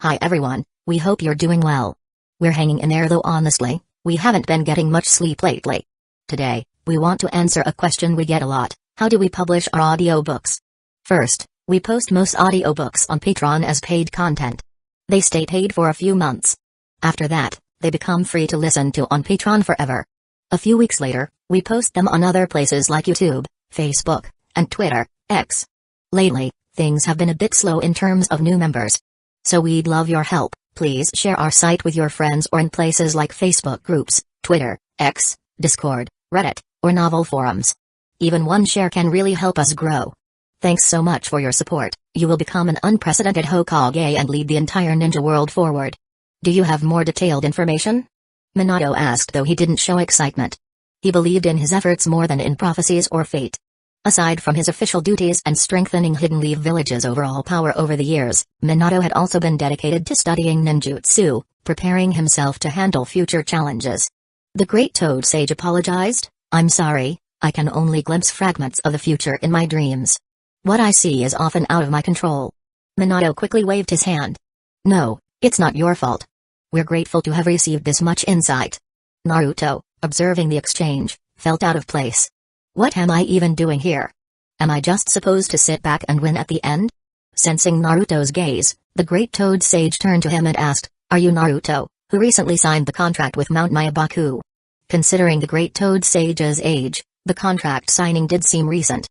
Hi everyone, we hope you're doing well. We're hanging in there though honestly, we haven't been getting much sleep lately. Today, we want to answer a question we get a lot: how do we publish our audiobooks? First, we post most audiobooks on Patreon as paid content. They stay paid for a few months. After that, they become free to listen to on Patreon forever. A few weeks later, we post them on other places like YouTube, Facebook, and Twitter, X. Lately, things have been a bit slow in terms of new members. So we'd love your help. Please share our site with your friends or in places like Facebook groups, Twitter, X, Discord, Reddit, or novel forums. Even one share can really help us grow. Thanks so much for your support. You will become an unprecedented Hokage and lead the entire ninja world forward. Do you have more detailed information? Minato asked, though he didn't show excitement. He believed in his efforts more than in prophecies or fate. Aside from his official duties and strengthening Hidden Leaf Village's overall power over the years, Minato had also been dedicated to studying ninjutsu, preparing himself to handle future challenges. The Great Toad Sage apologized. "I'm sorry, I can only glimpse fragments of the future in my dreams. What I see is often out of my control." Minato quickly waved his hand. "No, it's not your fault. We're grateful to have received this much insight." Naruto, observing the exchange, felt out of place. What am I even doing here? Am I just supposed to sit back and win at the end? Sensing Naruto's gaze, the Great Toad Sage turned to him and asked, "Are you Naruto, who recently signed the contract with Mount Myabaku?" Considering the Great Toad Sage's age, the contract signing did seem recent.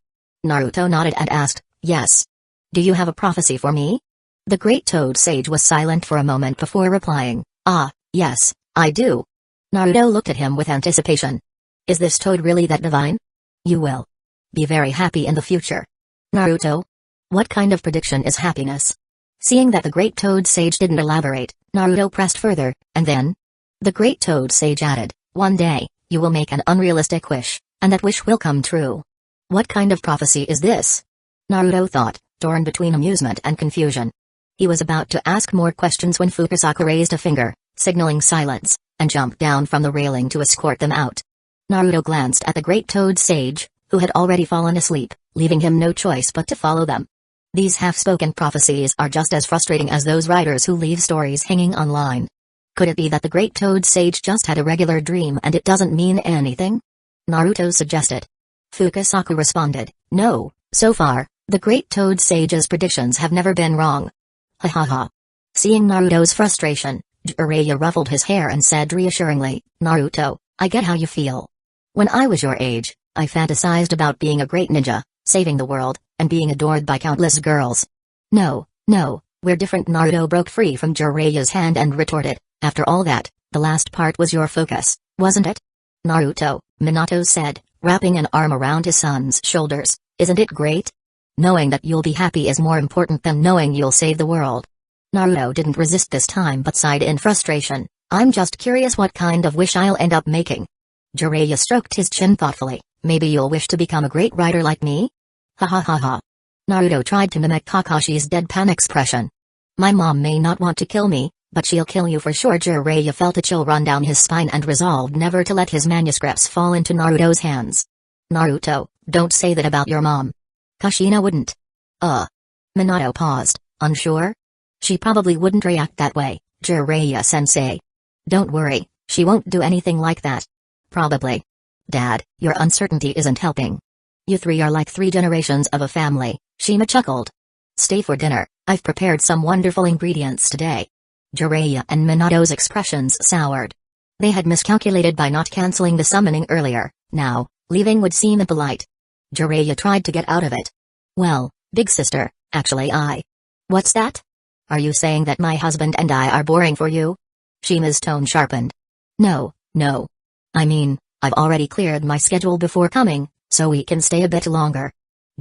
Naruto nodded and asked, "Yes. Do you have a prophecy for me?" The Great Toad Sage was silent for a moment before replying, "Ah, yes, I do." Naruto looked at him with anticipation. "Is this toad really that divine? You will be very happy in the future." "Naruto? What kind of prediction is happiness?" Seeing that the Great Toad Sage didn't elaborate, Naruto pressed further, and then? The Great Toad Sage added, "One day, you will make an unrealistic wish, and that wish will come true." What kind of prophecy is this? Naruto thought, torn between amusement and confusion. He was about to ask more questions when Fukasaku raised a finger, signaling silence, and jumped down from the railing to escort them out. Naruto glanced at the Great Toad Sage, who had already fallen asleep, leaving him no choice but to follow them. These half-spoken prophecies are just as frustrating as those writers who leave stories hanging online. Could it be that the Great Toad Sage just had a regular dream and it doesn't mean anything? Naruto suggested. Fukasaku responded, "No, so far, the Great Toad Sage's predictions have never been wrong." Ha ha ha. Seeing Naruto's frustration, Jiraiya ruffled his hair and said reassuringly, "Naruto, I get how you feel. When I was your age, I fantasized about being a great ninja, saving the world, and being adored by countless girls." No, we're different." Naruto broke free from Jiraiya's hand and retorted, "After all that, the last part was your focus, wasn't it?" "Naruto," Minato said, wrapping an arm around his son's shoulders, "isn't it great? Knowing that you'll be happy is more important than knowing you'll save the world." Naruto didn't resist this time but sighed in frustration, "I'm just curious what kind of wish I'll end up making." Jiraiya stroked his chin thoughtfully, "Maybe you'll wish to become a great writer like me?" Ha ha ha ha. Naruto tried to mimic Kakashi's deadpan expression. "My mom may not want to kill me, but she'll kill you for sure." Jiraiya felt a chill run down his spine and resolved never to let his manuscripts fall into Naruto's hands. "Naruto, don't say that about your mom. Kushina wouldn't." Minato paused, unsure. "She probably wouldn't react that way, Jiraiya-sensei." "Don't worry, she won't do anything like that." "Probably." "Dad, your uncertainty isn't helping. You three are like 3 generations of a family," Shima chuckled. "Stay for dinner, I've prepared some wonderful ingredients today." Jiraiya and Minato's expressions soured. They had miscalculated by not canceling the summoning earlier. Now, leaving would seem impolite. Jiraiya tried to get out of it. "Well, big sister, actually What's that? Are you saying that my husband and I are boring for you?" Shima's tone sharpened. No. I mean, I've already cleared my schedule before coming, so we can stay a bit longer."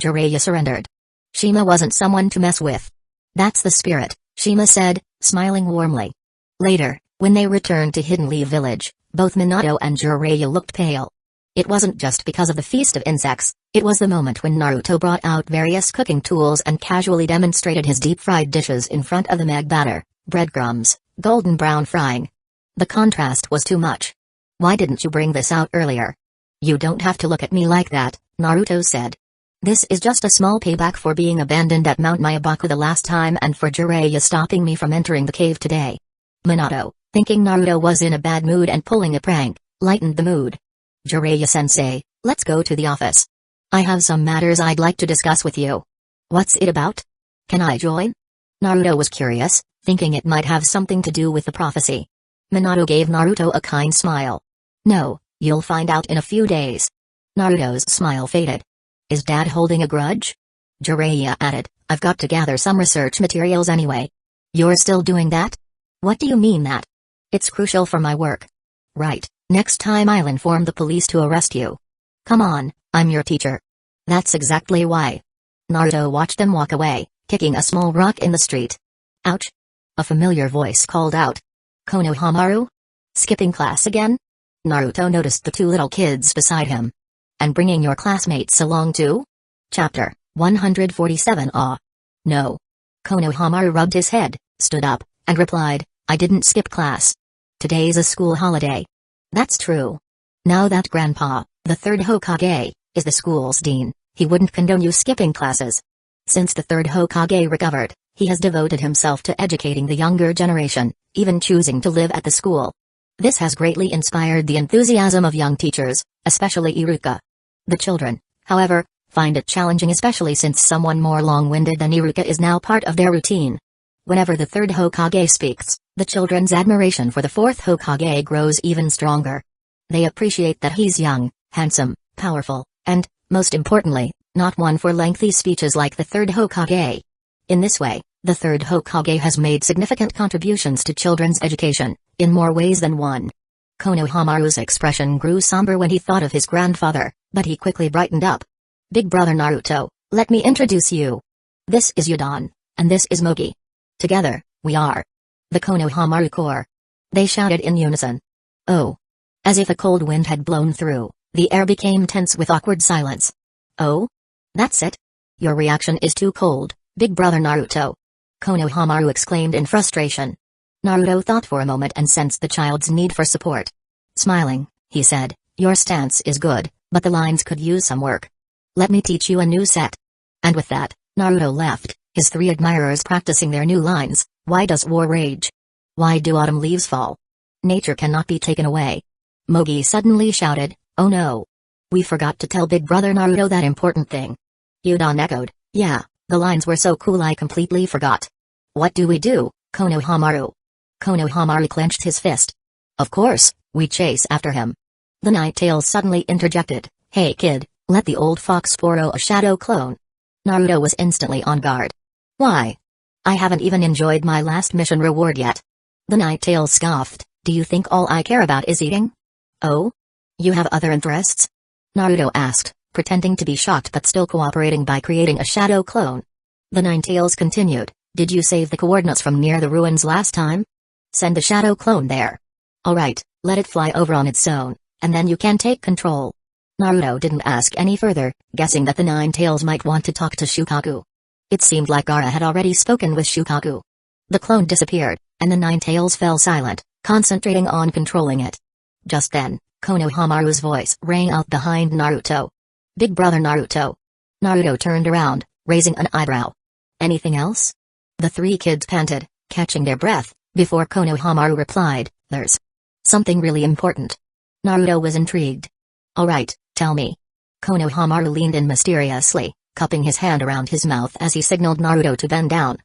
Jiraiya surrendered. Shima wasn't someone to mess with. "That's the spirit," Shima said, smiling warmly. Later, when they returned to Hidden Leaf Village, both Minato and Jiraiya looked pale. It wasn't just because of the Feast of Insects, it was the moment when Naruto brought out various cooking tools and casually demonstrated his deep-fried dishes in front of the Meg batter, breadcrumbs, golden brown frying. The contrast was too much. "Why didn't you bring this out earlier?" "You don't have to look at me like that," Naruto said. This is just a small payback for being abandoned at Mount Myabaku the last time and for Jiraiya stopping me from entering the cave today. Minato, thinking Naruto was in a bad mood and pulling a prank, lightened the mood. Jiraiya-sensei, let's go to the office. I have some matters I'd like to discuss with you. What's it about? Can I join? Naruto was curious, thinking it might have something to do with the prophecy. Minato gave Naruto a kind smile. No, you'll find out in a few days. Naruto's smile faded. Is Dad holding a grudge? Jiraiya added, I've got to gather some research materials anyway. You're still doing that? What do you mean that? It's crucial for my work. Right, next time I'll inform the police to arrest you. Come on, I'm your teacher. That's exactly why. Naruto watched them walk away, kicking a small rock in the street. Ouch! A familiar voice called out. Konohamaru? Skipping class again? Naruto noticed the two little kids beside him. And bringing your classmates along too? Chapter 147. No. Konohamaru rubbed his head, stood up, and replied, I didn't skip class. Today's a school holiday. That's true. Now that Grandpa, the third Hokage, is the school's dean, he wouldn't condone you skipping classes. Since the third Hokage recovered, he has devoted himself to educating the younger generation, even choosing to live at the school. This has greatly inspired the enthusiasm of young teachers, especially Iruka. The children, however, find it challenging, especially since someone more long-winded than Iruka is now part of their routine. Whenever the third Hokage speaks, the children's admiration for the fourth Hokage grows even stronger. They appreciate that he's young, handsome, powerful, and, most importantly, not one for lengthy speeches like the third Hokage. In this way, the third Hokage has made significant contributions to children's education, in more ways than one. Konohamaru's expression grew somber when he thought of his grandfather, but he quickly brightened up. Big brother Naruto, let me introduce you. This is Yudon, and this is Mogi. Together, we are the Konohamaru Corps. They shouted in unison. Oh. As if a cold wind had blown through, the air became tense with awkward silence. Oh? That's it? Your reaction is too cold, big brother Naruto. Konohamaru exclaimed in frustration. Naruto thought for a moment and sensed the child's need for support. Smiling, he said, your stance is good, but the lines could use some work. Let me teach you a new set. And with that, Naruto left, his three admirers practicing their new lines. Why does war rage? Why do autumn leaves fall? Nature cannot be taken away. Mogi suddenly shouted, oh no. We forgot to tell big brother Naruto that important thing. Yudon echoed, yeah, the lines were so cool I completely forgot. What do we do, Konohamaru? Konohamaru clenched his fist. Of course, we chase after him. The Nighttail suddenly interjected, hey kid, let the old fox borrow a shadow clone. Naruto was instantly on guard. Why? I haven't even enjoyed my last mission reward yet. The Nighttail scoffed, do you think all I care about is eating? Oh? You have other interests? Naruto asked, pretending to be shocked but still cooperating by creating a shadow clone. The Ninetales continued, did you save the coordinates from near the ruins last time? Send the shadow clone there. Alright, let it fly over on its own, and then you can take control. Naruto didn't ask any further, guessing that the Ninetales might want to talk to Shukaku. It seemed like Gaara had already spoken with Shukaku. The clone disappeared, and the Ninetales fell silent, concentrating on controlling it. Just then, Konohamaru's voice rang out behind Naruto. Big brother Naruto. Naruto turned around, raising an eyebrow. Anything else? The three kids panted, catching their breath, before Konohamaru replied, there's something really important. Naruto was intrigued. Alright, tell me. Konohamaru leaned in mysteriously, cupping his hand around his mouth as he signaled Naruto to bend down.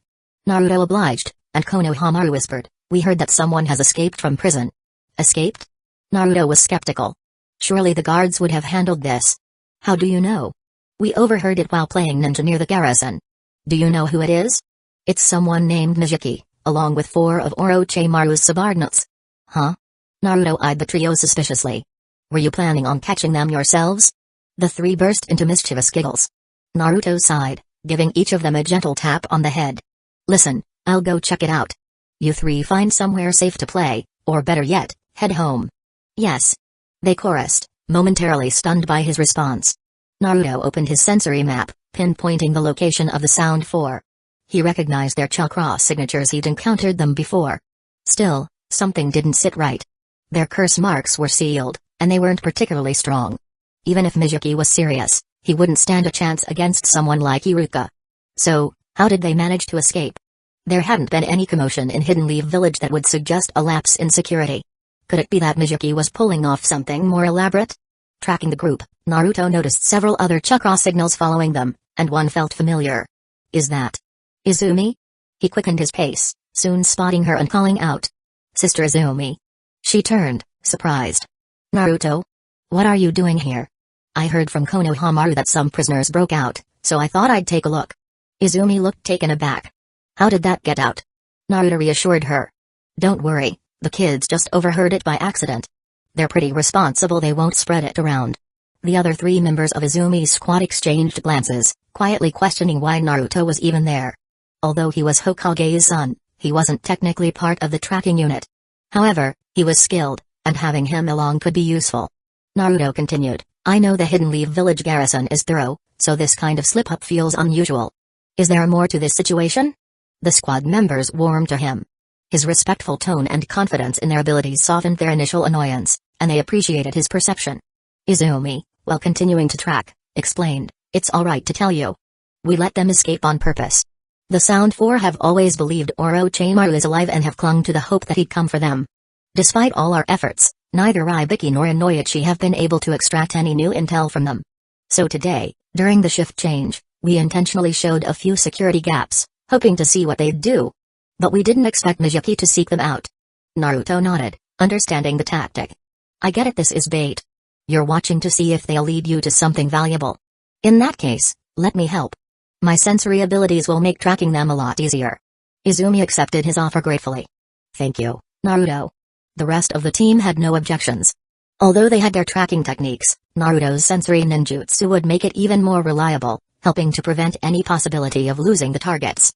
Naruto obliged, and Konohamaru whispered, we heard that someone has escaped from prison. Escaped? Naruto was skeptical. Surely the guards would have handled this. How do you know? We overheard it while playing ninja near the garrison. Do you know who it is? It's someone named Mizuki, along with 4 of Orochimaru's subordinates. Huh? Naruto eyed the trio suspiciously. Were you planning on catching them yourselves? The 3 burst into mischievous giggles. Naruto sighed, giving each of them a gentle tap on the head. Listen, I'll go check it out. You 3 find somewhere safe to play, or better yet, head home. Yes. They chorused, momentarily stunned by his response. Naruto opened his sensory map, pinpointing the location of the Sound 4. He recognized their chakra signatures, he'd encountered them before. Still, something didn't sit right. Their curse marks were sealed, and they weren't particularly strong. Even if Mizuki was serious, He wouldn't stand a chance against someone like Iruka. So, how did they manage to escape? There hadn't been any commotion in Hidden Leaf Village that would suggest a lapse in security. Could it be that Mizuki was pulling off something more elaborate? Tracking the group, Naruto noticed several other chakra signals following them, and one felt familiar. Is that Izumi? He quickened his pace, soon spotting her and calling out, "Sister Izumi." She turned, surprised. "Naruto? What are you doing here?" "I heard from Konohamaru that some prisoners broke out, so I thought I'd take a look." Izumi looked taken aback. "How did that get out?" Naruto reassured her. "Don't worry, the kids just overheard it by accident. They're pretty responsible, they won't spread it around." The other three members of Izumi's squad exchanged glances, quietly questioning why Naruto was even there. Although he was Hokage's son, he wasn't technically part of the tracking unit. However, he was skilled, and having him along could be useful. Naruto continued, "I know the Hidden Leaf Village garrison is thorough, so this kind of slip-up feels unusual. Is there more to this situation?" The squad members warmed to him. His respectful tone and confidence in their abilities softened their initial annoyance, and they appreciated his perception. Izumi, while continuing to track, explained, "It's alright to tell you. We let them escape on purpose. The Sound Four have always believed Orochimaru is alive and have clung to the hope that he'd come for them. Despite all our efforts, neither Raibiki nor Inoichi have been able to extract any new intel from them. So today, during the shift change, we intentionally showed a few security gaps, hoping to see what they'd do. But we didn't expect Mizuki to seek them out." Naruto nodded, understanding the tactic. "I get it, this is bait. You're watching to see if they'll lead you to something valuable. In that case, let me help. My sensory abilities will make tracking them a lot easier." Izumi accepted his offer gratefully. "Thank you, Naruto." The rest of the team had no objections. Although they had their tracking techniques, Naruto's sensory ninjutsu would make it even more reliable, helping to prevent any possibility of losing the targets.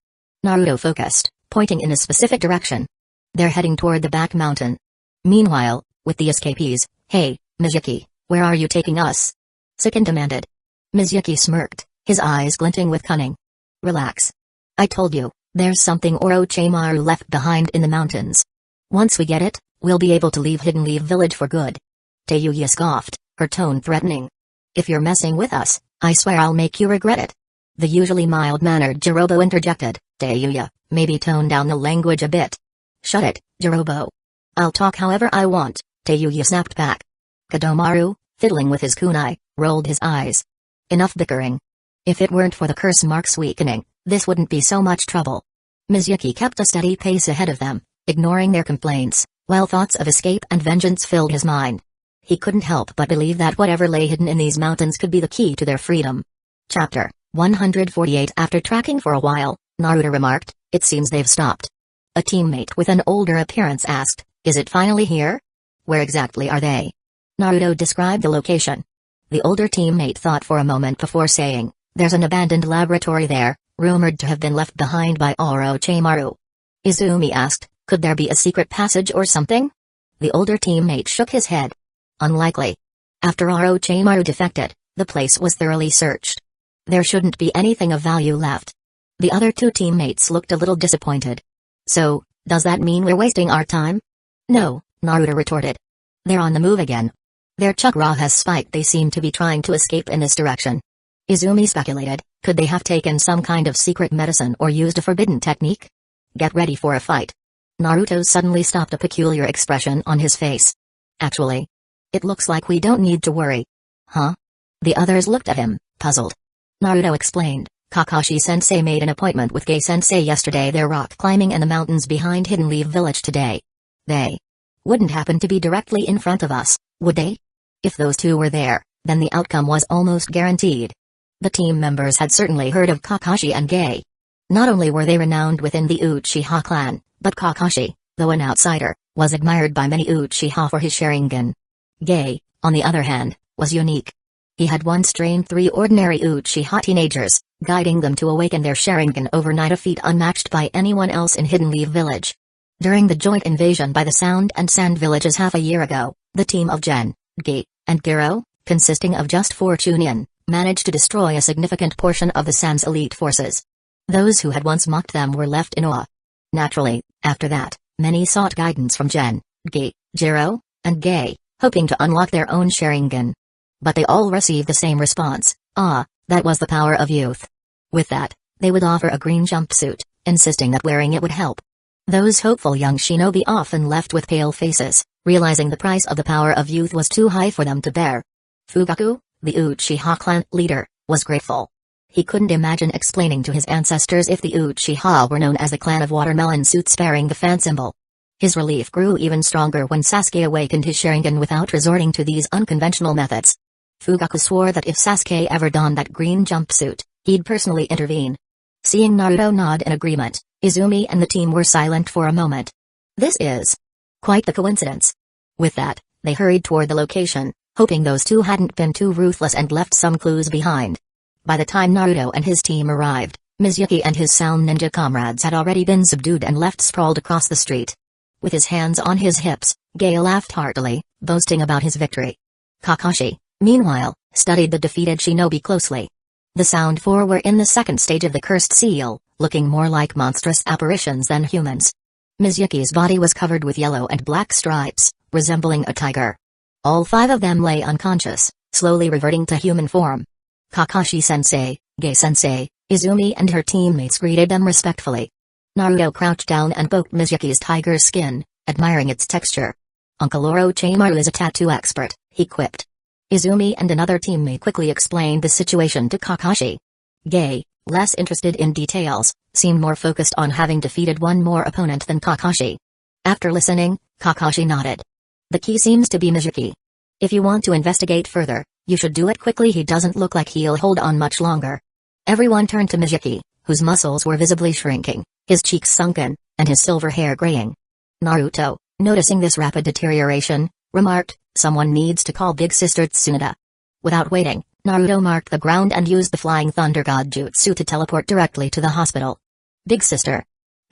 Naruto focused, pointing in a specific direction. "They're heading toward the back mountain." Meanwhile, with the escapees, "Hey, Mizuki, where are you taking us?" Sekin demanded. Mizuki smirked, his eyes glinting with cunning. "Relax. I told you, there's something Orochimaru left behind in the mountains. Once we get it, we'll be able to leave Hidden Leaf Village for good." Tayuya scoffed, her tone threatening. "If you're messing with us, I swear I'll make you regret it." The usually mild-mannered Jirobo interjected, "Tayuya, maybe tone down the language a bit." "Shut it, Jirobo. I'll talk however I want," Tayuya snapped back. Kodomaru, fiddling with his kunai, rolled his eyes. "Enough bickering. If it weren't for the curse mark's weakening, this wouldn't be so much trouble." Mizuki kept a steady pace ahead of them, ignoring their complaints, while thoughts of escape and vengeance filled his mind. He couldn't help but believe that whatever lay hidden in these mountains could be the key to their freedom. Chapter 148. After tracking for a while, Naruto remarked, "It seems they've stopped." A teammate with an older appearance asked, "Is it finally here? Where exactly are they?" Naruto described the location. The older teammate thought for a moment before saying, "There's an abandoned laboratory there, rumored to have been left behind by Orochimaru." Izumi asked, "Could there be a secret passage or something?" The older teammate shook his head. "Unlikely. After Orochimaru defected, the place was thoroughly searched. There shouldn't be anything of value left." The other two teammates looked a little disappointed. "So, does that mean we're wasting our time?" "No," Naruto retorted. "They're on the move again. Their chakra has spiked, they seem to be trying to escape in this direction." Izumi speculated, could they have taken some kind of secret medicine or used a forbidden technique? "Get ready for a fight." Naruto suddenly stopped, a peculiar expression on his face. "Actually, it looks like we don't need to worry." "Huh?" The others looked at him, puzzled. Naruto explained, "Kakashi-sensei made an appointment with Gai-sensei yesterday. They're rock climbing in the mountains behind Hidden Leaf Village today. They wouldn't happen to be directly in front of us, would they?" If those two were there, then the outcome was almost guaranteed. The team members had certainly heard of Kakashi and Gai. Not only were they renowned within the Uchiha clan, but Kakashi, though an outsider, was admired by many Uchiha for his Sharingan. Gai, on the other hand, was unique. He had once trained 3 ordinary Uchiha teenagers, guiding them to awaken their Sharingan overnight, a feat unmatched by anyone else in Hidden Leaf Village. During the joint invasion by the Sound and Sand villages half a year ago, the team of Gen, Gai, and Gero, consisting of just 4 Chunin, managed to destroy a significant portion of the Sand's elite forces. Those who had once mocked them were left in awe. Naturally, after that, many sought guidance from Gen, Gai, Gero, and Gai, hoping to unlock their own Sharingan. But they all received the same response: Ah, that was the power of youth. With that, they would offer a green jumpsuit, insisting that wearing it would help. Those hopeful young shinobi often left with pale faces, realizing the price of the power of youth was too high for them to bear. Fugaku, the Uchiha clan leader, was grateful. He couldn't imagine explaining to his ancestors if the Uchiha were known as the clan of watermelon suits bearing the fan symbol. His relief grew even stronger when Sasuke awakened his Sharingan without resorting to these unconventional methods. Fugaku swore that if Sasuke ever donned that green jumpsuit, he'd personally intervene. Seeing Naruto nod in agreement, Izumi and the team were silent for a moment. This is quite the coincidence. With that, they hurried toward the location, hoping those two hadn't been too ruthless and left some clues behind. By the time Naruto and his team arrived, Mizuki and his sound ninja comrades had already been subdued and left sprawled across the street. With his hands on his hips, Gai laughed heartily, boasting about his victory. Kakashi, meanwhile, studied the defeated shinobi closely. The Sound Four were in the second stage of the Cursed Seal, looking more like monstrous apparitions than humans. Mizuki's body was covered with yellow and black stripes, resembling a tiger. All five of them lay unconscious, slowly reverting to human form. Kakashi-sensei, Gai-sensei, Izumi and her teammates greeted them respectfully. Naruto crouched down and poked Mizuki's tiger skin, admiring its texture. Uncle Orochimaru is a tattoo expert, he quipped. Izumi and another teammate quickly explained the situation to Kakashi. Gai, less interested in details, seemed more focused on having defeated one more opponent than Kakashi. After listening, Kakashi nodded. The key seems to be Mizuki. If you want to investigate further, you should do it quickly. He doesn't look like he'll hold on much longer. Everyone turned to Mizuki, whose muscles were visibly shrinking, his cheeks sunken, and his silver hair graying. Naruto, noticing this rapid deterioration, remarked, "Someone needs to call Big Sister Tsunade." Without waiting, Naruto marked the ground and used the Flying Thunder God Jutsu to teleport directly to the hospital. "Big Sister."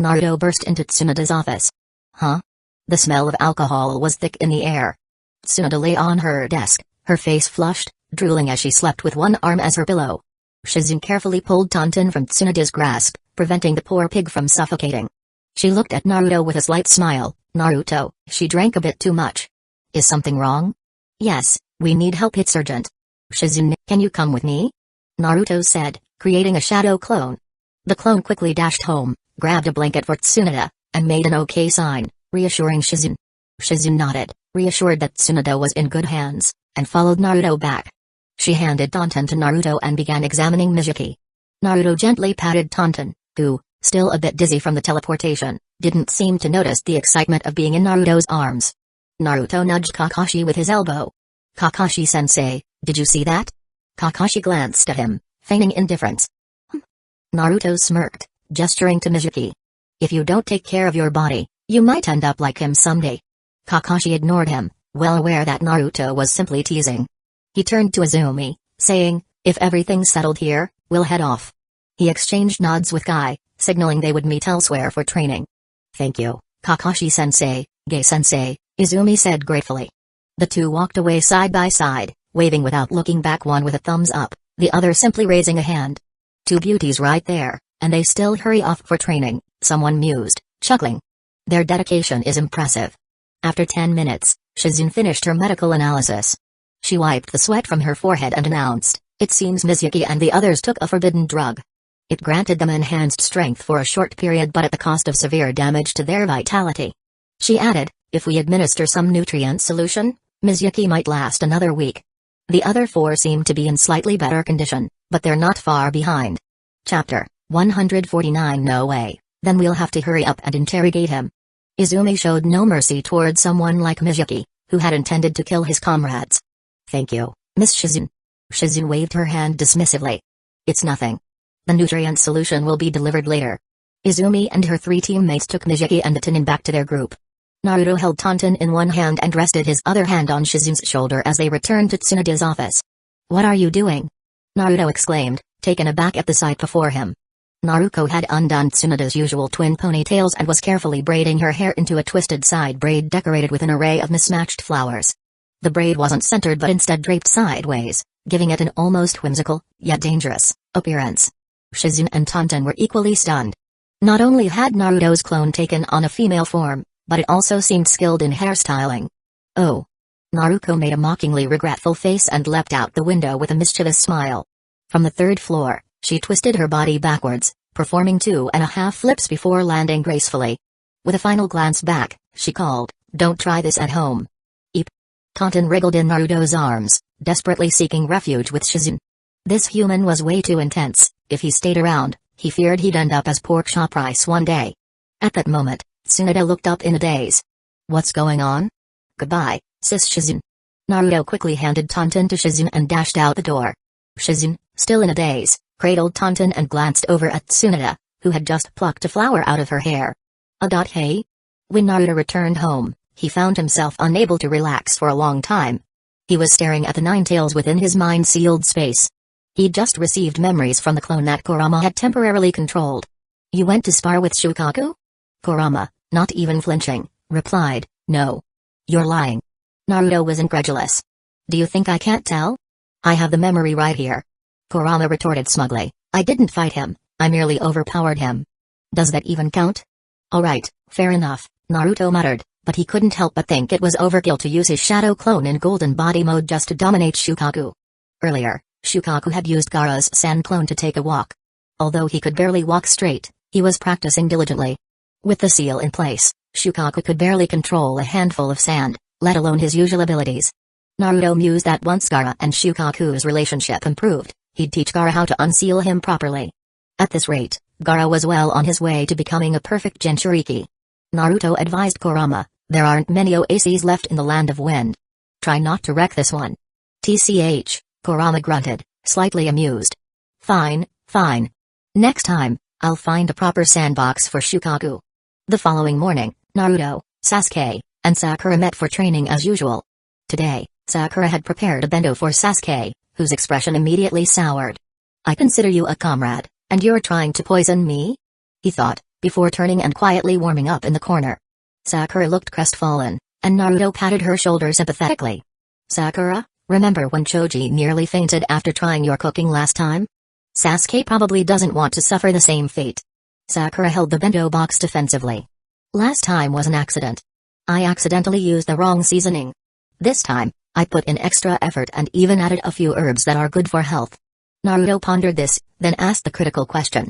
Naruto burst into Tsunade's office. "Huh?" The smell of alcohol was thick in the air. Tsunade lay on her desk, her face flushed, drooling as she slept with one arm as her pillow. Shizune carefully pulled Tonton from Tsunade's grasp, preventing the poor pig from suffocating. She looked at Naruto with a slight smile. "Naruto, she drank a bit too much. Is something wrong?" "Yes, we need help. It's urgent." "Shizune, can you come with me?" Naruto said, creating a shadow clone. The clone quickly dashed home, grabbed a blanket for Tsunade, and made an OK sign, reassuring Shizune. Shizune nodded, reassured that Tsunade was in good hands, and followed Naruto back. She handed Tonton to Naruto and began examining Mizuki. Naruto gently patted Tonton, who, still a bit dizzy from the teleportation, didn't seem to notice the excitement of being in Naruto's arms. Naruto nudged Kakashi with his elbow. "Kakashi-sensei, did you see that?" Kakashi glanced at him, feigning indifference. Naruto smirked, gesturing to Mizuki. "If you don't take care of your body, you might end up like him someday." Kakashi ignored him, well aware that Naruto was simply teasing. He turned to Izumi, saying, "If everything's settled here, we'll head off." He exchanged nods with Gai, signaling they would meet elsewhere for training. "Thank you, Kakashi-sensei, Gai-sensei," Izumi said gratefully. The two walked away side by side, waving without looking back, one with a thumbs up, the other simply raising a hand. "Two beauties right there, and they still hurry off for training," someone mused, chuckling. "Their dedication is impressive." After 10 minutes, Shizune finished her medical analysis. She wiped the sweat from her forehead and announced, "It seems Mizuki and the others took a forbidden drug. It granted them enhanced strength for a short period but at the cost of severe damage to their vitality." She added, "If we administer some nutrient solution, Mizuki might last another week." The other four seem to be in slightly better condition, but they're not far behind. Chapter 149. No way, then we'll have to hurry up and interrogate him. Izumi showed no mercy toward someone like Mizuki, who had intended to kill his comrades. "Thank you, Miss Shizune." Shizune waved her hand dismissively. "It's nothing. The nutrient solution will be delivered later." Izumi and her three teammates took Mizuki and Tonton back to their group. Naruto held Tonton in one hand and rested his other hand on Shizune's shoulder as they returned to Tsunade's office. "What are you doing?" Naruto exclaimed, taken aback at the sight before him. Naruto had undone Tsunade's usual twin ponytails and was carefully braiding her hair into a twisted side braid decorated with an array of mismatched flowers. The braid wasn't centered but instead draped sideways, giving it an almost whimsical, yet dangerous, appearance. Shizune and Tonton were equally stunned. Not only had Naruto's clone taken on a female form, but it also seemed skilled in hairstyling. "Oh." Naruto made a mockingly regretful face and leapt out the window with a mischievous smile. From the third floor, she twisted her body backwards, performing 2.5 flips before landing gracefully. With a final glance back, she called, "Don't try this at home." Eep. Tonton wriggled in Naruto's arms, desperately seeking refuge with Shizune. This human was way too intense. If he stayed around, he feared he'd end up as pork chop rice one day. At that moment, Tsunade looked up in a daze. "What's going on?" "Goodbye, sis Shizune." Naruto quickly handed Tonton to Shizune and dashed out the door. Shizune, still in a daze, cradled Tonton and glanced over at Tsunade, who had just plucked a flower out of her hair. Hey? When Naruto returned home, he found himself unable to relax for a long time. He was staring at the nine tails within his mind-sealed space. He'd just received memories from the clone that Kurama had temporarily controlled. "You went to spar with Shukaku?" Kurama, not even flinching, replied, "No. You're lying." Naruto was incredulous. "Do you think I can't tell? I have the memory right here." Kurama retorted smugly, "I didn't fight him, I merely overpowered him." "Does that even count?" "Alright, fair enough," Naruto muttered, but he couldn't help but think it was overkill to use his shadow clone in golden body mode just to dominate Shukaku. Earlier, Shukaku had used Gaara's sand clone to take a walk. Although he could barely walk straight, he was practicing diligently. With the seal in place, Shukaku could barely control a handful of sand, let alone his usual abilities. Naruto mused that once Gaara and Shukaku's relationship improved, he'd teach Gaara how to unseal him properly. At this rate, Gaara was well on his way to becoming a perfect Jinchuriki. Naruto advised Kurama, "There aren't many oases left in the Land of Wind. Try not to wreck this one." "TCH, Kurama grunted, slightly amused. Fine. Next time, I'll find a proper sandbox for Shukaku." The following morning, Naruto, Sasuke, and Sakura met for training as usual. Today, Sakura had prepared a bento for Sasuke, whose expression immediately soured. "I consider you a comrade, and you're trying to poison me?" he thought, before turning and quietly warming up in the corner. Sakura looked crestfallen, and Naruto patted her shoulder sympathetically. "Sakura, remember when Choji nearly fainted after trying your cooking last time? Sasuke probably doesn't want to suffer the same fate." Sakura held the bento box defensively. "Last time was an accident. I accidentally used the wrong seasoning. This time, I put in extra effort and even added a few herbs that are good for health." Naruto pondered this, then asked the critical question.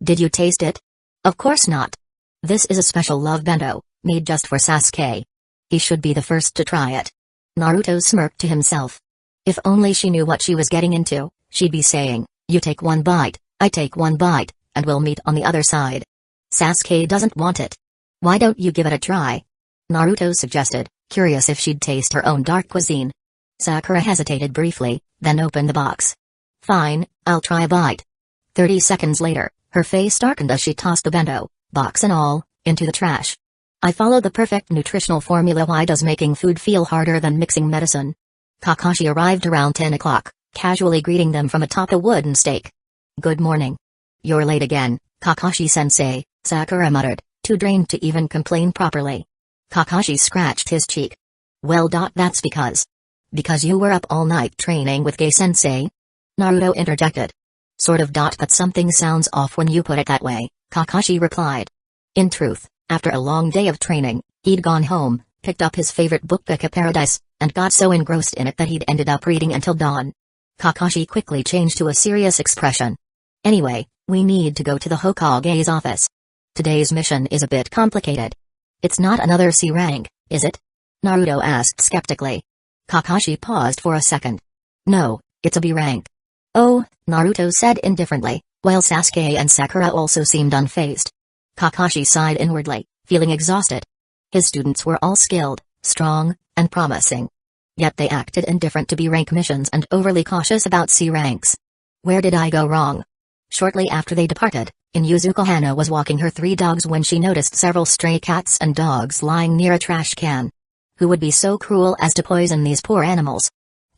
"Did you taste it?" "Of course not. This is a special love bento, made just for Sasuke. He should be the first to try it." Naruto smirked to himself. If only she knew what she was getting into, she'd be saying, "You take one bite, I take one bite, and we'll meet on the other side." Sasuke doesn't want it. "Why don't you give it a try?" Naruto suggested, curious if she'd taste her own dark cuisine. Sakura hesitated briefly, then opened the box. "Fine, I'll try a bite." 30 seconds later, her face darkened as she tossed the bento, box and all, into the trash. "I follow the perfect nutritional formula. Why does making food feel harder than mixing medicine?" Kakashi arrived around 10 o'clock, casually greeting them from atop a wooden stake. "Good morning." "You're late again, Kakashi-sensei," Sakura muttered, too drained to even complain properly. Kakashi scratched his cheek. "Well, that's because you were up all night training with Gai-sensei?" Naruto interjected. "Sort of. But something sounds off when you put it that way," Kakashi replied. In truth, after a long day of training, he'd gone home, picked up his favorite book Book of Paradise, and got so engrossed in it that he'd ended up reading until dawn. Kakashi quickly changed to a serious expression. "Anyway, we need to go to the Hokage's office. Today's mission is a bit complicated." "It's not another C rank, is it?" Naruto asked skeptically. Kakashi paused for a second. "No, it's a B rank." "Oh," Naruto said indifferently, while Sasuke and Sakura also seemed unfazed. Kakashi sighed inwardly, feeling exhausted. His students were all skilled, strong, and promising. Yet they acted indifferent to B-rank missions and overly cautious about C ranks. Where did I go wrong? Shortly after they departed, Inuzuka Hana was walking her 3 dogs when she noticed several stray cats and dogs lying near a trash can. Who would be so cruel as to poison these poor animals?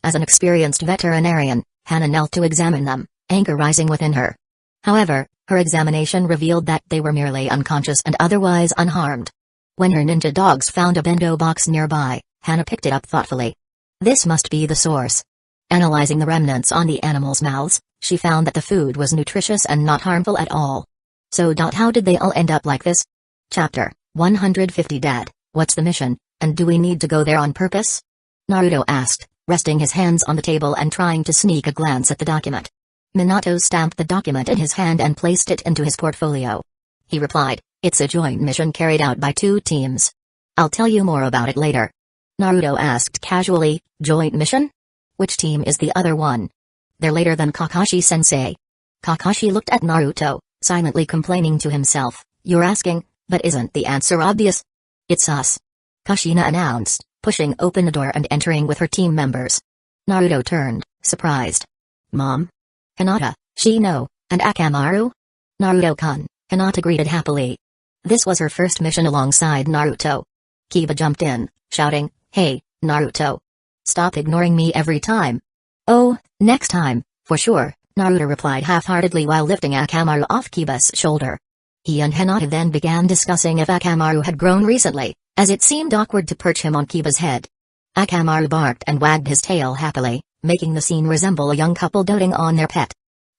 As an experienced veterinarian, Hana knelt to examine them, anger rising within her. However, her examination revealed that they were merely unconscious and otherwise unharmed. When her ninja dogs found a bento box nearby, Hana picked it up thoughtfully. This must be the source. Analyzing the remnants on the animals' mouths, she found that the food was nutritious and not harmful at all. So how did they all end up like this? Chapter 150. Dad, what's the mission, and do we need to go there on purpose? Naruto asked, resting his hands on the table and trying to sneak a glance at the document. Minato stamped the document in his hand and placed it into his portfolio. He replied, "It's a joint mission carried out by 2 teams. I'll tell you more about it later." Naruto asked casually, "Joint mission? Which team is the other one?" "They're later than Kakashi-sensei." Kakashi looked at Naruto, silently complaining to himself, "You're asking, but isn't the answer obvious? It's us," Kushina announced, pushing open the door and entering with her team members. Naruto turned, surprised. "Mom? Hinata, Shino, and Akamaru?" "Naruto-kun," Hinata greeted happily. This was her first mission alongside Naruto. Kiba jumped in, shouting, "Hey, Naruto. Stop ignoring me every time." "Oh, next time, for sure," Naruto replied half-heartedly while lifting Akamaru off Kiba's shoulder. He and Hinata then began discussing if Akamaru had grown recently, as it seemed awkward to perch him on Kiba's head. Akamaru barked and wagged his tail happily, making the scene resemble a young couple doting on their pet.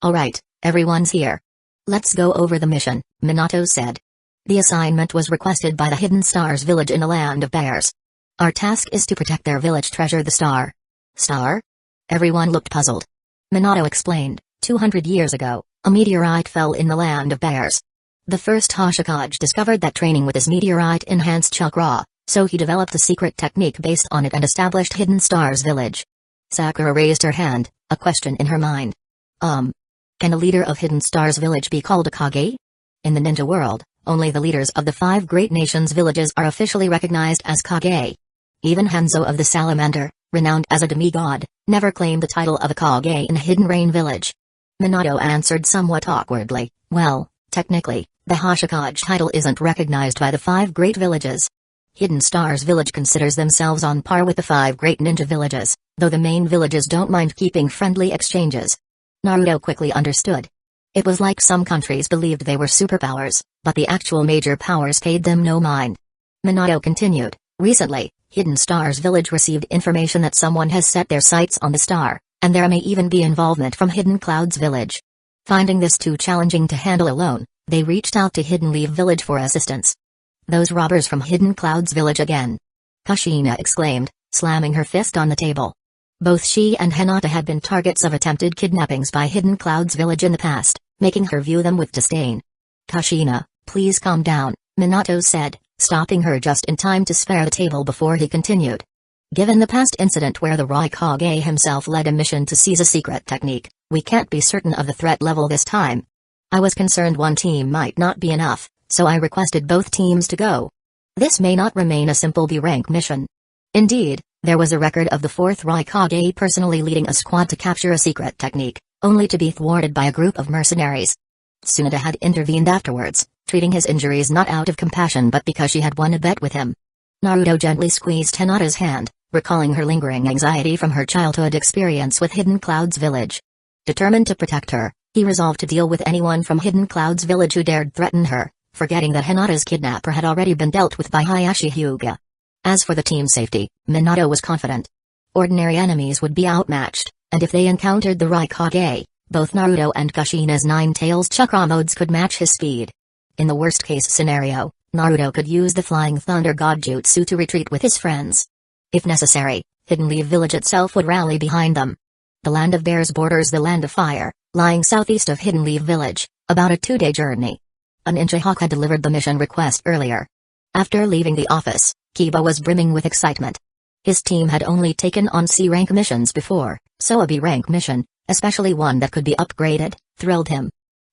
"Alright, everyone's here. Let's go over the mission," Minato said. The assignment was requested by the Hidden Stars village in the Land of Bears. "Our task is to protect their village treasure, the star." "Star?" Everyone looked puzzled. Minato explained, 200 years ago, a meteorite fell in the Land of Bears. The first Hashikage discovered that training with this meteorite enhanced chakra, so he developed a secret technique based on it and established Hidden Stars village. Sakura raised her hand, a question in her mind. Can a leader of Hidden Stars village be called a Kage? In the ninja world, only the leaders of the 5 great nations' villages are officially recognized as Kage. Even Hanzo of the Salamander, renowned as a demigod, never claimed the title of a Kage in Hidden Rain village. Minato answered somewhat awkwardly, "Well, technically, the Hashikage title isn't recognized by the 5 great villages. Hidden Stars village considers themselves on par with the 5 great ninja villages, though the main villages don't mind keeping friendly exchanges." Naruto quickly understood. It was like some countries believed they were superpowers, but the actual major powers paid them no mind. Minato continued, "Recently, Hidden Stars village received information that someone has set their sights on the star, and there may even be involvement from Hidden Clouds village. Finding this too challenging to handle alone, they reached out to Hidden Leaf village for assistance." "Those robbers from Hidden Clouds village again!" Kushina exclaimed, slamming her fist on the table. Both she and Hinata had been targets of attempted kidnappings by Hidden Clouds village in the past, making her view them with disdain. "Kushina, please calm down," Minato said, stopping her just in time to spare the table before he continued. "Given the past incident where the Raikage himself led a mission to seize a secret technique, we can't be certain of the threat level this time. I was concerned one team might not be enough, so I requested both teams to go. This may not remain a simple B-rank mission. Indeed, there was a record of the 4th Raikage personally leading a squad to capture a secret technique, only to be thwarted by a group of mercenaries. Tsunade had intervened afterwards, treating his injuries not out of compassion but because she had won a bet with him." Naruto gently squeezed Hinata's hand, recalling her lingering anxiety from her childhood experience with Hidden Clouds village. Determined to protect her, he resolved to deal with anyone from Hidden Clouds village who dared threaten her, forgetting that Hinata's kidnapper had already been dealt with by Hayashi Hyuga. As for the team's safety, Minato was confident. Ordinary enemies would be outmatched, and if they encountered the Raikage, both Naruto and Kushina's 9 Tails chakra modes could match his speed. In the worst-case scenario, Naruto could use the Flying Thunder God Jutsu to retreat with his friends. If necessary, Hidden Leaf village itself would rally behind them. The Land of Bears borders the Land of Fire, lying southeast of Hidden Leaf village, about a 2-day journey. A ninja hawk had delivered the mission request earlier. After leaving the office, Kiba was brimming with excitement. His team had only taken on C-rank missions before, so a B-rank mission, especially one that could be upgraded, thrilled him.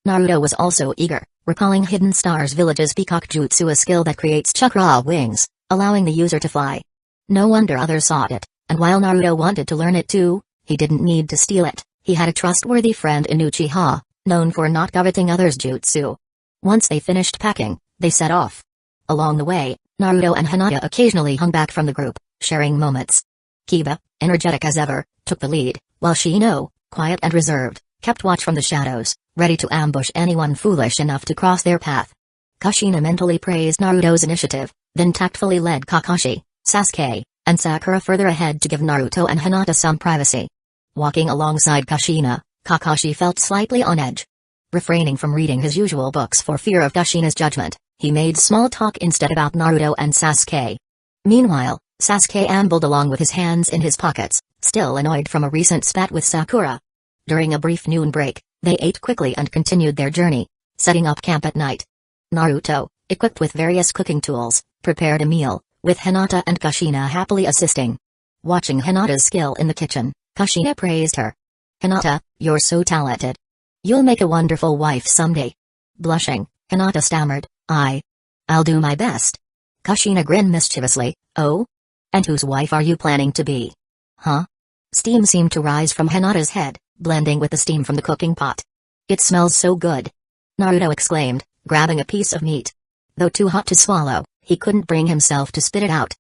Naruto was also eager, recalling Hidden Stars village's Peacock Jutsu, a skill that creates chakra wings, allowing the user to fly. No wonder others sought it, and while Naruto wanted to learn it too, he didn't need to steal it. He had a trustworthy friend in Uchiha, known for not coveting others' jutsu. Once they finished packing, they set off. Along the way, Naruto and Hinata occasionally hung back from the group, sharing moments. Kiba, energetic as ever, took the lead, while Shino, quiet and reserved, kept watch from the shadows, ready to ambush anyone foolish enough to cross their path. Kushina mentally praised Naruto's initiative, then tactfully led Kakashi, Sasuke, and Sakura further ahead to give Naruto and Hinata some privacy. Walking alongside Kushina, Kakashi felt slightly on edge. Refraining from reading his usual books for fear of Kushina's judgment, he made small talk instead about Naruto and Sasuke. Meanwhile, Sasuke ambled along with his hands in his pockets, still annoyed from a recent spat with Sakura. During a brief noon break, They ate quickly and continued their journey, setting up camp at night. Naruto, equipped with various cooking tools, prepared a meal, with Hinata and Kushina happily assisting. Watching Hinata's skill in the kitchen, Kushina praised her. "Hinata, you're so talented. You'll make a wonderful wife someday." Blushing, Hinata stammered, I'll do my best." Kushina grinned mischievously, "Oh? And whose wife are you planning to be?" "Huh?" Steam seemed to rise from Hinata's head, blending with the steam from the cooking pot. "It smells so good," Naruto exclaimed, grabbing a piece of meat. Though too hot to swallow, he couldn't bring himself to spit it out.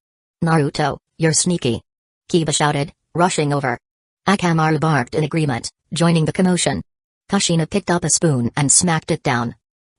"Naruto, you're sneaky," Kiba shouted, rushing over. Akamaru barked in agreement, joining the commotion. Kushina picked up a spoon and smacked it down.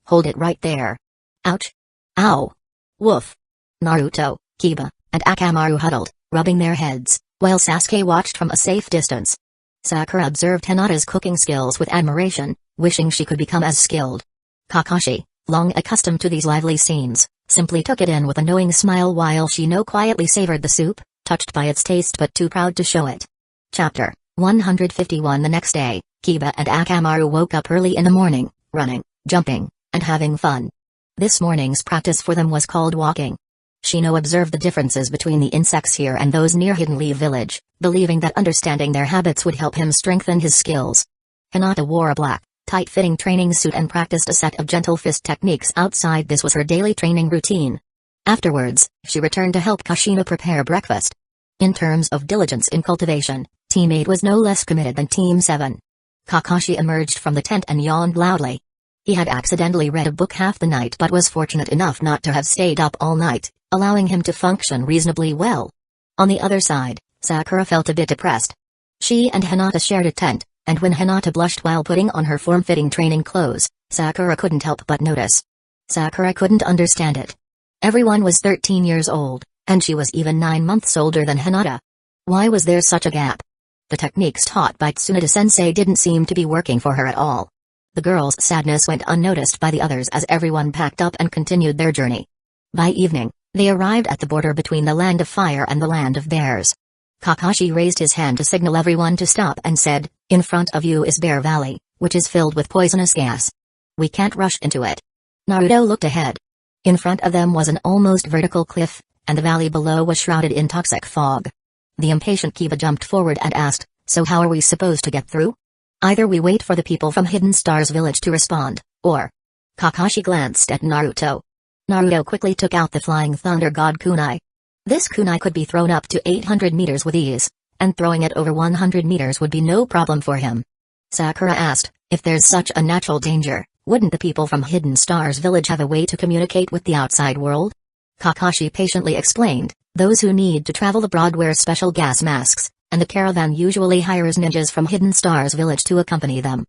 "Hold it right there." "Ouch. Ow. Woof." Naruto, Kiba, and Akamaru huddled, rubbing their heads, while Sasuke watched from a safe distance. Sakura observed Hinata's cooking skills with admiration, wishing she could become as skilled. Kakashi, long accustomed to these lively scenes, simply took it in with a knowing smile while Shino quietly savored the soup, touched by its taste but too proud to show it. Chapter 151. The next day, Kiba and Akamaru woke up early in the morning, running, jumping, and having fun. This morning's practice for them was called walking. Shino observed the differences between the insects here and those near Hidden Leaf Village, believing that understanding their habits would help him strengthen his skills. Hinata wore a black, tight-fitting training suit and practiced a set of gentle fist techniques outside. This was her daily training routine. Afterwards, she returned to help Kushina prepare breakfast. In terms of diligence in cultivation, Team 8 was no less committed than Team 7. Kakashi emerged from the tent and yawned loudly. He had accidentally read a book half the night but was fortunate enough not to have stayed up all night, allowing him to function reasonably well. On the other side, Sakura felt a bit depressed. She and Hinata shared a tent, and when Hinata blushed while putting on her form-fitting training clothes, Sakura couldn't help but notice. Sakura couldn't understand it. Everyone was 13 years old, and she was even 9 months older than Hinata. Why was there such a gap? The techniques taught by Tsunade-sensei didn't seem to be working for her at all. The girl's sadness went unnoticed by the others as everyone packed up and continued their journey. By evening, they arrived at the border between the Land of Fire and the Land of Bears. Kakashi raised his hand to signal everyone to stop and said, "In front of you is Bear Valley, which is filled with poisonous gas. We can't rush into it." Naruto looked ahead. In front of them was an almost vertical cliff, and the valley below was shrouded in toxic fog. The impatient Kiba jumped forward and asked, "So how are we supposed to get through? Either we wait for the people from Hidden Stars Village to respond, or—" Kakashi glanced at Naruto. Naruto quickly took out the Flying Thunder God kunai. This kunai could be thrown up to 800 meters with ease, and throwing it over 100 meters would be no problem for him. Sakura asked, "If there's such a natural danger, wouldn't the people from Hidden Stars Village have a way to communicate with the outside world?" Kakashi patiently explained, "Those who need to travel abroad wear special gas masks, and the caravan usually hires ninjas from Hidden Stars Village to accompany them."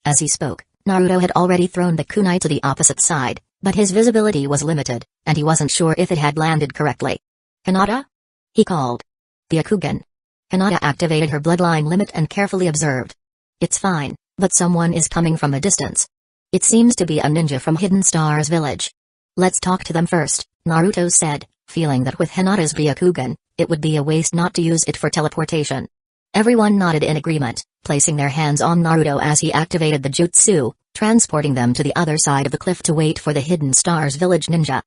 As he spoke, Naruto had already thrown the kunai to the opposite side, but his visibility was limited, and he wasn't sure if it had landed correctly. "Hinata?" he called. "Byakugan." Hinata activated her bloodline limit and carefully observed. "It's fine, but someone is coming from a distance. It seems to be a ninja from Hidden Stars Village. Let's talk to them first," Naruto said, feeling that with Hinata's Byakugan, it would be a waste not to use it for teleportation. Everyone nodded in agreement, placing their hands on Naruto as he activated the jutsu, transporting them to the other side of the cliff to wait for the Hidden Stars Village ninja.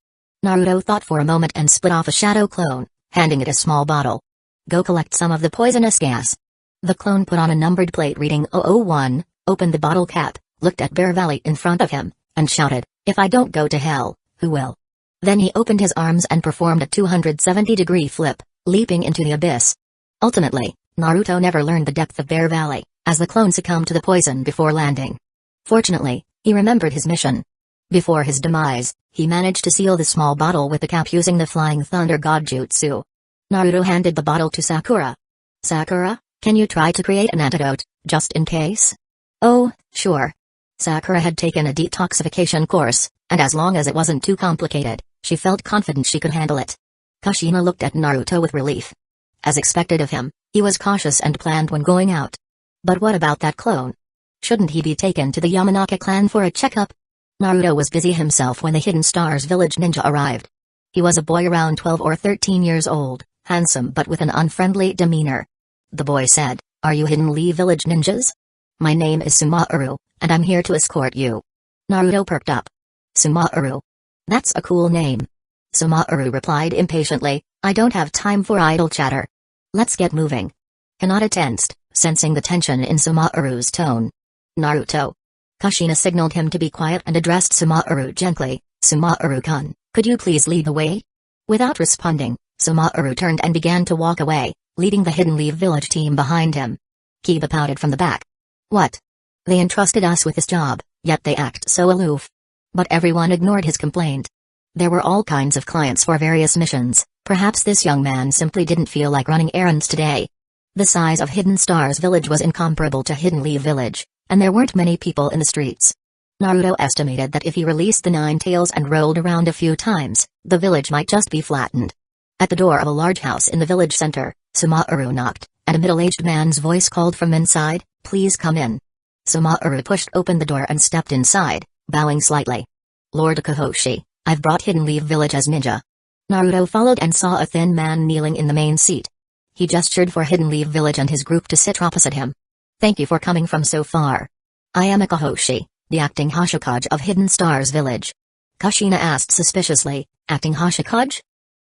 Naruto thought for a moment and split off a shadow clone, handing it a small bottle. "Go collect some of the poisonous gas." The clone put on a numbered plate reading 001, opened the bottle cap, looked at Bear Valley in front of him, and shouted, "If I don't go to hell, who will?" Then he opened his arms and performed a 270-degree flip, leaping into the abyss. Ultimately, Naruto never learned the depth of Bear Valley, as the clone succumbed to the poison before landing. Fortunately, he remembered his mission. Before his demise, he managed to seal the small bottle with the cap using the Flying Thunder God Jutsu. Naruto handed the bottle to Sakura. "Sakura, can you try to create an antidote, just in case?" "Oh, sure." Sakura had taken a detoxification course, and as long as it wasn't too complicated, she felt confident she could handle it. Kushina looked at Naruto with relief. As expected of him, he was cautious and planned when going out. But what about that clone? Shouldn't he be taken to the Yamanaka clan for a checkup? Naruto was busy himself when the Hidden Stars Village ninja arrived. He was a boy around 12 or 13 years old, handsome but with an unfriendly demeanor. The boy said, "Are you Hidden Leaf Village ninjas?" My name is Sumaru, and I'm here to escort you. Naruto perked up. Sumaru. That's a cool name. Sumaru replied impatiently, I don't have time for idle chatter. Let's get moving. Hinata tensed, sensing the tension in Sumaru's tone. Naruto. Kushina signaled him to be quiet and addressed Sumaru gently, Sumaru-kun, could you please lead the way? Without responding, Sumaru turned and began to walk away, leading the Hidden Leaf Village team behind him. Kiba pouted from the back. What? They entrusted us with this job, yet they act so aloof. But everyone ignored his complaint. There were all kinds of clients for various missions, perhaps this young man simply didn't feel like running errands today. The size of Hidden Star's village was incomparable to Hidden Leaf Village, and there weren't many people in the streets. Naruto estimated that if he released the 9 tails and rolled around a few times, the village might just be flattened. At the door of a large house in the village center, Sumaru knocked, and a middle-aged man's voice called from inside, please come in. Sumaru pushed open the door and stepped inside, bowing slightly. Lord Akahoshi, I've brought Hidden Leaf Village as ninja. Naruto followed and saw a thin man kneeling in the main seat. He gestured for Hidden Leaf Village and his group to sit opposite him. Thank you for coming from so far. I am Akahoshi, the acting Hashikage of Hidden Star's village. Kushina asked suspiciously, acting Hashikage?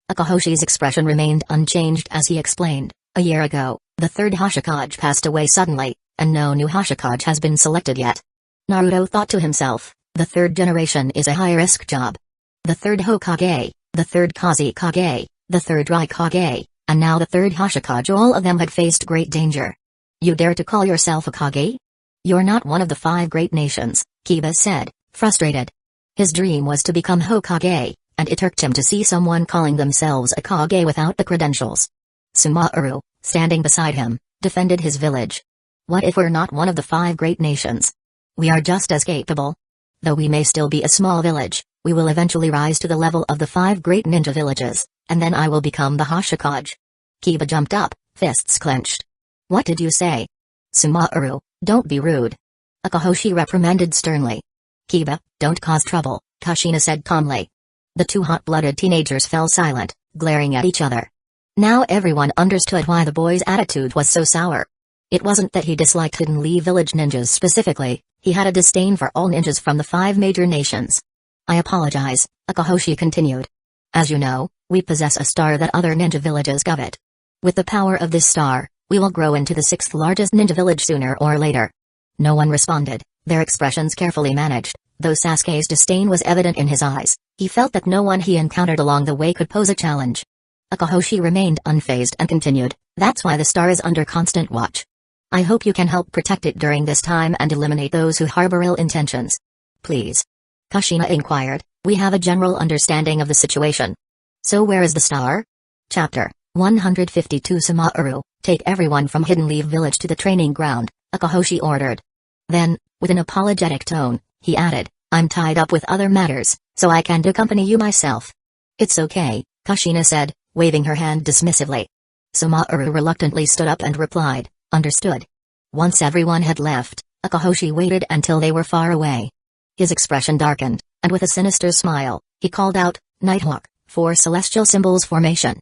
Akahoshi's expression remained unchanged as he explained, a year ago, the third Hashikage passed away suddenly, and no new Hashikage has been selected yet. Naruto thought to himself, the third generation is a high-risk job. The third Hokage, the third Kazekage, the third Raikage, and now the third Hashikage, all of them had faced great danger. You dare to call yourself a Kage? You're not one of the 5 great nations, Kiba said, frustrated. His dream was to become Hokage, and it irked him to see someone calling themselves a Kage without the credentials. Sumaru, standing beside him, defended his village. What if we're not one of the 5 great nations? We are just as capable. Though we may still be a small village, we will eventually rise to the level of the 5 great ninja villages, and then I will become the Hashikage. Kiba jumped up, fists clenched. What did you say? Sumaru, don't be rude. Akahoshi reprimanded sternly. Kiba, don't cause trouble, Kushina said calmly. The 2 hot-blooded teenagers fell silent, glaring at each other. Now everyone understood why the boy's attitude was so sour. It wasn't that he disliked Hidden Leaf Village ninjas specifically, he had a disdain for all ninjas from the 5 major nations. I apologize, Akahoshi continued. As you know, we possess a star that other ninja villages covet. With the power of this star, we will grow into the 6th largest ninja village sooner or later. No one responded, their expressions carefully managed, though Sasuke's disdain was evident in his eyes. He felt that no one he encountered along the way could pose a challenge. Akahoshi remained unfazed and continued, that's why the star is under constant watch. I hope you can help protect it during this time and eliminate those who harbor ill intentions. Please. Kushina inquired, we have a general understanding of the situation. So where is the star? Chapter 152 Sumaru, take everyone from Hidden Leaf Village to the training ground, Akahoshi ordered. Then, with an apologetic tone, he added, I'm tied up with other matters, so I can't accompany you myself. It's okay, Kushina said, waving her hand dismissively. Sumaru reluctantly stood up and replied, understood. Once everyone had left, Akahoshi waited until they were far away. His expression darkened, and with a sinister smile, he called out, Nighthawk, 4 celestial symbols formation.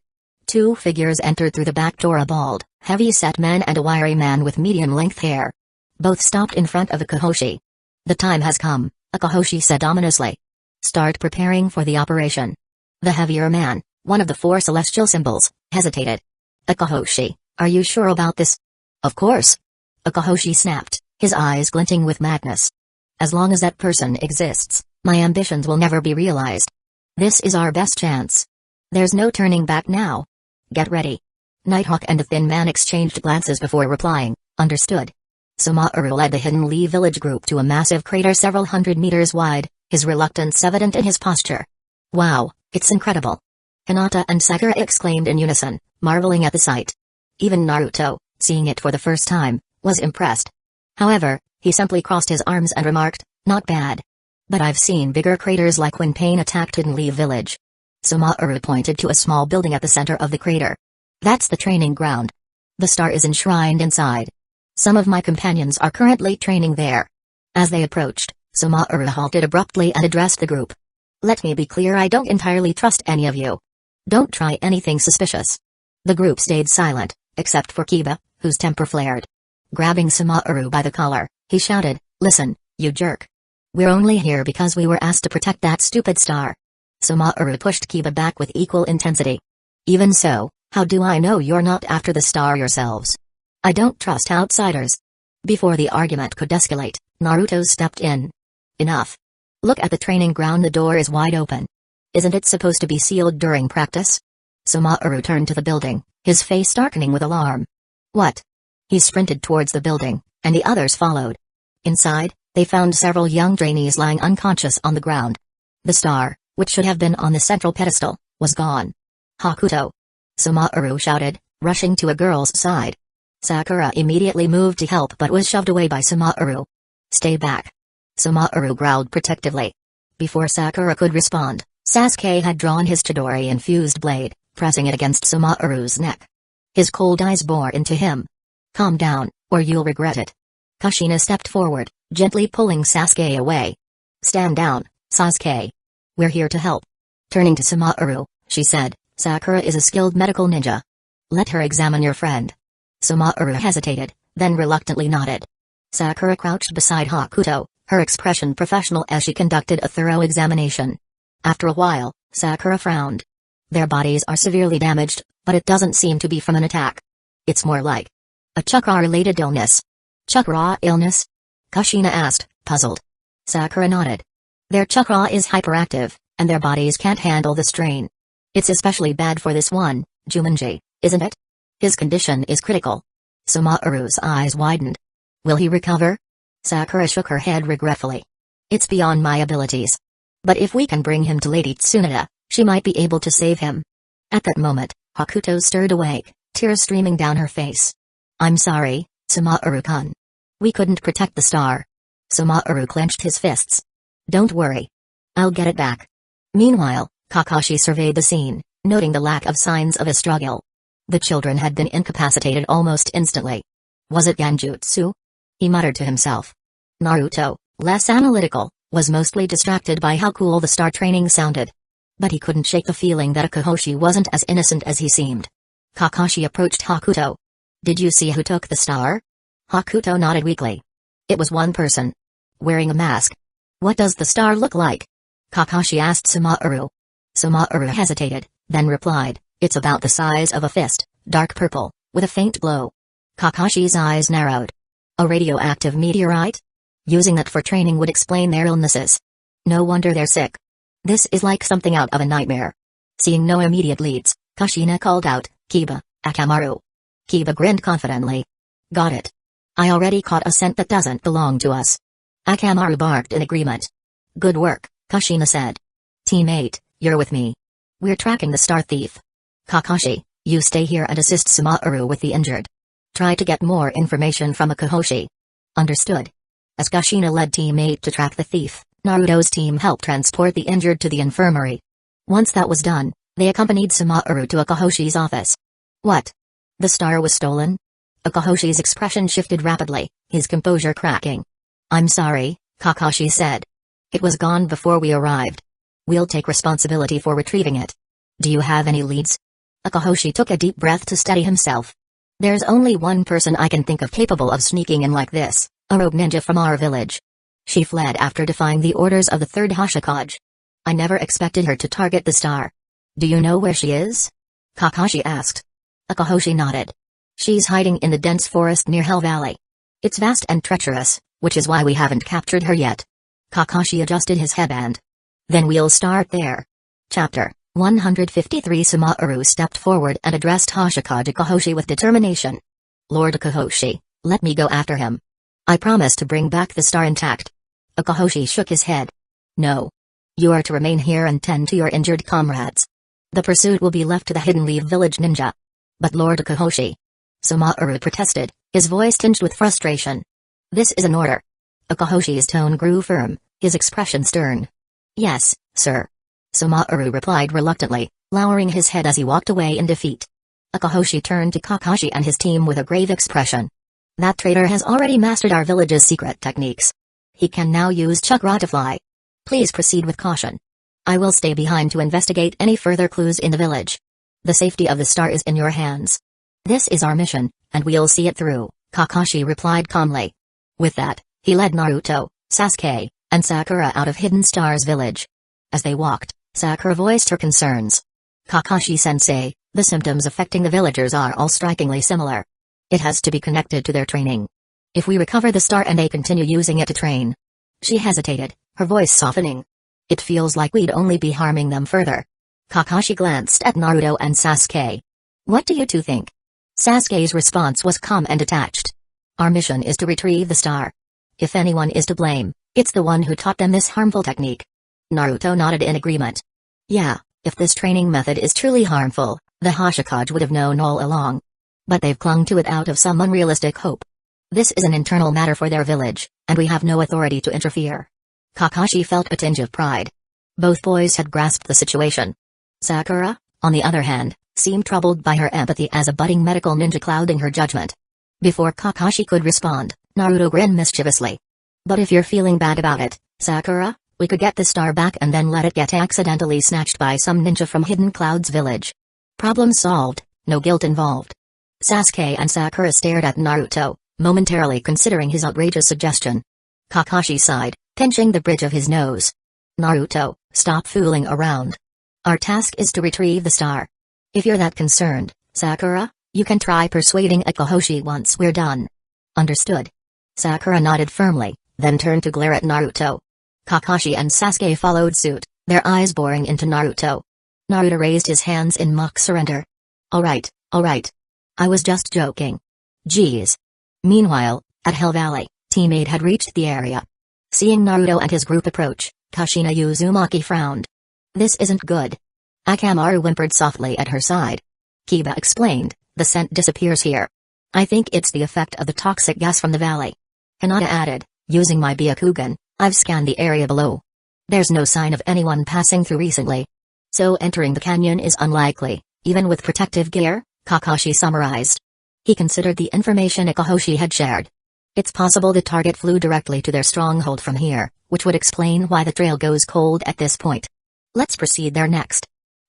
2 figures entered through the back door, a bald, heavy-set man and a wiry man with medium-length hair. Both stopped in front of Akahoshi. The time has come, Akahoshi said ominously. Start preparing for the operation. The heavier man, one of the 4 celestial symbols, hesitated. Akahoshi, are you sure about this? Of course. Akahoshi snapped, his eyes glinting with madness. As long as that person exists, my ambitions will never be realized. This is our best chance. There's no turning back now. Get ready. Nighthawk and the thin man exchanged glances before replying, understood. Sumaru led the Hidden Leaf Village group to a massive crater several hundred meters wide, his reluctance evident in his posture. Wow, it's incredible. Hinata and Sakura exclaimed in unison, marveling at the sight. Even Naruto, seeing it for the first time, was impressed. However, he simply crossed his arms and remarked, not bad. But I've seen bigger craters like when Pain attacked Hidden Leaf Village. Sumaru pointed to a small building at the center of the crater. That's the training ground. The star is enshrined inside. Some of my companions are currently training there. As they approached, Sumaru halted abruptly and addressed the group. Let me be clear, I don't entirely trust any of you. Don't try anything suspicious. The group stayed silent, except for Kiba, whose temper flared. Grabbing Sumaru by the collar, He shouted, "Listen, you jerk. We're only here because we were asked to protect that stupid star." Sumaru pushed Kiba back with equal intensity. "Even so, how do I know you're not after the star yourselves? I don't trust outsiders." Before the argument could escalate, Naruto stepped in. "Enough. Look at the training ground, the door is wide open. Isn't it supposed to be sealed during practice?" Sumaru turned to the building, his face darkening with alarm. "What?" He sprinted towards the building, and the others followed. Inside, they found several young trainees lying unconscious on the ground. The star, which should have been on the central pedestal, was gone. "Hakuto!" Sumaru shouted, rushing to a girl's side. Sakura immediately moved to help but was shoved away by Sumaru. "Stay back!" Sumaru growled protectively. Before Sakura could respond, Sasuke had drawn his Chidori-infused blade, pressing it against Sumaru's neck. His cold eyes bore into him. "Calm down, or you'll regret it." Kushina stepped forward, gently pulling Sasuke away. "Stand down, Sasuke. We're here to help." Turning to Sumaru, she said, "Sakura is a skilled medical ninja. Let her examine your friend." Sumaru hesitated, then reluctantly nodded. Sakura crouched beside Hakuto, her expression professional as she conducted a thorough examination. After a while, Sakura frowned. "Their bodies are severely damaged, but it doesn't seem to be from an attack. It's more like a chakra-related illness." "Chakra illness?" Kushina asked, puzzled. Sakura nodded. "Their chakra is hyperactive, and their bodies can't handle the strain. It's especially bad for this one, Jumanji, isn't it? His condition is critical." Sumaru's eyes widened. "Will he recover?" Sakura shook her head regretfully. "It's beyond my abilities. But if we can bring him to Lady Tsunade, she might be able to save him." At that moment, Hakuto stirred awake, tears streaming down her face. "I'm sorry, Sumaru-kun. We couldn't protect the star." Sumaru clenched his fists. "Don't worry. I'll get it back." Meanwhile, Kakashi surveyed the scene, noting the lack of signs of a struggle. The children had been incapacitated almost instantly. Was it Genjutsu? He muttered to himself. Naruto, less analytical, was mostly distracted by how cool the star training sounded. But he couldn't shake the feeling that Akahoshi wasn't as innocent as he seemed. Kakashi approached Hakuto. "Did you see who took the star?" Hakuto nodded weakly. "It was one person. Wearing a mask." "What does the star look like?" Kakashi asked Sumaru. Sumaru hesitated, then replied, "It's about the size of a fist, dark purple, with a faint glow." Kakashi's eyes narrowed. "A radioactive meteorite? Using that for training would explain their illnesses. No wonder they're sick. This is like something out of a nightmare." Seeing no immediate leads, Kushina called out, "Kiba, Akamaru." Kiba grinned confidently. "Got it. I already caught a scent that doesn't belong to us." Akamaru barked in agreement. "Good work," Kushina said. "Teammate, you're with me. We're tracking the star thief. Kakashi, you stay here and assist Sumaru with the injured. Try to get more information from Akahoshi." "Understood." As Kushina led Team 8 to track the thief, Naruto's team helped transport the injured to the infirmary. Once that was done, they accompanied Sumaru to Akahoshi's office. "What? The star was stolen?" Akahoshi's expression shifted rapidly, his composure cracking. "I'm sorry," Kakashi said. "It was gone before we arrived. We'll take responsibility for retrieving it. Do you have any leads?" Akahoshi took a deep breath to steady himself. "There's only one person I can think of capable of sneaking in like this, a rogue ninja from our village. She fled after defying the orders of the third Hashikage. I never expected her to target the star. Do you know where she is?" Kakashi asked. Akahoshi nodded. "She's hiding in the dense forest near Hell Valley. It's vast and treacherous, which is why we haven't captured her yet." Kakashi adjusted his headband. "Then we'll start there." Chapter 153. Sumaru stepped forward and addressed Hashikage Akahoshi with determination. "Lord Akahoshi, let me go after him. I promise to bring back the star intact." Akahoshi shook his head. "No. You are to remain here and tend to your injured comrades. The pursuit will be left to the Hidden Leaf Village ninja." "But Lord Akahoshi," Sumaru protested, his voice tinged with frustration. "This is an order." Akahoshi's tone grew firm, his expression stern. "Yes, sir." Sumaru replied reluctantly, lowering his head as he walked away in defeat. Akahoshi turned to Kakashi and his team with a grave expression. "That traitor has already mastered our village's secret techniques. He can now use chakra to fly. Please proceed with caution. I will stay behind to investigate any further clues in the village. The safety of the star is in your hands." "This is our mission, and we'll see it through," Kakashi replied calmly. With that, He led Naruto, Sasuke, and Sakura out of Hidden Stars village. As they walked, Sakura voiced her concerns. Kakashi-sensei, the symptoms affecting the villagers are all strikingly similar. It has to be connected to their training. If we recover the star and they continue using it to train. She hesitated, her voice softening. It feels like we'd only be harming them further. Kakashi glanced at Naruto and Sasuke. What do you two think? Sasuke's response was calm and detached. Our mission is to retrieve the star. If anyone is to blame, it's the one who taught them this harmful technique. Naruto nodded in agreement. Yeah, if this training method is truly harmful, the Hashikage would have known all along. But they've clung to it out of some unrealistic hope. This is an internal matter for their village, and we have no authority to interfere. Kakashi felt a tinge of pride. Both boys had grasped the situation. Sakura, on the other hand, seemed troubled by her empathy as a budding medical ninja clouding her judgment. Before Kakashi could respond, Naruto grinned mischievously. But if you're feeling bad about it, Sakura, we could get the star back and then let it get accidentally snatched by some ninja from Hidden Cloud's village. Problem solved, no guilt involved. Sasuke and Sakura stared at Naruto, momentarily considering his outrageous suggestion. Kakashi sighed, pinching the bridge of his nose. Naruto, stop fooling around. Our task is to retrieve the star. If you're that concerned, Sakura, you can try persuading Akahoshi once we're done. Understood. Sakura nodded firmly, then turned to glare at Naruto. Kakashi and Sasuke followed suit, their eyes boring into Naruto. Naruto raised his hands in mock surrender. Alright. I was just joking. Geez. Meanwhile, at Hell Valley, Team 8 had reached the area. Seeing Naruto and his group approach, Kushina Uzumaki frowned. This isn't good. Akamaru whimpered softly at her side. Kiba explained, the scent disappears here. I think it's the effect of the toxic gas from the valley. Hinata added, using my Byakugan, I've scanned the area below. There's no sign of anyone passing through recently. So entering the canyon is unlikely, even with protective gear, Kakashi summarized. He considered the information Akahoshi had shared. It's possible the target flew directly to their stronghold from here, which would explain why the trail goes cold at this point. Let's proceed there next.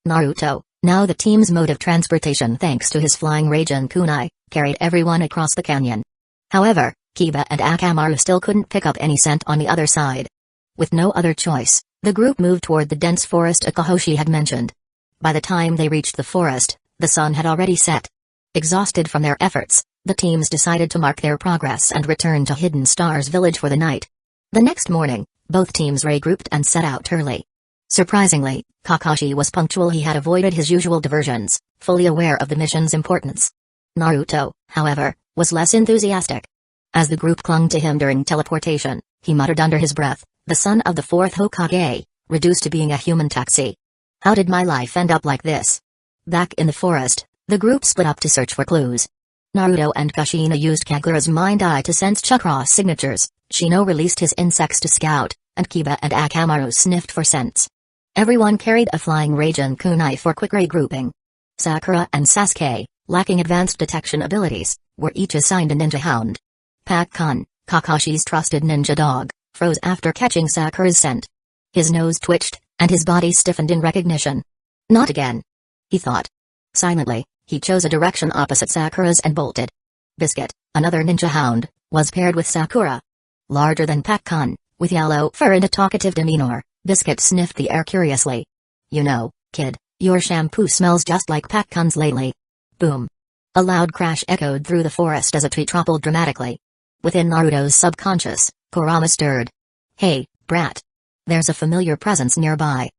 Naruto, now the team's mode of transportation thanks to his flying Raijin kunai, carried everyone across the canyon. However, Kiba and Akamaru still couldn't pick up any scent on the other side. With no other choice, the group moved toward the dense forest Akahoshi had mentioned. By the time they reached the forest, the sun had already set. Exhausted from their efforts, the teams decided to mark their progress and return to Hidden Stars village for the night. The next morning, both teams regrouped and set out early. Surprisingly, Kakashi was punctual. He had avoided his usual diversions, fully aware of the mission's importance. Naruto, however, was less enthusiastic. As the group clung to him during teleportation, he muttered under his breath, the son of the fourth Hokage, reduced to being a human taxi. How did my life end up like this? Back in the forest, the group split up to search for clues. Naruto and Kushina used Kagura's mind eye to sense chakra signatures, Shino released his insects to scout, and Kiba and Akamaru sniffed for scents. Everyone carried a flying Raijin kunai for quick regrouping. Sakura and Sasuke, lacking advanced detection abilities, were each assigned a ninja hound. Pac-kun, Kakashi's trusted ninja dog, froze after catching Sakura's scent. His nose twitched, and his body stiffened in recognition. Not again, he thought. Silently, he chose a direction opposite Sakura's and bolted. Biscuit, another ninja hound, was paired with Sakura. Larger than Pac-kun, with yellow fur and a talkative demeanor, Biscuit sniffed the air curiously. You know, kid, your shampoo smells just like Pac-kun's lately. Boom. A loud crash echoed through the forest as a tree toppled dramatically. Within Naruto's subconscious, Kurama stirred. Hey, brat. There's a familiar presence nearby.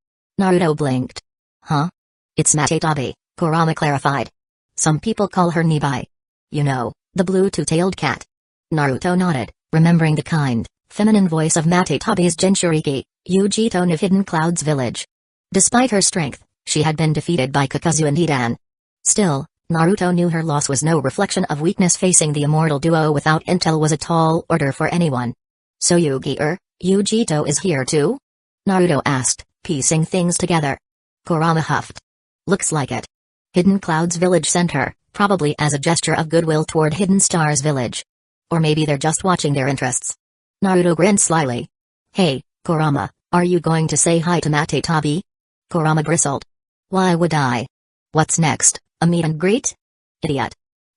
Naruto blinked. Huh? It's Matetabi, Kurama clarified. Some people call her Nibai. You know, the blue two-tailed cat. Naruto nodded, remembering the kind, feminine voice of Matetabi's Jinchuriki, Ujito of Hidden Cloud's village. Despite her strength, she had been defeated by Kakazu and Hidan. Still, Naruto knew her loss was no reflection of weakness. Facing the immortal duo without intel was a tall order for anyone. So Ujito is here too? Naruto asked, piecing things together. Kurama huffed. Looks like it. Hidden Cloud's village sent her, probably as a gesture of goodwill toward Hidden Stars village. Or maybe they're just watching their interests. Naruto grinned slyly. Hey, Kurama, are you going to say hi to Matetabi? Kurama bristled. Why would I? What's next, a meet and greet? Idiot.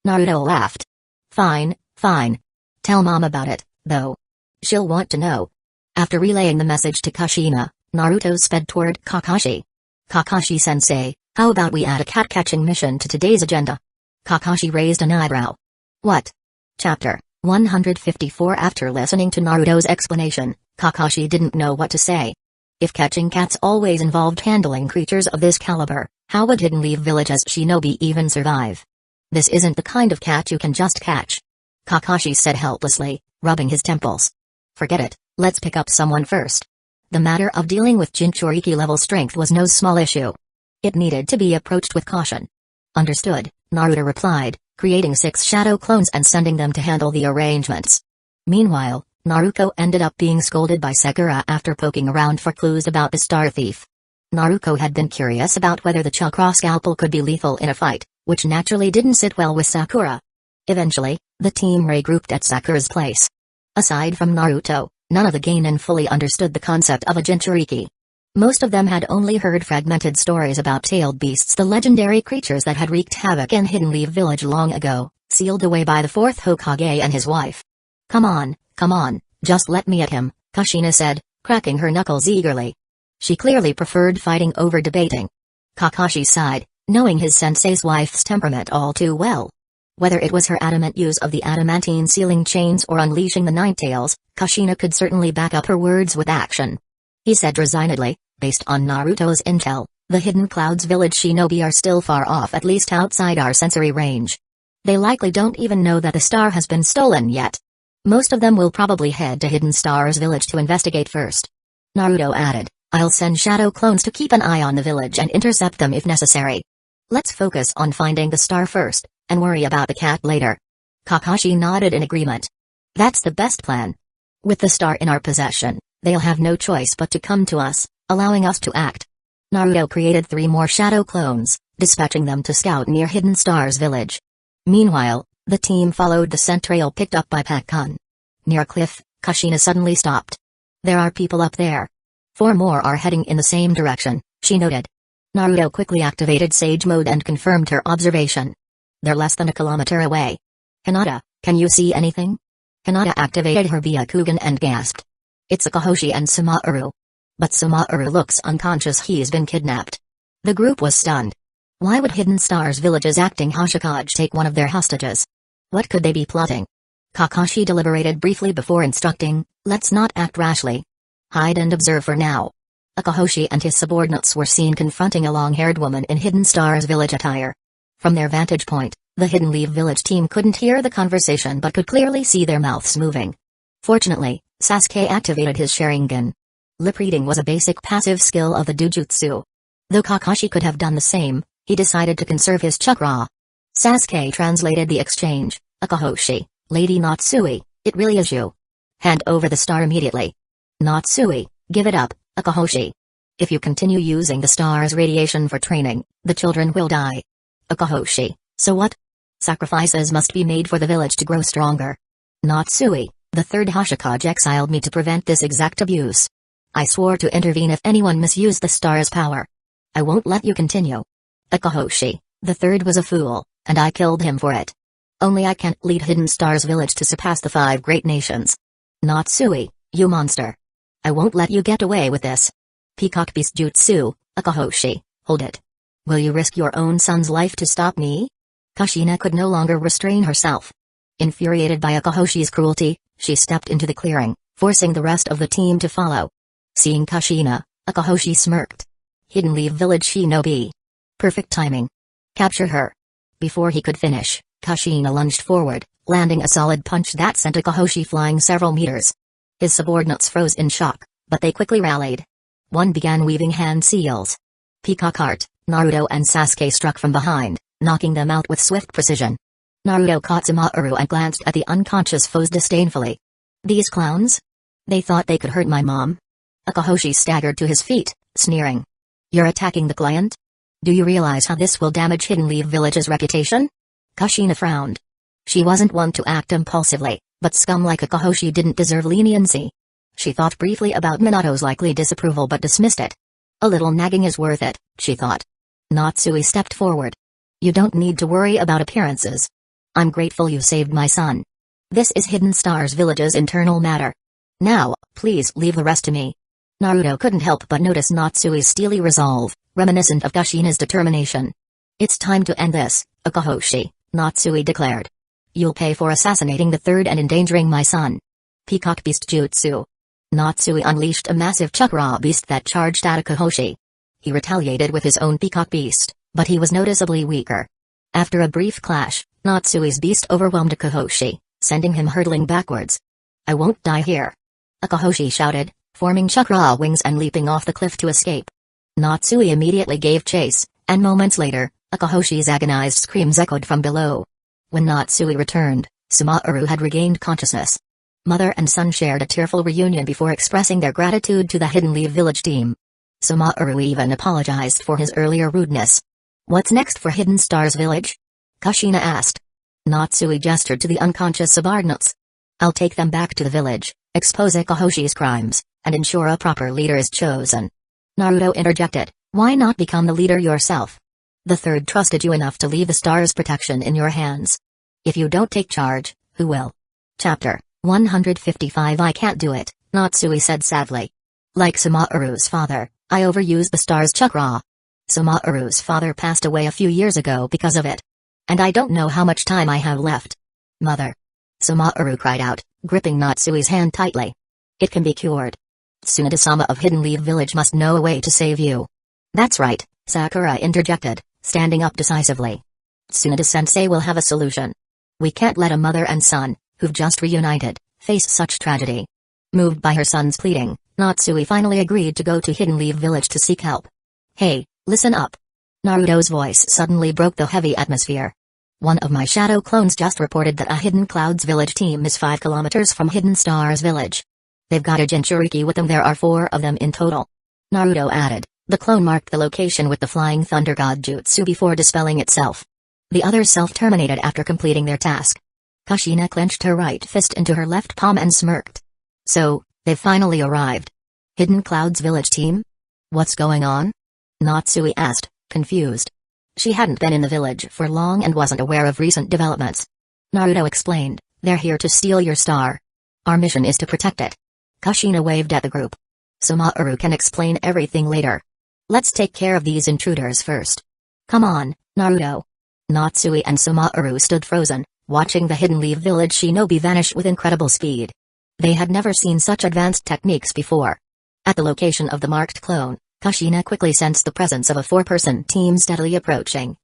Naruto laughed. Fine. Tell Mom about it, though. She'll want to know. After relaying the message to Kushina, Naruto sped toward Kakashi. Kakashi-sensei, how about we add a cat-catching mission to today's agenda? Kakashi raised an eyebrow. What? Chapter 154. After listening to Naruto's explanation, Kakashi didn't know what to say. If catching cats always involved handling creatures of this caliber, how would Hidden Leaf Village as shinobi even survive? This isn't the kind of cat you can just catch. Kakashi said helplessly, rubbing his temples. Forget it, let's pick up someone first. The matter of dealing with Jinchuriki-level strength was no small issue. It needed to be approached with caution. Understood, Naruto replied, creating 6 shadow clones and sending them to handle the arrangements. Meanwhile, Naruto ended up being scolded by Sakura after poking around for clues about the star thief. Naruto had been curious about whether the chakra scalpel could be lethal in a fight, which naturally didn't sit well with Sakura. Eventually, the team regrouped at Sakura's place. Aside from Naruto, none of the Genin fully understood the concept of a Jinchuriki. Most of them had only heard fragmented stories about tailed beasts, the legendary creatures that had wreaked havoc in Hidden Leaf Village long ago, sealed away by the 4th Hokage and his wife. Come on, just let me at him, Kushina said, cracking her knuckles eagerly. She clearly preferred fighting over debating. Kakashi sighed, knowing his sensei's wife's temperament all too well. Whether it was her adamant use of the adamantine sealing chains or unleashing the Ninetales, Kushina could certainly back up her words with action. He said resignedly, based on Naruto's intel, the Hidden Clouds Village shinobi are still far off, at least outside our sensory range. They likely don't even know that the star has been stolen yet. Most of them will probably head to Hidden Star's village to investigate first. Naruto added, I'll send shadow clones to keep an eye on the village and intercept them if necessary. Let's focus on finding the star first, and worry about the cat later. Kakashi nodded in agreement. That's the best plan. With the star in our possession, they'll have no choice but to come to us, allowing us to act. Naruto created 3 more shadow clones, dispatching them to scout near Hidden Star's village. Meanwhile, the team followed the scent trail picked up by Pakkun. Near a cliff, Kushina suddenly stopped. There are people up there. 4 more are heading in the same direction, she noted. Naruto quickly activated Sage Mode and confirmed her observation. They're less than a kilometer away. Hinata, can you see anything? Hinata activated her Byakugan and gasped. It's Akahoshi and Sumauru. But Sumauru looks unconscious, he's been kidnapped. The group was stunned. Why would Hidden Star's village's acting Hashikage take one of their hostages? What could they be plotting? Kakashi deliberated briefly before instructing, let's not act rashly. Hide and observe for now. Akahoshi and his subordinates were seen confronting a long-haired woman in Hidden Star's village attire. From their vantage point, the Hidden Leaf Village team couldn't hear the conversation but could clearly see their mouths moving. Fortunately, Sasuke activated his Sharingan. Lip reading was a basic passive skill of the Dujutsu. Though Kakashi could have done the same, he decided to conserve his chakra. Sasuke translated the exchange. Akahoshi, Lady Natsui, it really is you. Hand over the star immediately. Natsui, give it up, Akahoshi. If you continue using the star's radiation for training, the children will die. Akahoshi, so what? Sacrifices must be made for the village to grow stronger. Natsui, the 3rd Hashikage exiled me to prevent this exact abuse. I swore to intervene if anyone misused the star's power. I won't let you continue. Akahoshi, the 3rd was a fool, and I killed him for it. Only I can't lead Hidden Star's village to surpass the 5 great nations. Natsui, you monster. I won't let you get away with this. Peacock Beast Jutsu, Akahoshi, hold it. Will you risk your own son's life to stop me? Kushina could no longer restrain herself. Infuriated by Akahoshi's cruelty, she stepped into the clearing, forcing the rest of the team to follow. Seeing Kushina, Akahoshi smirked. Hidden Leaf Village shinobi. Perfect timing. Capture her. Before he could finish, Kushina lunged forward, landing a solid punch that sent Akahoshi flying several meters. His subordinates froze in shock, but they quickly rallied. One began weaving hand seals. Peacock Heart, Naruto and Sasuke struck from behind, knocking them out with swift precision. Naruto caught Sumauru and glanced at the unconscious foes disdainfully. These clowns? They thought they could hurt my mom? Akahoshi staggered to his feet, sneering. You're attacking the client? Do you realize how this will damage Hidden Leaf Village's reputation? Kushina frowned. She wasn't one to act impulsively, but scum like Akahoshi didn't deserve leniency. She thought briefly about Minato's likely disapproval but dismissed it. A little nagging is worth it, she thought. Natsui stepped forward. You don't need to worry about appearances. I'm grateful you saved my son. This is Hidden Star's village's internal matter. Now, please leave the rest to me. Naruto couldn't help but notice Natsui's steely resolve, reminiscent of Kushina's determination. It's time to end this, Akahoshi, Natsui declared. You'll pay for assassinating the third and endangering my son. Peacock Beast Jutsu. Natsui unleashed a massive chakra beast that charged at Akahoshi. He retaliated with his own Peacock Beast, but he was noticeably weaker. After a brief clash, Natsui's beast overwhelmed Akahoshi, sending him hurtling backwards. I won't die here. Akahoshi shouted, forming chakra wings and leaping off the cliff to escape. Natsui immediately gave chase, and moments later, Akahoshi's agonized screams echoed from below. When Natsui returned, Sumaru had regained consciousness. Mother and son shared a tearful reunion before expressing their gratitude to the Hidden Leaf Village team. Sumaru even apologized for his earlier rudeness. What's next for Hidden Stars Village? Kushina asked. Natsui gestured to the unconscious subordinates. I'll take them back to the village, expose Akahoshi's crimes, and ensure a proper leader is chosen. Naruto interjected, why not become the leader yourself? The third trusted you enough to leave the star's protection in your hands. If you don't take charge, who will? Chapter 155 I can't do it, Natsui said sadly. Like Sumaru's father, I overused the star's chakra. Sumaru's father passed away a few years ago because of it. And I don't know how much time I have left. Mother. Sumaru cried out, gripping Natsui's hand tightly. It can be cured. Tsunade-sama of Hidden Leaf Village must know a way to save you. That's right, Sakura interjected, standing up decisively. Tsunade-sensei will have a solution. We can't let a mother and son, who've just reunited, face such tragedy. Moved by her son's pleading, Natsui finally agreed to go to Hidden Leaf Village to seek help. Hey, listen up. Naruto's voice suddenly broke the heavy atmosphere. One of my shadow clones just reported that a Hidden Clouds Village team is 5 kilometers from Hidden Stars Village. They've got a Jinchuriki with them. There are 4 of them in total. Naruto added. The clone marked the location with the Flying Thunder God Jutsu before dispelling itself. The others self-terminated after completing their task. Kushina clenched her right fist into her left palm and smirked. So, they've finally arrived. Hidden Clouds Village team? What's going on? Natsui asked, confused. She hadn't been in the village for long and wasn't aware of recent developments. Naruto explained, they're here to steal your star. Our mission is to protect it. Kushina waved at the group. Sumaru can explain everything later. Let's take care of these intruders first. Come on, Naruto. Natsui and Sumaru stood frozen, watching the Hidden Leaf Village shinobi vanish with incredible speed. They had never seen such advanced techniques before. At the location of the marked clone, Kushina quickly sensed the presence of a 4-person team steadily approaching.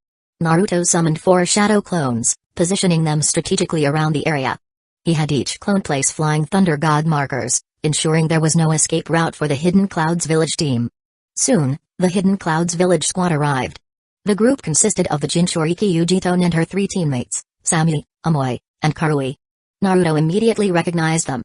Naruto summoned 4 shadow clones, positioning them strategically around the area. He had each clone place Flying Thunder God markers, ensuring there was no escape route for the Hidden Clouds Village team. Soon, the Hidden Clouds Village squad arrived. The group consisted of the Jinchuriki Yujito and her 3 teammates, Samui, Amoy, and Karui. Naruto immediately recognized them.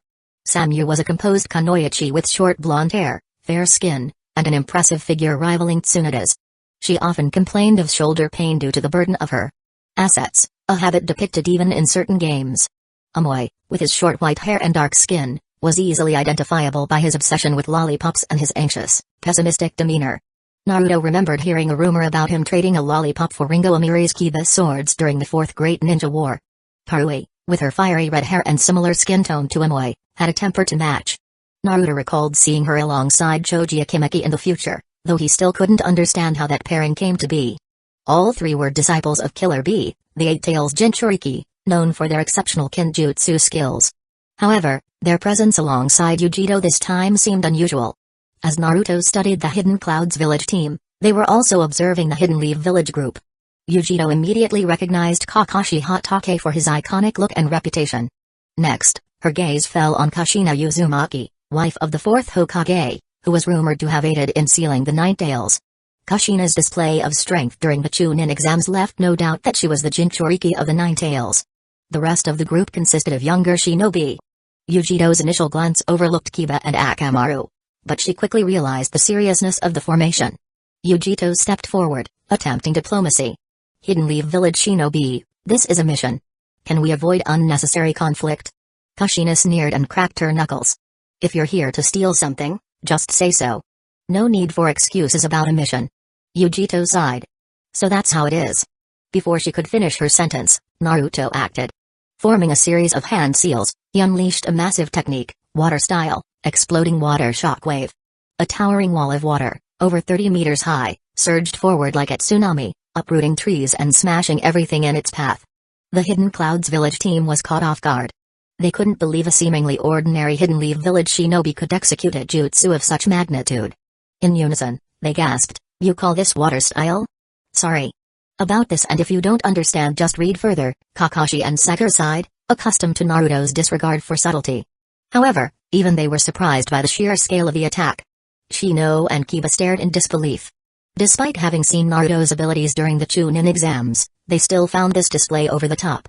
Samui was a composed kunoichi with short blonde hair, fair skin, and an impressive figure rivaling Tsunade's. She often complained of shoulder pain due to the burden of her assets, a habit depicted even in certain games. Amoy, with his short white hair and dark skin, was easily identifiable by his obsession with lollipops and his anxious, pessimistic demeanor. Naruto remembered hearing a rumor about him trading a lollipop for Ringo Amiri's Kiba swords during the 4th Great Ninja War. Karui, with her fiery red hair and similar skin tone to Amoy, had a temper to match. Naruto recalled seeing her alongside Choji Akimeki in the future, though he still couldn't understand how that pairing came to be. All 3 were disciples of Killer Bee, the 8-Tails Jinchuriki, known for their exceptional kinjutsu skills. However, their presence alongside Yujito this time seemed unusual. As Naruto studied the Hidden Clouds Village team, they were also observing the Hidden Leaf Village group. Yujito immediately recognized Kakashi Hatake for his iconic look and reputation. Next, her gaze fell on Kushina Uzumaki, wife of the 4th Hokage, who was rumored to have aided in sealing the 9-Tails. Kushina's display of strength during the Chunin exams left no doubt that she was the Jinchuriki of the 9-Tails. The rest of the group consisted of younger shinobi. Yujito's initial glance overlooked Kiba and Akamaru, but she quickly realized the seriousness of the formation. Yujito stepped forward, attempting diplomacy. Hidden Leaf Village shinobi, this is a mission. Can we avoid unnecessary conflict? Kushina sneered and cracked her knuckles. If you're here to steal something, just say so. No need for excuses about a mission. Yujito sighed. So that's how it is. Before she could finish her sentence, Naruto acted. Forming a series of hand seals, he unleashed a massive technique, Water style, exploding water shockwave. A towering wall of water, over 30 meters high, surged forward like a tsunami, uprooting trees and smashing everything in its path. The Hidden Clouds Village team was caught off guard. They couldn't believe a seemingly ordinary Hidden Leaf Village shinobi could execute a jutsu of such magnitude. In unison, they gasped, "You call this water style?" "Sorry about this, and if you don't understand just read further," Kakashi and Sekiro sighed, accustomed to Naruto's disregard for subtlety. However, even they were surprised by the sheer scale of the attack. Shino and Kiba stared in disbelief. Despite having seen Naruto's abilities during the Chunin exams, they still found this display over the top.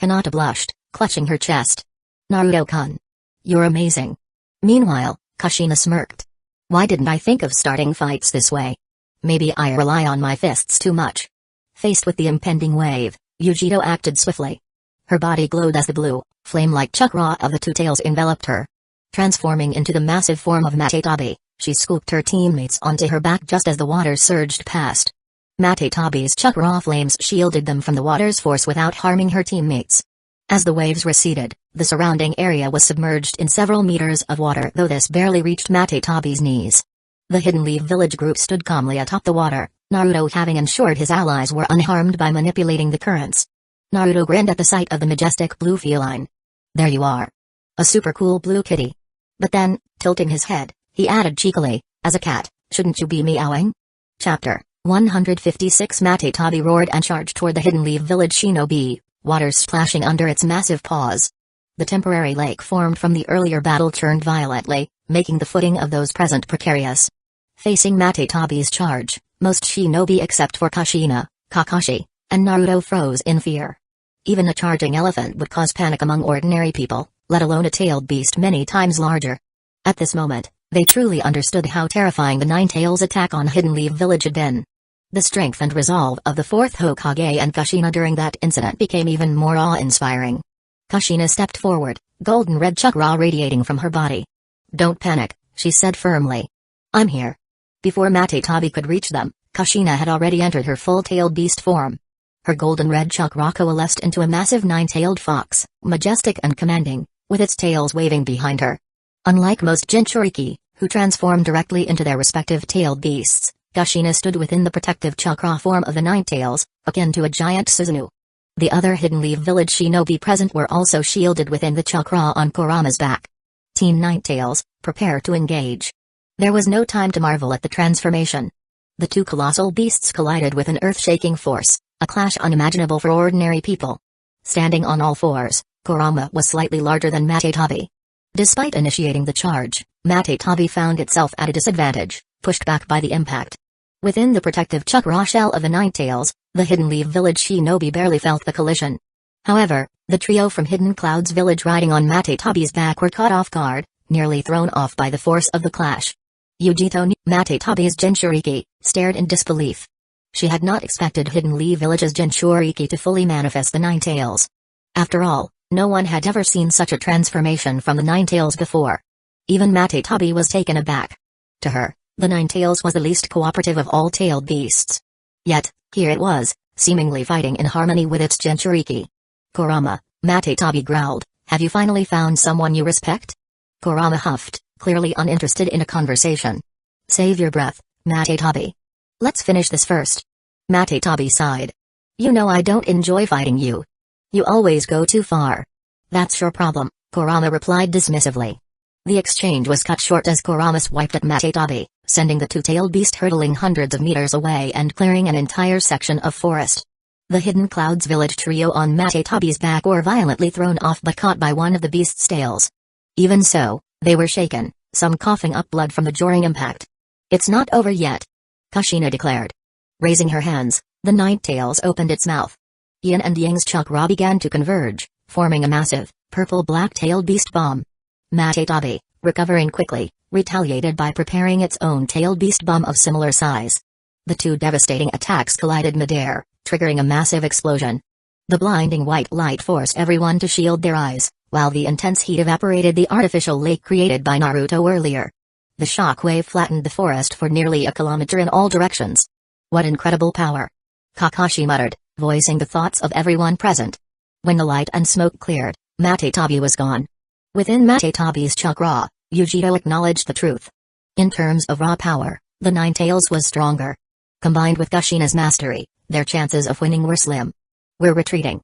Hinata blushed, clutching her chest. "Naruto-kun, you're amazing." Meanwhile, Kushina smirked. "Why didn't I think of starting fights this way? Maybe I rely on my fists too much." Faced with the impending wave, Yujito acted swiftly. Her body glowed as the blue, flame-like chakra of the two tails enveloped her. Transforming into the massive form of Matetabi, she scooped her teammates onto her back just as the water surged past. Matetabi's chakra flames shielded them from the water's force without harming her teammates. As the waves receded, the surrounding area was submerged in several meters of water, though this barely reached Matetabi's knees. The Hidden Leaf Village group stood calmly atop the water, Naruto having ensured his allies were unharmed by manipulating the currents. Naruto grinned at the sight of the majestic blue feline. "There you are. A super cool blue kitty." But then, tilting his head, he added cheekily, "As a cat, shouldn't you be meowing?" Chapter 156. Matetabi roared and charged toward the Hidden Leaf Village shinobi, water splashing under its massive paws. The temporary lake formed from the earlier battle churned violently, making the footing of those present precarious. Facing Matetabi's charge, most shinobi except for Kushina, Kakashi, and Naruto froze in fear. Even a charging elephant would cause panic among ordinary people, let alone a tailed beast many times larger. At this moment, they truly understood how terrifying the Nine-Tails attack on Hidden Leaf Village had been. The strength and resolve of the fourth Hokage and Kushina during that incident became even more awe-inspiring. Kushina stepped forward, golden red chakra radiating from her body. "Don't panic," she said firmly. "I'm here." Before Matetabi could reach them, Kushina had already entered her full-tailed beast form. Her golden red chakra coalesced into a massive nine-tailed fox, majestic and commanding, with its tails waving behind her. Unlike most Jinchuriki, who transformed directly into their respective tailed beasts, Kushina stood within the protective chakra form of the Nine-Tails, akin to a giant Susanoo. The other Hidden Leaf Village shinobi present were also shielded within the chakra on Kurama's back. Team Nine-Tails, prepare to engage. There was no time to marvel at the transformation. The two colossal beasts collided with an earth-shaking force, a clash unimaginable for ordinary people. Standing on all fours, Kurama was slightly larger than Matetabi. Despite initiating the charge, Matetabi found itself at a disadvantage, pushed back by the impact. Within the protective chakra shell of the Nine-Tails, the Hidden Leaf Village shinobi barely felt the collision. However, the trio from Hidden Clouds Village riding on Matetabi's back were caught off guard, nearly thrown off by the force of the clash. Yujito, Matetabi's Jinchuriki, stared in disbelief. She had not expected Hidden Leaf Village's Jinchuriki to fully manifest the Nine-Tails. After all, no one had ever seen such a transformation from the Nine-Tails before. Even Matetabi was taken aback. To her, the Nine-Tails was the least cooperative of all tailed beasts. Yet, here it was, seemingly fighting in harmony with its Jinchuriki. "Kurama," Matetabi growled, "have you finally found someone you respect?" Kurama huffed, clearly uninterested in a conversation. "Save your breath, Matetabi. Let's finish this first." Matetabi sighed. "You know I don't enjoy fighting you. You always go too far." "That's your problem," Kurama replied dismissively. The exchange was cut short as Kurama swiped at Matetabi, sending the two-tailed beast hurtling hundreds of meters away and clearing an entire section of forest. The Hidden Clouds Village trio on Matetabi's back were violently thrown off but caught by one of the beast's tails. Even so, they were shaken, some coughing up blood from the jarring impact. "It's not over yet," Kushina declared. Raising her hands, the Nine-Tails opened its mouth. Yin and Yang's chakra began to converge, forming a massive, purple-black-tailed beast bomb. Matetabi, recovering quickly, retaliated by preparing its own tailed beast bomb of similar size. The two devastating attacks collided midair, triggering a massive explosion. The blinding white light forced everyone to shield their eyes, while the intense heat evaporated the artificial lake created by Naruto earlier. The shockwave flattened the forest for nearly a kilometer in all directions. "What incredible power!" Kakashi muttered, voicing the thoughts of everyone present. When the light and smoke cleared, Matetabi was gone. Within Matetabi's chakra, Yujito acknowledged the truth. In terms of raw power, the Nine Tails was stronger. Combined with Kushina's mastery, their chances of winning were slim. We're retreating.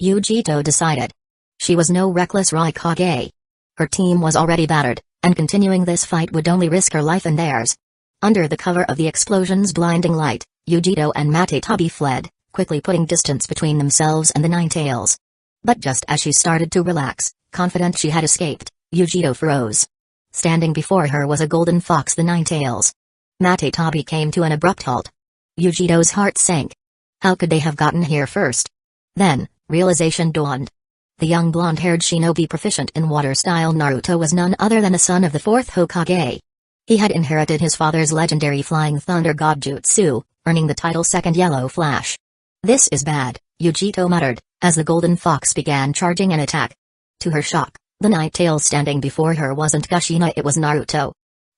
Yujito decided. She was no reckless Raikage. Her team was already battered, and continuing this fight would only risk her life and theirs. Under the cover of the explosion's blinding light, Yujito and Matetabi fled, quickly putting distance between themselves and the Nine Tails. But just as she started to relax, confident she had escaped, Yujito froze. Standing before her was a golden fox, the Nine Tails. Matetabi came to an abrupt halt. Yujito's heart sank. How could they have gotten here first? Then, realization dawned. The young blonde-haired shinobi proficient in water-style Naruto was none other than the son of the fourth Hokage. He had inherited his father's legendary Flying Thunder God Jutsu, earning the title Second Yellow Flash. This is bad, Yujito muttered, as the golden fox began charging an attack. To her shock, the Nine Tails standing before her wasn't Kushina, it was Naruto.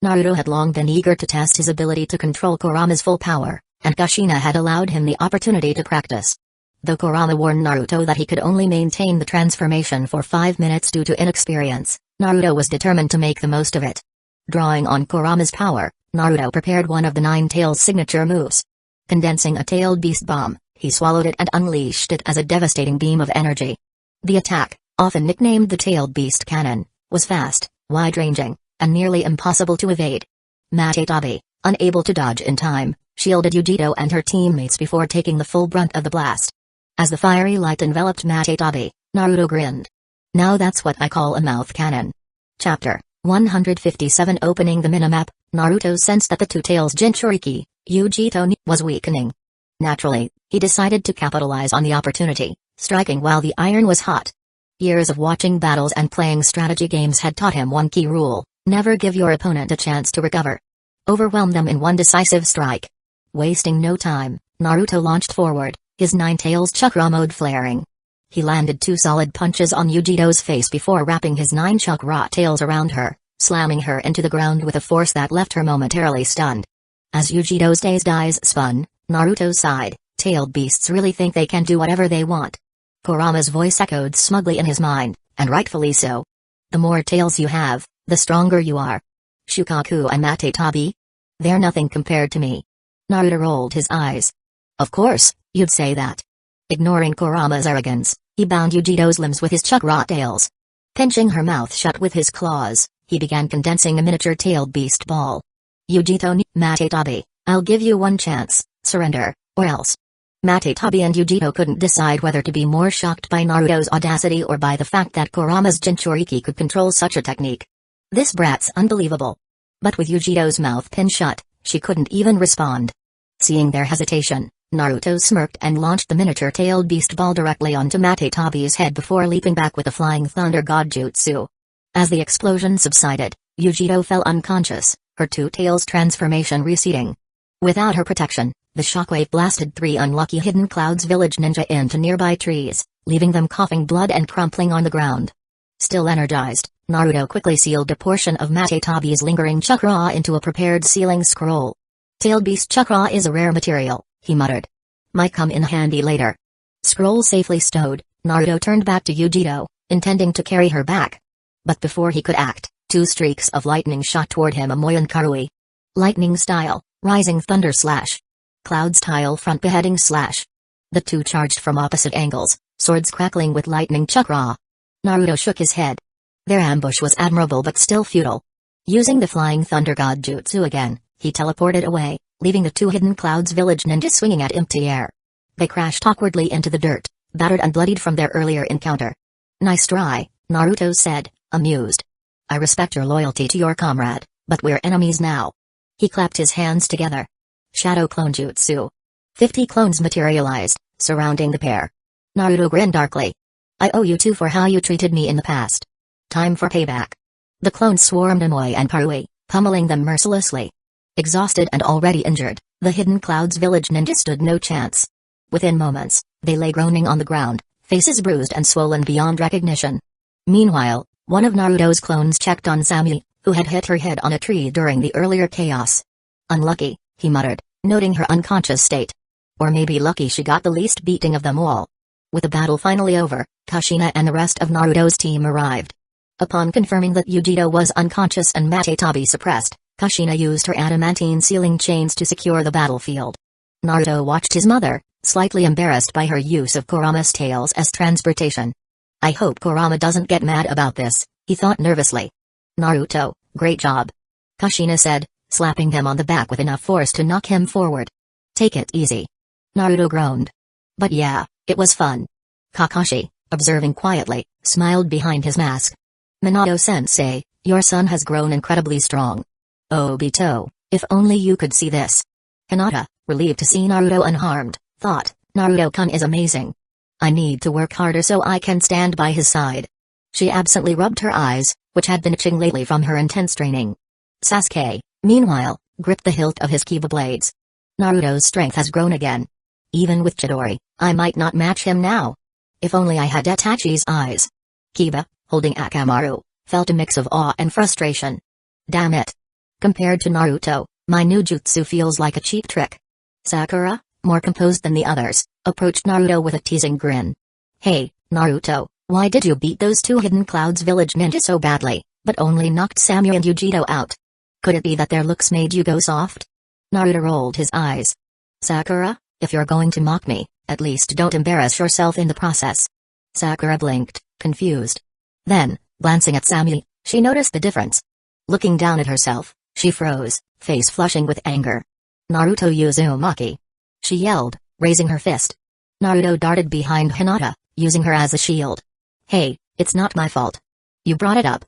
Naruto had long been eager to test his ability to control Kurama's full power, and Kushina had allowed him the opportunity to practice. Though Kurama warned Naruto that he could only maintain the transformation for 5 minutes due to inexperience, Naruto was determined to make the most of it. Drawing on Kurama's power, Naruto prepared one of the Nine Tails' signature moves. Condensing a tailed beast bomb, he swallowed it and unleashed it as a devastating beam of energy. The attack, often nicknamed the Tailed Beast Cannon, was fast, wide-ranging, and nearly impossible to evade. Matetabi, unable to dodge in time, shielded Yujito and her teammates before taking the full brunt of the blast. As the fiery light enveloped Matetabi, Naruto grinned. Now that's what I call a mouth cannon. Chapter 157. Opening the minimap, Naruto sensed that the Two Tails Jinchuriki, Yujito, was weakening. Naturally, he decided to capitalize on the opportunity, striking while the iron was hot. Years of watching battles and playing strategy games had taught him one key rule: never give your opponent a chance to recover. Overwhelm them in one decisive strike. Wasting no time, Naruto launched forward, his Nine Tails chakra mode flaring. He landed 2 solid punches on Yujito's face before wrapping his 9 chakra tails around her, slamming her into the ground with a force that left her momentarily stunned. As Yujito's dazed eyes spun, Naruto sighed, tailed beasts really think they can do whatever they want. Kurama's voice echoed smugly in his mind, and rightfully so. The more tails you have, the stronger you are. Shukaku and Matetabi? They're nothing compared to me. Naruto rolled his eyes. Of course, you'd say that. Ignoring Kurama's arrogance, he bound Yujito's limbs with his chakra tails. Pinching her mouth shut with his claws, he began condensing a miniature tailed beast ball. Yujito, Matetabi, I'll give you one chance, surrender, or else. Matetabi and Yujito couldn't decide whether to be more shocked by Naruto's audacity or by the fact that Kurama's Jinchuriki could control such a technique. This brat's unbelievable. But with Yujito's mouth pinned shut, she couldn't even respond. Seeing their hesitation, Naruto smirked and launched the miniature-tailed beast ball directly onto Matetabi's head before leaping back with a Flying Thunder God Jutsu. As the explosion subsided, Yujito fell unconscious, her 2 tails transformation receding. Without her protection, the shockwave blasted 3 unlucky Hidden Clouds village ninja into nearby trees, leaving them coughing blood and crumpling on the ground. Still energized, Naruto quickly sealed a portion of Matetabi's lingering chakra into a prepared sealing scroll. Tailed beast chakra is a rare material, he muttered. Might come in handy later. Scroll safely stowed, Naruto turned back to Yujito, intending to carry her back. But before he could act, 2 streaks of lightning shot toward him, a Moyan Karui. Lightning style, rising thunder slash. Cloud style front beheading slash. The 2 charged from opposite angles, swords crackling with lightning chakra. Naruto shook his head. Their ambush was admirable but still futile. Using the Flying Thunder God Jutsu again, he teleported away, leaving the 2 Hidden Clouds village ninjas swinging at empty air. They crashed awkwardly into the dirt, battered and bloodied from their earlier encounter. Nice try, Naruto said, amused. I respect your loyalty to your comrade, but we're enemies now. He clapped his hands together. Shadow Clone Jutsu. 50 clones materialized, surrounding the pair. Naruto grinned darkly. I owe you 2 for how you treated me in the past. Time for payback. The clones swarmed Amoy and Karui, pummeling them mercilessly. Exhausted and already injured, the Hidden Clouds village ninja stood no chance. Within moments, they lay groaning on the ground, faces bruised and swollen beyond recognition. Meanwhile, one of Naruto's clones checked on Sami, who had hit her head on a tree during the earlier chaos. Unlucky, he muttered, noting her unconscious state. Or maybe lucky she got the least beating of them all. With the battle finally over, Kushina and the rest of Naruto's team arrived. Upon confirming that Yujiro was unconscious and Matatabi suppressed, Kushina used her adamantine sealing chains to secure the battlefield. Naruto watched his mother, slightly embarrassed by her use of Kurama's tails as transportation. I hope Kurama doesn't get mad about this, he thought nervously. Naruto, great job. Kushina said, slapping him on the back with enough force to knock him forward. Take it easy. Naruto groaned. But yeah, it was fun. Kakashi, observing quietly, smiled behind his mask. Minato-sensei, your son has grown incredibly strong. Obito, if only you could see this. Hinata, relieved to see Naruto unharmed, thought, Naruto-kun is amazing. I need to work harder so I can stand by his side. She absently rubbed her eyes, which had been itching lately from her intense training. Sasuke, meanwhile, gripped the hilt of his Kiba blades. Naruto's strength has grown again. Even with Chidori, I might not match him now. If only I had Itachi's eyes. Kiba, holding Akamaru, felt a mix of awe and frustration. Damn it. Compared to Naruto, my new jutsu feels like a cheap trick. Sakura, more composed than the others, approached Naruto with a teasing grin. Hey, Naruto, why did you beat those two Hidden Clouds village ninjas so badly, but only knocked Samura and Yujiro out? Could it be that their looks made you go soft? Naruto rolled his eyes. Sakura, if you're going to mock me, at least don't embarrass yourself in the process. Sakura blinked, confused. Then, glancing at Samura, she noticed the difference. Looking down at herself, she froze, face flushing with anger. Naruto Uzumaki. She yelled, raising her fist. Naruto darted behind Hinata, using her as a shield. Hey, it's not my fault. You brought it up.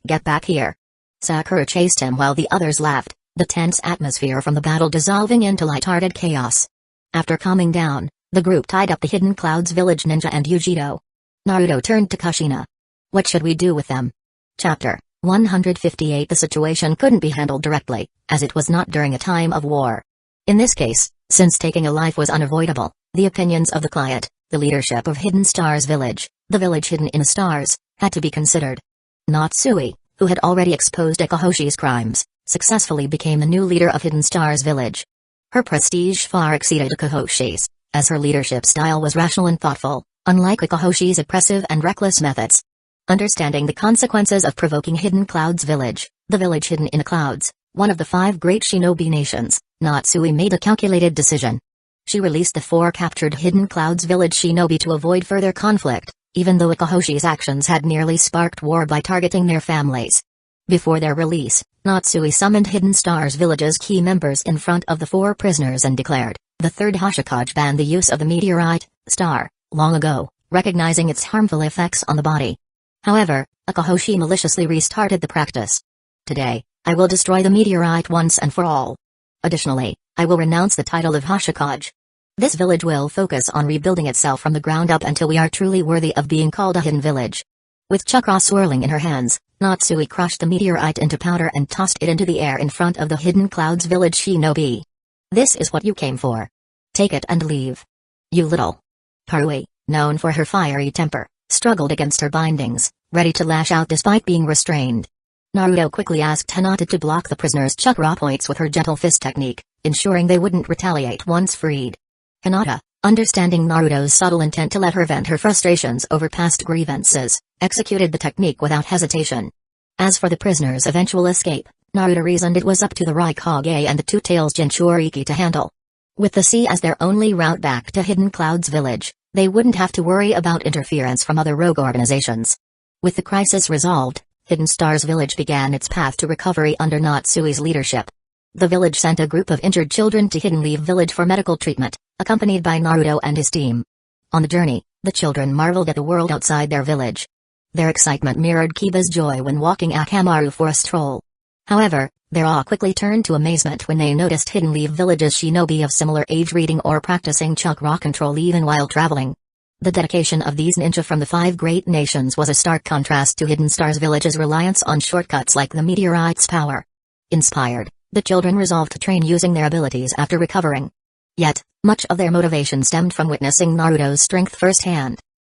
Get back here. Sakura chased him while the others laughed, the tense atmosphere from the battle dissolving into lighthearted chaos. After calming down, the group tied up the Hidden Clouds village ninja and Yujiro. Naruto turned to Kushina. What should we do with them? Chapter 158. The situation couldn't be handled directly, as it was not during a time of war. In this case, since taking a life was unavoidable, the opinions of the client, the leadership of Hidden Stars Village, the village hidden in the stars, had to be considered. Natsui, who had already exposed Ekahoshi's crimes, successfully became the new leader of Hidden Stars Village. Her prestige far exceeded Ekahoshi's, as her leadership style was rational and thoughtful, unlike Ekahoshi's oppressive and reckless methods. Understanding the consequences of provoking Hidden Clouds Village, the village hidden in the clouds, one of the 5 great shinobi nations, Natsui made a calculated decision. She released the 4 captured Hidden Clouds Village shinobi to avoid further conflict, even though Ekahoshi's actions had nearly sparked war by targeting their families. Before their release, Natsui summoned Hidden Stars Village's key members in front of the 4 prisoners and declared, the 3rd Hashikage banned the use of the meteorite, star, long ago, recognizing its harmful effects on the body. However, Ekahoshi maliciously restarted the practice. Today, I will destroy the meteorite once and for all. Additionally, I will renounce the title of Hashikage. This village will focus on rebuilding itself from the ground up until we are truly worthy of being called a hidden village. With chakra swirling in her hands, Natsui crushed the meteorite into powder and tossed it into the air in front of the Hidden Clouds Village shinobi. This is what you came for. Take it and leave. You little. Harui, known for her fiery temper, struggled against her bindings, ready to lash out despite being restrained. Naruto quickly asked Hinata to block the prisoner's chakra points with her gentle fist technique, ensuring they wouldn't retaliate once freed. Hinata, understanding Naruto's subtle intent to let her vent her frustrations over past grievances, executed the technique without hesitation. As for the prisoner's eventual escape, Naruto reasoned it was up to the Raikage and the Two-Tails Jinchuriki to handle. With the sea as their only route back to Hidden Clouds Village, they wouldn't have to worry about interference from other rogue organizations. With the crisis resolved, Hidden Stars Village began its path to recovery under Natsui's leadership. The village sent a group of injured children to Hidden Leaf Village for medical treatment, accompanied by Naruto and his team. On the journey, the children marveled at the world outside their village. Their excitement mirrored Kiba's joy when walking Akamaru for a stroll. However, their awe quickly turned to amazement when they noticed Hidden Leaf Village's shinobi of similar age reading or practicing chakra control even while traveling. The dedication of these ninja from the 5 great nations was a stark contrast to Hidden Stars Village's reliance on shortcuts like the meteorite's power. Inspired, the children resolved to train using their abilities after recovering. Yet, much of their motivation stemmed from witnessing Naruto's strength firsthand.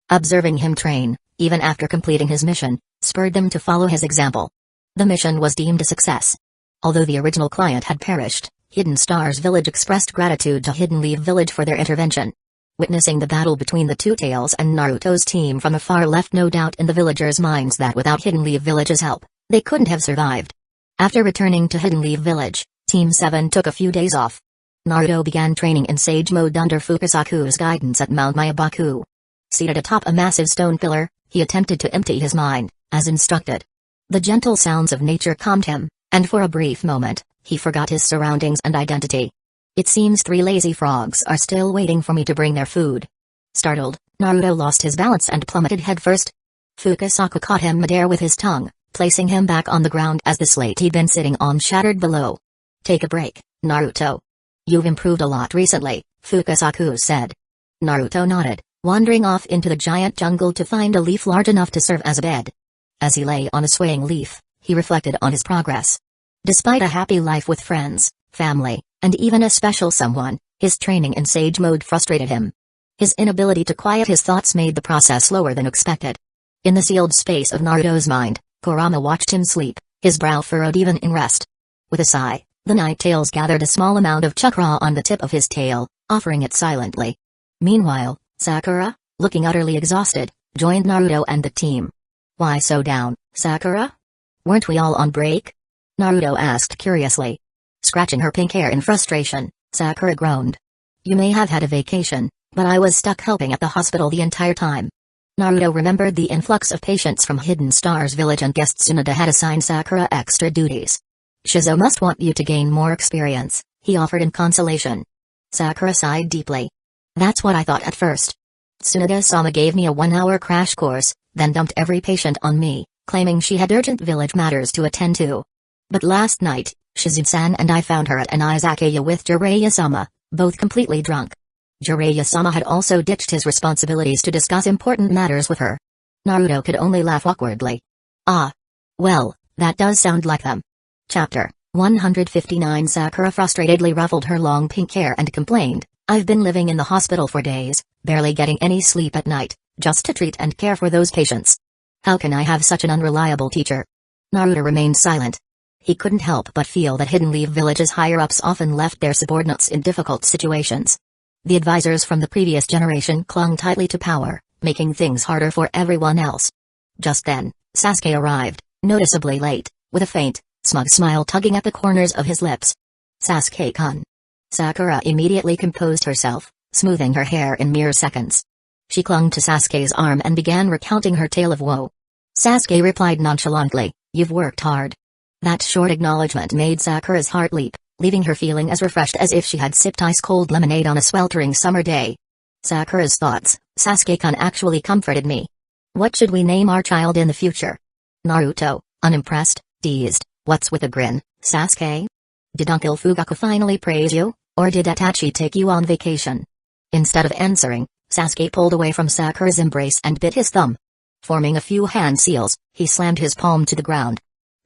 Observing him train, even after completing his mission, spurred them to follow his example. The mission was deemed a success. Although the original client had perished, Hidden Stars Village expressed gratitude to Hidden Leaf Village for their intervention. Witnessing the battle between the two tails and Naruto's team from afar left no doubt in the villagers' minds that without Hidden Leaf Village's help, they couldn't have survived. After returning to Hidden Leaf Village, Team 7 took a few days off. Naruto began training in Sage Mode under Fukasaku's guidance at Mount Mayabaku. Seated atop a massive stone pillar, he attempted to empty his mind, as instructed. The gentle sounds of nature calmed him, and for a brief moment, he forgot his surroundings and identity. It seems 3 lazy frogs are still waiting for me to bring their food. Startled, Naruto lost his balance and plummeted headfirst. Fukasaku caught him midair with his tongue, placing him back on the ground as the slate he'd been sitting on shattered below. Take a break, Naruto. You've improved a lot recently, Fukasaku said. Naruto nodded, wandering off into the giant jungle to find a leaf large enough to serve as a bed. As he lay on a swaying leaf, he reflected on his progress. Despite a happy life with friends, family, and even a special someone, his training in Sage Mode frustrated him. His inability to quiet his thoughts made the process slower than expected. In the sealed space of Naruto's mind, Kurama watched him sleep, his brow furrowed even in rest. With a sigh, the Night Tails gathered a small amount of chakra on the tip of his tail, offering it silently. Meanwhile, Sakura, looking utterly exhausted, joined Naruto and the team. Why so down, Sakura? Weren't we all on break? Naruto asked curiously. Scratching her pink hair in frustration, Sakura groaned. You may have had a vacation, but I was stuck helping at the hospital the entire time. Naruto remembered the influx of patients from Hidden Stars Village and guest Tsunade had assigned Sakura extra duties. Shizo must want you to gain more experience, he offered in consolation. Sakura sighed deeply. That's what I thought at first. Tsunade-sama gave me a 1-hour crash course, then dumped every patient on me, claiming she had urgent village matters to attend to. But last night, Shizusan and I found her at an izakaya with Jiraiya-sama, both completely drunk. Jiraiya-sama had also ditched his responsibilities to discuss important matters with her. Naruto could only laugh awkwardly. Ah. Well, that does sound like them. Chapter 159 Sakura frustratedly ruffled her long pink hair and complained, I've been living in the hospital for days, barely getting any sleep at night, just to treat and care for those patients. How can I have such an unreliable teacher? Naruto remained silent. He couldn't help but feel that Hidden Leaf Village's higher-ups often left their subordinates in difficult situations. The advisors from the previous generation clung tightly to power, making things harder for everyone else. Just then, Sasuke arrived, noticeably late, with a faint, smug smile tugging at the corners of his lips. Sasuke-kun. Sakura immediately composed herself, smoothing her hair in mere seconds. She clung to Sasuke's arm and began recounting her tale of woe. Sasuke replied nonchalantly, You've worked hard. That short acknowledgement made Sakura's heart leap, leaving her feeling as refreshed as if she had sipped ice-cold lemonade on a sweltering summer day. Sakura's thoughts, Sasuke-kun actually comforted me. What should we name our child in the future? Naruto, unimpressed, teased, what's with a grin, Sasuke? Did Uncle Fugaku finally praise you, or did Itachi take you on vacation? Instead of answering, Sasuke pulled away from Sakura's embrace and bit his thumb. Forming a few hand seals, he slammed his palm to the ground.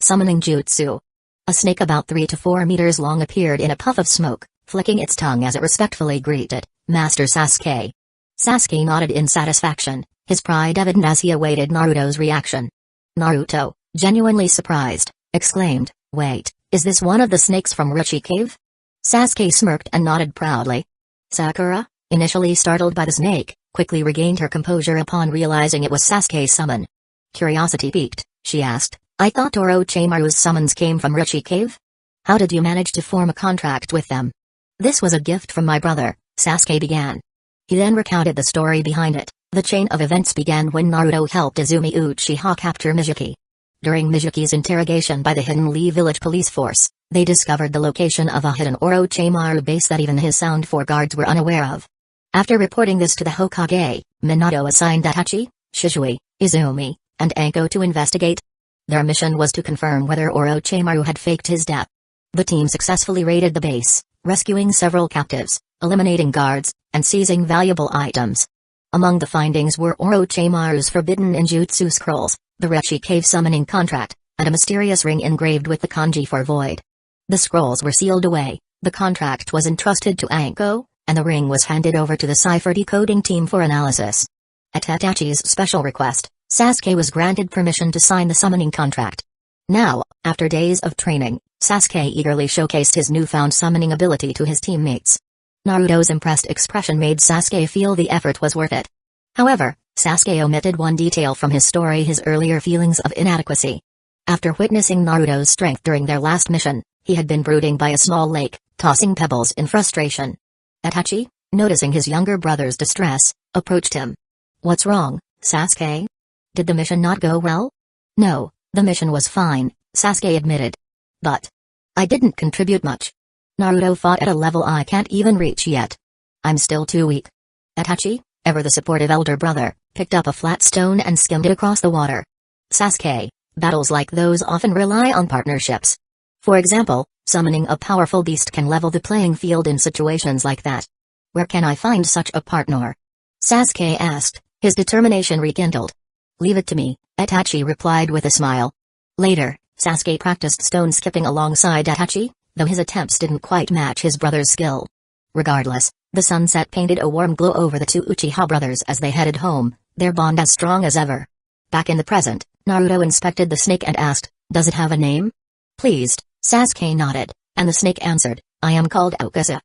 Summoning jutsu. A snake about 3 to 4 meters long appeared in a puff of smoke, flicking its tongue as it respectfully greeted, Master Sasuke. Sasuke nodded in satisfaction, his pride evident as he awaited Naruto's reaction. Naruto, genuinely surprised, exclaimed, Wait, is this one of the snakes from Orochi Cave? Sasuke smirked and nodded proudly. Sakura, initially startled by the snake, quickly regained her composure upon realizing it was Sasuke's summon. Curiosity piqued, she asked, I thought Orochimaru's summons came from Orochi Cave? How did you manage to form a contract with them? This was a gift from my brother, Sasuke began. He then recounted the story behind it. The chain of events began when Naruto helped Izumi Uchiha capture Mizuki. During Mizuki's interrogation by the Hidden Leaf Village police force, they discovered the location of a hidden Orochimaru base that even his Sound 4 guards were unaware of. After reporting this to the Hokage, Minato assigned Itachi, Shisui, Izumi, and Anko to investigate. Their mission was to confirm whether Orochimaru had faked his death. The team successfully raided the base, rescuing several captives, eliminating guards, and seizing valuable items. Among the findings were Orochimaru's forbidden ninjutsu scrolls, the Orochi Cave summoning contract, and a mysterious ring engraved with the kanji for void. The scrolls were sealed away, the contract was entrusted to Anko, and the ring was handed over to the cipher decoding team for analysis. At Itachi's special request, Sasuke was granted permission to sign the summoning contract. Now, after days of training, Sasuke eagerly showcased his newfound summoning ability to his teammates. Naruto's impressed expression made Sasuke feel the effort was worth it. However, Sasuke omitted one detail from his story: his earlier feelings of inadequacy. After witnessing Naruto's strength during their last mission, he had been brooding by a small lake, tossing pebbles in frustration. Itachi, noticing his younger brother's distress, approached him. "What's wrong, Sasuke? Did the mission not go well?" "No, the mission was fine," Sasuke admitted. "But I didn't contribute much. Naruto fought at a level I can't even reach yet. I'm still too weak." Itachi, ever the supportive elder brother, picked up a flat stone and skimmed it across the water. "Sasuke, battles like those often rely on partnerships. For example, summoning a powerful beast can level the playing field in situations like that. Where can I find such a partner?" Sasuke asked, his determination rekindled. "Leave it to me," Itachi replied with a smile. Later, Sasuke practiced stone skipping alongside Itachi, though his attempts didn't quite match his brother's skill. Regardless, the sunset painted a warm glow over the two Uchiha brothers as they headed home, their bond as strong as ever. Back in the present, Naruto inspected the snake and asked, "Does it have a name?" Pleased, Sasuke nodded, and the snake answered, "I am called Okasa."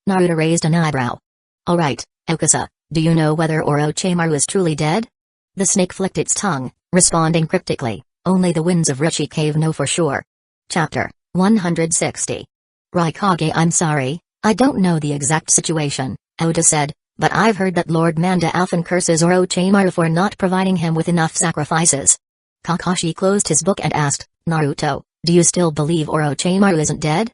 Naruto raised an eyebrow. "Alright, Okasa, do you know whether Orochimaru is truly dead?" The snake flicked its tongue, responding cryptically, "Only the winds of Rishi Cave know for sure." Chapter 160. Raikage, "I'm sorry, I don't know the exact situation," Oda said, "but I've heard that Lord Manda often curses Orochimaru for not providing him with enough sacrifices." Kakashi closed his book and asked, "Naruto, do you still believe Orochimaru isn't dead?"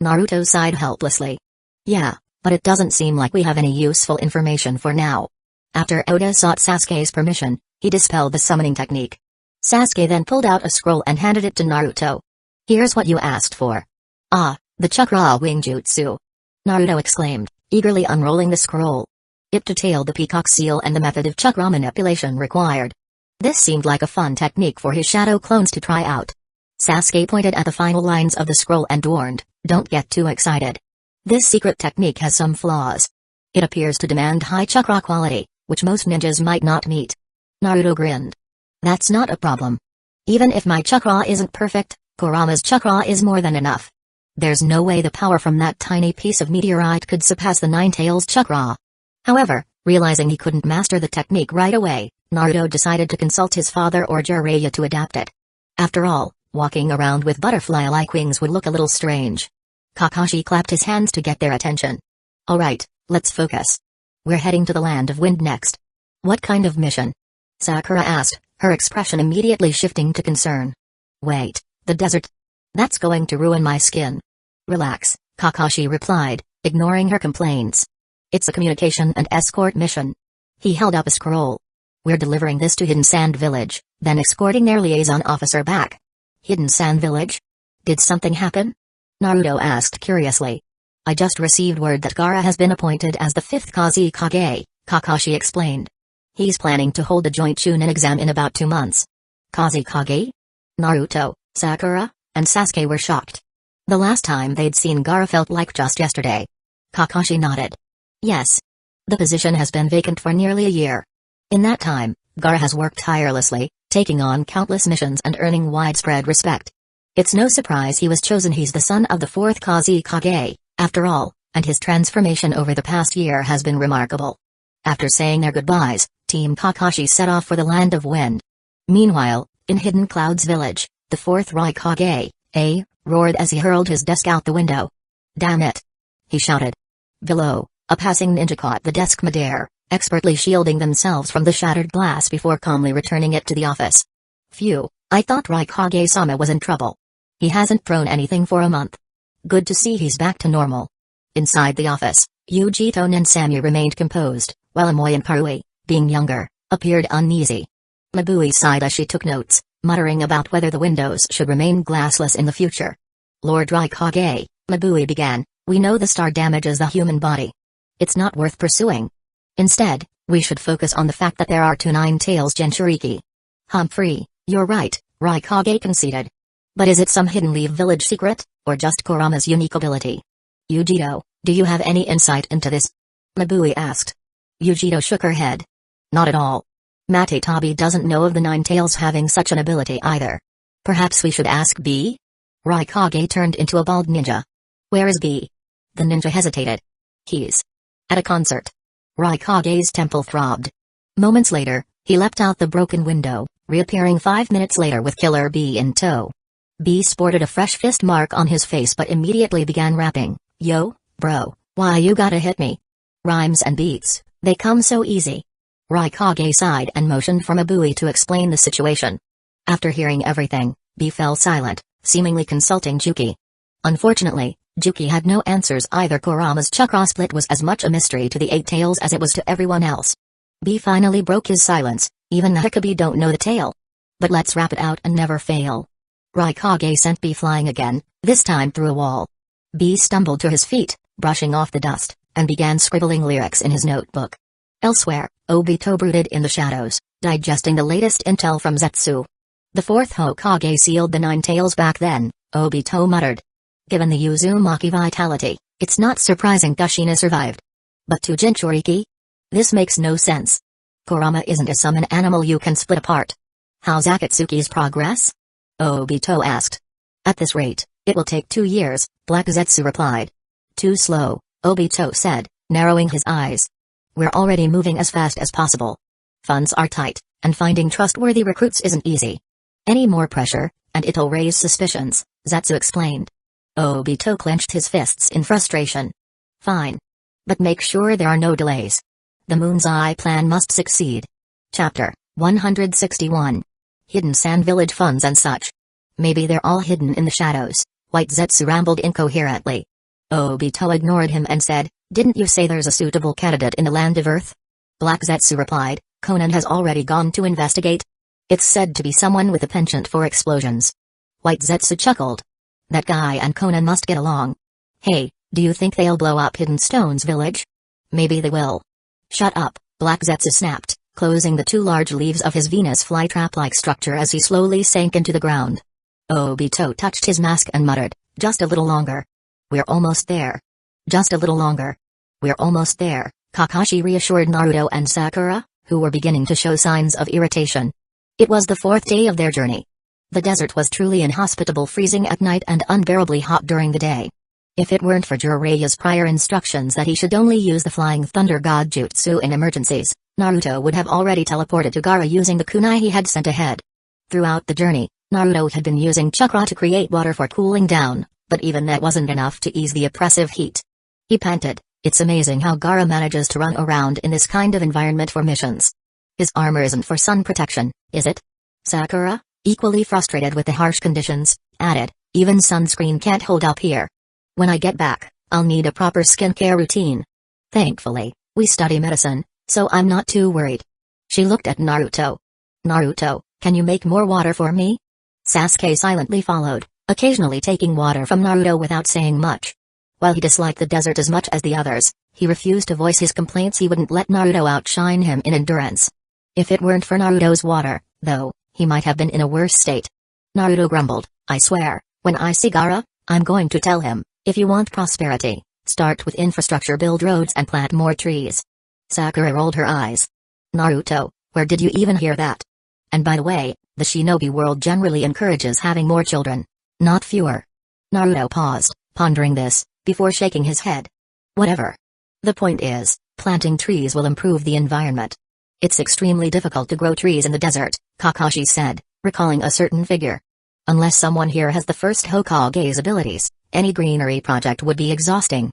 Naruto sighed helplessly. "Yeah, but it doesn't seem like we have any useful information for now." After Oda sought Sasuke's permission, he dispelled the summoning technique. Sasuke then pulled out a scroll and handed it to Naruto. "Here's what you asked for." "Ah, the chakra wing jutsu," Naruto exclaimed, eagerly unrolling the scroll. It detailed the peacock seal and the method of chakra manipulation required. This seemed like a fun technique for his shadow clones to try out. Sasuke pointed at the final lines of the scroll and warned, "Don't get too excited. This secret technique has some flaws. It appears to demand high chakra quality, which most ninjas might not meet." Naruto grinned. "That's not a problem. Even if my chakra isn't perfect, Kurama's chakra is more than enough. There's no way the power from that tiny piece of meteorite could surpass the Nine-Tails chakra." However, realizing he couldn't master the technique right away, Naruto decided to consult his father or Jiraiya to adapt it. After all, walking around with butterfly-like wings would look a little strange. Kakashi clapped his hands to get their attention. "Alright, let's focus. We're heading to the Land of Wind next." "What kind of mission?" Sakura asked, her expression immediately shifting to concern. "Wait, the desert? That's going to ruin my skin." "Relax," Kakashi replied, ignoring her complaints. "It's a communication and escort mission." He held up a scroll. "We're delivering this to Hidden Sand Village, then escorting their liaison officer back." "Hidden Sand Village? Did something happen?" Naruto asked curiously. "I just received word that Gaara has been appointed as the 5th Kazekage," Kakashi explained. "He's planning to hold a joint Chunin exam in about 2 months." "Kazekage?" Naruto, Sakura, and Sasuke were shocked. The last time they'd seen Gaara felt like just yesterday. Kakashi nodded. "Yes. The position has been vacant for nearly a year. In that time, Gaara has worked tirelessly, taking on countless missions and earning widespread respect. It's no surprise he was chosen. He's the son of the 4th Kazekage, after all, and his transformation over the past year has been remarkable." After saying their goodbyes, Team Kakashi set off for the Land of Wind. Meanwhile, in Hidden Clouds Village, the 4th Raikage, roared as he hurled his desk out the window. "Damn it!" he shouted. Below, a passing ninja caught the desk midair, expertly shielding themselves from the shattered glass before calmly returning it to the office. "Phew, I thought Raikage-sama was in trouble. He hasn't thrown anything for a month. Good to see he's back to normal." Inside the office, Yujiton and Sammy remained composed, while Amoy and Karui, being younger, appeared uneasy. Mabui sighed as she took notes, muttering about whether the windows should remain glassless in the future. "Lord Raikage," Mabui began, "we know the star damages the human body. It's not worth pursuing. Instead, we should focus on the fact that there are 2 Nine-Tails Jinchuriki." "Humphrey, you're right," Raikage conceded. "But is it some hidden Leaf Village secret, or just Kurama's unique ability?" "Yujito, do you have any insight into this?" Mabui asked. Yujito shook her head. "Not at all. Matatabi doesn't know of the Nine-Tails having such an ability either. Perhaps we should ask B?" Raikage turned into a bald ninja. "Where is B?" The ninja hesitated. "He's At a concert. Raikage's temple throbbed. Moments later, he leapt out the broken window, reappearing 5 minutes later with Killer B in tow. B sported a fresh fist mark on his face but immediately began rapping, "Yo, bro, why you gotta hit me? Rhymes and beats, they come so easy." Raikage sighed and motioned for Mabui to explain the situation. After hearing everything, B fell silent, seemingly consulting Juki. Unfortunately, Juki had no answers either. Kurama's chakra split was as much a mystery to the Eight Tails as it was to everyone else. B finally broke his silence. Even the Hikobi don't know the tale. But let's wrap it out and never fail. Raikage sent B flying again, this time through a wall. B stumbled to his feet, brushing off the dust, and began scribbling lyrics in his notebook. Elsewhere, Obito brooded in the shadows, digesting the latest intel from Zetsu. The fourth Hokage sealed the Nine Tails back then, Obito muttered. Given the Uzumaki vitality, it's not surprising Kushina survived. But to Jinchuriki? This makes no sense. Kurama isn't a summon animal you can split apart. How's Akatsuki's progress? Obito asked. At this rate, it will take 2 years, Black Zetsu replied. Too slow, Obito said, narrowing his eyes. We're already moving as fast as possible. Funds are tight, and finding trustworthy recruits isn't easy. Any more pressure, and it'll raise suspicions, Zetsu explained. Obito clenched his fists in frustration. Fine. But make sure there are no delays. The Moon's Eye plan must succeed. Chapter 161. Hidden Sand Village funds and such. Maybe they're all hidden in the shadows, White Zetsu rambled incoherently. Obito ignored him and said, Didn't you say there's a suitable candidate in the land of Earth? Black Zetsu replied, Conan has already gone to investigate. It's said to be someone with a penchant for explosions. White Zetsu chuckled. That guy and Conan must get along. Hey, do you think they'll blow up Hidden Stone's village? Maybe they will. Shut up, Black Zetsu snapped, closing the 2 large leaves of his Venus flytrap-like structure as he slowly sank into the ground. Obito touched his mask and muttered, Just a little longer. We're almost there. Just a little longer. We're almost there, Kakashi reassured Naruto and Sakura, who were beginning to show signs of irritation. It was the 4th day of their journey. The desert was truly inhospitable, freezing at night and unbearably hot during the day. If it weren't for Jiraiya's prior instructions that he should only use the Flying Thunder God Jutsu in emergencies, Naruto would have already teleported to Gaara using the kunai he had sent ahead. Throughout the journey, Naruto had been using chakra to create water for cooling down, but even that wasn't enough to ease the oppressive heat. He panted, It's amazing how Gaara manages to run around in this kind of environment for missions. His armor isn't for sun protection, is it? Sakura, equally frustrated with the harsh conditions, added, Even sunscreen can't hold up here. When I get back, I'll need a proper skincare routine. Thankfully, we study medicine, so I'm not too worried. She looked at Naruto. Naruto, can you make more water for me? Sasuke silently followed, occasionally taking water from Naruto without saying much. While he disliked the desert as much as the others, he refused to voice his complaints. He wouldn't let Naruto outshine him in endurance. If it weren't for Naruto's water, though, he might have been in a worse state. Naruto grumbled, I swear, when I see Gaara, I'm going to tell him, if you want prosperity, start with infrastructure, build roads and plant more trees. Sakura rolled her eyes. Naruto, where did you even hear that? And by the way, the shinobi world generally encourages having more children, not fewer. Naruto paused, pondering this, before shaking his head. Whatever. The point is, planting trees will improve the environment. It's extremely difficult to grow trees in the desert, Kakashi said, recalling a certain figure. Unless someone here has the first Hokage's abilities, any greenery project would be exhausting.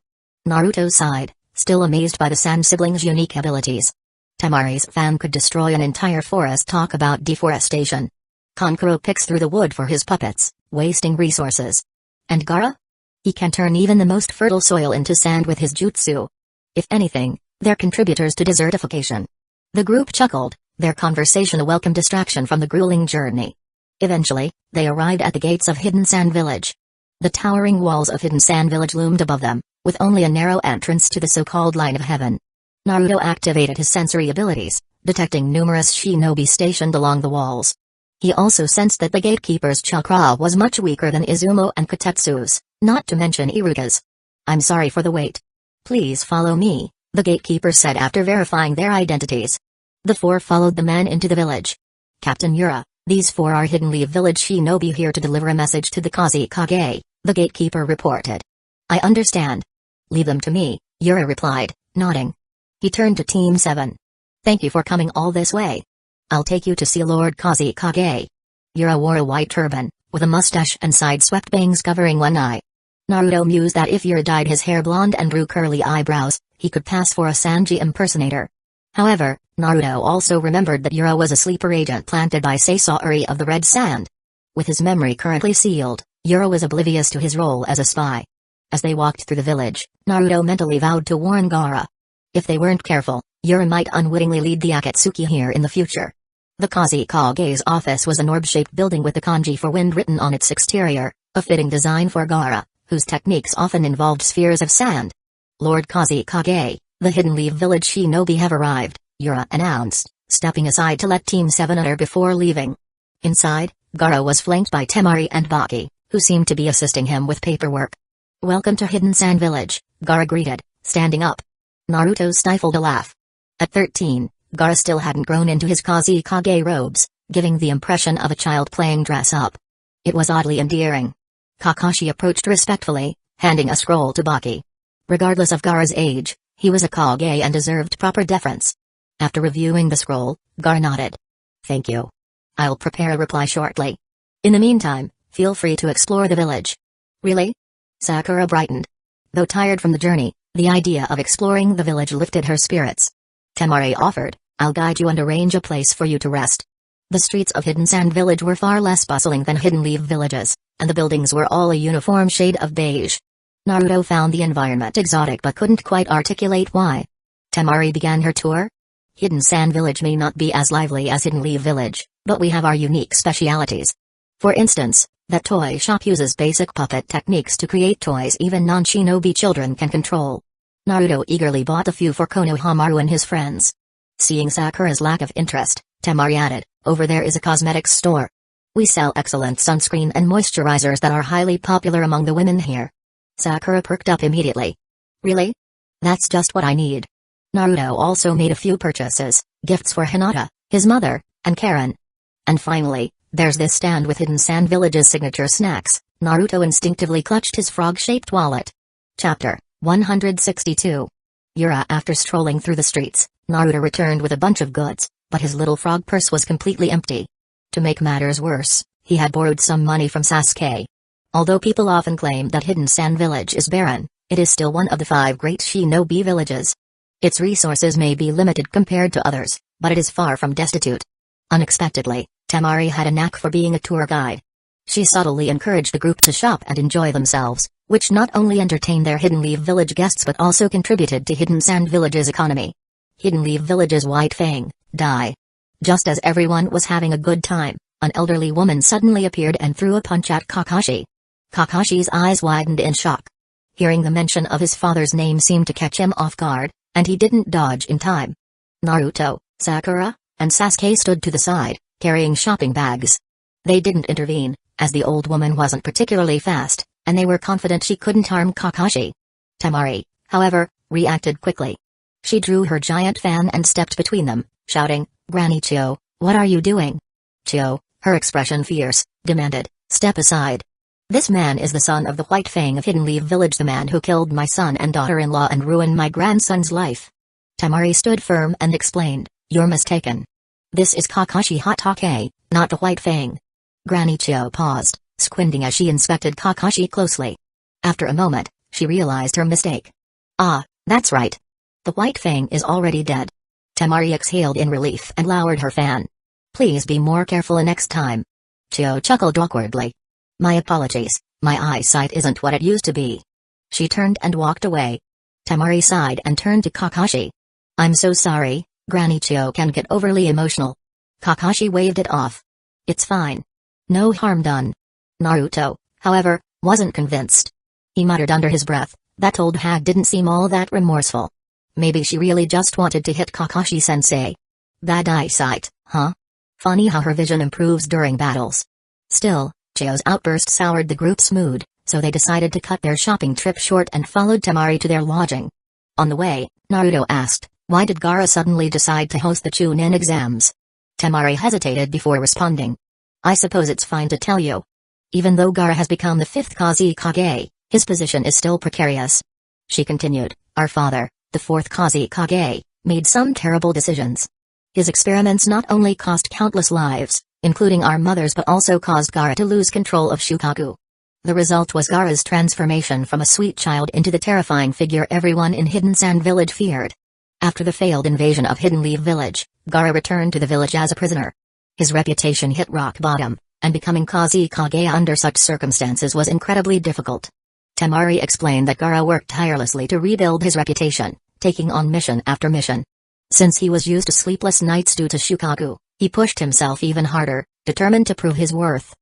Naruto sighed, still amazed by the Sand siblings' unique abilities. Temari's fan could destroy an entire forest. Talk about deforestation. Kankuro picks through the wood for his puppets, wasting resources. And Gaara? He can turn even the most fertile soil into sand with his jutsu. If anything, they're contributors to desertification. The group chuckled, their conversation a welcome distraction from the grueling journey. Eventually, they arrived at the gates of Hidden Sand Village. The towering walls of Hidden Sand Village loomed above them, with only a narrow entrance to the so-called Line of Heaven. Naruto activated his sensory abilities, detecting numerous shinobi stationed along the walls. He also sensed that the gatekeeper's chakra was much weaker than Izumo and Kotetsu's, not to mention Iruka's. I'm sorry for the wait. Please follow me, the gatekeeper said after verifying their identities. The 4 followed the man into the village. Captain Yura, these 4 are Hidden Leaf Village shinobi here to deliver a message to the Kazekage, the gatekeeper reported. I understand. Leave them to me, Yura replied, nodding. He turned to Team 7. Thank you for coming all this way. I'll take you to see Lord Kazekage. Yura wore a white turban, with a mustache and side-swept bangs covering one eye. Naruto mused that if Yura dyed his hair blonde and drew curly eyebrows, he could pass for a Sanji impersonator. However, Naruto also remembered that Yura was a sleeper agent planted by Sasori of the Red Sand. With his memory currently sealed, Yura was oblivious to his role as a spy. As they walked through the village, Naruto mentally vowed to warn Gaara. If they weren't careful, Yura might unwittingly lead the Akatsuki here in the future. The Kazekage's office was an orb-shaped building with the kanji for wind written on its exterior, a fitting design for Gaara, whose techniques often involved spheres of sand. Lord Kazekage, the Hidden Leaf Village shinobi have arrived, Yura announced, stepping aside to let Team 7 enter before leaving. Inside, Gaara was flanked by Temari and Baki, who seemed to be assisting him with paperwork. Welcome to Hidden Sand Village, Gaara greeted, standing up. Naruto stifled a laugh. At 13, Gaara still hadn't grown into his Kazekage robes, giving the impression of a child playing dress-up. It was oddly endearing. Kakashi approached respectfully, handing a scroll to Baki. Regardless of Gaara's age, he was a Kage and deserved proper deference. After reviewing the scroll, Gaara nodded. Thank you. I'll prepare a reply shortly. In the meantime, feel free to explore the village. Really? Sakura brightened. Though tired from the journey, the idea of exploring the village lifted her spirits. Temari offered, I'll guide you and arrange a place for you to rest. The streets of Hidden Sand Village were far less bustling than Hidden Leaf villages, and the buildings were all a uniform shade of beige. Naruto found the environment exotic but couldn't quite articulate why. Temari began her tour. Hidden Sand Village may not be as lively as Hidden Leaf Village, but we have our unique specialities. For instance, that toy shop uses basic puppet techniques to create toys even non-shinobi children can control. Naruto eagerly bought a few for Konohamaru and his friends. Seeing Sakura's lack of interest, Temari added, over there is a cosmetics store. We sell excellent sunscreen and moisturizers that are highly popular among the women here. Sakura perked up immediately. Really? That's just what I need. Naruto also made a few purchases, gifts for Hinata, his mother, and Karen. And finally, there's this stand with Hidden Sand Village's signature snacks. Naruto instinctively clutched his frog-shaped wallet. Chapter 162. Yura. After strolling through the streets, Naruto returned with a bunch of goods, but his little frog purse was completely empty. To make matters worse, he had borrowed some money from Sasuke. Although people often claim that Hidden Sand Village is barren, it is still one of the 5 great shinobi villages. Its resources may be limited compared to others, but it is far from destitute. Unexpectedly, Temari had a knack for being a tour guide. She subtly encouraged the group to shop and enjoy themselves, which not only entertained their Hidden Leaf Village guests but also contributed to Hidden Sand Village's economy. Hidden Leaf Village's White Fang, die. Just as everyone was having a good time, an elderly woman suddenly appeared and threw a punch at Kakashi. Kakashi's eyes widened in shock. Hearing the mention of his father's name seemed to catch him off guard, and he didn't dodge in time. Naruto, Sakura, and Sasuke stood to the side, carrying shopping bags. They didn't intervene, as the old woman wasn't particularly fast, and they were confident she couldn't harm Kakashi. Temari, however, reacted quickly. She drew her giant fan and stepped between them, shouting, Granny Chio, what are you doing? Chio, her expression fierce, demanded, step aside. This man is the son of the White Fang of Hidden Leaf Village, the man who killed my son and daughter-in-law and ruined my grandson's life. Temari stood firm and explained, you're mistaken. This is Kakashi Hatake, not the White Fang. Granny Chio paused, squinting as she inspected Kakashi closely. After a moment, she realized her mistake. Ah, that's right. The White Fang is already dead. Temari exhaled in relief and lowered her fan. Please be more careful next time. Chio chuckled awkwardly. My apologies, my eyesight isn't what it used to be. She turned and walked away. Temari sighed and turned to Kakashi. I'm so sorry, Granny Chio can get overly emotional. Kakashi waved it off. It's fine. No harm done. Naruto, however, wasn't convinced. He muttered under his breath, that old hag didn't seem all that remorseful. Maybe she really just wanted to hit Kakashi-sensei. Bad eyesight, huh? Funny how her vision improves during battles. Still, Chio's outburst soured the group's mood, so they decided to cut their shopping trip short and followed Temari to their lodging. On the way, Naruto asked, why did Gaara suddenly decide to host the Chunin exams? Temari hesitated before responding. I suppose it's fine to tell you. Even though Gaara has become the 5th Kazekage, his position is still precarious. She continued, our father, the fourth Kazekage, made some terrible decisions. His experiments not only cost countless lives, including our mothers, but also caused Gaara to lose control of Shukaku. The result was Gaara's transformation from a sweet child into the terrifying figure everyone in Hidden Sand Village feared. After the failed invasion of Hidden Leaf Village, Gaara returned to the village as a prisoner. His reputation hit rock bottom, and becoming Kazekage under such circumstances was incredibly difficult. Temari explained that Gaara worked tirelessly to rebuild his reputation, taking on mission after mission. Since he was used to sleepless nights due to Shukaku, he pushed himself even harder, determined to prove his worth.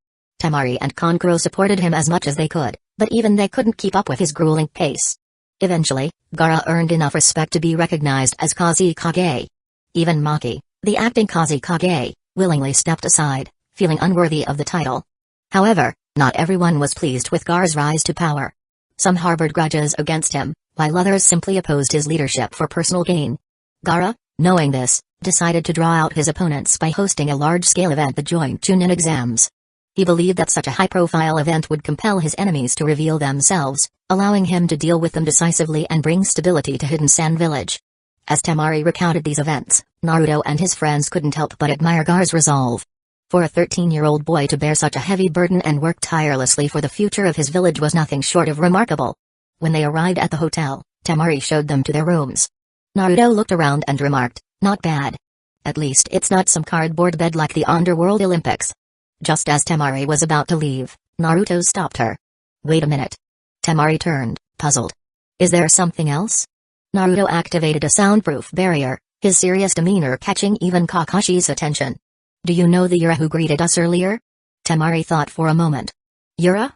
Temari and Kankuro supported him as much as they could, but even they couldn't keep up with his grueling pace. Eventually, Gaara earned enough respect to be recognized as Kazekage. Even Maki, the acting Kazekage, willingly stepped aside, feeling unworthy of the title. However, not everyone was pleased with Gaara's rise to power. Some harbored grudges against him, while others simply opposed his leadership for personal gain. Gaara, knowing this, decided to draw out his opponents by hosting a large-scale event, the joint Chunin exams. He believed that such a high-profile event would compel his enemies to reveal themselves, allowing him to deal with them decisively and bring stability to Hidden Sand Village. As Temari recounted these events, Naruto and his friends couldn't help but admire Gaara's resolve. For a 13-year-old boy to bear such a heavy burden and work tirelessly for the future of his village was nothing short of remarkable. When they arrived at the hotel, Temari showed them to their rooms. Naruto looked around and remarked, "Not bad. At least it's not some cardboard bed like the Underworld Olympics." Just as Temari was about to leave, Naruto stopped her. "Wait a minute." Temari turned, puzzled. "Is there something else?" Naruto activated a soundproof barrier, his serious demeanor catching even Kakashi's attention. "Do you know the Yura who greeted us earlier?" Temari thought for a moment. "Yura?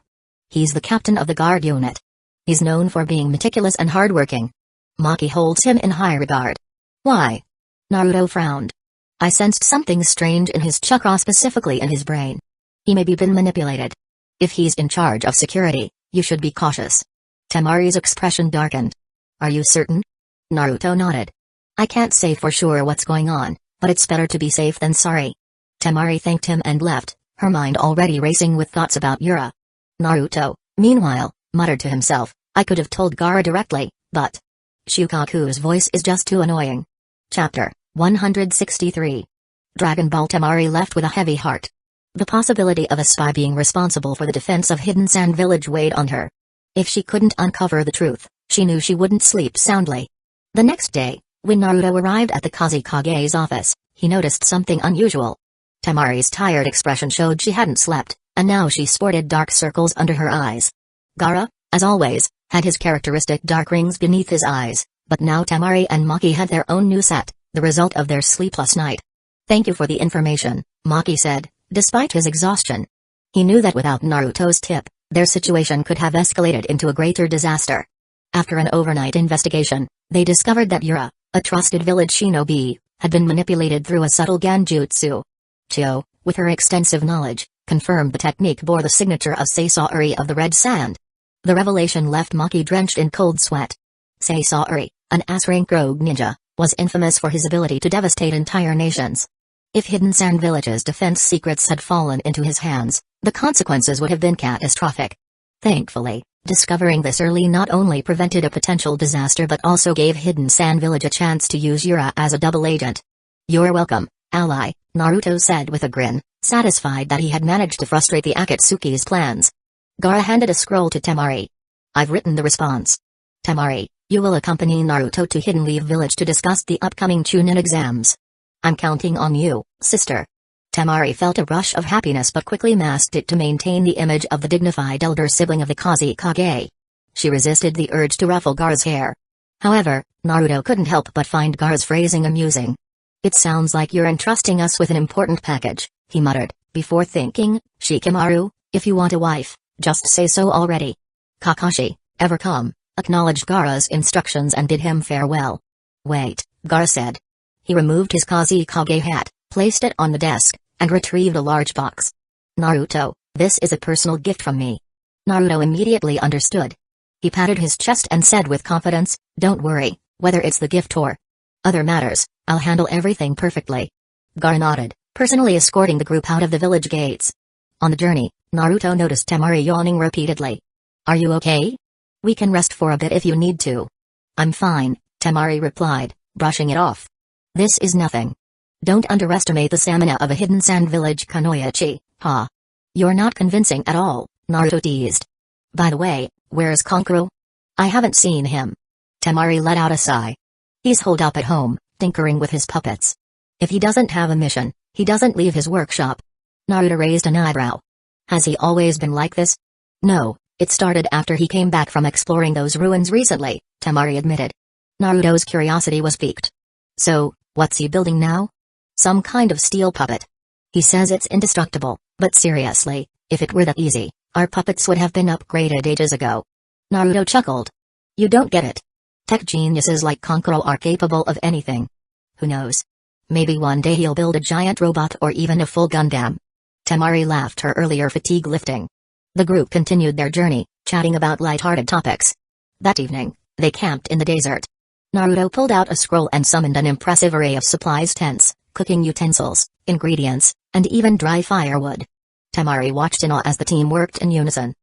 He's the captain of the guard unit. He's known for being meticulous and hardworking. Maki holds him in high regard." "Why?" Naruto frowned. "I sensed something strange in his chakra, specifically in his brain. He may be been manipulated. If he's in charge of security, you should be cautious." Temari's expression darkened. "Are you certain?" Naruto nodded. "I can't say for sure what's going on, but it's better to be safe than sorry." Temari thanked him and left, her mind already racing with thoughts about Yura. Naruto, meanwhile, muttered to himself, "I could have told Gaara directly, but Shukaku's voice is just too annoying." Chapter 163. Dragon Ball. Temari left with a heavy heart. The possibility of a spy being responsible for the defense of Hidden Sand Village weighed on her. If she couldn't uncover the truth, she knew she wouldn't sleep soundly. The next day, when Naruto arrived at the Kazekage's office, he noticed something unusual. Temari's tired expression showed she hadn't slept, and now she sported dark circles under her eyes. Gaara, as always, had his characteristic dark rings beneath his eyes, but now Temari and Maki had their own new set, the result of their sleepless night. "Thank you for the information," Maki said, despite his exhaustion. He knew that without Naruto's tip, their situation could have escalated into a greater disaster. After an overnight investigation, they discovered that Yura, a trusted village shinobi, had been manipulated through a subtle genjutsu. Chio, with her extensive knowledge, confirmed the technique bore the signature of Sasori of the Red Sand. The revelation left Maki drenched in cold sweat. Sasori, an S-rank rogue ninja, was infamous for his ability to devastate entire nations. If Hidden Sand Village's defense secrets had fallen into his hands, the consequences would have been catastrophic. Thankfully, discovering this early not only prevented a potential disaster but also gave Hidden Sand Village a chance to use Yura as a double agent. "You're welcome, ally," Naruto said with a grin, satisfied that he had managed to frustrate the Akatsuki's plans. Gaara handed a scroll to Temari. "I've written the response. Temari, you will accompany Naruto to Hidden Leaf Village to discuss the upcoming Chunin exams. I'm counting on you, sister." Temari felt a rush of happiness but quickly masked it to maintain the image of the dignified elder sibling of the Kazekage. She resisted the urge to ruffle Gaara's hair. However, Naruto couldn't help but find Gaara's phrasing amusing. "It sounds like you're entrusting us with an important package," he muttered, before thinking, "Shikamaru, if you want a wife, just say so already." Kakashi, ever calm, acknowledged Gaara's instructions and bid him farewell. "Wait," Gaara said. He removed his Kazekage hat, placed it on the desk, and retrieved a large box. "Naruto, this is a personal gift from me." Naruto immediately understood. He patted his chest and said with confidence, "Don't worry, whether it's the gift or other matters, I'll handle everything perfectly." Gaara nodded, personally escorting the group out of the village gates. On the journey, Naruto noticed Temari yawning repeatedly. "Are you okay? We can rest for a bit if you need to." "I'm fine," Temari replied, brushing it off. This is nothing. Don't underestimate the stamina of a hidden sand village Kunoichi, ha. You're not convincing at all, Naruto teased. By the way, where's Kankuro? I haven't seen him. Temari let out a sigh. He's holed up at home, tinkering with his puppets. If he doesn't have a mission, he doesn't leave his workshop. Naruto raised an eyebrow. Has he always been like this? No, it started after he came back from exploring those ruins recently, Temari admitted. Naruto's curiosity was piqued. So, what's he building now? Some kind of steel puppet. He says it's indestructible, but seriously, if it were that easy, our puppets would have been upgraded ages ago. Naruto chuckled. You don't get it. Tech geniuses like Kankuro are capable of anything. Who knows? Maybe one day he'll build a giant robot or even a full Gundam. Temari laughed her earlier fatigue lifting. The group continued their journey, chatting about light-hearted topics. That evening, they camped in the desert. Naruto pulled out a scroll and summoned an impressive array of supplies: tents, cooking utensils, ingredients, and even dry firewood. Temari watched in awe as the team worked in unison.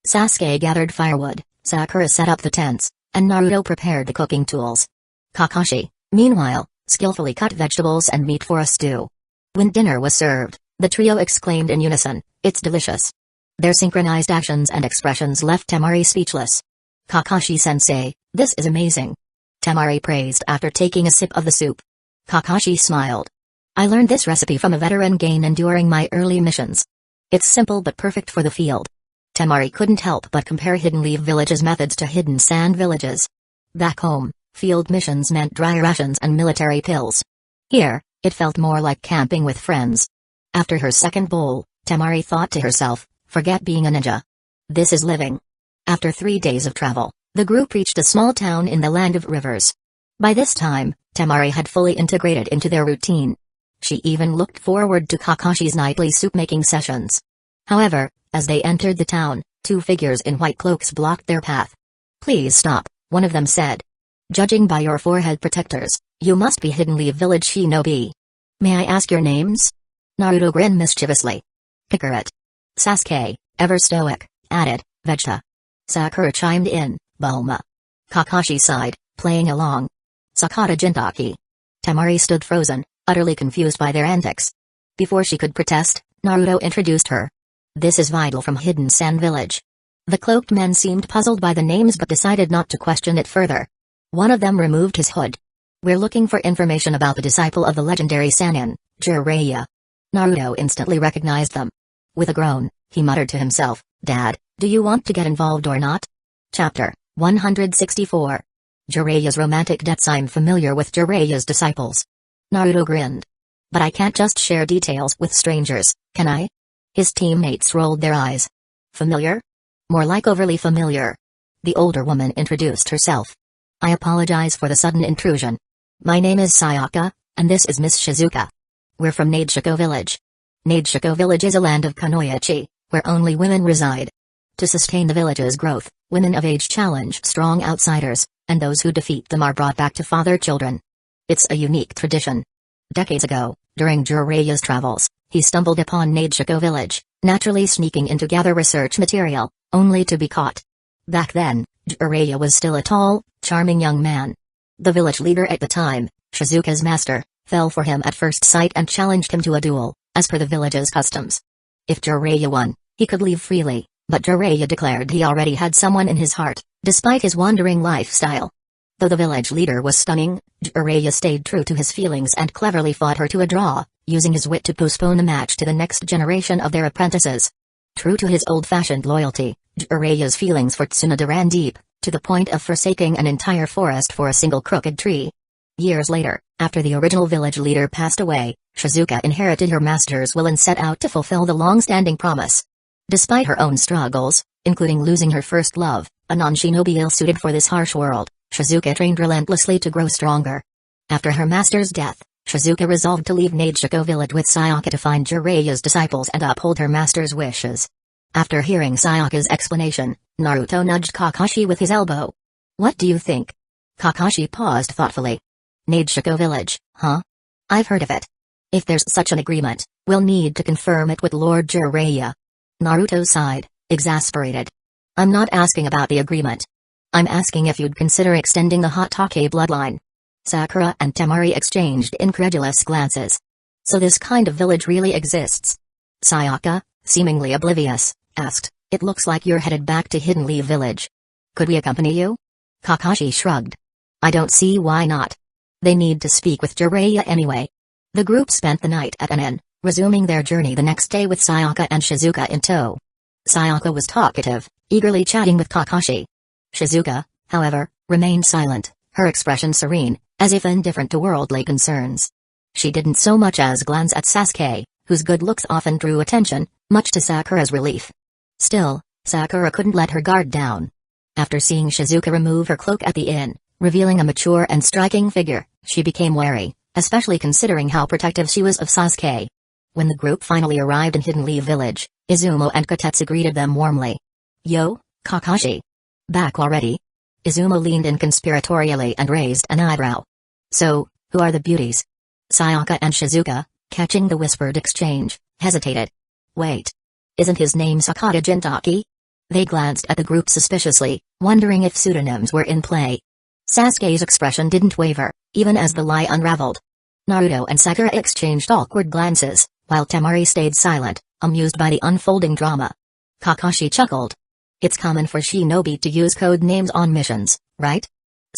Sasuke gathered firewood, Sakura set up the tents, and Naruto prepared the cooking tools. Kakashi, meanwhile, skillfully cut vegetables and meat for a stew. When dinner was served, the trio exclaimed in unison, "It's delicious." Their synchronized actions and expressions left Temari speechless. Kakashi-sensei, this is amazing. Temari praised after taking a sip of the soup. Kakashi smiled. I learned this recipe from a veteran Genin during my early missions. It's simple but perfect for the field. Temari couldn't help but compare Hidden Leaf Village's methods to Hidden Sand Villages. Back home, field missions meant dry rations and military pills. Here, it felt more like camping with friends. After her second bowl, Temari thought to herself, forget being a ninja. This is living. After 3 days of travel, the group reached a small town in the land of rivers. By this time, Temari had fully integrated into their routine. She even looked forward to Kakashi's nightly soup-making sessions. However, as they entered the town, 2 figures in white cloaks blocked their path. Please stop, one of them said. Judging by your forehead protectors, you must be Hidden Leaf Village shinobi. May I ask your names? Naruto grinned mischievously. Kakarot. Sasuke, ever stoic, added, Vegeta. Sakura chimed in, Bulma. Kakashi sighed, playing along. Sakata Jintaki. Temari stood frozen, utterly confused by their antics. Before she could protest, Naruto introduced her. This is Vidal from Hidden Sand Village. The cloaked men seemed puzzled by the names but decided not to question it further. One of them removed his hood. We're looking for information about the disciple of the legendary Sannin, Jiraiya. Naruto instantly recognized them. With a groan, he muttered to himself, Dad, do you want to get involved or not? Chapter 164. Jiraiya's romantic debts. I'm familiar with Jiraiya's disciples. Naruto grinned. But I can't just share details with strangers, can I? His teammates rolled their eyes. Familiar? More like overly familiar. The older woman introduced herself. I apologize for the sudden intrusion. My name is Sayaka, and this is Miss Shizuka. We're from Nadeshiko Village. Nadeshiko Village is a land of Kunoichi, where only women reside. To sustain the village's growth, women of age challenge strong outsiders, and those who defeat them are brought back to father children. It's a unique tradition. Decades ago, during Jiraiya's travels, he stumbled upon Nadeshiko Village, naturally sneaking in to gather research material, only to be caught. Back then, Jiraiya was still a tall, charming young man. The village leader at the time, Shizuka's master, fell for him at first sight and challenged him to a duel, as per the village's customs. If Jiraiya won, he could leave freely, but Jiraiya declared he already had someone in his heart, despite his wandering lifestyle. Though the village leader was stunning, Jiraiya stayed true to his feelings and cleverly fought her to a draw, using his wit to postpone the match to the next generation of their apprentices. True to his old-fashioned loyalty, Jiraiya's feelings for Tsunade ran deep, to the point of forsaking an entire forest for a single crooked tree. Years later, after the original village leader passed away, Shizuka inherited her master's will and set out to fulfill the long-standing promise. Despite her own struggles, including losing her first love, a non-shinobi ill-suited for this harsh world, Shizuka trained relentlessly to grow stronger. After her master's death, Shizuka resolved to leave Nadeshiko Village with Sayaka to find Jiraiya's disciples and uphold her master's wishes. After hearing Sayaka's explanation, Naruto nudged Kakashi with his elbow. What do you think? Kakashi paused thoughtfully. Nadeshiko Village, huh? I've heard of it. If there's such an agreement, we'll need to confirm it with Lord Jiraiya. Naruto sighed, exasperated. I'm not asking about the agreement. I'm asking if you'd consider extending the Hotake bloodline. Sakura and Temari exchanged incredulous glances. So this kind of village really exists? Sayaka, seemingly oblivious, asked, it looks like you're headed back to Hidden Leaf Village. Could we accompany you? Kakashi shrugged. I don't see why not. They need to speak with Jiraiya anyway. The group spent the night at an inn, resuming their journey the next day with Sayaka and Shizuka in tow. Sayaka was talkative, eagerly chatting with Kakashi. Shizuka, however, remained silent, her expression serene, as if indifferent to worldly concerns. She didn't so much as glance at Sasuke, whose good looks often drew attention, much to Sakura's relief. Still, Sakura couldn't let her guard down. After seeing Shizuka remove her cloak at the inn, revealing a mature and striking figure, she became wary, especially considering how protective she was of Sasuke. When the group finally arrived in Hidden Leaf Village, Izumo and Kotetsu greeted them warmly. Yo, Kakashi. Back already? Izumo leaned in conspiratorially and raised an eyebrow. So, who are the beauties? Sayaka and Shizuka, catching the whispered exchange, hesitated. Wait. Isn't his name Sakata Jintaki? They glanced at the group suspiciously, wondering if pseudonyms were in play. Sasuke's expression didn't waver, even as the lie unraveled. Naruto and Sakura exchanged awkward glances, while Temari stayed silent, amused by the unfolding drama. Kakashi chuckled. It's common for shinobi to use code names on missions, right?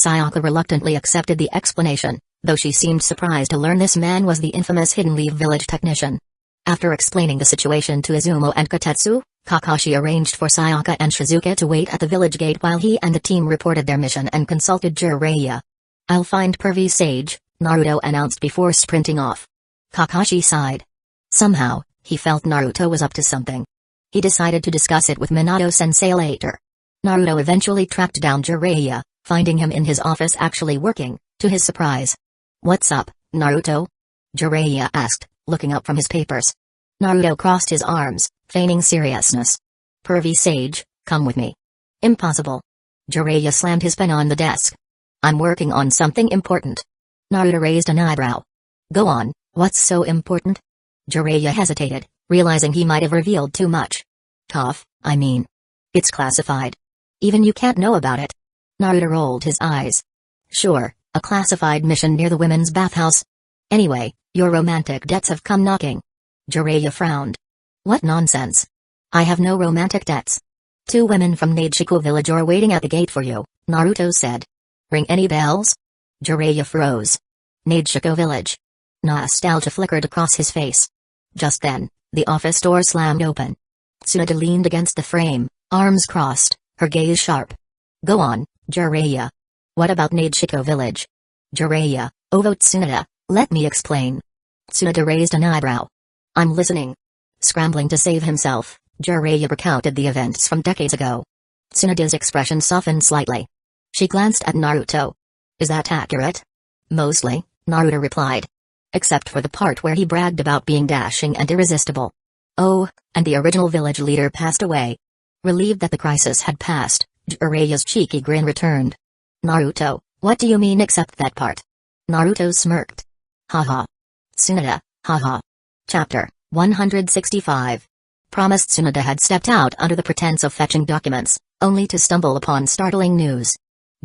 Sayaka reluctantly accepted the explanation, though she seemed surprised to learn this man was the infamous Hidden Leaf Village technician. After explaining the situation to Izumo and Kotetsu, Kakashi arranged for Sayaka and Shizuka to wait at the village gate while he and the team reported their mission and consulted Jiraiya. I'll find Pervy Sage, Naruto announced before sprinting off. Kakashi sighed. Somehow, he felt Naruto was up to something. He decided to discuss it with Minato-sensei later. Naruto eventually tracked down Jiraiya, finding him in his office actually working, to his surprise. What's up, Naruto? Jiraiya asked, looking up from his papers. Naruto crossed his arms, feigning seriousness. Pervy Sage, come with me. Impossible. Jiraiya slammed his pen on the desk. I'm working on something important. Naruto raised an eyebrow. Go on, what's so important? Jiraiya hesitated, realizing he might have revealed too much. Tough, I mean. It's classified. Even you can't know about it. Naruto rolled his eyes. Sure, a classified mission near the women's bathhouse. Anyway, your romantic debts have come knocking. Jiraiya frowned. What nonsense. I have no romantic debts. 2 women from Nadeshiko village are waiting at the gate for you, Naruto said. Ring any bells? Jiraiya froze. Nadeshiko village. Nostalgia flickered across his face. Just then, the office door slammed open. Tsunade leaned against the frame, arms crossed, her gaze sharp. Go on, Jiraiya. What about Nadeshiko village? Jiraiya, Ovo Tsunade, let me explain. Tsunade raised an eyebrow. I'm listening. Scrambling to save himself, Jiraiya recounted the events from decades ago. Tsunade's expression softened slightly. She glanced at Naruto. Is that accurate? Mostly, Naruto replied. Except for the part where he bragged about being dashing and irresistible. Oh, and the original village leader passed away. Relieved that the crisis had passed, Jiraiya's cheeky grin returned. Naruto, what do you mean except that part? Naruto smirked. Haha. Tsunade, haha. Chapter 165. Promised Tsunade had stepped out under the pretense of fetching documents, only to stumble upon startling news.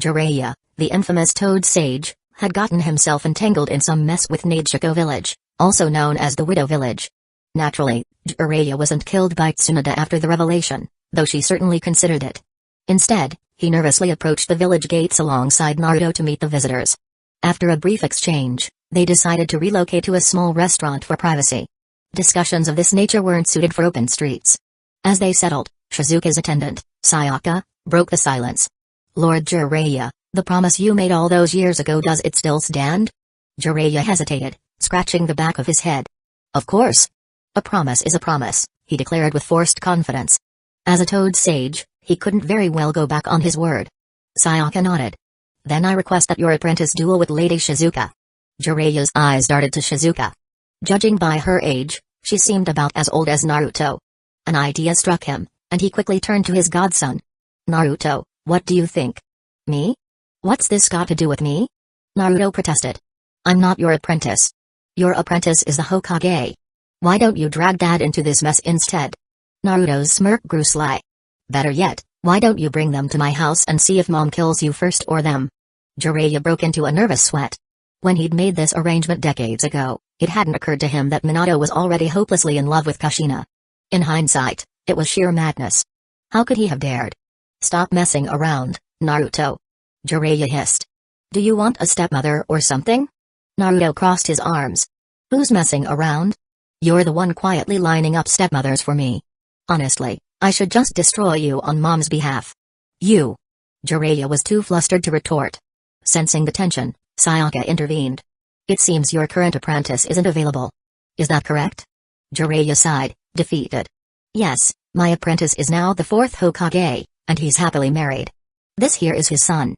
Jiraiya, the infamous Toad Sage, had gotten himself entangled in some mess with Nadeshiko village, also known as the Widow Village. Naturally, Jiraiya wasn't killed by Tsunade after the revelation, though she certainly considered it. Instead, he nervously approached the village gates alongside Naruto to meet the visitors. After a brief exchange, they decided to relocate to a small restaurant for privacy. Discussions of this nature weren't suited for open streets. As they settled, Shizuka's attendant, Sayaka, broke the silence. Lord Jiraiya, the promise you made all those years ago, does it still stand? Jiraiya hesitated, scratching the back of his head. Of course. A promise is a promise, he declared with forced confidence. As a Toad Sage, he couldn't very well go back on his word. Sayaka nodded. Then I request that your apprentice duel with Lady Shizuka. Jiraiya's eyes darted to Shizuka. Judging by her age, she seemed about as old as Naruto. An idea struck him, and he quickly turned to his godson. Naruto, what do you think? Me? What's this got to do with me? Naruto protested. I'm not your apprentice. Your apprentice is the Hokage. Why don't you drag Dad into this mess instead? Naruto's smirk grew sly. Better yet, Why don't you bring them to my house and see if mom kills you first or them? Jiraiya broke into a nervous sweat. When he'd made this arrangement decades ago, it hadn't occurred to him that Minato was already hopelessly in love with Kushina. In hindsight, it was sheer madness. How could he have dared? Stop messing around, Naruto. Jiraiya hissed. Do you want a stepmother or something? Naruto crossed his arms. Who's messing around? You're the one quietly lining up stepmothers for me. Honestly, I should just destroy you on mom's behalf. You. Jiraiya was too flustered to retort. Sensing the tension, Sayaka intervened. It seems your current apprentice isn't available. Is that correct? Jiraiya sighed, defeated. Yes, my apprentice is now the 4th Hokage, and he's happily married. This here is his son.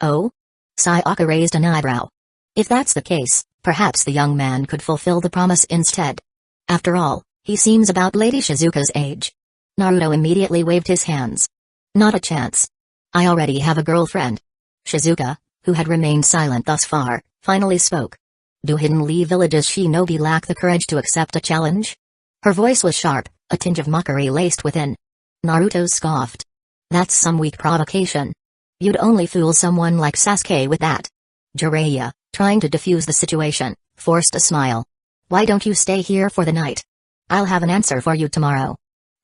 Oh? Sayaka raised an eyebrow. If that's the case, perhaps the young man could fulfill the promise instead. After all, he seems about Lady Shizuka's age. Naruto immediately waved his hands. Not a chance. I already have a girlfriend. Shizuka, who had remained silent thus far, finally spoke. Do Hidden Lee Village's shinobi lack the courage to accept a challenge? Her voice was sharp, a tinge of mockery laced within. Naruto scoffed. That's some weak provocation. You'd only fool someone like Sasuke with that. Jiraiya, trying to defuse the situation, forced a smile. Why don't you stay here for the night? I'll have an answer for you tomorrow.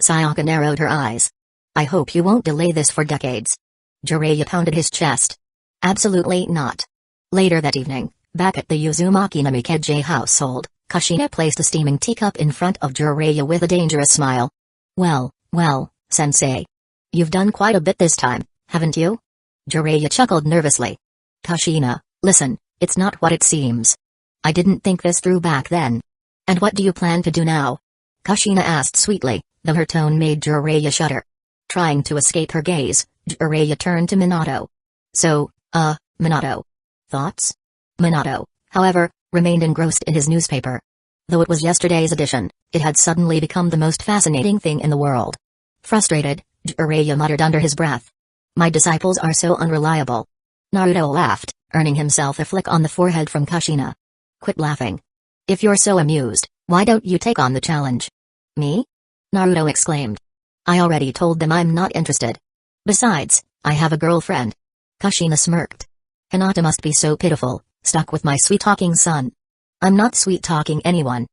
Sayaka narrowed her eyes. I hope you won't delay this for decades. Jiraiya pounded his chest. Absolutely not. Later that evening, back at the Uzumaki Namikaze household, Kushina placed a steaming teacup in front of Jiraiya with a dangerous smile. Well, sensei. You've done quite a bit this time, haven't you? Jiraiya chuckled nervously. Kushina, listen, it's not what it seems. I didn't think this through back then. And what do you plan to do now? Kushina asked sweetly, though her tone made Jiraiya shudder. Trying to escape her gaze, Jiraiya turned to Minato. So, Minato. Thoughts? Minato, however, remained engrossed in his newspaper. Though it was yesterday's edition, it had suddenly become the most fascinating thing in the world. Frustrated, Jiraiya muttered under his breath. My disciples are so unreliable. Naruto laughed, earning himself a flick on the forehead from Kushina. Quit laughing. If you're so amused, why don't you take on the challenge? Me? Naruto exclaimed. I already told them I'm not interested. Besides, I have a girlfriend. Kushina smirked. Hinata must be so pitiful, stuck with my sweet-talking son. I'm not sweet-talking anyone.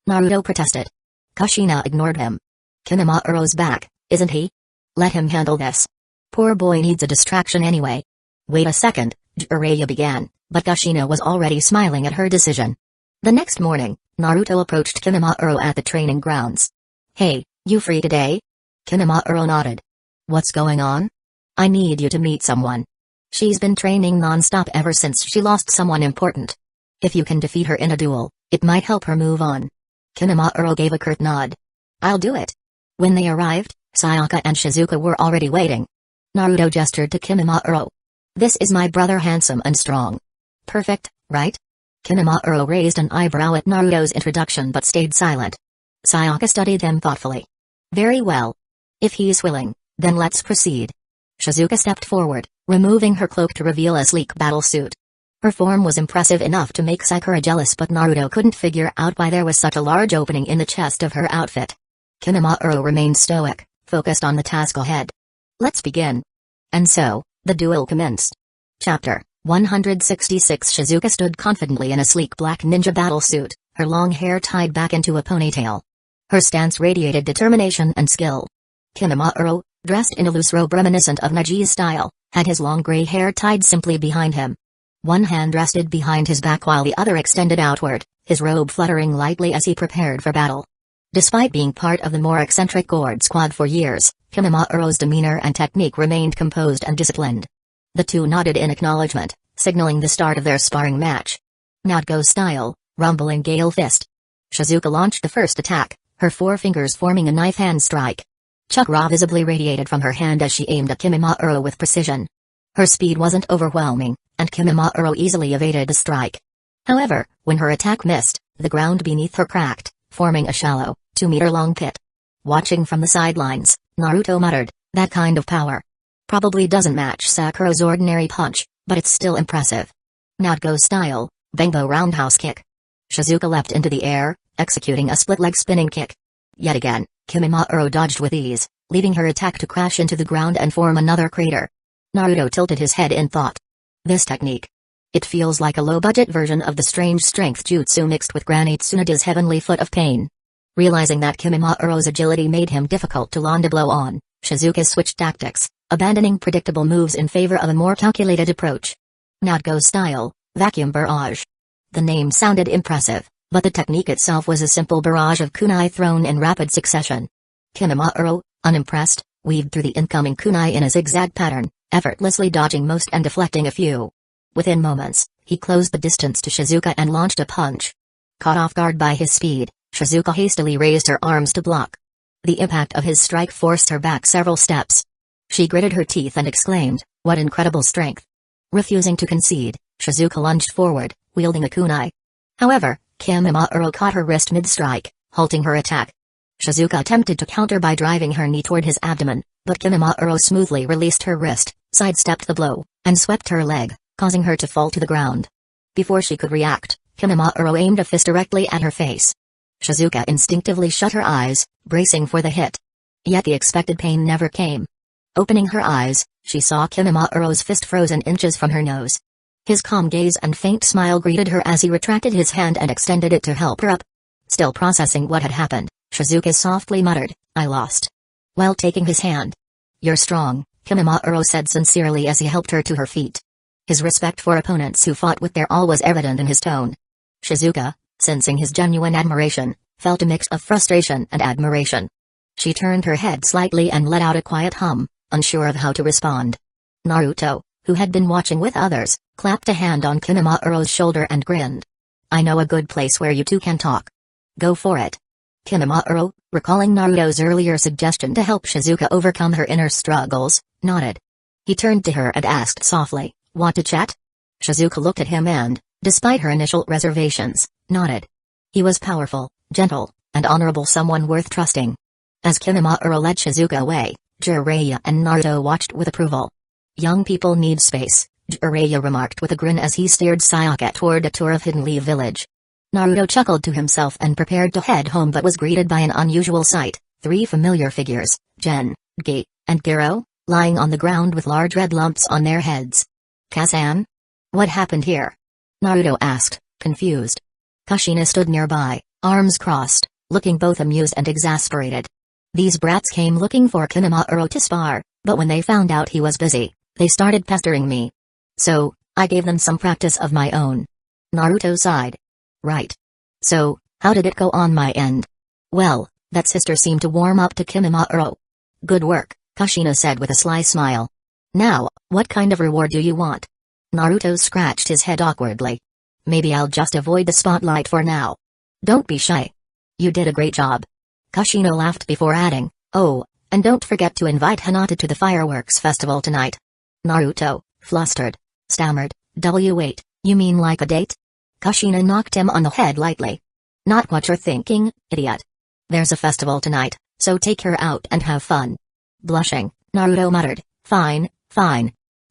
Naruto protested. Kushina ignored him. Kinamaru's back, isn't he? Let him handle this. Poor boy needs a distraction anyway. Wait a second, Jiraiya began, but Kushina was already smiling at her decision. The next morning, Naruto approached Kinamaru at the training grounds. Hey, you free today? Kinamaru nodded. What's going on? I need you to meet someone. She's been training non-stop ever since she lost someone important. If you can defeat her in a duel, it might help her move on. Kinamaru gave a curt nod. I'll do it. When they arrived, Sayaka and Shizuka were already waiting. Naruto gestured to Kinamaru. This is my brother, handsome and strong. Perfect, right? Kinamaru raised an eyebrow at Naruto's introduction but stayed silent. Sayaka studied them thoughtfully. Very well. If he's willing, then let's proceed. Shizuka stepped forward, removing her cloak to reveal a sleek battle suit. Her form was impressive enough to make Sakura jealous, but Naruto couldn't figure out why there was such a large opening in the chest of her outfit. Kinamaru remained stoic, focused on the task ahead. Let's begin. And so, the duel commenced. Chapter 166. Shizuka stood confidently in a sleek black ninja battle suit, her long hair tied back into a ponytail. Her stance radiated determination and skill. Kinamaru, dressed in a loose robe reminiscent of Nagi's style, had his long gray hair tied simply behind him. One hand rested behind his back while the other extended outward, his robe fluttering lightly as he prepared for battle. Despite being part of the more eccentric Gord squad for years, Kinamaru's demeanor and technique remained composed and disciplined. The two nodded in acknowledgement, signaling the start of their sparring match. Naruto style, rumbling gale fist. Shizuka launched the first attack, her forefingers forming a knife hand strike. Chakra visibly radiated from her hand as she aimed at Kinamaru with precision. Her speed wasn't overwhelming, and Kinamaru easily evaded the strike. However, when her attack missed, the ground beneath her cracked, forming a shallow, 2-meter-long pit. Watching from the sidelines, Naruto muttered, that kind of power. Probably doesn't match Sakura's ordinary punch, but it's still impressive. Naruto style, Bengo roundhouse kick. Shizuka leapt into the air, executing a split-leg spinning kick. Yet again, Kinamaru dodged with ease, leaving her attack to crash into the ground and form another crater. Naruto tilted his head in thought. This technique. It feels like a low-budget version of the strange strength jutsu mixed with Granite Tsunada's heavenly foot of pain. Realizing that Kimimauro's agility made him difficult to land a blow on, Shizuka switched tactics, abandoning predictable moves in favor of a more calculated approach. Naruto style, vacuum barrage. The name sounded impressive, but the technique itself was a simple barrage of kunai thrown in rapid succession. Kimimaro, unimpressed, weaved through the incoming kunai in a zigzag pattern, effortlessly dodging most and deflecting a few. Within moments, he closed the distance to Shizuka and launched a punch. Caught off guard by his speed, Shizuka hastily raised her arms to block. The impact of his strike forced her back several steps. She gritted her teeth and exclaimed, "What incredible strength!" Refusing to concede, Shizuka lunged forward, wielding a kunai. However, Kimimaro caught her wrist mid-strike, halting her attack. Shizuka attempted to counter by driving her knee toward his abdomen, but Kimimaro smoothly released her wrist, sidestepped the blow, and swept her leg, causing her to fall to the ground. Before she could react, Kimimaro aimed a fist directly at her face. Shizuka instinctively shut her eyes, bracing for the hit. Yet the expected pain never came. Opening her eyes, she saw Kimimauro's fist frozen inches from her nose. His calm gaze and faint smile greeted her as he retracted his hand and extended it to help her up. Still processing what had happened, Shizuka softly muttered, "I lost." While taking his hand. "You're strong," Kimimaro said sincerely as he helped her to her feet. His respect for opponents who fought with their all was evident in his tone. Shizuka, sensing his genuine admiration, felt a mix of frustration and admiration. She turned her head slightly and let out a quiet hum, unsure of how to respond. Naruto, who had been watching with others, clapped a hand on Kimimauro's shoulder and grinned. "I know a good place where you two can talk. Go for it." Kimimaro, recalling Naruto's earlier suggestion to help Shizuka overcome her inner struggles, nodded. He turned to her and asked softly, "Want to chat?" Shizuka looked at him and, despite her initial reservations, nodded. He was powerful, gentle, and honorable, someone worth trusting. As Kimimaro led Shizuka away, Jiraiya and Naruto watched with approval. "Young people need space," Jiraiya remarked with a grin as he steered Sayaka toward a tour of Hidden Leaf Village. Naruto chuckled to himself and prepared to head home but was greeted by an unusual sight: 3 familiar figures, Gen, Gi, and Gero, lying on the ground with large red lumps on their heads. "Kazan? What happened here?" Naruto asked, confused. Kushina stood nearby, arms crossed, looking both amused and exasperated. "These brats came looking for Kimimaro to spar, but when they found out he was busy, they started pestering me. So, I gave them some practice of my own." Naruto sighed. "Right. So, how did it go on my end?" "Well, that sister seemed to warm up to Kimimaro." "Good work," Kushina said with a sly smile. "Now, what kind of reward do you want?" Naruto scratched his head awkwardly. "Maybe I'll just avoid the spotlight for now." "Don't be shy. You did a great job." Kushina laughed before adding, "Oh, and don't forget to invite Hinata to the fireworks festival tonight." Naruto, flustered, stammered, "Wait, you mean like a date?" Kushina knocked him on the head lightly. "Not what you're thinking, idiot. There's a festival tonight, so take her out and have fun." Blushing, Naruto muttered, Fine,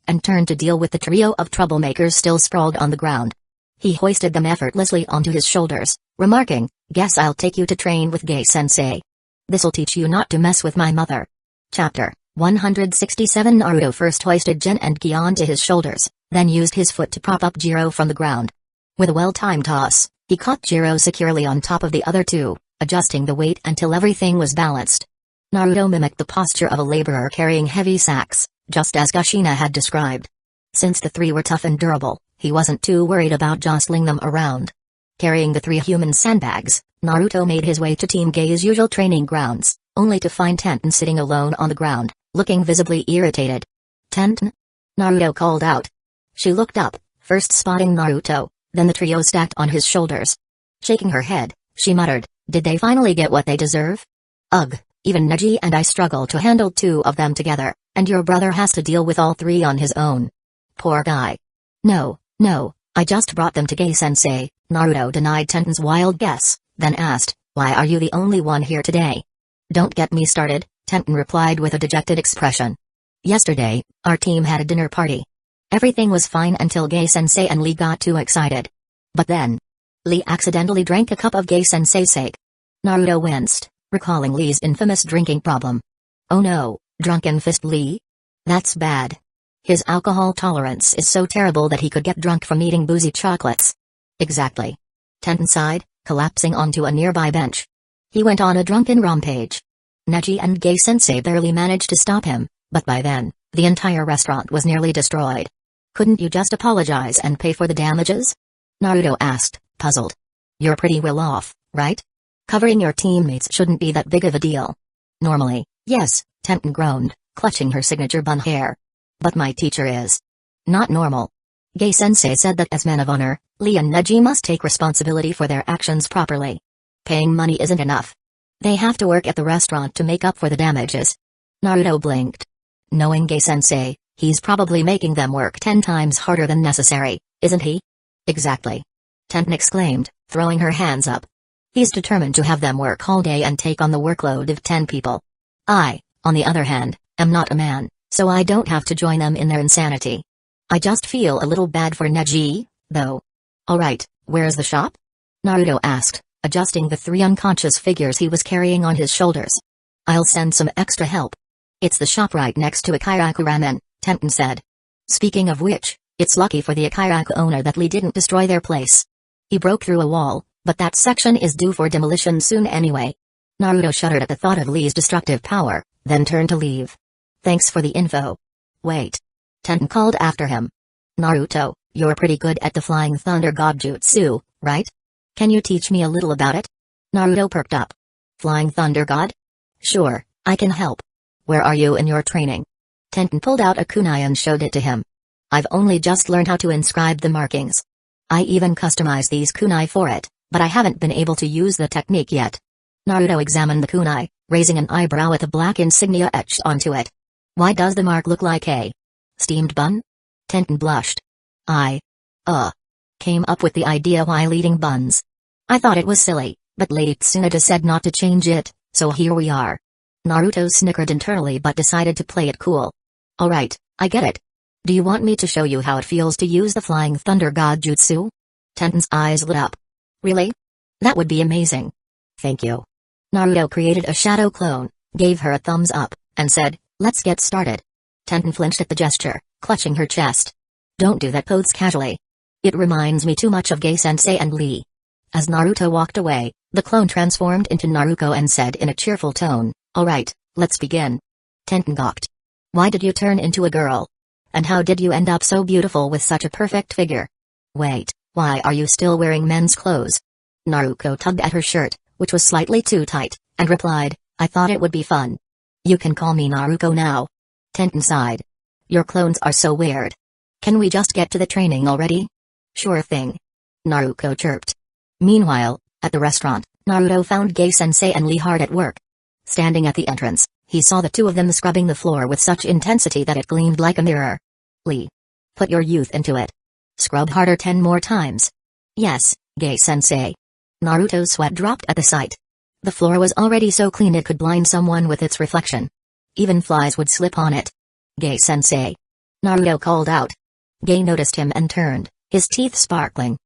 and turned to deal with the trio of troublemakers still sprawled on the ground. He hoisted them effortlessly onto his shoulders, remarking, "Guess I'll take you to train with Gai-sensei. This'll teach you not to mess with my mother." Chapter 167. Naruto first hoisted Jin and Gi onto his shoulders, then used his foot to prop up Jiro from the ground. With a well-timed toss, he caught Jiro securely on top of the other two, adjusting the weight until everything was balanced. Naruto mimicked the posture of a laborer carrying heavy sacks, just as Kushina had described. Since the 3 were tough and durable, he wasn't too worried about jostling them around. Carrying the 3 human sandbags, Naruto made his way to Team Gai's usual training grounds, only to find Tenten sitting alone on the ground, looking visibly irritated. "Tenten?" Naruto called out. She looked up, first spotting Naruto, then the trio stacked on his shoulders. Shaking her head, she muttered, "Did they finally get what they deserve? Ugh, even Neji and I struggle to handle 2 of them together, and your brother has to deal with all 3 on his own. Poor guy." No, I just brought them to Gai-sensei," Naruto denied Tenten's wild guess, then asked, "Why are you the only one here today?" "Don't get me started," Tenten replied with a dejected expression. "Yesterday, our team had a dinner party. Everything was fine until Gai-sensei and Lee got too excited. But then, Lee accidentally drank a cup of Gai-sensei's sake." Naruto winced, recalling Lee's infamous drinking problem. Oh no, drunken fist Lee? That's bad. His alcohol tolerance is so terrible that he could get drunk from eating boozy chocolates. Exactly. Tenten sighed, collapsing onto a nearby bench. He went on a drunken rampage. Neji and Gai-sensei barely managed to stop him, but by then, the entire restaurant was nearly destroyed. Couldn't you just apologize and pay for the damages? Naruto asked, puzzled. You're pretty well off, right? Covering your teammates shouldn't be that big of a deal. Normally, yes, Tenten groaned, clutching her signature bun hair. But my teacher is not normal. Gai-sensei said that as men of honor, Lee and Neji must take responsibility for their actions properly. Paying money isn't enough. They have to work at the restaurant to make up for the damages. Naruto blinked. Knowing Gai-sensei, he's probably making them work 10 times harder than necessary, isn't he? Exactly. Tenten exclaimed, throwing her hands up. He's determined to have them work all day and take on the workload of 10 people. I, on the other hand, am not a man, so I don't have to join them in their insanity. I just feel a little bad for Neji, though. Alright, where's the shop? Naruto asked, adjusting the 3 unconscious figures he was carrying on his shoulders. I'll send some extra help. It's the shop right next to Ikiraku Ramen, Tenten said. Speaking of which, it's lucky for the Ikiraku owner that Lee didn't destroy their place. He broke through a wall, but that section is due for demolition soon anyway. Naruto shuddered at the thought of Lee's destructive power, then turned to leave. Thanks for the info. Wait. Tenten called after him. Naruto, you're pretty good at the Flying Thunder God Jutsu, right? Can you teach me a little about it? Naruto perked up. Flying Thunder God? Sure, I can help. Where are you in your training? Tenten pulled out a kunai and showed it to him. I've only just learned how to inscribe the markings. I even customized these kunai for it, but I haven't been able to use the technique yet. Naruto examined the kunai, raising an eyebrow at the black insignia etched onto it. Why does the mark look like a steamed bun? Tenten blushed. I came up with the idea while eating buns. I thought it was silly, but Lady Tsunade said not to change it, so here we are. Naruto snickered internally but decided to play it cool. Alright, I get it. Do you want me to show you how it feels to use the Flying Thunder God Jutsu? Tenten's eyes lit up. Really? That would be amazing. Thank you. Naruto created a shadow clone, gave her a thumbs up, and said, let's get started. Tenten flinched at the gesture, clutching her chest. Don't do that pose casually. It reminds me too much of Gai-sensei and Lee. As Naruto walked away, the clone transformed into Naruto and said in a cheerful tone, alright, let's begin. Tenten gawked. Why did you turn into a girl? And how did you end up so beautiful with such a perfect figure? Wait, why are you still wearing men's clothes? Naruto tugged at her shirt, which was slightly too tight, and replied, I thought it would be fun. You can call me Naruto now. Tenten sighed. Your clones are so weird. Can we just get to the training already? Sure thing. Naruto chirped. Meanwhile, at the restaurant, Naruto found Gai-sensei and Lee hard at work. Standing at the entrance, he saw the two of them scrubbing the floor with such intensity that it gleamed like a mirror. Lee. Put your youth into it. Scrub harder 10 more times. Yes, Gai-sensei. Naruto's sweat dropped at the sight. The floor was already so clean it could blind someone with its reflection. Even flies would slip on it. Gai-sensei. Naruto called out. Gai noticed him and turned, his teeth sparkling.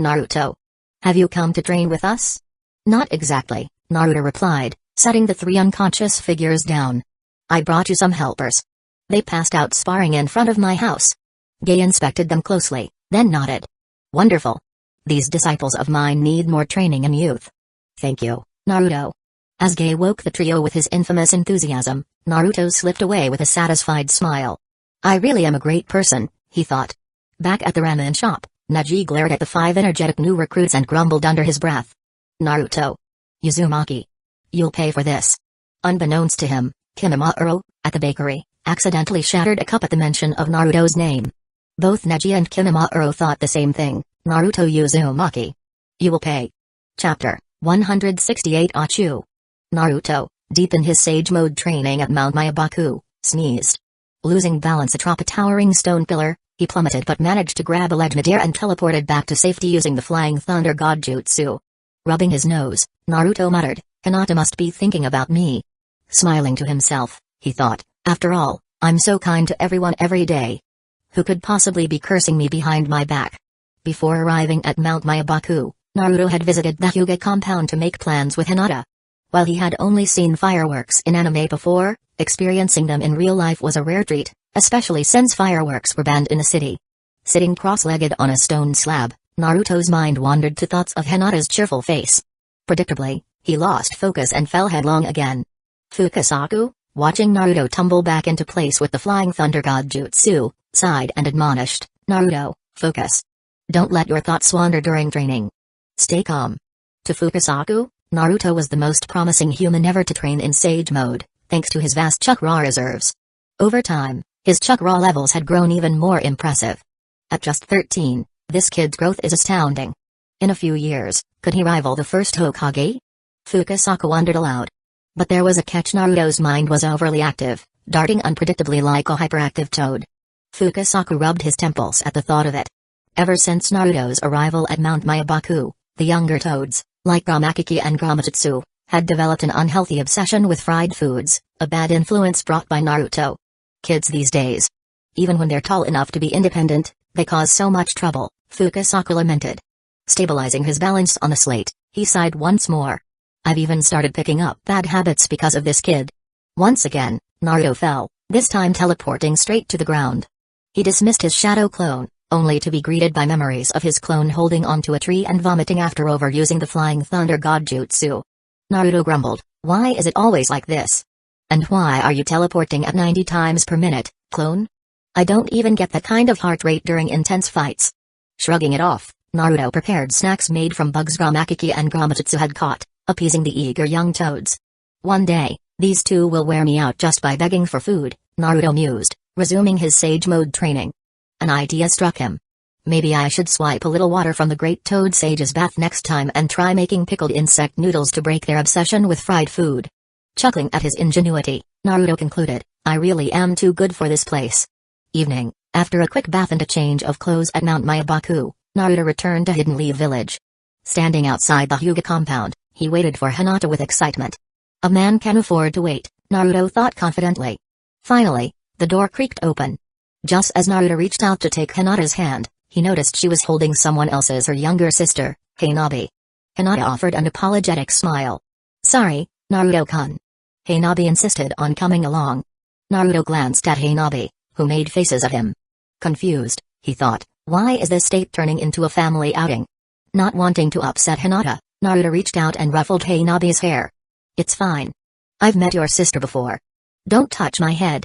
Naruto. Have you come to train with us? Not exactly, Naruto replied, setting the 3 unconscious figures down. I brought you some helpers. They passed out sparring in front of my house. Gai inspected them closely, then nodded. Wonderful. These disciples of mine need more training in youth. Thank you, Naruto. As Gai woke the trio with his infamous enthusiasm, Naruto slipped away with a satisfied smile. I really am a great person, he thought. Back at the ramen shop, Neji glared at the 5 energetic new recruits and grumbled under his breath. Naruto. Uzumaki. You'll pay for this. Unbeknownst to him, Kimimaro, at the bakery, accidentally shattered a cup at the mention of Naruto's name. Both Neji and Kimimaro thought the same thing, Naruto Uzumaki. You will pay. Chapter 168 Achu. Naruto, deep in his sage mode training at Mount Myabaku, sneezed. Losing balance atop a towering stone pillar, he plummeted but managed to grab a ledge midair and teleported back to safety using the Flying Thunder God Jutsu. Rubbing his nose, Naruto muttered, Hinata must be thinking about me. Smiling to himself, he thought, after all, I'm so kind to everyone every day. Who could possibly be cursing me behind my back? Before arriving at Mount Myabaku, Naruto had visited the Hyuga compound to make plans with Hinata. While he had only seen fireworks in anime before, Experiencing them in real life was a rare treat, especially since fireworks were banned in the city. Sitting cross-legged on a stone slab, Naruto's mind wandered to thoughts of Hinata's cheerful face. Predictably, he lost focus and fell headlong again. Fukasaku, watching Naruto tumble back into place with the Flying Thunder God Jutsu, sighed and admonished, "Naruto, focus. Don't let your thoughts wander during training. Stay calm." To Fukasaku, Naruto was the most promising human ever to train in Sage mode, thanks to his vast chakra reserves. Over time, his chakra levels had grown even more impressive. At just 13, this kid's growth is astounding. In a few years, could he rival the first Hokage? Fukasaku wondered aloud. But there was a catch. Naruto's mind was overly active, darting unpredictably like a hyperactive toad. Fukasaku rubbed his temples at the thought of it. Ever since Naruto's arrival at Mount Myabaku, the younger toads, like Ramakiki and Ramajutsu, had developed an unhealthy obsession with fried foods, a bad influence brought by Naruto. Kids these days, even when they're tall enough to be independent, they cause so much trouble, Fukasaku lamented. Stabilizing his balance on the slate, he sighed once more. I've even started picking up bad habits because of this kid. Once again, Naruto fell, this time teleporting straight to the ground. He dismissed his shadow clone, only to be greeted by memories of his clone holding onto a tree and vomiting after overusing the Flying Thunder God Jutsu. Naruto grumbled, "Why is it always like this? And why are you teleporting at 90 times per minute, clone? I don't even get that kind of heart rate during intense fights." Shrugging it off, Naruto prepared snacks made from bugs Ramakiki and Ramajutsu had caught, appeasing the eager young toads. One day, these two will wear me out just by begging for food, Naruto mused, resuming his Sage mode training. An idea struck him. Maybe I should swipe a little water from the Great Toad Sage's bath next time and try making pickled insect noodles to break their obsession with fried food. Chuckling at his ingenuity, Naruto concluded, I really am too good for this place. Evening, after a quick bath and a change of clothes at Mount Myabaku, Naruto returned to Hidden Leaf Village. Standing outside the Hyuga compound, he waited for Hinata with excitement. A man can afford to wait, Naruto thought confidently. Finally, the door creaked open. Just as Naruto reached out to take Hinata's hand, he noticed she was holding someone else's, her younger sister, Hanabi. Hinata offered an apologetic smile. Sorry, Naruto-kun. Hanabi insisted on coming along. Naruto glanced at Hanabi, who made faces at him. Confused, he thought, why is this date turning into a family outing? Not wanting to upset Hinata, Naruto reached out and ruffled Hanabi's hair. It's fine. I've met your sister before. Don't touch my head.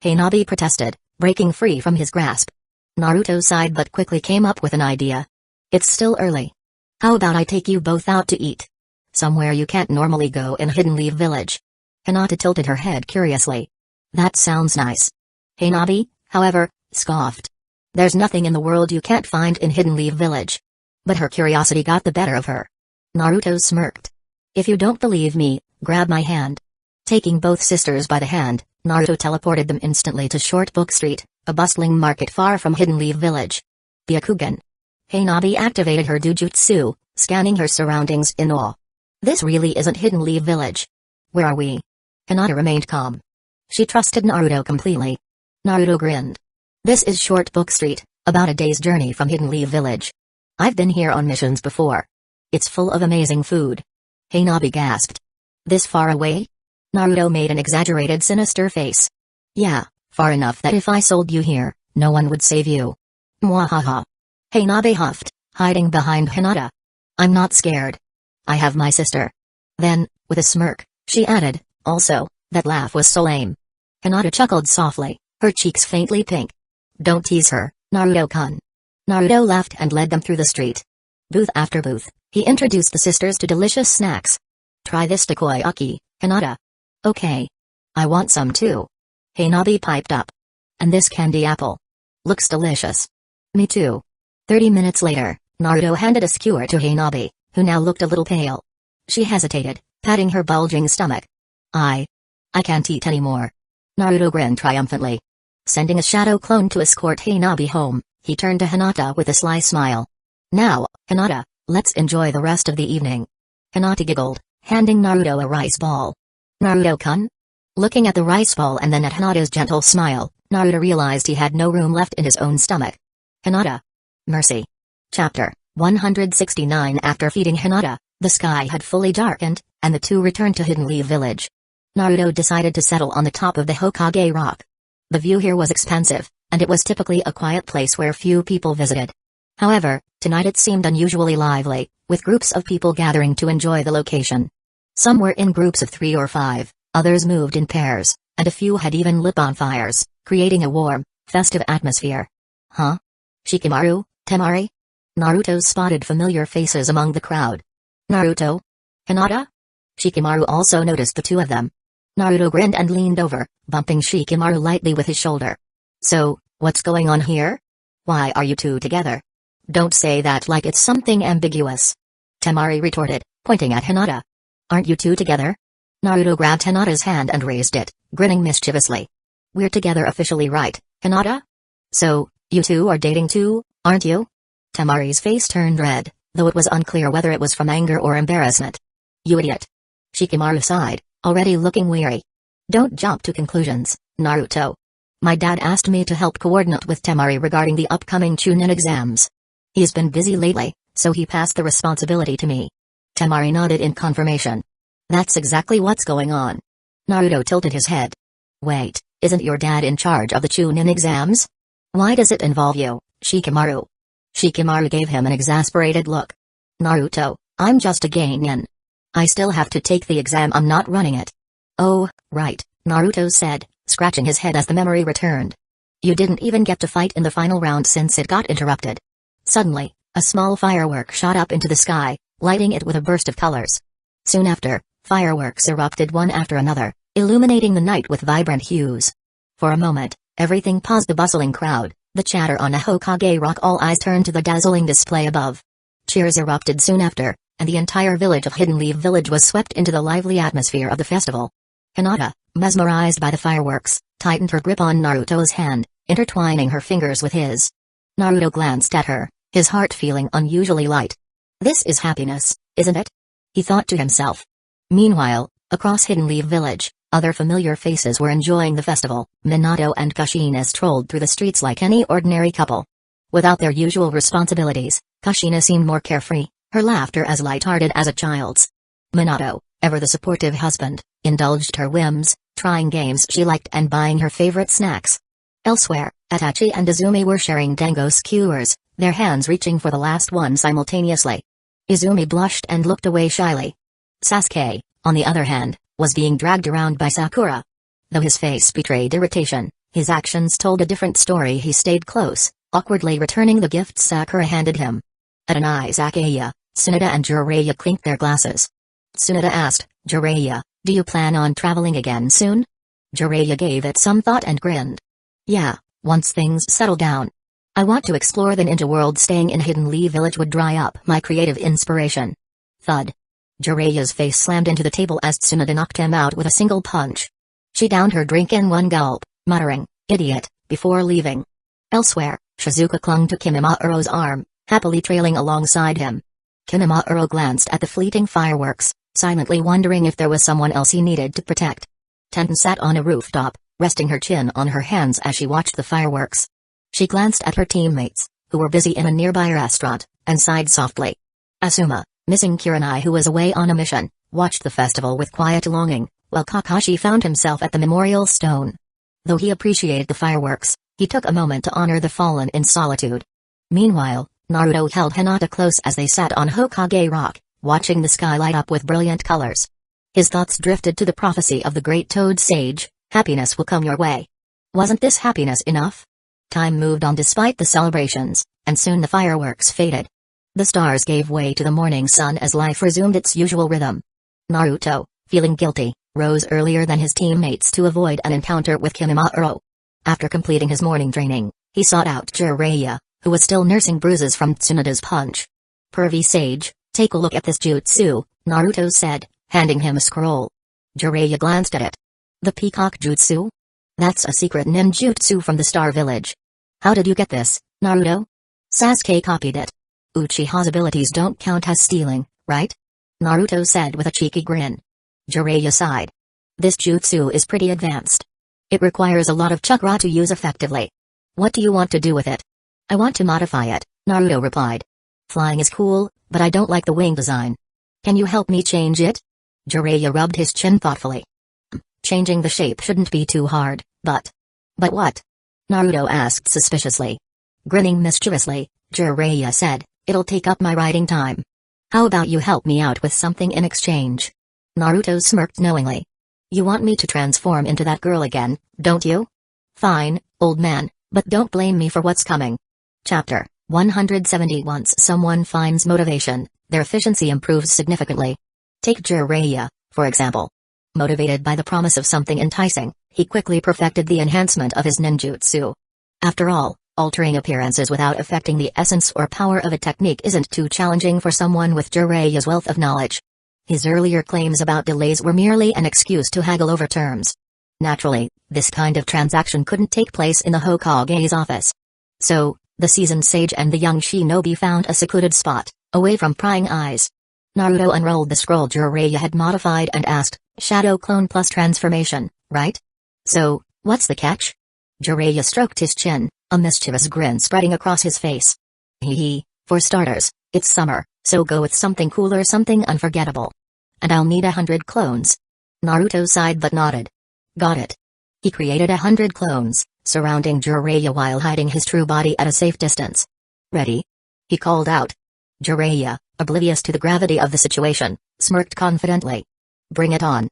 Hanabi protested, breaking free from his grasp. Naruto sighed but quickly came up with an idea. It's still early. How about I take you both out to eat? Somewhere you can't normally go in Hidden Leaf Village. Hinata tilted her head curiously. That sounds nice. Hanabi, however, scoffed. There's nothing in the world you can't find in Hidden Leaf Village. But her curiosity got the better of her. Naruto smirked. If you don't believe me, grab my hand. Taking both sisters by the hand, Naruto teleported them instantly to Short Book Street, a bustling market far from Hidden Leaf Village. Byakugan. Hanabi activated her Dujutsu, scanning her surroundings in awe. This really isn't Hidden Leaf Village. Where are we? Hinata remained calm. She trusted Naruto completely. Naruto grinned. This is Short Book Street, about a day's journey from Hidden Leaf Village. I've been here on missions before. It's full of amazing food. Hanabi gasped. This far away? Naruto made an exaggerated sinister face. Yeah, far enough that if I sold you here, no one would save you. Mwahaha. Hanabi huffed, hiding behind Hinata. I'm not scared. I have my sister. Then, with a smirk, she added, also, that laugh was so lame. Hinata chuckled softly, her cheeks faintly pink. Don't tease her, Naruto-kun. Naruto laughed and led them through the street. Booth after booth, he introduced the sisters to delicious snacks. Try this takoyaki, Hinata. Okay. I want some too. Hanabi piped up. And this candy apple. Looks delicious. Me too. 30 minutes later, Naruto handed a skewer to Hanabi, who now looked a little pale. She hesitated, patting her bulging stomach. I can't eat anymore. Naruto grinned triumphantly. Sending a shadow clone to escort Hanabi home, he turned to Hinata with a sly smile. Now, Hinata, let's enjoy the rest of the evening. Hinata giggled, handing Naruto a rice ball. Naruto-kun? Looking at the rice ball and then at Hinata's gentle smile, Naruto realized he had no room left in his own stomach. Hinata. Mercy. Chapter 169. After feeding Hinata, the sky had fully darkened, and the two returned to Hidden Leaf Village. Naruto decided to settle on the top of the Hokage rock. The view here was expansive, and it was typically a quiet place where few people visited. However, tonight it seemed unusually lively, with groups of people gathering to enjoy the location. Some were in groups of 3 or 5, others moved in pairs, and a few had even lit bonfires, creating a warm, festive atmosphere. Huh? Shikamaru, Temari? Naruto spotted familiar faces among the crowd. Naruto? Hinata? Shikamaru also noticed the two of them. Naruto grinned and leaned over, bumping Shikamaru lightly with his shoulder. So, what's going on here? Why are you two together? Don't say that like it's something ambiguous. Temari retorted, pointing at Hinata. Aren't you two together? Naruto grabbed Hinata's hand and raised it, grinning mischievously. We're together officially, right, Hinata? So, you two are dating too, aren't you? Temari's face turned red, though it was unclear whether it was from anger or embarrassment. You idiot. Shikamaru sighed, already looking weary. Don't jump to conclusions, Naruto. My dad asked me to help coordinate with Temari regarding the upcoming Chunin exams. He's been busy lately, so he passed the responsibility to me. Temari nodded in confirmation. That's exactly what's going on. Naruto tilted his head. Wait, isn't your dad in charge of the Chunin exams? Why does it involve you, Shikamaru? Shikamaru gave him an exasperated look. Naruto, I'm just a genin. I still have to take the exam, I'm not running it. Oh, right, Naruto said, scratching his head as the memory returned. You didn't even get to fight in the final round since it got interrupted. Suddenly, a small firework shot up into the sky, lighting it with a burst of colors. Soon after, fireworks erupted one after another, illuminating the night with vibrant hues. For a moment, everything paused. The bustling crowd, the chatter on a Hokage rock, all eyes turned to the dazzling display above. Cheers erupted soon after, and the entire village of Hidden Leaf Village was swept into the lively atmosphere of the festival. Hinata, mesmerized by the fireworks, tightened her grip on Naruto's hand, intertwining her fingers with his. Naruto glanced at her, his heart feeling unusually light. This is happiness, isn't it? He thought to himself. Meanwhile, across Hidden Leaf Village, other familiar faces were enjoying the festival. Minato and Kushina strolled through the streets like any ordinary couple. Without their usual responsibilities, Kushina seemed more carefree, her laughter as light-hearted as a child's. Minato, ever the supportive husband, indulged her whims, trying games she liked and buying her favorite snacks. Elsewhere, Itachi and Izumi were sharing dango skewers, their hands reaching for the last one simultaneously. Izumi blushed and looked away shyly. Sasuke, on the other hand, was being dragged around by Sakura. Though his face betrayed irritation, his actions told a different story. He stayed close, awkwardly returning the gifts Sakura handed him. At an izakaya, Tsunade and Jiraiya clinked their glasses. Tsunade asked, Jiraiya, do you plan on traveling again soon? Jiraiya gave it some thought and grinned. Yeah, once things settle down. I want to explore the ninja world. Staying in Hidden Leaf Village would dry up my creative inspiration. Thud. Jiraiya's face slammed into the table as Tsunade knocked him out with a single punch. She downed her drink in one gulp, muttering, idiot, before leaving. Elsewhere, Shizuka clung to Kimimauro's arm, happily trailing alongside him. Kimimaro glanced at the fleeting fireworks, silently wondering if there was someone else he needed to protect. Tenten sat on a rooftop, resting her chin on her hands as she watched the fireworks. She glanced at her teammates, who were busy in a nearby restaurant, and sighed softly. Asuma, missing Kurenai who was away on a mission, watched the festival with quiet longing, while Kakashi found himself at the memorial stone. Though he appreciated the fireworks, he took a moment to honor the fallen in solitude. Meanwhile, Naruto held Hinata close as they sat on Hokage Rock, watching the sky light up with brilliant colors. His thoughts drifted to the prophecy of the great Toad Sage, happiness will come your way. Wasn't this happiness enough? Time moved on despite the celebrations, and soon the fireworks faded. The stars gave way to the morning sun as life resumed its usual rhythm. Naruto, feeling guilty, rose earlier than his teammates to avoid an encounter with Kimimaro. After completing his morning training, he sought out Jiraiya, who was still nursing bruises from Tsunade's punch. Pervy Sage, take a look at this jutsu, Naruto said, handing him a scroll. Jiraiya glanced at it. The peacock jutsu? That's a secret ninjutsu from the Star Village. How did you get this, Naruto? Sasuke copied it. Uchiha's abilities don't count as stealing, right? Naruto said with a cheeky grin. Jiraiya sighed. This jutsu is pretty advanced. It requires a lot of chakra to use effectively. What do you want to do with it? I want to modify it, Naruto replied. Flying is cool, but I don't like the wing design. Can you help me change it? Jiraiya rubbed his chin thoughtfully. Changing the shape shouldn't be too hard, but... But what? Naruto asked suspiciously. Grinning mischievously, Jiraiya said, "It'll take up my writing time. How about you help me out with something in exchange?" Naruto smirked knowingly. "You want me to transform into that girl again, don't you? Fine, old man, but don't blame me for what's coming." Chapter 170. Once someone finds motivation, their efficiency improves significantly. Take Jiraiya, for example. Motivated by the promise of something enticing, he quickly perfected the enhancement of his ninjutsu. After all, altering appearances without affecting the essence or power of a technique isn't too challenging for someone with Jiraiya's wealth of knowledge. His earlier claims about delays were merely an excuse to haggle over terms. Naturally, this kind of transaction couldn't take place in the Hokage's office. So, the seasoned sage and the young shinobi found a secluded spot, away from prying eyes. Naruto unrolled the scroll Jiraiya had modified and asked, "Shadow clone plus transformation, right? So, what's the catch?" Jiraiya stroked his chin, a mischievous grin spreading across his face. "Hee, for starters, it's summer, so go with something cool or something unforgettable. And I'll need 100 clones." Naruto sighed but nodded. Got it. He created 100 clones, surrounding Jiraiya while hiding his true body at a safe distance. "Ready?" he called out. Jiraiya, oblivious to the gravity of the situation, smirked confidently. "Bring it on.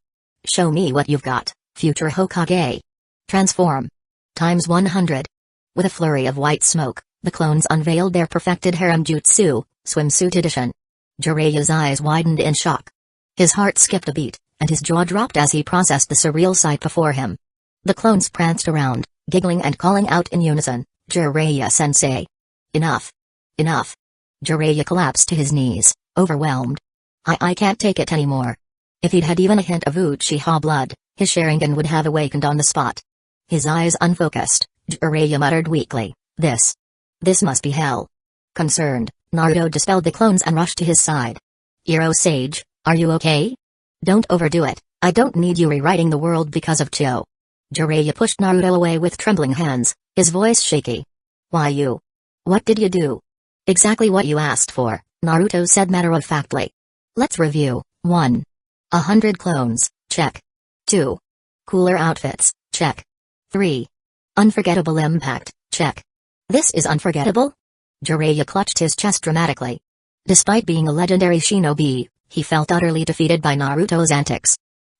Show me what you've got, future Hokage. Transform. Times 100. With a flurry of white smoke, the clones unveiled their perfected harem jutsu, swimsuit edition. Jiraiya's eyes widened in shock. His heart skipped a beat, and his jaw dropped as he processed the surreal sight before him. The clones pranced around, giggling and calling out in unison, "Jiraiya-sensei! Enough! Enough!" Jiraiya collapsed to his knees, overwhelmed. I can't take it anymore." If he'd had even a hint of Uchiha blood, his Sharingan would have awakened on the spot. His eyes unfocused, Jiraiya muttered weakly, This must be hell." Concerned, Naruto dispelled the clones and rushed to his side. "Iro Sage, are you okay? Don't overdo it, I don't need you rewriting the world because of Chio." Jiraiya pushed Naruto away with trembling hands, his voice shaky. "Why you? What did you do?" "Exactly what you asked for," Naruto said matter-of-factly. "Let's review. 1. 100 clones, check. 2. Cooler outfits, check. 3. Unforgettable impact, check. This is unforgettable?" Jiraiya clutched his chest dramatically. Despite being a legendary shinobi, he felt utterly defeated by Naruto's antics.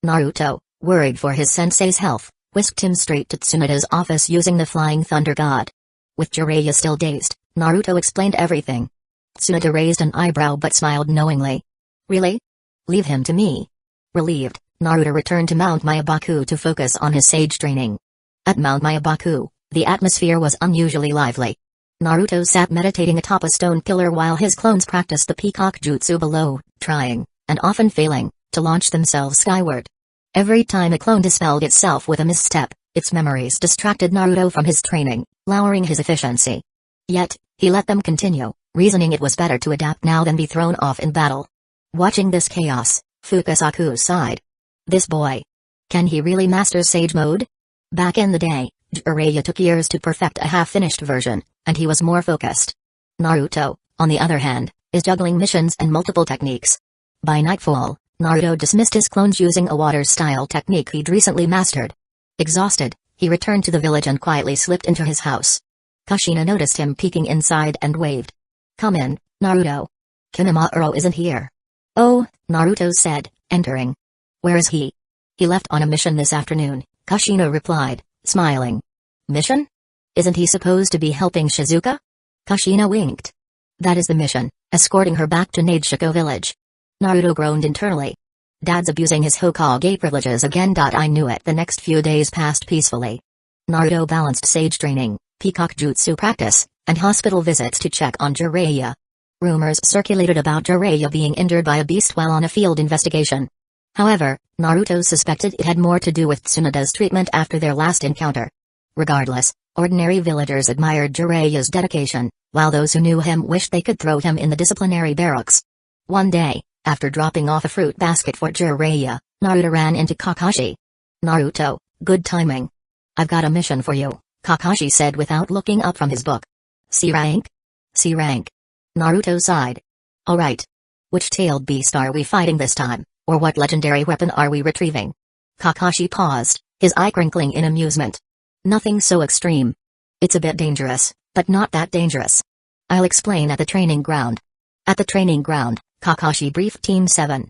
Naruto, worried for his sensei's health, whisked him straight to Tsunoda's office using the Flying Thunder God. With Jiraiya still dazed, Naruto explained everything. Tsunoda raised an eyebrow but smiled knowingly. "Really? Leave him to me." Relieved, Naruto returned to Mount Myabaku to focus on his sage training. At Mount Myabaku, the atmosphere was unusually lively. Naruto sat meditating atop a stone pillar while his clones practiced the peacock jutsu below, trying, and often failing, to launch themselves skyward. Every time a clone dispelled itself with a misstep, its memories distracted Naruto from his training, lowering his efficiency. Yet, he let them continue, reasoning it was better to adapt now than be thrown off in battle. Watching this chaos, Fukasaku sighed. This boy. Can he really master Sage Mode? Back in the day, Jiraiya took years to perfect a half-finished version, and he was more focused. Naruto, on the other hand, is juggling missions and multiple techniques. By nightfall, Naruto dismissed his clones using a water-style technique he'd recently mastered. Exhausted, he returned to the village and quietly slipped into his house. Kushina noticed him peeking inside and waved. "Come in, Naruto. Kinamaru isn't here." "Oh," Naruto said, entering. "Where is he?" "He left on a mission this afternoon," Kushina replied, smiling. "Mission? Isn't he supposed to be helping Shizuka?" Kushina winked. "That is the mission, escorting her back to Nadeshiko village." Naruto groaned internally. Dad's abusing his Hokage privileges again. I knew it. The next few days passed peacefully. Naruto balanced sage training, peacock jutsu practice, and hospital visits to check on Jiraiya. Rumors circulated about Jiraiya being injured by a beast while on a field investigation. However, Naruto suspected it had more to do with Tsunoda's treatment after their last encounter. Regardless, ordinary villagers admired Jiraiya's dedication, while those who knew him wished they could throw him in the disciplinary barracks. One day, after dropping off a fruit basket for Jiraiya, Naruto ran into Kakashi. "Naruto, good timing. I've got a mission for you," Kakashi said without looking up from his book. "C rank?" "C rank." Naruto sighed. "Alright. Which tailed beast are we fighting this time, or what legendary weapon are we retrieving?" Kakashi paused, his eye crinkling in amusement. Nothing so extreme. It's a bit dangerous, but not that dangerous. I'll explain at the training ground. At the training ground, Kakashi briefed Team 7.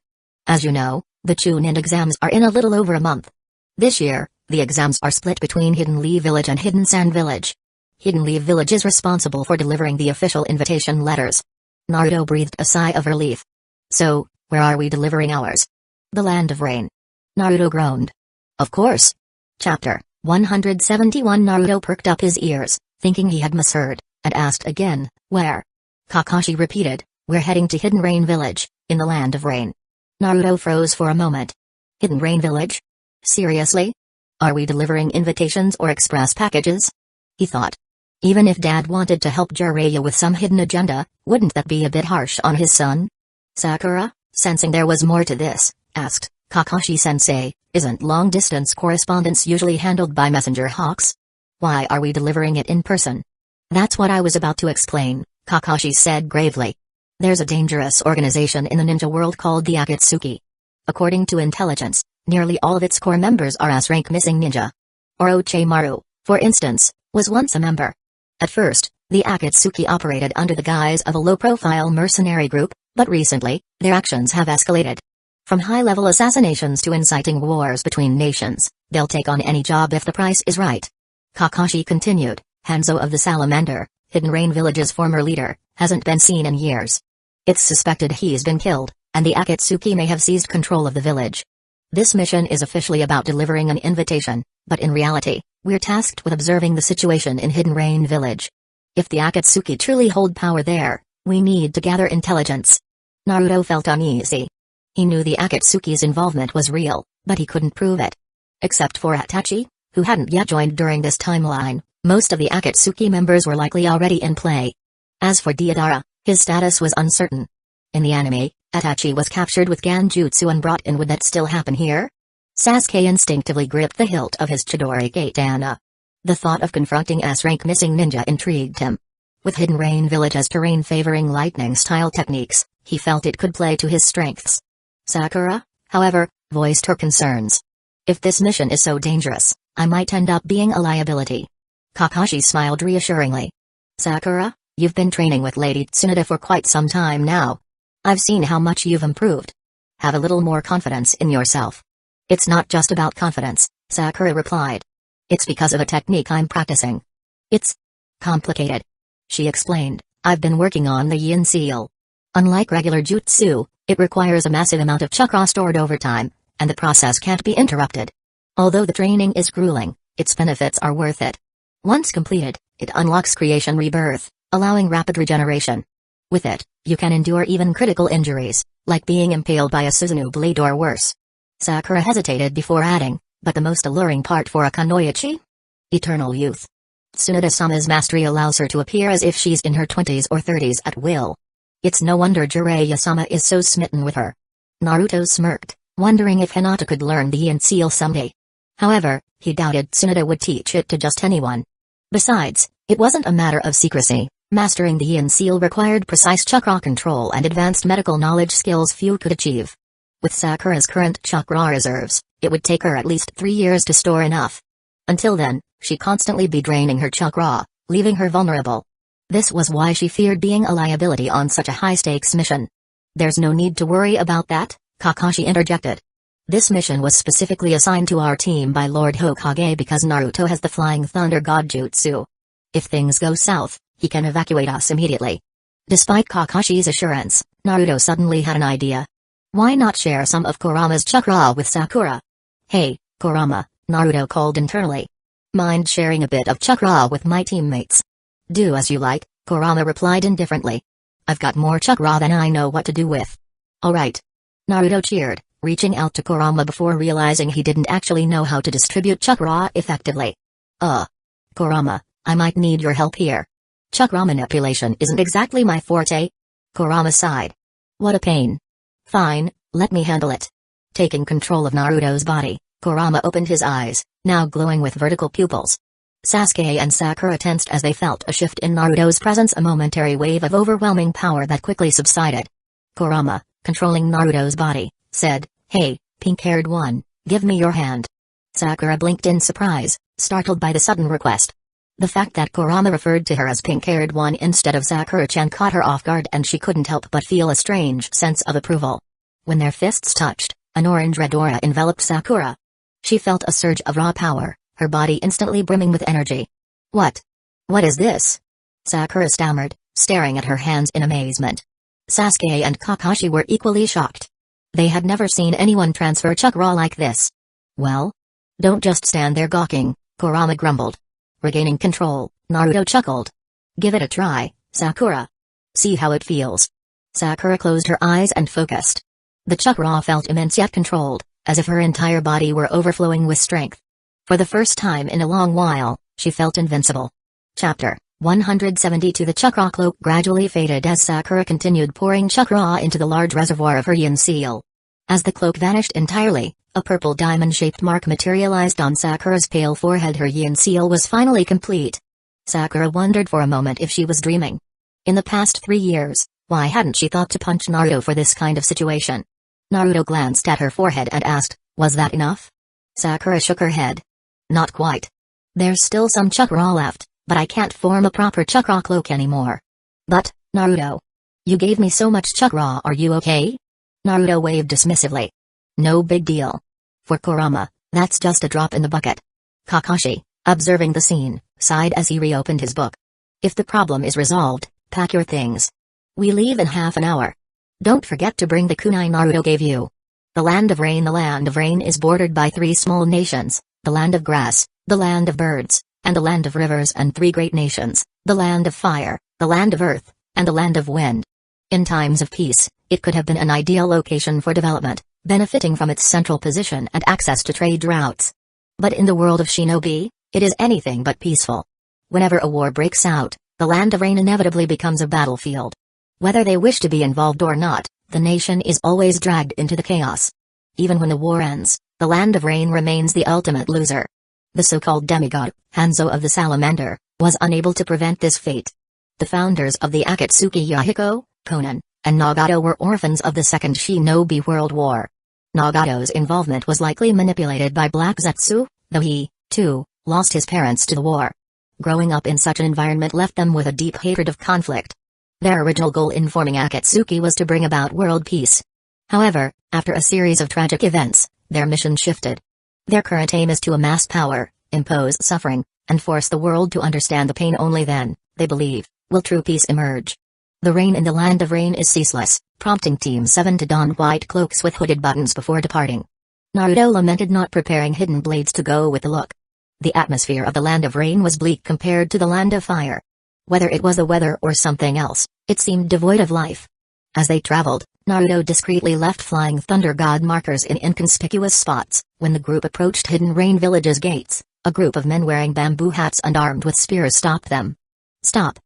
As you know, the Chunin exams are in a little over a month. This year, the exams are split between Hidden Leaf Village and Hidden Sand Village. Hidden Leaf Village is responsible for delivering the official invitation letters. Naruto breathed a sigh of relief. So, where are we delivering ours? The Land of Rain. Naruto groaned. Of course. Chapter 171. Naruto perked up his ears, thinking he had misheard, and asked again, where? Kakashi repeated, we're heading to Hidden Rain Village, in the Land of Rain. Naruto froze for a moment. Hidden Rain Village? Seriously? Are we delivering invitations or express packages? He thought. Even if Dad wanted to help Jiraiya with some hidden agenda, wouldn't that be a bit harsh on his son? Sakura, sensing there was more to this, asked, Kakashi-sensei, isn't long-distance correspondence usually handled by messenger hawks? Why are we delivering it in person? That's what I was about to explain, Kakashi said gravely. There's a dangerous organization in the ninja world called the Akatsuki. According to intelligence, nearly all of its core members are S-rank missing ninja. Orochimaru, for instance, was once a member. At first, the Akatsuki operated under the guise of a low-profile mercenary group, but recently, their actions have escalated. From high-level assassinations to inciting wars between nations, they'll take on any job if the price is right. Kakashi continued, Hanzo of the Salamander, Hidden Rain Village's former leader, hasn't been seen in years. It's suspected he's been killed, and the Akatsuki may have seized control of the village. This mission is officially about delivering an invitation, but in reality, we're tasked with observing the situation in Hidden Rain Village. If the Akatsuki truly hold power there, we need to gather intelligence. Naruto felt uneasy. He knew the Akatsuki's involvement was real, but he couldn't prove it. Except for Itachi, who hadn't yet joined during this timeline, most of the Akatsuki members were likely already in play. As for Deidara, his status was uncertain. In the anime, Itachi was captured with Genjutsu and brought in. Would that still happen here? Sasuke instinctively gripped the hilt of his Chidori katana. The thought of confronting S-rank missing ninja intrigued him. With Hidden Rain Village as terrain favoring lightning-style techniques, he felt it could play to his strengths. Sakura, however, voiced her concerns. If this mission is so dangerous, I might end up being a liability. Kakashi smiled reassuringly. Sakura, you've been training with Lady Tsunade for quite some time now. I've seen how much you've improved. Have a little more confidence in yourself. It's not just about confidence, Sakura replied. It's because of a technique I'm practicing. It's complicated. She explained, I've been working on the Yin Seal. Unlike regular jutsu, it requires a massive amount of chakra stored over time, and the process can't be interrupted. Although the training is grueling, its benefits are worth it. Once completed, it unlocks creation rebirth, allowing rapid regeneration. With it, you can endure even critical injuries, like being impaled by a Susanoo blade or worse. Sakura hesitated before adding, but the most alluring part for a kunoichi? Eternal youth. Tsunade-sama's mastery allows her to appear as if she's in her 20s or 30s at will. It's no wonder Jiraiya-sama is so smitten with her. Naruto smirked, wondering if Hinata could learn the Yin Seal someday. However, he doubted Tsunade would teach it to just anyone. Besides, it wasn't a matter of secrecy. Mastering the Yin Seal required precise chakra control and advanced medical knowledge skills few could achieve. With Sakura's current chakra reserves, it would take her at least 3 years to store enough. Until then, she'd constantly be draining her chakra, leaving her vulnerable. This was why she feared being a liability on such a high-stakes mission. There's no need to worry about that, Kakashi interjected. This mission was specifically assigned to our team by Lord Hokage because Naruto has the Flying Thunder God Jutsu. If things go south, he can evacuate us immediately. Despite Kakashi's assurance, Naruto suddenly had an idea. Why not share some of Kurama's chakra with Sakura? Hey, Kurama, Naruto called internally. Mind sharing a bit of chakra with my teammates? Do as you like, Kurama replied indifferently. I've got more chakra than I know what to do with. Alright. Naruto cheered, reaching out to Kurama before realizing he didn't actually know how to distribute chakra effectively. Kurama, I might need your help here. Chakra manipulation isn't exactly my forte. Kurama sighed. What a pain. Fine, let me handle it. Taking control of Naruto's body, Kurama opened his eyes, now glowing with vertical pupils. Sasuke and Sakura tensed as they felt a shift in Naruto's presence, a momentary wave of overwhelming power that quickly subsided. Kurama, controlling Naruto's body, said, Hey, pink-haired one, Give me your hand. Sakura blinked in surprise, startled by the sudden request. The fact that Kurama referred to her as pink-haired one instead of Sakura-chan caught her off guard, and she couldn't help but feel a strange sense of approval. When their fists touched, an orange-red aura enveloped Sakura. She felt a surge of raw power, her body instantly brimming with energy. What? What is this? Sakura stammered, staring at her hands in amazement. Sasuke and Kakashi were equally shocked. They had never seen anyone transfer chakra like this. Well? Don't just stand there gawking, Kurama grumbled. Regaining control, Naruto chuckled. Give it a try, Sakura. See how it feels. Sakura closed her eyes and focused. The chakra felt immense yet controlled, as if her entire body were overflowing with strength. For the first time in a long while, she felt invincible. Chapter 172. The chakra cloak gradually faded as Sakura continued pouring chakra into the large reservoir of her yin seal. As the cloak vanished entirely, a purple diamond-shaped mark materialized on Sakura's pale forehead. Her yin seal was finally complete. Sakura wondered for a moment if she was dreaming. In the past 3 years, why hadn't she thought to punch Naruto for this kind of situation? Naruto glanced at her forehead and asked, was that enough? Sakura shook her head. Not quite. There's still some chakra left, but I can't form a proper chakra cloak anymore. But, Naruto, you gave me so much chakra, are you okay? Naruto waved dismissively. No big deal. For Kurama, that's just a drop in the bucket. Kakashi, observing the scene, sighed as he reopened his book. If the problem is resolved, pack your things. We leave in half an hour. Don't forget to bring the kunai Naruto gave you. The Land of Rain. The Land of Rain is bordered by 3 small nations, the Land of Grass, the Land of Birds, and the Land of Rivers, and 3 great nations, the Land of Fire, the Land of Earth, and the Land of Wind. In times of peace, it could have been an ideal location for development, benefiting from its central position and access to trade routes. But in the world of shinobi, it is anything but peaceful. Whenever a war breaks out, the Land of Rain inevitably becomes a battlefield. Whether they wish to be involved or not, the nation is always dragged into the chaos. Even when the war ends, the Land of Rain remains the ultimate loser. The so-called demigod, Hanzo of the Salamander, was unable to prevent this fate. The founders of the Akatsuki Yahiko, Konan, and Nagato were orphans of the Second Shinobi World War. Nagato's involvement was likely manipulated by Black Zetsu, though he, too, lost his parents to the war. Growing up in such an environment left them with a deep hatred of conflict. Their original goal in forming Akatsuki was to bring about world peace. However, after a series of tragic events, their mission shifted. Their current aim is to amass power, impose suffering, and force the world to understand the pain. Only then, they believe, will true peace emerge. The rain in the Land of Rain is ceaseless, prompting Team 7 to don white cloaks with hooded buttons before departing. Naruto lamented not preparing hidden blades to go with the look. The atmosphere of the Land of Rain was bleak compared to the Land of Fire. Whether it was the weather or something else, it seemed devoid of life. As they traveled, Naruto discreetly left flying thunder god markers in inconspicuous spots. When the group approached Hidden Rain Village's gates, a group of men wearing bamboo hats and armed with spears stopped them. Stop.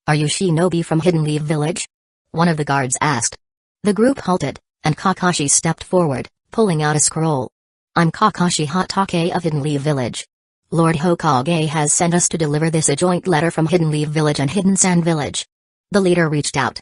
Are you shinobi from Hidden Leaf Village? One of the guards asked. The group halted, and Kakashi stepped forward, pulling out a scroll. I'm Kakashi Hatake of Hidden Leaf Village. Lord Hokage has sent us to deliver this a joint letter from Hidden Leaf Village and Hidden Sand Village. The leader reached out.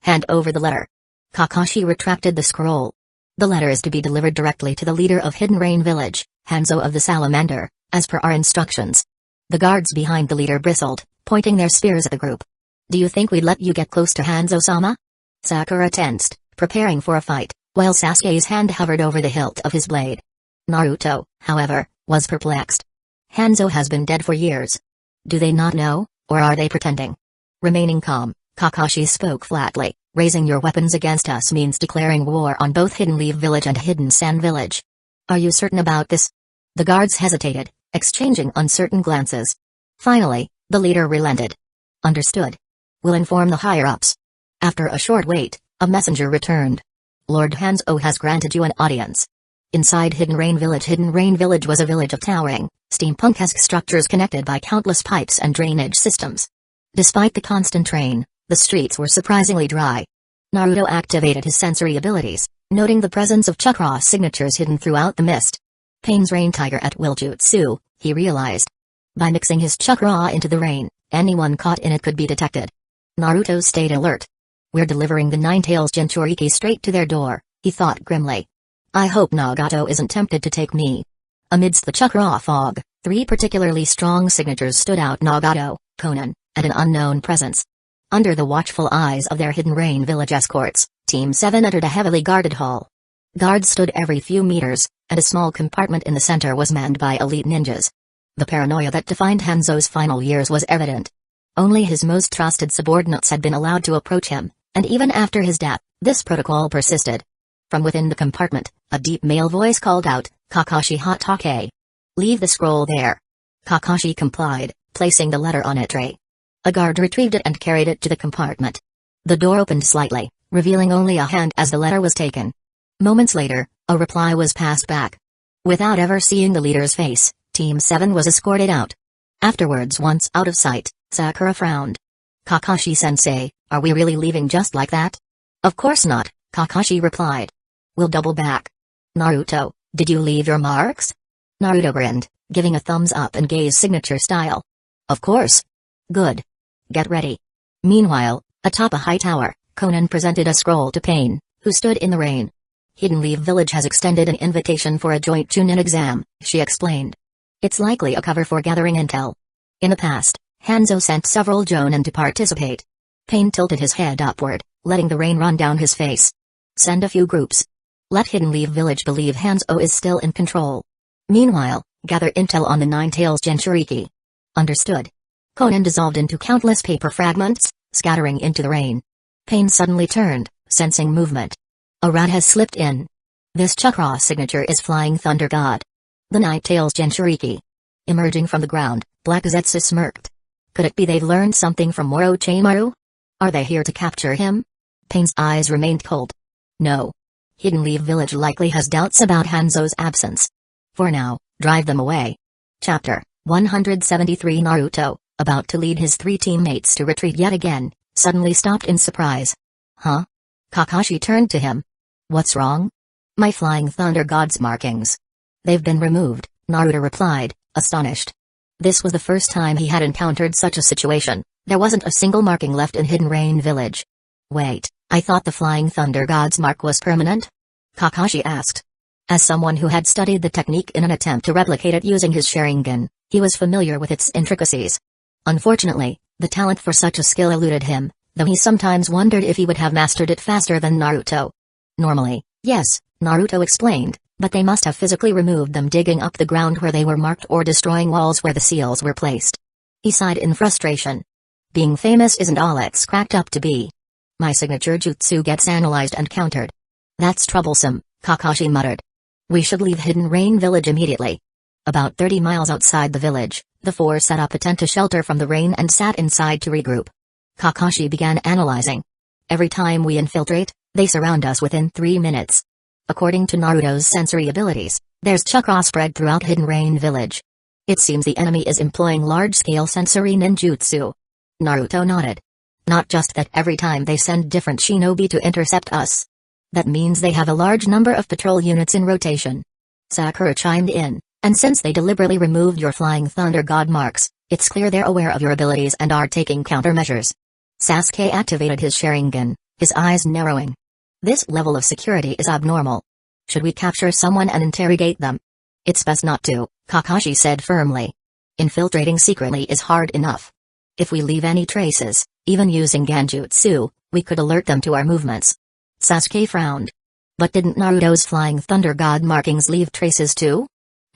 Hand over the letter. Kakashi retracted the scroll. The letter is to be delivered directly to the leader of Hidden Rain Village, Hanzo of the Salamander, as per our instructions. The guards behind the leader bristled, pointing their spears at the group. Do you think we'd let you get close to Hanzo-sama? Sakura tensed, preparing for a fight, while Sasuke's hand hovered over the hilt of his blade. Naruto, however, was perplexed. Hanzo has been dead for years. Do they not know, or are they pretending? Remaining calm, Kakashi spoke flatly. Raising your weapons against us means declaring war on both Hidden Leaf Village and Hidden Sand Village. Are you certain about this? The guards hesitated, exchanging uncertain glances. Finally, the leader relented. Understood. We'll inform the higher-ups. After a short wait, a messenger returned. Lord Hanzo has granted you an audience. Inside Hidden Rain Village was a village of towering, steampunk-esque structures connected by countless pipes and drainage systems. Despite the constant rain, the streets were surprisingly dry. Naruto activated his sensory abilities, noting the presence of chakra signatures hidden throughout the mist. Pain's Rain Tiger at will jutsu, he realized. By mixing his chakra into the rain, anyone caught in it could be detected. Naruto stayed alert. We're delivering the Nine-Tails Jinchuriki straight to their door, he thought grimly. I hope Nagato isn't tempted to take me. Amidst the chakra fog, 3 particularly strong signatures stood out: Nagato, Conan, and an unknown presence. Under the watchful eyes of their Hidden Rain Village escorts, Team 7 entered a heavily guarded hall. Guards stood every few meters, and a small compartment in the center was manned by elite ninjas. The paranoia that defined Hanzo's final years was evident. Only his most trusted subordinates had been allowed to approach him, and even after his death, this protocol persisted. From within the compartment, a deep male voice called out, "Kakashi Hatake. Leave the scroll there." Kakashi complied, placing the letter on a tray. A guard retrieved it and carried it to the compartment. The door opened slightly, revealing only a hand as the letter was taken. Moments later, a reply was passed back. Without ever seeing the leader's face, Team 7 was escorted out. Afterwards, once out of sight, Sakura frowned. "Kakashi-sensei, are we really leaving just like that?" "Of course not," Kakashi replied. "We'll double back." "Naruto, did you leave your marks?" Naruto grinned, giving a thumbs up and gaze signature style. "Of course." "Good. Get ready." Meanwhile, atop a high tower, Conan presented a scroll to Pain, who stood in the rain. "Hidden Leaf Village has extended an invitation for a joint Chunin exam," she explained. "It's likely a cover for gathering intel. In the past, Hanzo sent several Jonin to participate." Pain tilted his head upward, letting the rain run down his face. "Send a few groups. Let Hidden Leaf Village believe Hanzo is still in control. Meanwhile, gather intel on the Nine-Tails Jinchuriki." "Understood." Conan dissolved into countless paper fragments, scattering into the rain. Pain suddenly turned, sensing movement. A rat has slipped in. This chakra signature is Flying Thunder God. The Nine-Tails Jinchuriki. Emerging from the ground, Black Zetsu smirked. Could it be they've learned something from Orochimaru? Are they here to capture him? Pain's eyes remained cold. No. Hidden Leaf Village likely has doubts about Hanzo's absence. For now, drive them away. Chapter 173. Naruto, about to lead his 3 teammates to retreat yet again, suddenly stopped in surprise. "Huh?" Kakashi turned to him. "What's wrong?" "My Flying Thunder God's markings. They've been removed," Naruto replied, astonished. This was the first time he had encountered such a situation. There wasn't a single marking left in Hidden Rain Village. "Wait, I thought the Flying Thunder God's mark was permanent?" Kakashi asked. As someone who had studied the technique in an attempt to replicate it using his Sharingan, he was familiar with its intricacies. Unfortunately, the talent for such a skill eluded him, though he sometimes wondered if he would have mastered it faster than Naruto. "Normally, yes," Naruto explained, "but they must have physically removed them, digging up the ground where they were marked or destroying walls where the seals were placed." He sighed in frustration. "Being famous isn't all it's cracked up to be. My signature jutsu gets analyzed and countered." "That's troublesome," Kakashi muttered. "We should leave Hidden Rain Village immediately." About 30 miles outside the village, the 4 set up a tent to shelter from the rain and sat inside to regroup. Kakashi began analyzing. "Every time we infiltrate, they surround us within 3 minutes. According to Naruto's sensory abilities, there's chakra spread throughout Hidden Rain Village. It seems the enemy is employing large-scale sensory ninjutsu." Naruto nodded. "Not just that, every time they send different shinobi to intercept us. That means they have a large number of patrol units in rotation." Sakura chimed in. "And since they deliberately removed your Flying Thunder God marks, it's clear they're aware of your abilities and are taking countermeasures." Sasuke activated his Sharingan, his eyes narrowing. "This level of security is abnormal. Should we capture someone and interrogate them?" "It's best not to," Kakashi said firmly. "Infiltrating secretly is hard enough. If we leave any traces, even using Genjutsu, we could alert them to our movements." Sasuke frowned. "But didn't Naruto's Flying Thunder God markings leave traces too?"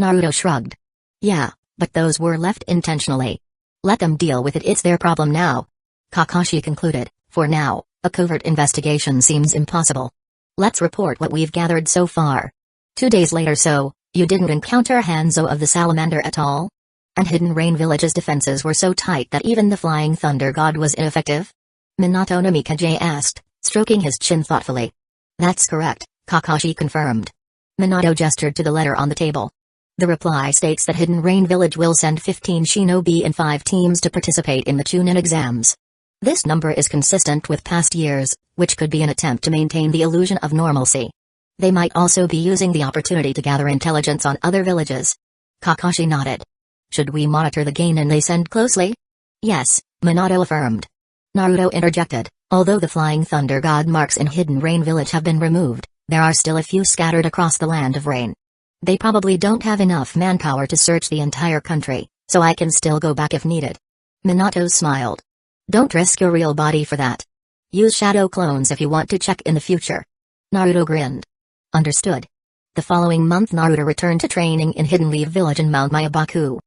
Naruto shrugged. "Yeah, but those were left intentionally. Let them deal with it, it's their problem now." Kakashi concluded, "For now, a covert investigation seems impossible. Let's report what we've gathered so far. 2 days later, so, you didn't encounter Hanzo of the Salamander at all? And Hidden Rain Village's defenses were so tight that even the Flying Thunder God was ineffective?" Minato Namikaze asked, stroking his chin thoughtfully. "That's correct," Kakashi confirmed. Minato gestured to the letter on the table. The reply states that Hidden Rain Village will send 15 shinobi in 5 teams to participate in the Chunin exams. This number is consistent with past years, which could be an attempt to maintain the illusion of normalcy. They might also be using the opportunity to gather intelligence on other villages. Kakashi nodded. "Should we monitor the Genin they send closely?" "Yes," Minato affirmed. Naruto interjected, "Although the Flying Thunder God marks in Hidden Rain Village have been removed, There are still a few scattered across the land of rain. They probably don't have enough manpower to search the entire country, so I can still go back if needed. Minato smiled. Don't risk your real body for that. Use shadow clones if you want to check in the future. Naruto grinned. Understood. The following month Naruto returned to training in Hidden Leaf Village in Mount Mayabaku.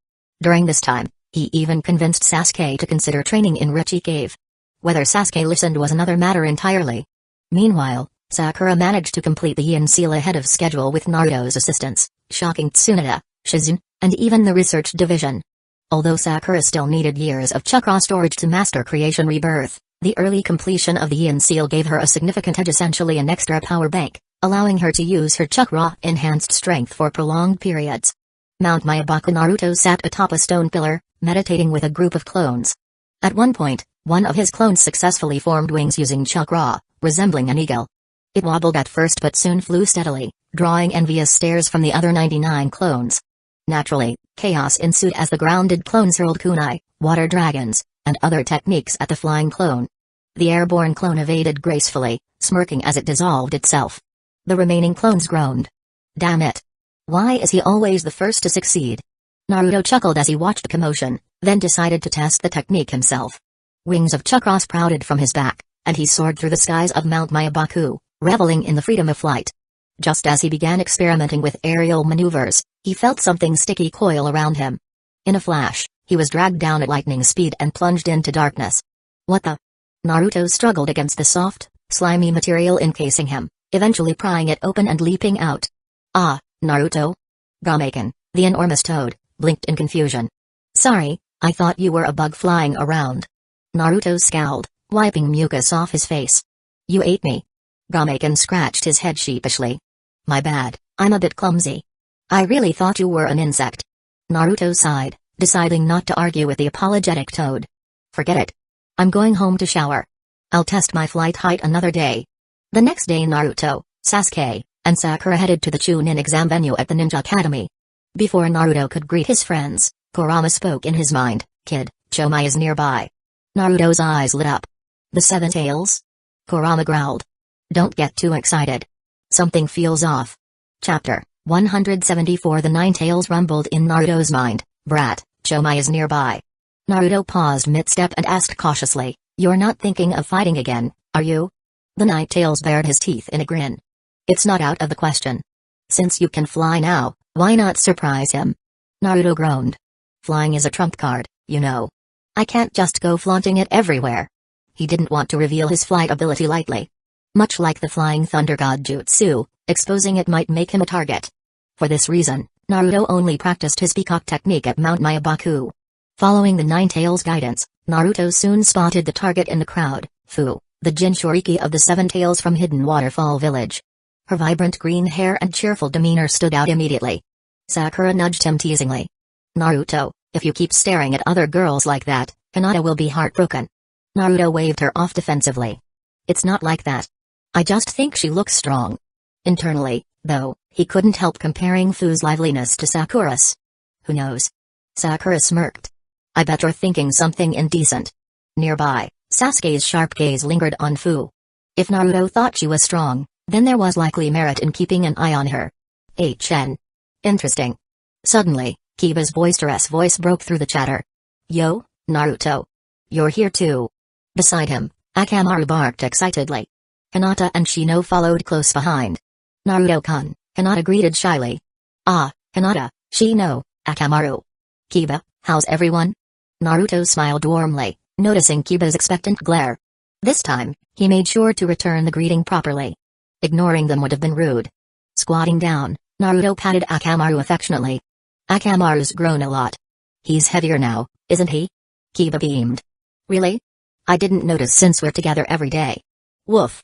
During this time, he even convinced Sasuke to consider training in Richie Cave. Whether Sasuke listened was another matter entirely. Meanwhile, Sakura managed to complete the Yin Seal ahead of schedule with Naruto's assistance, shocking Tsunade, Shizune, and even the research division. Although Sakura still needed years of chakra storage to master Creation Rebirth, the early completion of the Yin Seal gave her a significant edge, essentially an extra power bank, allowing her to use her chakra-enhanced strength for prolonged periods. Mount Mayabaku. Naruto sat atop a stone pillar, meditating with a group of clones. At one point, one of his clones successfully formed wings using chakra, resembling an eagle. It wobbled at first but soon flew steadily, drawing envious stares from the other 99 clones. Naturally, chaos ensued as the grounded clones hurled kunai, water dragons, and other techniques at the flying clone. The airborne clone evaded gracefully, smirking as it dissolved itself. The remaining clones groaned. Damn it. Why is he always the first to succeed? Naruto chuckled as he watched the commotion, then decided to test the technique himself. Wings of chakra sprouted from his back, and he soared through the skies of Mount Mayabaku, reveling in the freedom of flight. Just as he began experimenting with aerial maneuvers, he felt something sticky coil around him. In a flash, he was dragged down at lightning speed and plunged into darkness. What the? Naruto struggled against the soft, slimy material encasing him, eventually prying it open and leaping out. Ah, Naruto? Gamaken, the enormous toad, blinked in confusion. Sorry, I thought you were a bug flying around. Naruto scowled, wiping mucus off his face. You ate me. Gamaken scratched his head sheepishly. My bad, I'm a bit clumsy. I really thought you were an insect. Naruto sighed, deciding not to argue with the apologetic toad. Forget it. I'm going home to shower. I'll test my flight height another day. The next day Naruto, Sasuke, and Sakura headed to the Chunin exam venue at the Ninja Academy. Before Naruto could greet his friends, Kurama spoke in his mind. Kid, Chomai is nearby. Naruto's eyes lit up. The Seven Tails? Kurama growled. Don't get too excited. Something feels off. Chapter 174. The Nine Tails rumbled in Naruto's mind. Brat, Chomai is nearby. Naruto paused mid-step and asked cautiously, You're not thinking of fighting again, are you? The Nine Tails bared his teeth in a grin. It's not out of the question. Since you can fly now, why not surprise him? Naruto groaned. Flying is a trump card, you know. I can't just go flaunting it everywhere. He didn't want to reveal his flight ability lightly. Much like the Flying Thunder God Jutsu, exposing it might make him a target. For this reason, Naruto only practiced his peacock technique at Mount Mayabaku. Following the Nine Tails' guidance, Naruto soon spotted the target in the crowd, Fu, the Jinchuriki of the Seven Tails from Hidden Waterfall Village. Her vibrant green hair and cheerful demeanor stood out immediately. Sakura nudged him teasingly. Naruto, if you keep staring at other girls like that, Hinata will be heartbroken. Naruto waved her off defensively. It's not like that. I just think she looks strong. Internally, though, he couldn't help comparing Fu's liveliness to Sakura's. Who knows? Sakura smirked. I bet you're thinking something indecent. Nearby, Sasuke's sharp gaze lingered on Fu. If Naruto thought she was strong, then there was likely merit in keeping an eye on her. Interesting. Suddenly, Kiba's boisterous voice broke through the chatter. Yo, Naruto. You're here too. Beside him, Akamaru barked excitedly. Hinata and Shino followed close behind. Naruto-kun, Hinata greeted shyly. Ah, Hinata, Shino, Akamaru. Kiba, how's everyone? Naruto smiled warmly, noticing Kiba's expectant glare. This time, he made sure to return the greeting properly. Ignoring them would have been rude. Squatting down, Naruto patted Akamaru affectionately. Akamaru's grown a lot. He's heavier now, isn't he? Kiba beamed. Really? I didn't notice since we're together every day. Woof.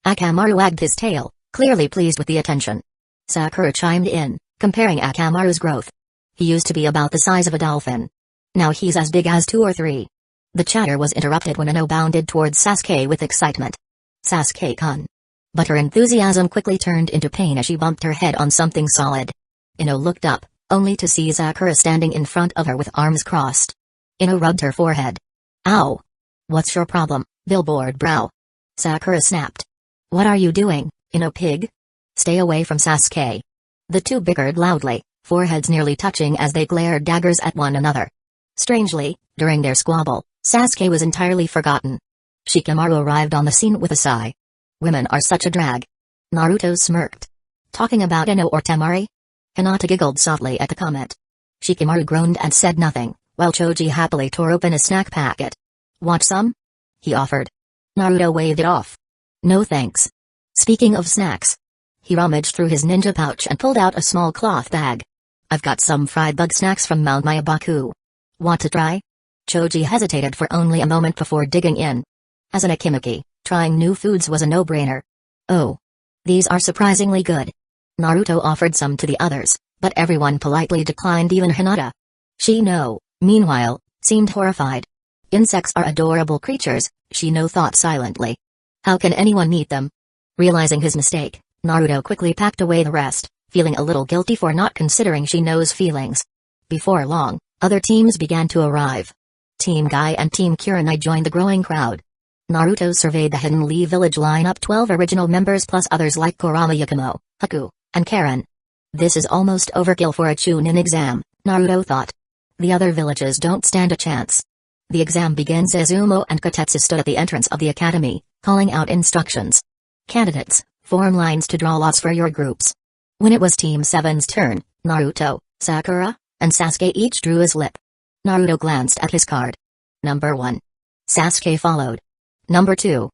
Akamaru wagged his tail, clearly pleased with the attention. Sakura chimed in, comparing Akamaru's growth. He used to be about the size of a dolphin. Now he's as big as 2 or 3. The chatter was interrupted when Ino bounded towards Sasuke with excitement. Sasuke-kun. But her enthusiasm quickly turned into pain as she bumped her head on something solid. Ino looked up, only to see Sakura standing in front of her with arms crossed. Ino rubbed her forehead. Ow! What's your problem, billboard brow? Sakura snapped. What are you doing, Ino pig? Stay away from Sasuke. The two bickered loudly, foreheads nearly touching as they glared daggers at one another. Strangely, during their squabble, Sasuke was entirely forgotten. Shikamaru arrived on the scene with a sigh. Women are such a drag. Naruto smirked. Talking about Ino or Temari? Hinata giggled softly at the comment. Shikamaru groaned and said nothing, while Choji happily tore open a snack packet. Want some? He offered. Naruto waved it off. No thanks. Speaking of snacks. He rummaged through his ninja pouch and pulled out a small cloth bag. I've got some fried bug snacks from Mount Mayabaku. Want to try? Choji hesitated for only a moment before digging in. As an Akimaki, trying new foods was a no-brainer. Oh. These are surprisingly good. Naruto offered some to the others, but everyone politely declined, even Hinata. Shino, meanwhile, seemed horrified. Insects are adorable creatures, Shino thought silently. How can anyone eat them? Realizing his mistake, Naruto quickly packed away the rest, feeling a little guilty for not considering Shino's feelings. Before long, other teams began to arrive. Team Guy and Team Kurenai joined the growing crowd. Naruto surveyed the Hidden Lee village lineup, 12 original members plus others like Kurama Yakumo, Haku, and Karen. This is almost overkill for a Chunin exam, Naruto thought. The other villages don't stand a chance. The exam begins. Izumo and Kotetsu stood at the entrance of the academy, calling out instructions. Candidates, form lines to draw lots for your groups. When it was Team 7's turn, Naruto, Sakura, and Sasuke each drew his lip. Naruto glanced at his card. Number 1. Sasuke followed. Number 2.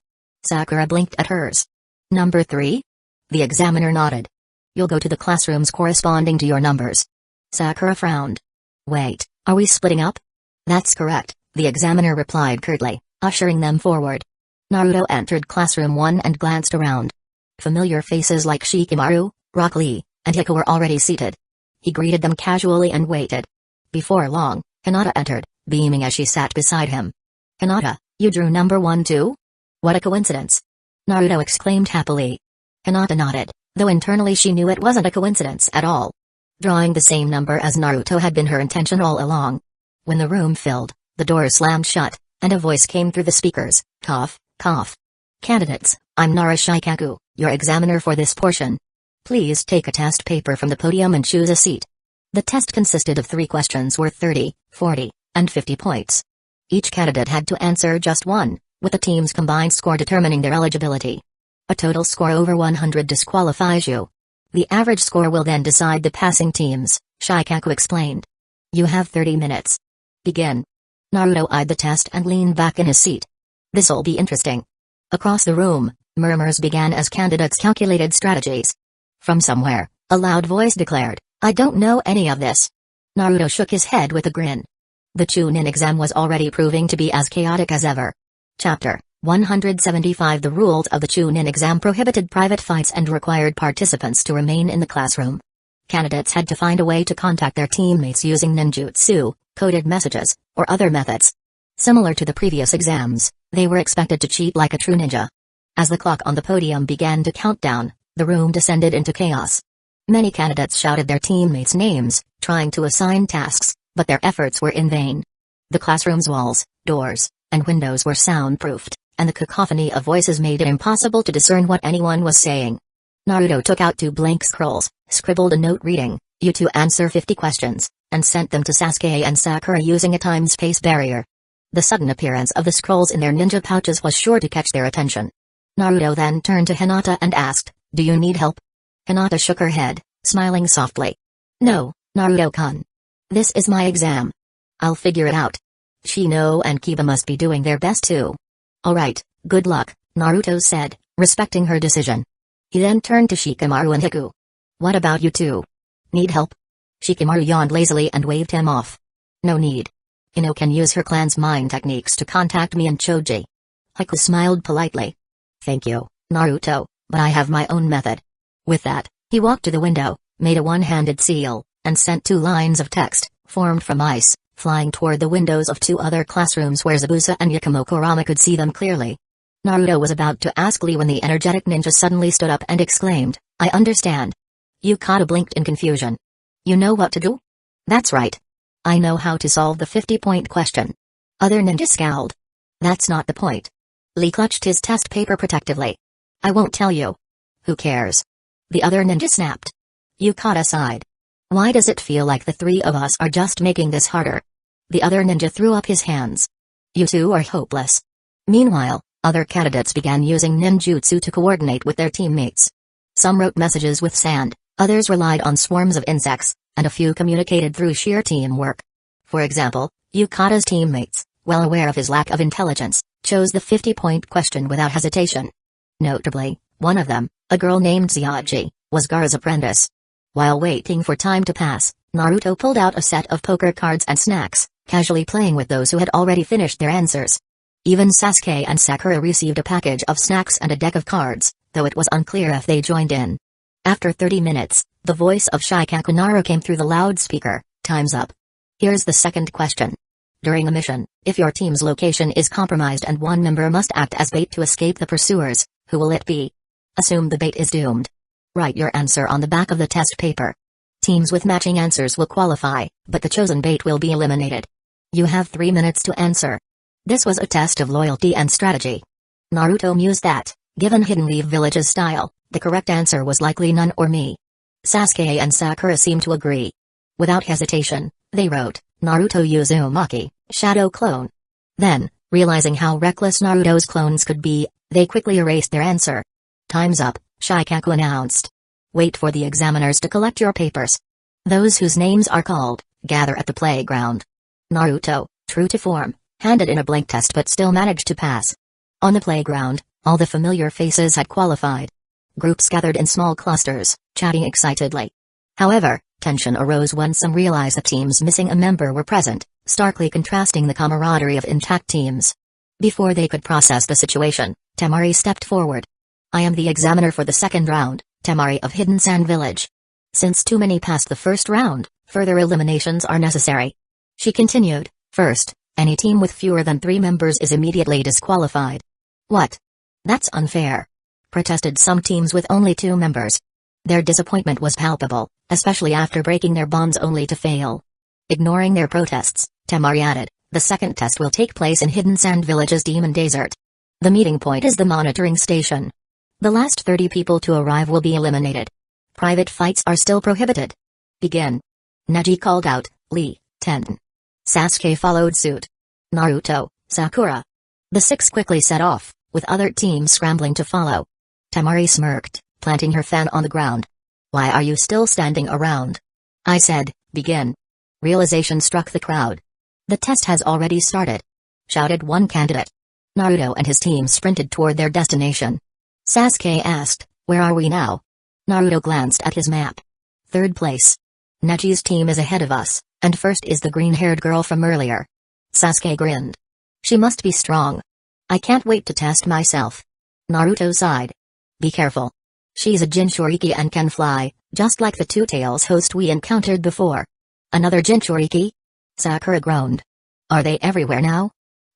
Sakura blinked at hers. Number 3? The examiner nodded. You'll go to the classrooms corresponding to your numbers. Sakura frowned. Wait, are we splitting up? That's correct, the examiner replied curtly, ushering them forward. Naruto entered classroom 1 and glanced around. Familiar faces like Shikamaru, Rock Lee, and Hiko were already seated. He greeted them casually and waited. Before long, Hinata entered, beaming as she sat beside him. Hinata, you drew number 1 too? What a coincidence! Naruto exclaimed happily. Hinata nodded, though internally she knew it wasn't a coincidence at all. Drawing the same number as Naruto had been her intention all along. When the room filled, the door slammed shut, and a voice came through the speakers, cough, cough. Candidates, I'm Nara Shikaku, your examiner for this portion. Please take a test paper from the podium and choose a seat. The test consisted of 3 questions worth 30, 40, and 50 points. Each candidate had to answer just one, with the team's combined score determining their eligibility. A total score over 100 disqualifies you. The average score will then decide the passing teams, Shikaku explained. You have 30 minutes. Begin. Naruto eyed the test and leaned back in his seat. This'll be interesting. Across the room, murmurs began as candidates calculated strategies. From somewhere, a loud voice declared, I don't know any of this. Naruto shook his head with a grin. The Chunin exam was already proving to be as chaotic as ever. Chapter 175. The rules of the Chunin exam prohibited private fights and required participants to remain in the classroom. Candidates had to find a way to contact their teammates using ninjutsu, coded messages, or other methods. Similar to the previous exams, they were expected to cheat like a true ninja. As the clock on the podium began to count down, the room descended into chaos. Many candidates shouted their teammates' names, trying to assign tasks, but their efforts were in vain. The classroom's walls, doors, and windows were soundproofed, and the cacophony of voices made it impossible to discern what anyone was saying. Naruto took out 2 blank scrolls, scribbled a note reading, "You two answer 50 questions," and sent them to Sasuke and Sakura using a time-space barrier. The sudden appearance of the scrolls in their ninja pouches was sure to catch their attention. Naruto then turned to Hinata and asked, Do you need help? Hinata shook her head, smiling softly. No, Naruto-kun. This is my exam. I'll figure it out. Shino and Kiba must be doing their best too. Alright, good luck, Naruto said, respecting her decision. He then turned to Shikamaru and Hiku. What about you two? Need help? Shikamaru yawned lazily and waved him off. No need. Ino can use her clan's mind techniques to contact me and Choji. Hiku smiled politely. Thank you, Naruto, but I have my own method. With that, he walked to the window, made a one-handed seal, and sent 2 lines of text, formed from ice, flying toward the windows of 2 other classrooms where Zabuza and Yakumo Kurama could see them clearly. Naruto was about to ask Lee when the energetic ninja suddenly stood up and exclaimed, I understand. Yukata blinked in confusion. You know what to do? That's right. I know how to solve the 50-point question. Other ninja scowled. That's not the point. Lee clutched his test paper protectively. I won't tell you. Who cares? The other ninja snapped. Yukata sighed. Why does it feel like the three of us are just making this harder? The other ninja threw up his hands. You two are hopeless. Meanwhile, other candidates began using ninjutsu to coordinate with their teammates. Some wrote messages with sand, others relied on swarms of insects, and a few communicated through sheer teamwork. For example, Yukata's teammates, well aware of his lack of intelligence, chose the 50-point question without hesitation. Notably, one of them, a girl named Xiaoji, was Gaara's apprentice. While waiting for time to pass, Naruto pulled out a set of poker cards and snacks, casually playing with those who had already finished their answers. Even Sasuke and Sakura received a package of snacks and a deck of cards, though it was unclear if they joined in. After 30 minutes, the voice of Shikaku came through the loudspeaker. Time's up. Here's the second question. During a mission, if your team's location is compromised and one member must act as bait to escape the pursuers, who will it be? Assume the bait is doomed. Write your answer on the back of the test paper. Teams with matching answers will qualify, but the chosen bait will be eliminated. You have 3 minutes to answer. This was a test of loyalty and strategy. Naruto mused that, given Hidden Leaf Village's style, the correct answer was likely none or me. Sasuke and Sakura seemed to agree. Without hesitation, they wrote, Naruto Uzumaki, Shadow Clone. Then, realizing how reckless Naruto's clones could be, they quickly erased their answer. Time's up, Shikaku announced. Wait for the examiners to collect your papers. Those whose names are called, gather at the playground. Naruto, true to form, handed in a blank test but still managed to pass. On the playground, all the familiar faces had qualified. Groups gathered in small clusters, chatting excitedly. However, tension arose when some realized the teams missing a member were present, starkly contrasting the camaraderie of intact teams. Before they could process the situation, Temari stepped forward. I am the examiner for the second round, Temari of Hidden Sand Village. Since too many passed the first round, further eliminations are necessary. She continued, first, any team with fewer than 3 members is immediately disqualified. What? That's unfair. Protested some teams with only 2 members. Their disappointment was palpable, especially after breaking their bonds only to fail. Ignoring their protests, Temari added, the second test will take place in Hidden Sand Village's Demon Desert. The meeting point is the monitoring station. The last 30 people to arrive will be eliminated. Private fights are still prohibited. Begin. Neji called out, Lee, 10. Sasuke followed suit. Naruto, Sakura. The 6 quickly set off, with other teams scrambling to follow. Temari smirked, planting her fan on the ground. Why are you still standing around? I said, begin. Realization struck the crowd. The test has already started, shouted one candidate. Naruto and his team sprinted toward their destination. Sasuke asked, where are we now? Naruto glanced at his map. 3rd place. Neji's team is ahead of us, and first is the green-haired girl from earlier. Sasuke grinned. She must be strong. I can't wait to test myself. Naruto sighed. Be careful. She's a Jinchuriki and can fly, just like the Two-Tails host we encountered before. Another Jinchuriki? Sakura groaned. Are they everywhere now?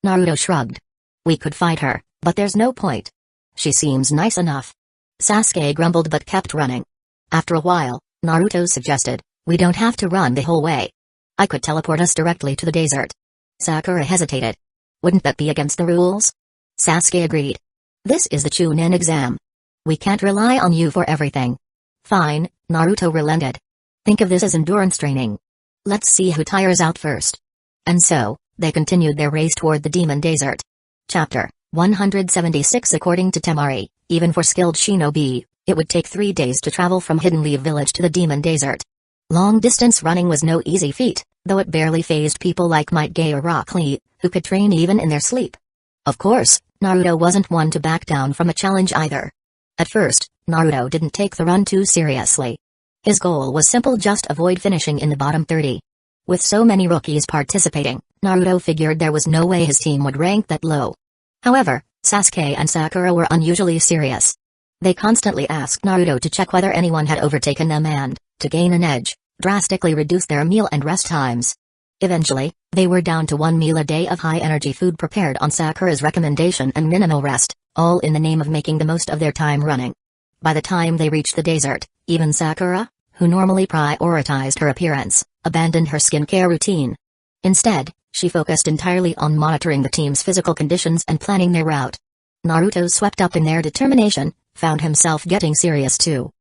Naruto shrugged. We could fight her, but there's no point. She seems nice enough. Sasuke grumbled but kept running. After a while, Naruto suggested, we don't have to run the whole way. I could teleport us directly to the desert. Sakura hesitated. Wouldn't that be against the rules? Sasuke agreed. This is the Chunin exam. We can't rely on you for everything. Fine, Naruto relented. Think of this as endurance training. Let's see who tires out first. And so, they continued their race toward the Demon Desert. Chapter 176. According to Temari, even for skilled shinobi, it would take 3 days to travel from Hidden Leaf Village to the Demon Desert. Long-distance running was no easy feat, though it barely fazed people like Might Gay or Rock Lee, who could train even in their sleep. Of course, Naruto wasn't one to back down from a challenge either. At first, Naruto didn't take the run too seriously. His goal was simple: just avoid finishing in the bottom 30. With so many rookies participating, Naruto figured there was no way his team would rank that low. However, Sasuke and Sakura were unusually serious. They constantly asked Naruto to check whether anyone had overtaken them and, to gain an edge, drastically reduce their meal and rest times. Eventually, they were down to 1 meal a day of high-energy food prepared on Sakura's recommendation and minimal rest, all in the name of making the most of their time running. By the time they reached the desert, even Sakura, who normally prioritized her appearance, abandoned her skincare routine. Instead, she focused entirely on monitoring the team's physical conditions and planning their route. Naruto, swept up in their determination, found himself getting serious too.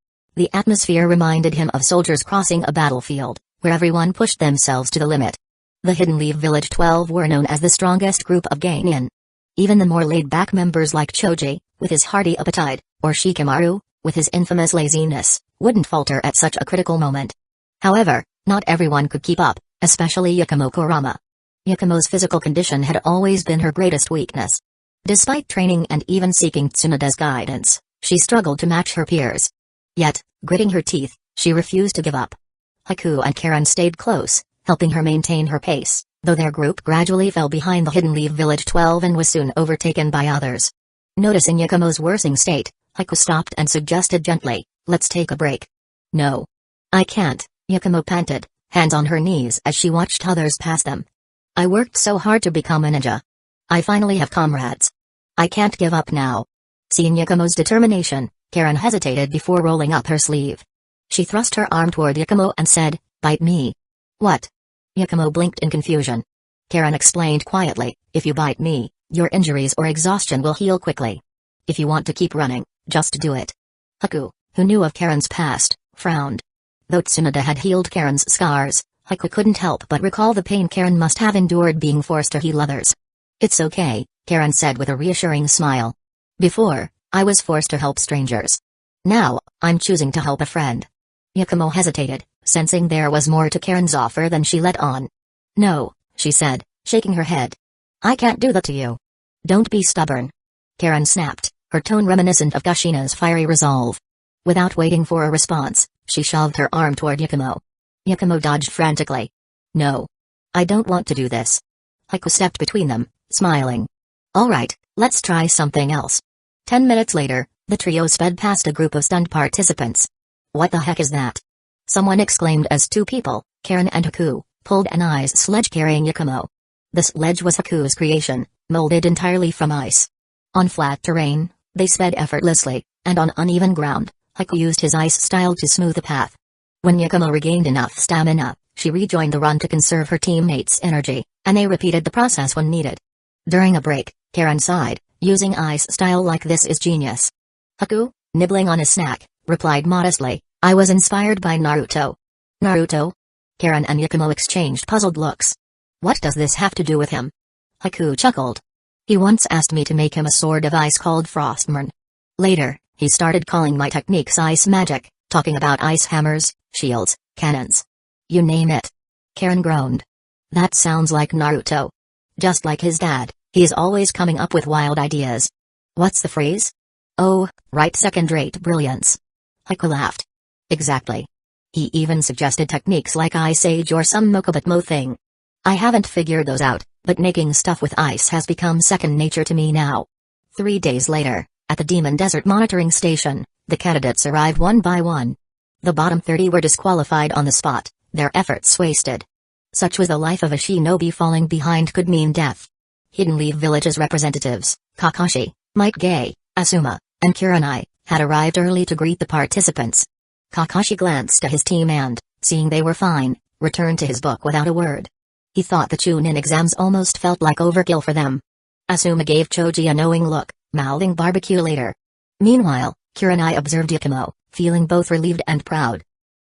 The atmosphere reminded him of soldiers crossing a battlefield, where everyone pushed themselves to the limit. The Hidden Leaf Village 12 were known as the strongest group of Gainin. Even the more laid-back members like Choji, with his hearty appetite, or Shikamaru, with his infamous laziness, wouldn't falter at such a critical moment. However, not everyone could keep up, especially Yakumo Kurama. Yakumo's physical condition had always been her greatest weakness. Despite training and even seeking Tsunoda's guidance, she struggled to match her peers. Yet, gritting her teeth, she refused to give up. Haku and Karen stayed close, helping her maintain her pace, though their group gradually fell behind the Hidden Leaf Village 12 and was soon overtaken by others. Noticing Yakumo's worsening state, Haku stopped and suggested gently, "Let's take a break." "No. I can't," Yakumo panted, hands on her knees as she watched others pass them. "I worked so hard to become a ninja. I finally have comrades. I can't give up now." Seeing Yakumo's determination, Karen hesitated before rolling up her sleeve. She thrust her arm toward Yakumo and said, "Bite me." "What?" Yakumo blinked in confusion. Karen explained quietly, "If you bite me, your injuries or exhaustion will heal quickly. If you want to keep running, just do it." Haku, who knew of Karen's past, frowned. Though Tsunoda had healed Karen's scars, Haku couldn't help but recall the pain Karen must have endured being forced to heal others. "It's okay," Karen said with a reassuring smile. "Before, I was forced to help strangers. Now, I'm choosing to help a friend." Yakumo hesitated, sensing there was more to Karen's offer than she let on. "No," she said, shaking her head. "I can't do that to you. Don't be stubborn." Karen snapped, her tone reminiscent of Kushina's fiery resolve. Without waiting for a response, she shoved her arm toward Yakumo. Yakumo dodged frantically. "No. I don't want to do this." Haku stepped between them, smiling. "All right, let's try something else." 10 minutes later, the trio sped past a group of stunned participants. "What the heck is that?" someone exclaimed as two people, Karen and Haku, pulled an ice sledge carrying Yakumo. The sledge was Haku's creation, molded entirely from ice. On flat terrain, they sped effortlessly, and on uneven ground, Haku used his ice style to smooth the path. When Yakumo regained enough stamina, she rejoined the run to conserve her teammates' energy, and they repeated the process when needed. During a break, Karen sighed, "Using ice style like this is genius." Haku, nibbling on a snack, replied modestly, "I was inspired by Naruto." "Naruto?" Karen and Yakumo exchanged puzzled looks. "What does this have to do with him?" Haku chuckled. "He once asked me to make him a sword of ice called Frostmourne. Later, he started calling my techniques ice magic, talking about ice hammers, shields, cannons. You name it." Karen groaned. "That sounds like Naruto. Just like his dad, he's always coming up with wild ideas." "What's the phrase?" "Oh, right, second-rate brilliance." Haku laughed. "Exactly. He even suggested techniques like Ice Age or some Mokobatmo thing. I haven't figured those out, but making stuff with ice has become second nature to me now." 3 days later, at the Demon Desert Monitoring Station, the candidates arrived one by one. The bottom 30 were disqualified on the spot, their efforts wasted. Such was the life of a shinobi. Falling behind could mean death. Hidden Leaf Village's representatives, Kakashi, Mike Gay, Asuma, and Kurenai, had arrived early to greet the participants. Kakashi glanced at his team and, seeing they were fine, returned to his book without a word. He thought the Chunin exams almost felt like overkill for them. Asuma gave Choji a knowing look, mouthing barbecue later. Meanwhile, Kurenai observed Yakumo, feeling both relieved and proud.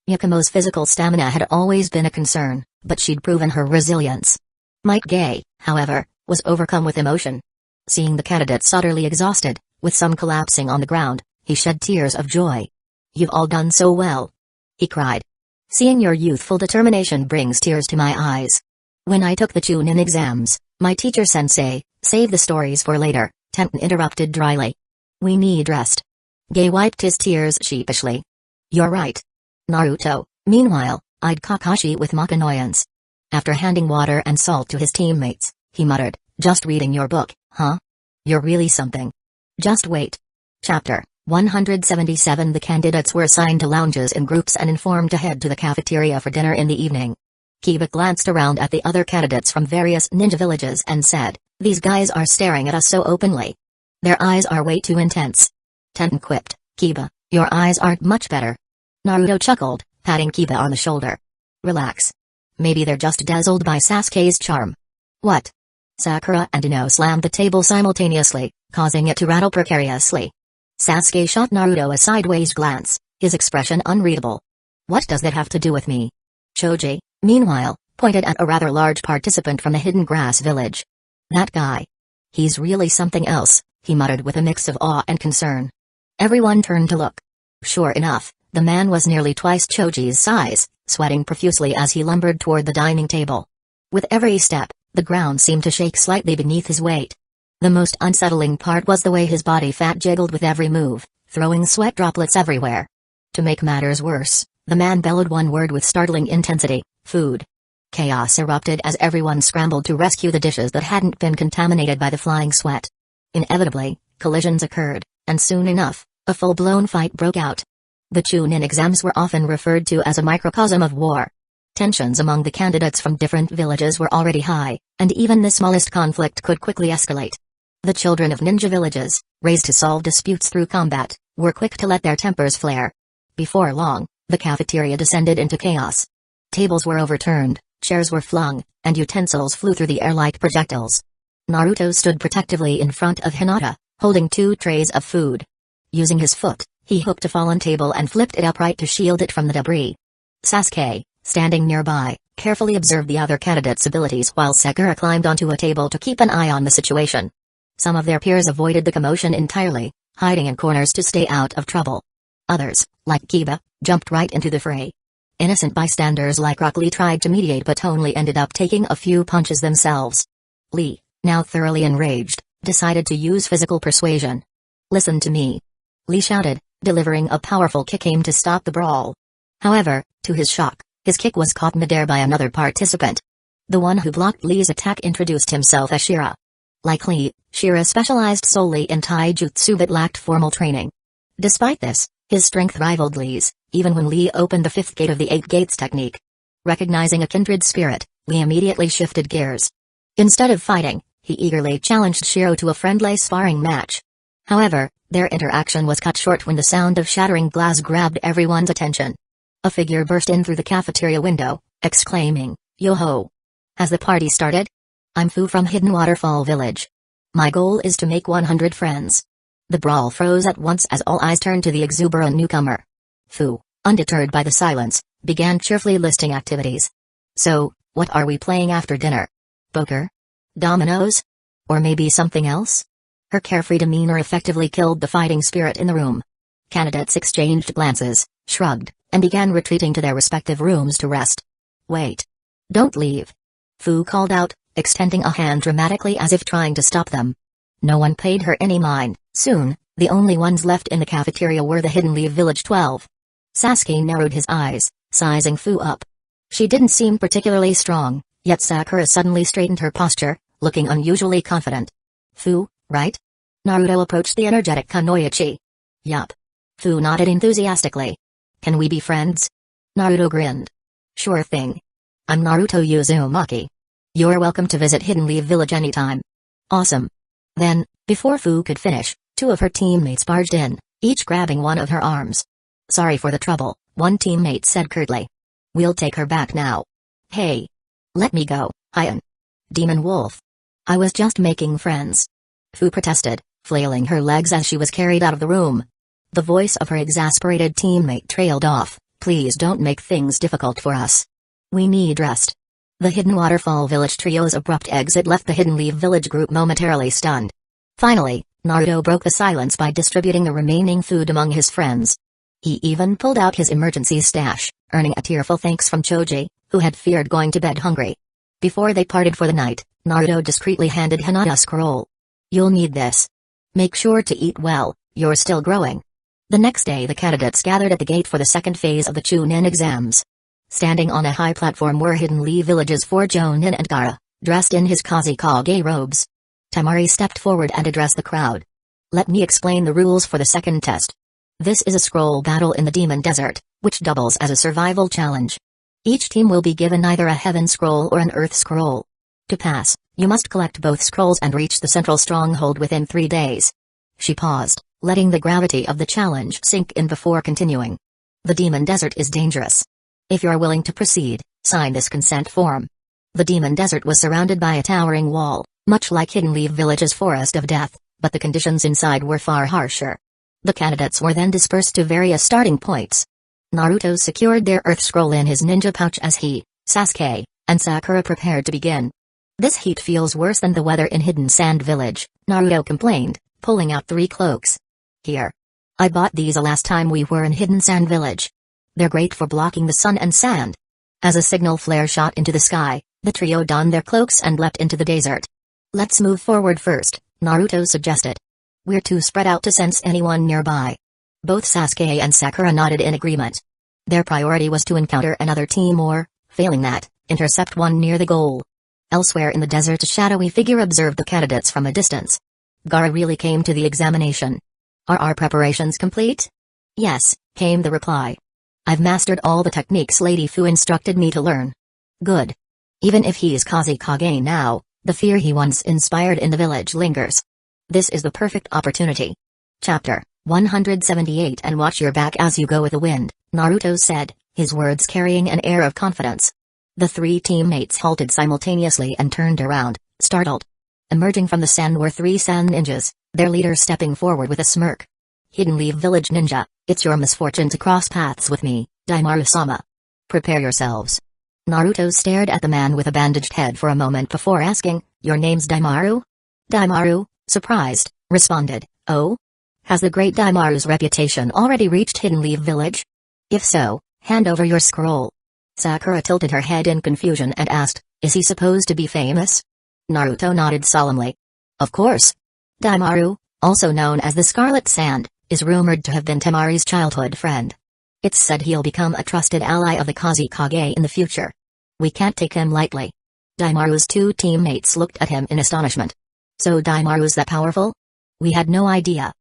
Yakumo's physical stamina had always been a concern, but she'd proven her resilience. Mike Gay, however, was overcome with emotion. Seeing the candidates utterly exhausted, with some collapsing on the ground, he shed tears of joy. "You've all done so well," he cried. "Seeing your youthful determination brings tears to my eyes. When I took the Chunin exams, my teacher sensei, save the stories for later," Tenten interrupted dryly. "We need rest." Gay wiped his tears sheepishly. "You're right." Naruto, meanwhile, eyed Kakashi with mock annoyance. After handing water and salt to his teammates, he muttered, "Just reading your book, huh? You're really something." Just wait. Chapter 177. The candidates were assigned to lounges in groups and informed to head to the cafeteria for dinner in the evening. Kiba glanced around at the other candidates from various ninja villages and said, "These guys are staring at us so openly. Their eyes are way too intense." Tenten quipped, "Kiba, your eyes aren't much better." Naruto chuckled, patting Kiba on the shoulder. "Relax. Maybe they're just dazzled by Sasuke's charm." "What?" Sakura and Ino slammed the table simultaneously, causing it to rattle precariously. Sasuke shot Naruto a sideways glance, his expression unreadable. What does that have to do with me? Choji, meanwhile, pointed at a rather large participant from the hidden grass village. That guy. He's really something else, he muttered with a mix of awe and concern. Everyone turned to look. Sure enough, the man was nearly twice Choji's size, sweating profusely as he lumbered toward the dining table. With every step, the ground seemed to shake slightly beneath his weight. The most unsettling part was the way his body fat jiggled with every move, throwing sweat droplets everywhere. To make matters worse, the man bellowed one word with startling intensity: food. Chaos erupted as everyone scrambled to rescue the dishes that hadn't been contaminated by the flying sweat. Inevitably, collisions occurred, and soon enough, a full-blown fight broke out. The Chunin exams were often referred to as a microcosm of war. Tensions among the candidates from different villages were already high, and even the smallest conflict could quickly escalate. The children of ninja villages, raised to solve disputes through combat, were quick to let their tempers flare. Before long, the cafeteria descended into chaos. Tables were overturned, chairs were flung, and utensils flew through the air like projectiles. Naruto stood protectively in front of Hinata, holding 2 trays of food. Using his foot, he hooked a fallen table and flipped it upright to shield it from the debris. Sasuke, standing nearby, carefully observed the other candidates' abilities while Sakura climbed onto a table to keep an eye on the situation. Some of their peers avoided the commotion entirely, hiding in corners to stay out of trouble. Others, like Kiba, jumped right into the fray. Innocent bystanders like Rock Lee tried to mediate but only ended up taking a few punches themselves. Lee, now thoroughly enraged, decided to use physical persuasion. "Listen to me," Lee shouted, delivering a powerful kick aimed to stop the brawl. However, to his shock, his kick was caught midair by another participant. The one who blocked Lee's attack introduced himself as Shira. Like Lee, Shira specialized solely in taijutsu but lacked formal training. Despite this, his strength rivaled Lee's, even when Lee opened the 5th gate of the 8 gates technique. Recognizing a kindred spirit, Lee immediately shifted gears. Instead of fighting, he eagerly challenged Shiro to a friendly sparring match. However, their interaction was cut short when the sound of shattering glass grabbed everyone's attention. A figure burst in through the cafeteria window, exclaiming, "Yo-ho! Has the party started? I'm Fu from Hidden Waterfall Village. My goal is to make 100 friends." The brawl froze at once as all eyes turned to the exuberant newcomer. Fu, undeterred by the silence, began cheerfully listing activities. "So, what are we playing after dinner? Poker? Dominoes? Or maybe something else?" Her carefree demeanor effectively killed the fighting spirit in the room. Candidates exchanged glances, shrugged, and began retreating to their respective rooms to rest. "Wait. Don't leave," Fu called out, extending a hand dramatically as if trying to stop them. No one paid her any mind. Soon, the only ones left in the cafeteria were the Hidden Leaf Village 12. Sasuke narrowed his eyes, sizing Fu up. She didn't seem particularly strong, yet Sakura suddenly straightened her posture, looking unusually confident. "Fu, right?" Naruto approached the energetic Kunoichi. "Yup." Fu nodded enthusiastically. "Can we be friends?" Naruto grinned. "Sure thing. I'm Naruto Uzumaki. You're welcome to visit Hidden Leaf Village anytime." "Awesome." Then, before Fu could finish, 2 of her teammates barged in, each grabbing one of her arms. "Sorry for the trouble," one teammate said curtly. "We'll take her back now." "Hey! Let me go, Hyun. Demon Wolf. I was just making friends." Fu protested, flailing her legs as she was carried out of the room. The voice of her exasperated teammate trailed off, "Please don't make things difficult for us. We need rest." The Hidden Waterfall Village trio's abrupt exit left the Hidden Leaf Village group momentarily stunned. Finally, Naruto broke the silence by distributing the remaining food among his friends. He even pulled out his emergency stash, earning a tearful thanks from Choji, who had feared going to bed hungry. Before they parted for the night, Naruto discreetly handed Hinata a scroll. "You'll need this. Make sure to eat well, you're still growing." The next day the candidates gathered at the gate for the second phase of the Chunin exams. Standing on a high platform were Hidden Leaf Village's 4 Jonin and Gaara, dressed in his Kazekage robes. Temari stepped forward and addressed the crowd. "Let me explain the rules for the second test. This is a scroll battle in the Demon Desert, which doubles as a survival challenge. Each team will be given either a Heaven Scroll or an Earth Scroll. To pass, you must collect both scrolls and reach the central stronghold within 3 days." She paused, letting the gravity of the challenge sink in before continuing. "The Demon Desert is dangerous. If you're willing to proceed, sign this consent form." The Demon Desert was surrounded by a towering wall, much like Hidden Leaf Village's Forest of Death, but the conditions inside were far harsher. The candidates were then dispersed to various starting points. Naruto secured their earth scroll in his ninja pouch as he, Sasuke, and Sakura prepared to begin. "This heat feels worse than the weather in Hidden Sand Village," Naruto complained, pulling out 3 cloaks. "Here. I bought these the last time we were in Hidden Sand Village. They're great for blocking the sun and sand." As a signal flare shot into the sky, the trio donned their cloaks and leapt into the desert. "Let's move forward first," Naruto suggested. "We're too spread out to sense anyone nearby." Both Sasuke and Sakura nodded in agreement. Their priority was to encounter another team or, failing that, intercept one near the goal. Elsewhere in the desert, a shadowy figure observed the candidates from a distance. Gaara really came to the examination. "Are our preparations complete?" "Yes," came the reply. "I've mastered all the techniques Lady Fu instructed me to learn." "Good. Even if he's Kazekage now, the fear he once inspired in the village lingers. This is the perfect opportunity." Chapter 178 "And watch your back as you go with the wind," Naruto said, his words carrying an air of confidence. The 3 teammates halted simultaneously and turned around, startled. Emerging from the sand were 3 sand ninjas, their leader stepping forward with a smirk. "Hidden Leaf Village Ninja, it's your misfortune to cross paths with me, Daimaru-sama. Prepare yourselves." Naruto stared at the man with a bandaged head for a moment before asking, "Your name's Daimaru?" Daimaru, surprised, responded, "Oh? Has the great Daimaru's reputation already reached Hidden Leaf Village? If so, hand over your scroll." Sakura tilted her head in confusion and asked, "Is he supposed to be famous?" Naruto nodded solemnly. "Of course. Daimaru, also known as the Scarlet Sand, is rumored to have been Temari's childhood friend. It's said he'll become a trusted ally of the Kazekage in the future. We can't take him lightly." Daimaru's 2 teammates looked at him in astonishment. "So Daimaru's that powerful? We had no idea."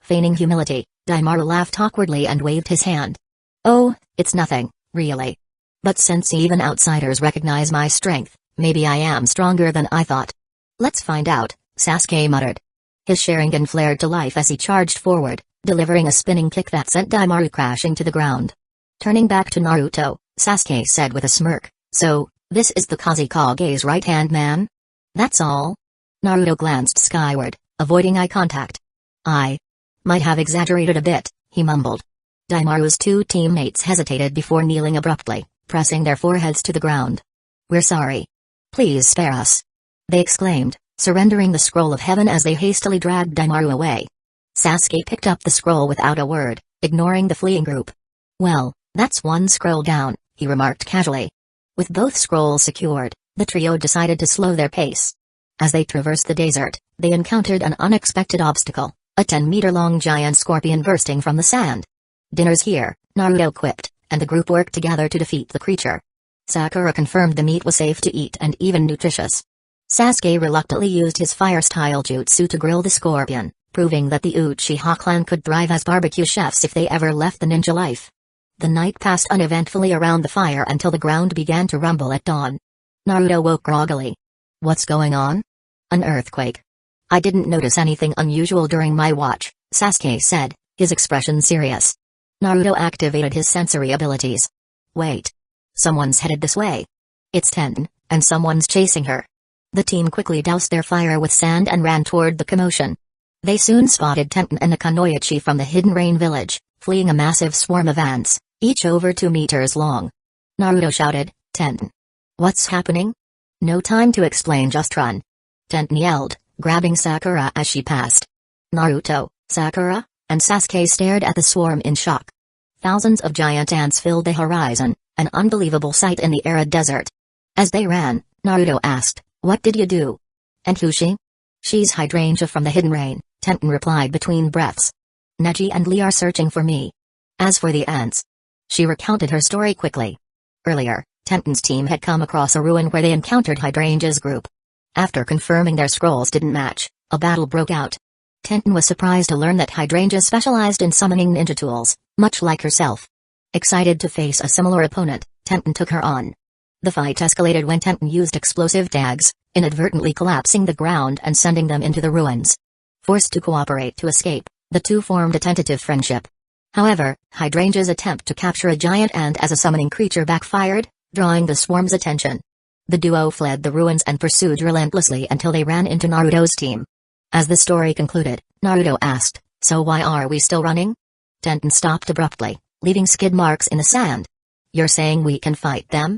Feigning humility, Daimaru laughed awkwardly and waved his hand. "Oh, it's nothing, really. But since even outsiders recognize my strength, maybe I am stronger than I thought." "Let's find out," Sasuke muttered. His Sharingan flared to life as he charged forward, delivering a spinning kick that sent Daimaru crashing to the ground. Turning back to Naruto, Sasuke said with a smirk, "So, this is the Kazekage's right-hand man? That's all?" Naruto glanced skyward, avoiding eye contact. "I might have exaggerated a bit," he mumbled. Daimaru's 2 teammates hesitated before kneeling abruptly, pressing their foreheads to the ground. "We're sorry. Please spare us," they exclaimed, surrendering the scroll of heaven as they hastily dragged Daimaru away. Sasuke picked up the scroll without a word, ignoring the fleeing group. "Well, that's 1 scroll down," he remarked casually. With both scrolls secured, the trio decided to slow their pace. As they traversed the desert, they encountered an unexpected obstacle, a 10-meter-long giant scorpion bursting from the sand. "Dinner's here," Naruto quipped, and the group worked together to defeat the creature. Sakura confirmed the meat was safe to eat and even nutritious. Sasuke reluctantly used his fire-style jutsu to grill the scorpion, proving that the Uchiha clan could thrive as barbecue chefs if they ever left the ninja life. The night passed uneventfully around the fire until the ground began to rumble at dawn. Naruto woke groggily. "What's going on?" "An earthquake." "I didn't notice anything unusual during my watch," Sasuke said, his expression serious. Naruto activated his sensory abilities. "Wait. Someone's headed this way. It's Tenten, and someone's chasing her." The team quickly doused their fire with sand and ran toward the commotion. They soon spotted Tenten and Nakanoichi from the Hidden Rain village, fleeing a massive swarm of ants, each over 2 meters long. Naruto shouted, "Tenten! What's happening?" "No time to explain, just run!" Tenten yelled, grabbing Sakura as she passed. Naruto, Sakura, and Sasuke stared at the swarm in shock. Thousands of giant ants filled the horizon, an unbelievable sight in the arid desert. As they ran, Naruto asked, "What did you do?" "And who's she?" "She's Hydrangea from the Hidden Rain," Tenten replied between breaths. "Neji and Lee are searching for me. As for the ants..." She recounted her story quickly. Earlier, Tenten's team had come across a ruin where they encountered Hydrangea's group. After confirming their scrolls didn't match, a battle broke out. Tenten was surprised to learn that Hydrangea specialized in summoning ninja tools, much like herself. Excited to face a similar opponent, Tenten took her on. The fight escalated when Tenten used explosive tags, inadvertently collapsing the ground and sending them into the ruins. Forced to cooperate to escape, the two formed a tentative friendship. However, Hydrangea's attempt to capture a giant ant as a summoning creature backfired, drawing the swarm's attention. The duo fled the ruins and pursued relentlessly until they ran into Naruto's team. As the story concluded, Naruto asked, So why are we still running? Tenten stopped abruptly, leaving skid marks in the sand. You're saying we can fight them?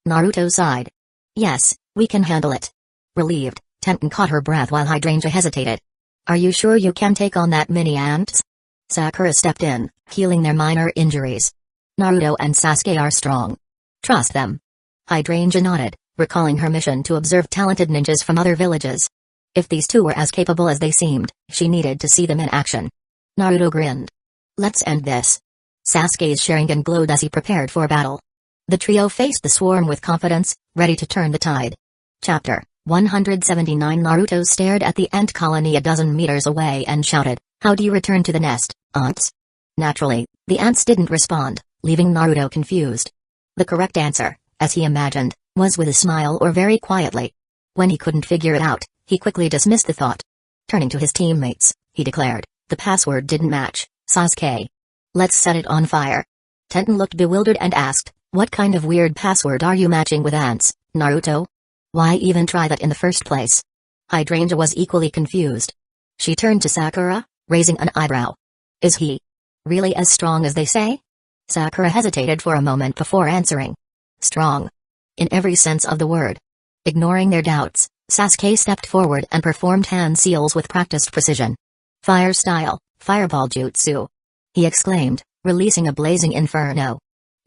Naruto sighed. Yes, we can handle it. Relieved, Tenten caught her breath while Hydrangea hesitated. Are you sure you can take on that many ants? Sakura stepped in, healing their minor injuries. Naruto and Sasuke are strong. Trust them. Hydrangea nodded, recalling her mission to observe talented ninjas from other villages. If these two were as capable as they seemed, she needed to see them in action. Naruto grinned. Let's end this. Sasuke's Sharingan glowed as he prepared for battle. The trio faced the swarm with confidence, ready to turn the tide. Chapter 179 Naruto stared at the ant colony a dozen meters away and shouted, "How do you return to the nest, ants?" Naturally, the ants didn't respond, leaving Naruto confused. The correct answer, as he imagined, was with a smile or very quietly. When he couldn't figure it out, he quickly dismissed the thought. Turning to his teammates, he declared, "The password didn't match, Sasuke. Let's set it on fire." Tenten looked bewildered and asked, "What kind of weird password are you matching with ants, Naruto? Why even try that in the first place?" Hydrangea was equally confused. She turned to Sakura, raising an eyebrow. "Is he really as strong as they say?" Sakura hesitated for a moment before answering. "Strong. In every sense of the word." Ignoring their doubts, Sasuke stepped forward and performed hand seals with practiced precision. "Fire style, fireball jutsu," he exclaimed, releasing a blazing inferno.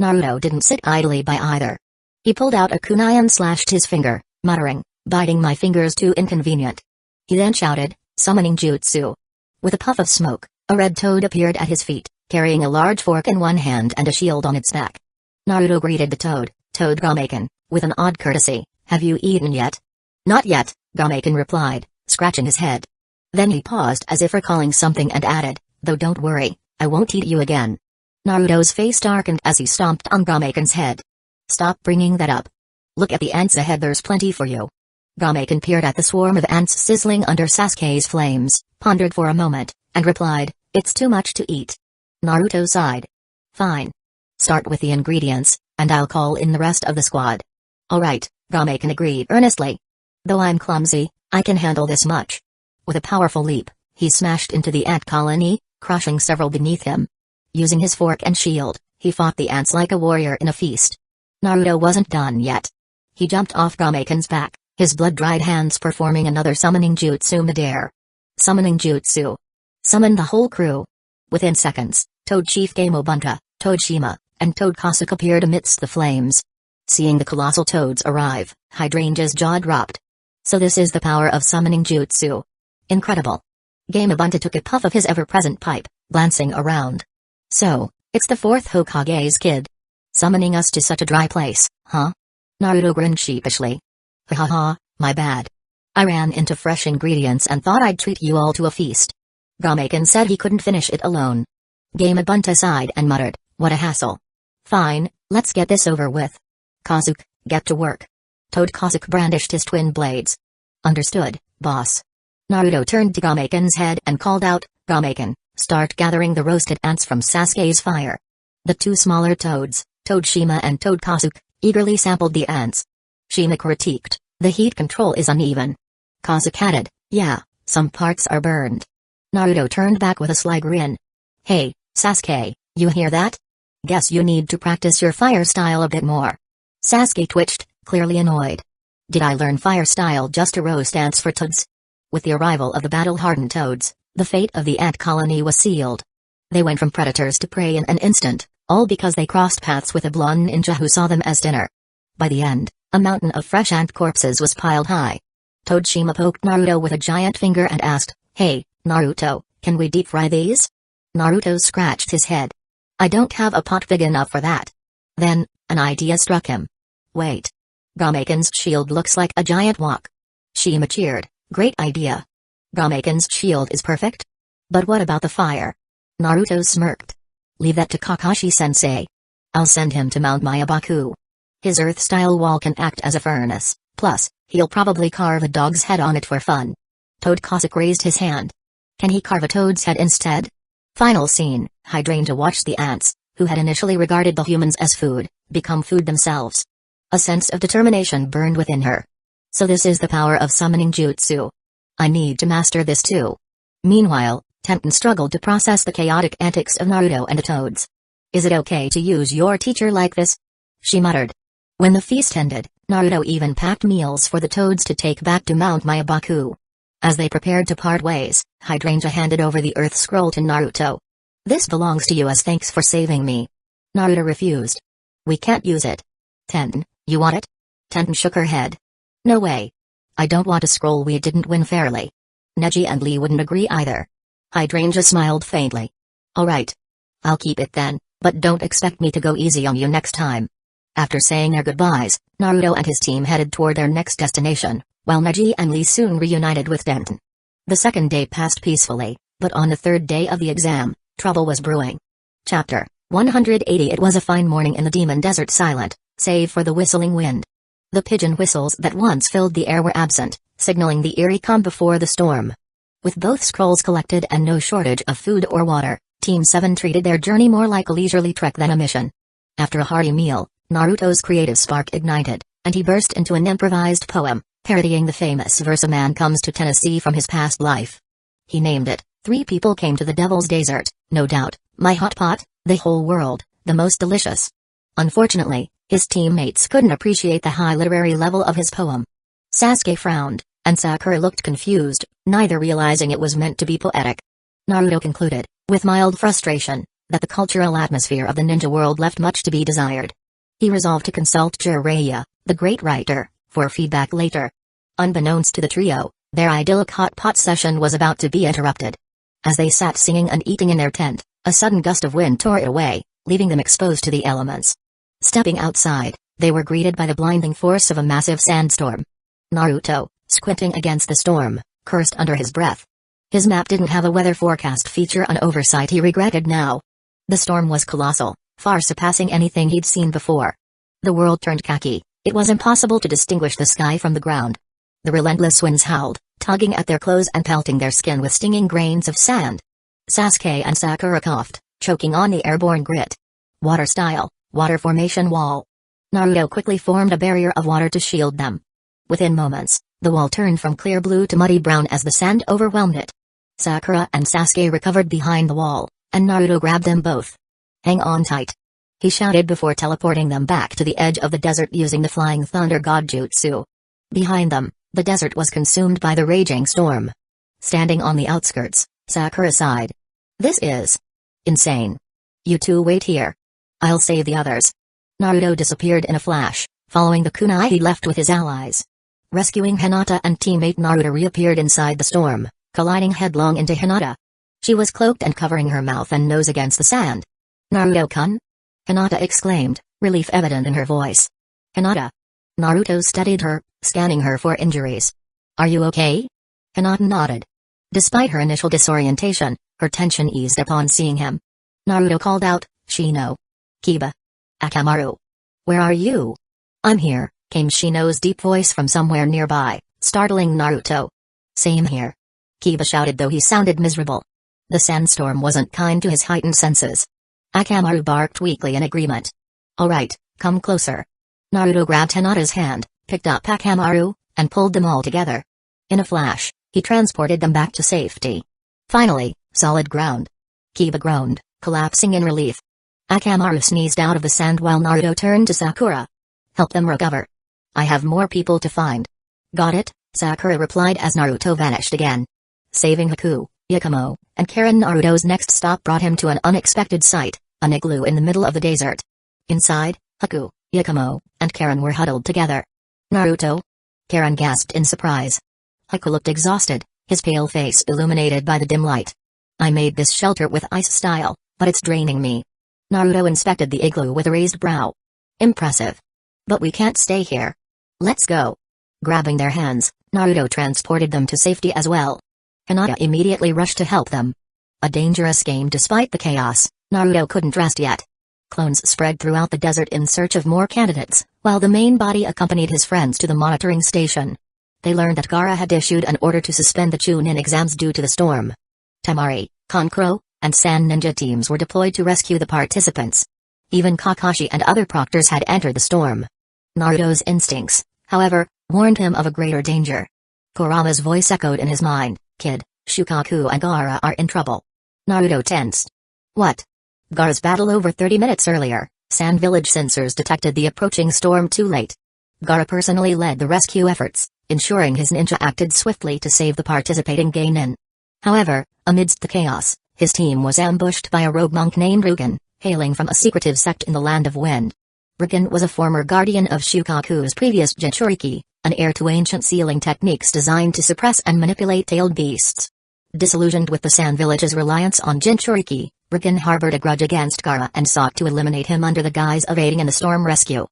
Naruto didn't sit idly by either. He pulled out a kunai and slashed his finger, muttering, "Biting my finger's too inconvenient." He then shouted, "Summoning jutsu." With a puff of smoke, a red toad appeared at his feet, carrying a large fork in one hand and a shield on its back. Naruto greeted the toad, "Toad Gameken," with an odd courtesy, "Have you eaten yet?" "Not yet," Gameken replied, scratching his head. Then he paused as if recalling something and added, "Though don't worry, I won't eat you again." Naruto's face darkened as he stomped on Gameken's head. "Stop bringing that up. Look at the ants ahead, there's plenty for you." Gameken peered at the swarm of ants sizzling under Sasuke's flames, pondered for a moment, and replied, "It's too much to eat." Naruto sighed. "Fine. Start with the ingredients, and I'll call in the rest of the squad." "All right," Gameken agreed earnestly. "Though I'm clumsy, I can handle this much." With a powerful leap, he smashed into the ant colony, crushing several beneath him. Using his fork and shield, he fought the ants like a warrior in a feast. Naruto wasn't done yet. He jumped off Gameken's back, his blood-dried hands performing another summoning jutsu midair. Summoning jutsu. Summon the whole crew. Within seconds, Toad Chief Gamobunta, Toad Shima, and Toad Kasuke appeared amidst the flames. Seeing the colossal toads arrive, Hydrangea's jaw dropped. So this is the power of summoning jutsu. Incredible. Gamobunta took a puff of his ever-present pipe, glancing around. "So, it's the fourth Hokage's kid. Summoning us to such a dry place, huh?" Naruto grinned sheepishly. "Ha ha ha, my bad. I ran into fresh ingredients and thought I'd treat you all to a feast." Gameken said he couldn't finish it alone. Gamobunta sighed and muttered, "What a hassle. Fine, let's get this over with. Kasuke, get to work." Toad Kasuke brandished his twin blades. "Understood, boss." Naruto turned to Gameken's head and called out, "Gameken, start gathering the roasted ants from Sasuke's fire." The two smaller toads, Toad Shima and Toad Kasuke, eagerly sampled the ants. Shima critiqued, "The heat control is uneven." Kasuke added, "Yeah, some parts are burned." Naruto turned back with a sly grin. "Hey, Sasuke, you hear that? Guess you need to practice your fire style a bit more." Sasuke twitched, clearly annoyed. "Did I learn fire style just to roast ants for toads?" With the arrival of the battle-hardened toads, the fate of the ant colony was sealed. They went from predators to prey in an instant, all because they crossed paths with a blonde ninja who saw them as dinner. By the end, a mountain of fresh ant corpses was piled high. Toad Shima poked Naruto with a giant finger and asked, "Hey, Naruto, can we deep-fry these?" Naruto scratched his head. "I don't have a pot big enough for that." Then, an idea struck him. "Wait. Gameken's shield looks like a giant wok." Shima cheered, "Great idea. Gameken's shield is perfect? But what about the fire?" Naruto smirked. "Leave that to Kakashi-sensei. I'll send him to Mount Mayabaku. His earth-style wall can act as a furnace, plus, he'll probably carve a dog's head on it for fun." Toad Kasuke raised his hand. "Can he carve a toad's head instead?" Final scene, Hydrangea watched the ants, who had initially regarded the humans as food, become food themselves. A sense of determination burned within her. So this is the power of summoning jutsu. I need to master this too. Meanwhile, Tenten struggled to process the chaotic antics of Naruto and the toads. "Is it okay to use your teacher like this?" she muttered. When the feast ended, Naruto even packed meals for the toads to take back to Mount Myabaku. As they prepared to part ways, Hydrangea handed over the Earth Scroll to Naruto. "This belongs to you as thanks for saving me." Naruto refused. "We can't use it." "Tenten, you want it?" Tenten shook her head. "No way. I don't want a scroll we didn't win fairly." Neji and Lee wouldn't agree either. Hydrangea smiled faintly. "Alright. I'll keep it then, but don't expect me to go easy on you next time." After saying their goodbyes, Naruto and his team headed toward their next destination, while Neji and Lee soon reunited with Tenten. The second day passed peacefully, but on the third day of the exam, trouble was brewing. Chapter 180. It was a fine morning in the Demon Desert, silent, save for the whistling wind. The pigeon whistles that once filled the air were absent, signaling the eerie calm before the storm. With both scrolls collected and no shortage of food or water, Team 7 treated their journey more like a leisurely trek than a mission. After a hearty meal, Naruto's creative spark ignited, and he burst into an improvised poem, parodying the famous verse "A man comes to Tennessee from his past life." He named it, "Three people came to the Devil's Desert, no doubt, my hot pot, the whole world, the most delicious." Unfortunately, his teammates couldn't appreciate the high literary level of his poem. Sasuke frowned, and Sakura looked confused, neither realizing it was meant to be poetic. Naruto concluded, with mild frustration, that the cultural atmosphere of the ninja world left much to be desired. He resolved to consult Jiraiya, the great writer, for feedback later. Unbeknownst to the trio, their idyllic hot pot session was about to be interrupted. As they sat singing and eating in their tent, a sudden gust of wind tore it away, leaving them exposed to the elements. Stepping outside, they were greeted by the blinding force of a massive sandstorm. Naruto, squinting against the storm, cursed under his breath. His map didn't have a weather forecast feature, an oversight he regretted now. The storm was colossal, far surpassing anything he'd seen before. The world turned khaki, it was impossible to distinguish the sky from the ground. The relentless winds howled, tugging at their clothes and pelting their skin with stinging grains of sand. Sasuke and Sakura coughed, choking on the airborne grit. Water style, water formation wall. Naruto quickly formed a barrier of water to shield them. Within moments, the wall turned from clear blue to muddy brown as the sand overwhelmed it. Sakura and Sasuke recovered behind the wall, and Naruto grabbed them both. "Hang on tight," he shouted before teleporting them back to the edge of the desert using the Flying Thunder God Jutsu. Behind them, the desert was consumed by the raging storm. Standing on the outskirts, Sakura sighed. "This is insane. You two wait here. I'll save the others." Naruto disappeared in a flash, following the kunai he left with his allies. Rescuing Hinata and teammate Naruto reappeared inside the storm, colliding headlong into Hinata. She was cloaked and covering her mouth and nose against the sand. "Naruto-kun?" Hinata exclaimed, relief evident in her voice. "Hinata?" Naruto studied her, scanning her for injuries. "Are you okay?" Hinata nodded. Despite her initial disorientation, her tension eased upon seeing him. Naruto called out, "Shino. Kiba. Akamaru. Where are you?" "I'm here," came Shino's deep voice from somewhere nearby, startling Naruto. "Same here." Kiba shouted, though he sounded miserable. The sandstorm wasn't kind to his heightened senses. Akamaru barked weakly in agreement. "All right, come closer." Naruto grabbed Hinata's hand, picked up Akamaru, and pulled them all together. In a flash, he transported them back to safety. Finally, solid ground. Kiba groaned, collapsing in relief. Akamaru sneezed out of the sand while Naruto turned to Sakura. "Help them recover. I have more people to find." "Got it," Sakura replied as Naruto vanished again. Saving Haku, Yakumo, and Karen, Naruto's next stop brought him to an unexpected sight, an igloo in the middle of the desert. Inside, Haku, Yakumo, and Karen were huddled together. "Naruto?" Karen gasped in surprise. Haku looked exhausted, his pale face illuminated by the dim light. "I made this shelter with ice style, but it's draining me." Naruto inspected the igloo with a raised brow. "Impressive. But we can't stay here. Let's go." Grabbing their hands, Naruto transported them to safety as well. Hinata immediately rushed to help them. A dangerous game despite the chaos, Naruto couldn't rest yet. Clones spread throughout the desert in search of more candidates, while the main body accompanied his friends to the monitoring station. They learned that Gaara had issued an order to suspend the Chunin exams due to the storm. Temari, Kankuro, and Sand Ninja teams were deployed to rescue the participants. Even Kakashi and other proctors had entered the storm. Naruto's instincts, however, warned him of a greater danger. Kurama's voice echoed in his mind, "Kid, Shukaku and Gaara are in trouble. Naruto tensed. What? Gaara's battle over 30 minutes earlier, Sand Village sensors detected the approaching storm too late. Gaara personally led the rescue efforts, ensuring his ninja acted swiftly to save the participating genin. However, amidst the chaos, his team was ambushed by a rogue monk named Rugen, hailing from a secretive sect in the Land of Wind. Rugen was a former guardian of Shukaku's previous Jinchuriki, an heir to ancient sealing techniques designed to suppress and manipulate tailed beasts. Disillusioned with the Sand Village's reliance on Jinchuriki, Rugen harbored a grudge against Gaara and sought to eliminate him under the guise of aiding in the storm rescue.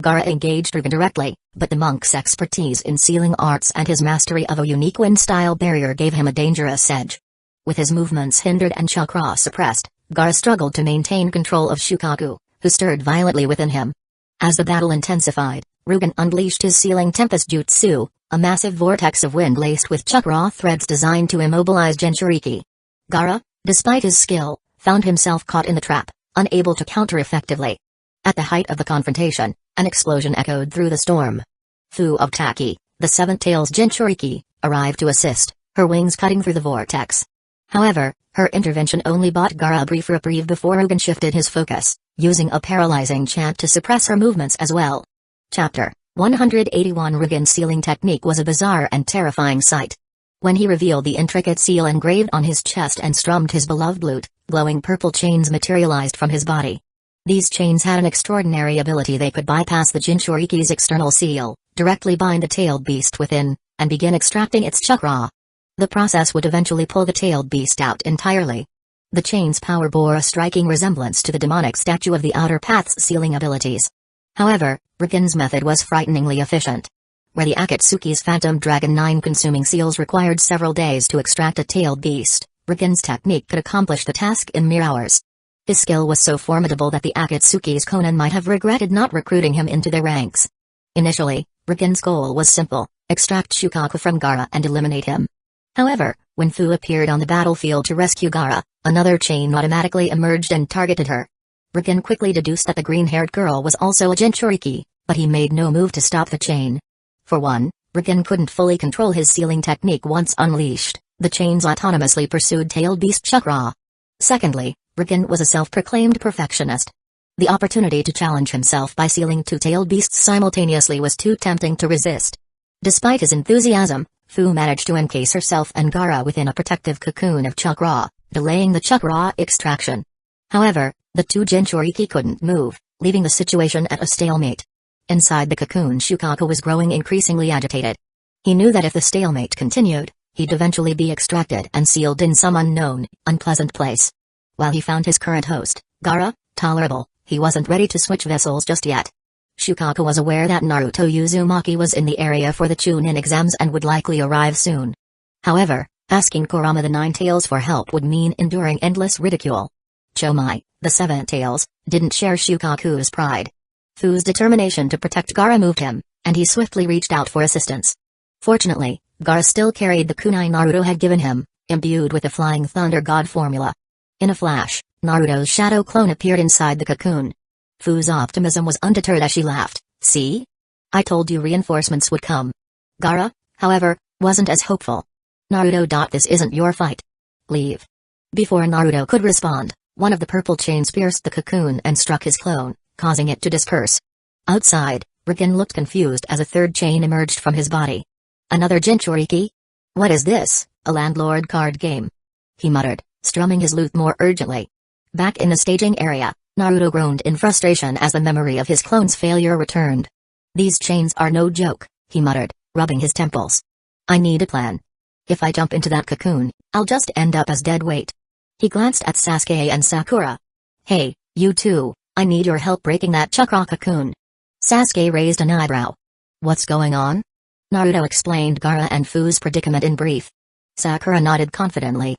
Gaara engaged Rugen directly, but the monk's expertise in sealing arts and his mastery of a unique wind-style barrier gave him a dangerous edge. With his movements hindered and chakra suppressed, Gaara struggled to maintain control of Shukaku, who stirred violently within him. As the battle intensified, Rugen unleashed his sealing tempest jutsu, a massive vortex of wind laced with chakra threads designed to immobilize Jinchuriki. Gaara, despite his skill, found himself caught in the trap, unable to counter effectively. At the height of the confrontation, an explosion echoed through the storm. Fu of Taki, the Seven Tails Jinchuriki, arrived to assist, her wings cutting through the vortex. However, her intervention only bought Gaara a brief reprieve before Rugen shifted his focus, using a paralyzing chant to suppress her movements as well. Chapter 181 Rugen's sealing technique was a bizarre and terrifying sight. When he revealed the intricate seal engraved on his chest and strummed his beloved lute, glowing purple chains materialized from his body. These chains had an extraordinary ability: they could bypass the Jinchuriki's external seal, directly bind the tailed beast within, and begin extracting its chakra. The process would eventually pull the tailed beast out entirely. The chain's power bore a striking resemblance to the demonic statue of the Outer Path's sealing abilities. However, Rugen's method was frighteningly efficient. Where the Akatsuki's Phantom Dragon 9 consuming seals required several days to extract a tailed beast, Rugen's technique could accomplish the task in mere hours. His skill was so formidable that the Akatsuki's Konan might have regretted not recruiting him into their ranks. Initially, Rugen's goal was simple: extract Shukaku from Gaara and eliminate him. However, when Fu appeared on the battlefield to rescue Gaara, another chain automatically emerged and targeted her. Rugen quickly deduced that the green-haired girl was also a Jinchuriki, but he made no move to stop the chain. For one, Rugen couldn't fully control his sealing technique once unleashed. The chains autonomously pursued tailed beast chakra. Secondly, Rugen was a self-proclaimed perfectionist. The opportunity to challenge himself by sealing two tailed beasts simultaneously was too tempting to resist. Despite his enthusiasm, Fu managed to encase herself and Gaara within a protective cocoon of chakra, delaying the chakra extraction. However, the two Jinchuriki couldn't move, leaving the situation at a stalemate. Inside the cocoon, Shukaku was growing increasingly agitated. He knew that if the stalemate continued, he'd eventually be extracted and sealed in some unknown, unpleasant place. While he found his current host, Gaara, tolerable, he wasn't ready to switch vessels just yet. Shukaku was aware that Naruto Uzumaki was in the area for the Chunin exams and would likely arrive soon. However, asking Kurama the Nine Tails for help would mean enduring endless ridicule. Chomai, the Seven Tails, didn't share Shukaku's pride. Fu's determination to protect Gaara moved him, and he swiftly reached out for assistance. Fortunately, Gaara still carried the kunai Naruto had given him, imbued with the Flying Thunder God formula. In a flash, Naruto's shadow clone appeared inside the cocoon. Fu's optimism was undeterred as she laughed. "See? I told you reinforcements would come." Gaara, however, wasn't as hopeful. "Naruto. This isn't your fight. Leave." Before Naruto could respond, one of the purple chains pierced the cocoon and struck his clone, causing it to disperse. Outside, Rugen looked confused as a third chain emerged from his body. "Another Jinchuriki? What is this, a landlord card game?" he muttered, strumming his lute more urgently. Back in the staging area, Naruto groaned in frustration as the memory of his clone's failure returned. "These chains are no joke," he muttered, rubbing his temples. "I need a plan. If I jump into that cocoon, I'll just end up as dead weight." He glanced at Sasuke and Sakura. "Hey, you two, I need your help breaking that chakra cocoon." Sasuke raised an eyebrow. "What's going on?" Naruto explained Gaara and Fu's predicament in brief. Sakura nodded confidently.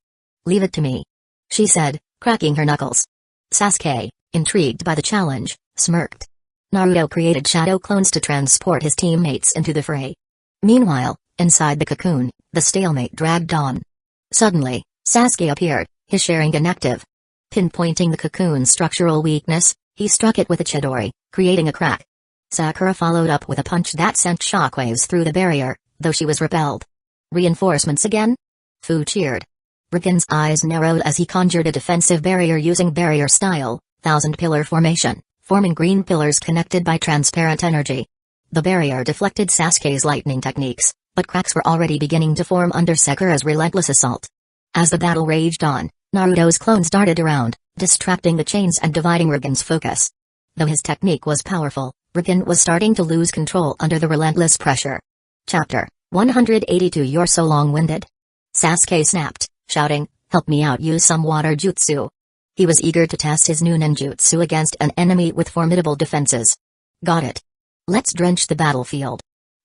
"Leave it to me," she said, cracking her knuckles. Sasuke, intrigued by the challenge, smirked. Naruto created shadow clones to transport his teammates into the fray. Meanwhile, inside the cocoon, the stalemate dragged on. Suddenly, Sasuke appeared, his Sharingan active. Pinpointing the cocoon's structural weakness, he struck it with a Chidori, creating a crack. Sakura followed up with a punch that sent shockwaves through the barrier, though she was repelled. "Reinforcements again?" Fu cheered. Riken's eyes narrowed as he conjured a defensive barrier using barrier style, 1,000-pillar formation, forming green pillars connected by transparent energy. The barrier deflected Sasuke's lightning techniques, but cracks were already beginning to form under Sakura's relentless assault. As the battle raged on, Naruto's clones darted around, distracting the chains and dividing Riken's focus. Though his technique was powerful, Riken was starting to lose control under the relentless pressure. Chapter 182 You're so long-winded. Sasuke snapped, shouting, "Help me out, use some water jutsu." He was eager to test his new ninjutsu against an enemy with formidable defenses. Got it. Let's drench the battlefield.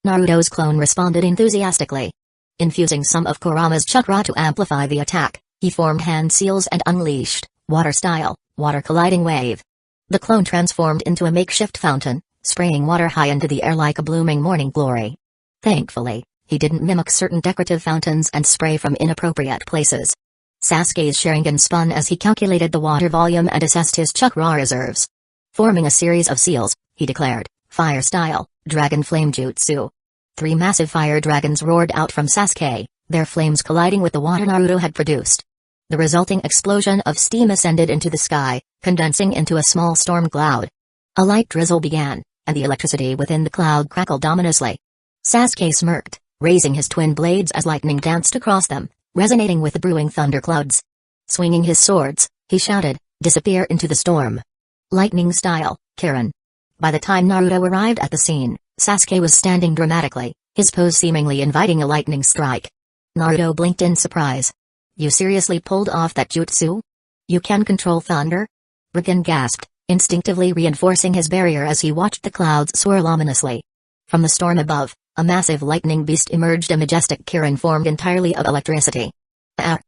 Naruto's clone responded enthusiastically. Infusing some of Kurama's chakra to amplify the attack, he formed hand seals and unleashed, water-style, water-colliding wave. The clone transformed into a makeshift fountain, spraying water high into the air like a blooming morning glory. Thankfully, he didn't mimic certain decorative fountains and spray from inappropriate places. Sasuke's Sharingan spun as he calculated the water volume and assessed his chakra reserves. Forming a series of seals, he declared, "Fire style, dragon flame jutsu." 3 massive fire dragons roared out from Sasuke, their flames colliding with the water Naruto had produced. The resulting explosion of steam ascended into the sky, condensing into a small storm cloud. A light drizzle began, and the electricity within the cloud crackled ominously. Sasuke smirked, raising his twin blades as lightning danced across them, resonating with the brewing thunderclouds. Swinging his swords, he shouted, "Disappear into the storm." Lightning style, Kirin. By the time Naruto arrived at the scene, Sasuke was standing dramatically, his pose seemingly inviting a lightning strike. Naruto blinked in surprise. "You seriously pulled off that jutsu? You can control thunder?" Riken gasped, instinctively reinforcing his barrier as he watched the clouds swirl ominously. From the storm above, a massive lightning beast emerged, a majestic Kirin formed entirely of electricity. Ah!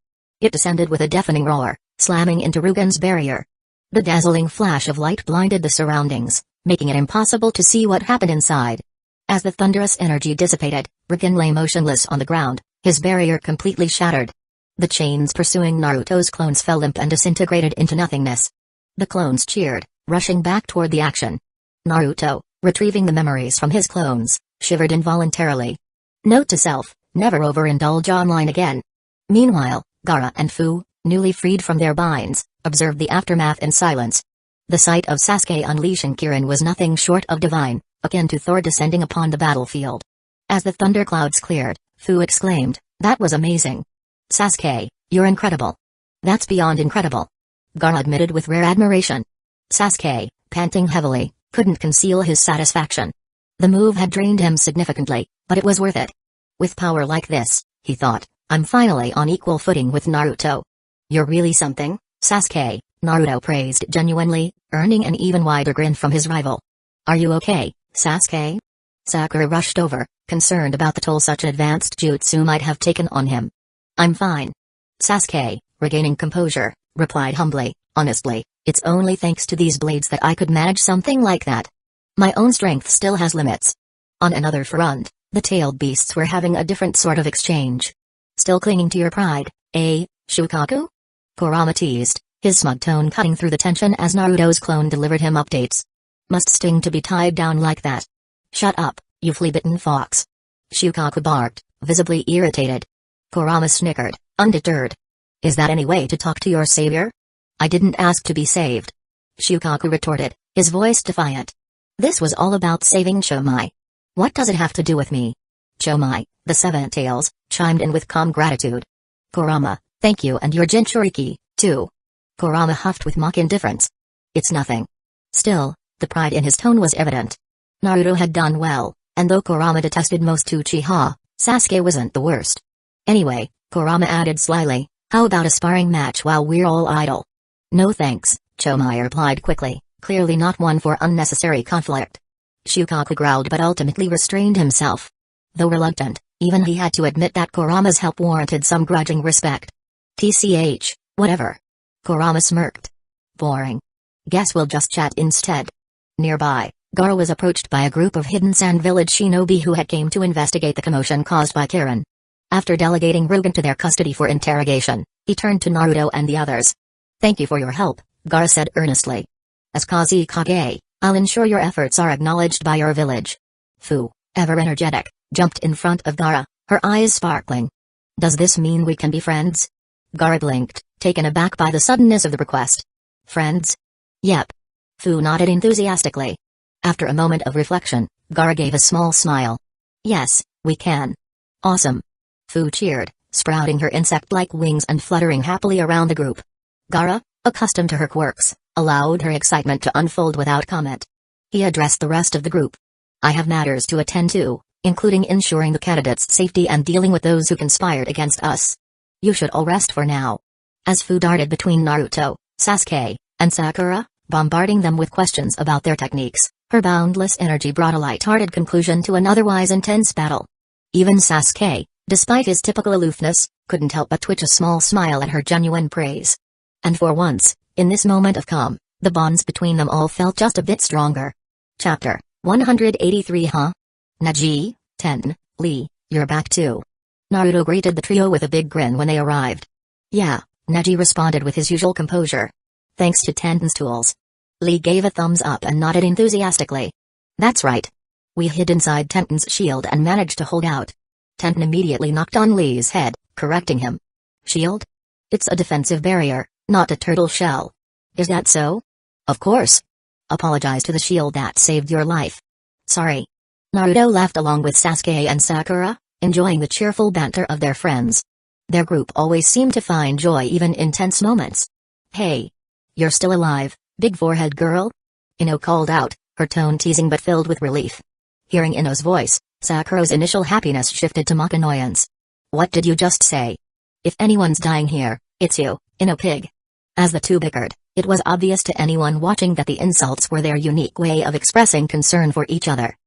It descended with a deafening roar, slamming into Riken's barrier. The dazzling flash of light blinded the surroundings, making it impossible to see what happened inside. As the thunderous energy dissipated, Riken lay motionless on the ground, his barrier completely shattered. The chains pursuing Naruto's clones fell limp and disintegrated into nothingness. The clones cheered, rushing back toward the action. Naruto, retrieving the memories from his clones, shivered involuntarily. Note to self, never overindulge online again. Meanwhile, Gaara and Fu, newly freed from their binds, observed the aftermath in silence. The sight of Sasuke unleashing Kirin was nothing short of divine, akin to Thor descending upon the battlefield. As the thunderclouds cleared, Fu exclaimed, "That was amazing. Sasuke, you're incredible." "That's beyond incredible," Gaara admitted with rare admiration. Sasuke, panting heavily, couldn't conceal his satisfaction. The move had drained him significantly, but it was worth it. With power like this, he thought, I'm finally on equal footing with Naruto. "You're really something, Sasuke," Naruto praised genuinely, earning an even wider grin from his rival. "Are you okay, Sasuke?" Sakura rushed over, concerned about the toll such an advanced jutsu might have taken on him. "I'm fine." Sasuke, regaining composure, replied humbly, "Honestly, it's only thanks to these blades that I could manage something like that. My own strength still has limits." On another front, the tailed beasts were having a different sort of exchange. "Still clinging to your pride, eh, Shukaku?" Kurama teased, his smug tone cutting through the tension as Naruto's clone delivered him updates. "Must sting to be tied down like that." "Shut up, you flea-bitten fox." Shukaku barked, visibly irritated. Kurama snickered, undeterred. "Is that any way to talk to your savior?" "I didn't ask to be saved," Shukaku retorted, his voice defiant. "This was all about saving Chomai. What does it have to do with me?" Chomai, the Seven Tails, chimed in with calm gratitude. "Kurama, thank you, and your Jinchuriki, too." Kurama huffed with mock indifference. "It's nothing." Still, the pride in his tone was evident. Naruto had done well, and though Kurama detested most Uchiha, Sasuke wasn't the worst. "Anyway," Kurama added slyly, "how about a sparring match while we're all idle?" "No thanks," Chomai replied quickly, clearly not one for unnecessary conflict. Shukaku growled but ultimately restrained himself. Though reluctant, even he had to admit that Kurama's help warranted some grudging respect. "TCH, whatever." Kurama smirked. "Boring. Guess we'll just chat instead." Nearby, Gaara was approached by a group of hidden Sand Village shinobi who had came to investigate the commotion caused by Kirin. After delegating Rugen to their custody for interrogation, he turned to Naruto and the others. "Thank you for your help," Gaara said earnestly. "As Kazekage, I'll ensure your efforts are acknowledged by your village." Fu, ever energetic, jumped in front of Gaara, her eyes sparkling. Does this mean we can be friends? Gaara blinked, taken aback by the suddenness of the request. Friends? Yep. Fu nodded enthusiastically. After a moment of reflection, Gaara gave a small smile. Yes, we can. Awesome. Fu cheered, sprouting her insect-like wings and fluttering happily around the group. Gaara, accustomed to her quirks, allowed her excitement to unfold without comment. He addressed the rest of the group. I have matters to attend to, including ensuring the candidates' safety and dealing with those who conspired against us. You should all rest for now. As Fu darted between Naruto, Sasuke, and Sakura, bombarding them with questions about their techniques, her boundless energy brought a light-hearted conclusion to an otherwise intense battle. Even Sasuke, despite his typical aloofness, couldn't help but twitch a small smile at her genuine praise. And for once, in this moment of calm, the bonds between them all felt just a bit stronger. Chapter 183 Huh? Neji, Lee, you're back too. Naruto greeted the trio with a big grin when they arrived. Yeah, Neji responded with his usual composure. Thanks to Tenten's tools. Lee gave a thumbs up and nodded enthusiastically. That's right. We hid inside Tenten's shield and managed to hold out. Tenten immediately knocked on Lee's head, correcting him. Shield? It's a defensive barrier, not a turtle shell. Is that so? Of course. Apologize to the shield that saved your life. Sorry. Naruto laughed along with Sasuke and Sakura, enjoying the cheerful banter of their friends. Their group always seemed to find joy even in tense moments. Hey. You're still alive, big forehead girl? Ino called out, her tone teasing but filled with relief. Hearing Ino's voice, Sakura's initial happiness shifted to mock annoyance. What did you just say? If anyone's dying here, it's you, Ino pig. As the two bickered, it was obvious to anyone watching that the insults were their unique way of expressing concern for each other.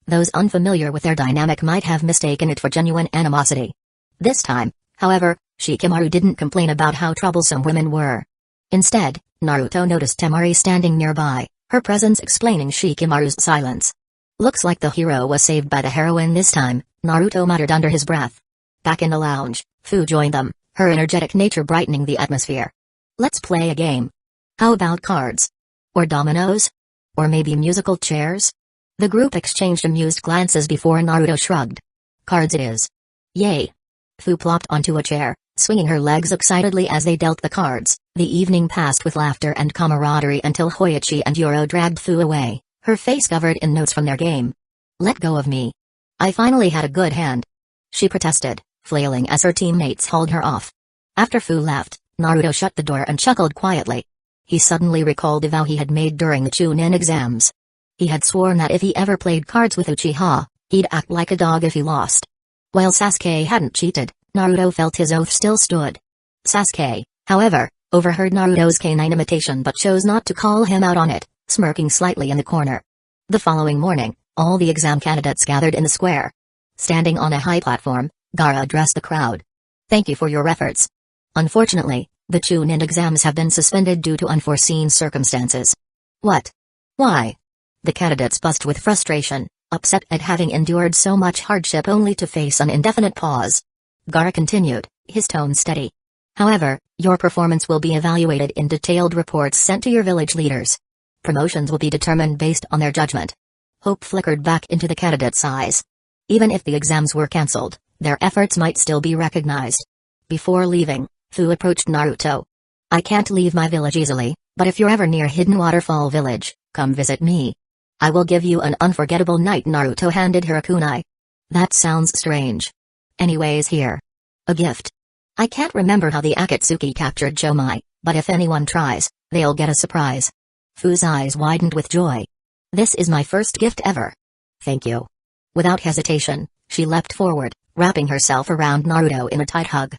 Those unfamiliar with their dynamic might have mistaken it for genuine animosity. This time, however, Shikamaru didn't complain about how troublesome women were. Instead, Naruto noticed Temari standing nearby, her presence explaining Shikamaru's silence. Looks like the hero was saved by the heroine this time, Naruto muttered under his breath. Back in the lounge, Fu joined them, her energetic nature brightening the atmosphere. Let's play a game. How about cards? Or dominoes? Or maybe musical chairs? The group exchanged amused glances before Naruto shrugged. Cards it is. Yay. Fu plopped onto a chair, swinging her legs excitedly as they dealt the cards. The evening passed with laughter and camaraderie until Hoichi and Yoro dragged Fu away, her face covered in notes from their game. Let go of me. I finally had a good hand. She protested, flailing as her teammates hauled her off. After Fu left, Naruto shut the door and chuckled quietly. He suddenly recalled the vow he had made during the Chunin exams. He had sworn that if he ever played cards with Uchiha, he'd act like a dog if he lost. While Sasuke hadn't cheated, Naruto felt his oath still stood. Sasuke, however, overheard Naruto's canine imitation but chose not to call him out on it, smirking slightly in the corner. The following morning, all the exam candidates gathered in the square. Standing on a high platform, Gaara addressed the crowd. Thank you for your efforts. Unfortunately, the Chunin exams have been suspended due to unforeseen circumstances. What? Why? The candidates buzzed with frustration, upset at having endured so much hardship only to face an indefinite pause. Gaara continued, his tone steady. However, your performance will be evaluated in detailed reports sent to your village leaders. Promotions will be determined based on their judgment. Hope flickered back into the candidates' eyes. Even if the exams were cancelled, their efforts might still be recognized. Before leaving, Fu approached Naruto. I can't leave my village easily, but if you're ever near Hidden Waterfall Village, come visit me. I will give you an unforgettable night. Naruto handed her a kunai. That sounds strange. Anyways, here. A gift. I can't remember how the Akatsuki captured Chomai, but if anyone tries, they'll get a surprise. Fu's eyes widened with joy. This is my first gift ever. Thank you. Without hesitation, she leapt forward, wrapping herself around Naruto in a tight hug.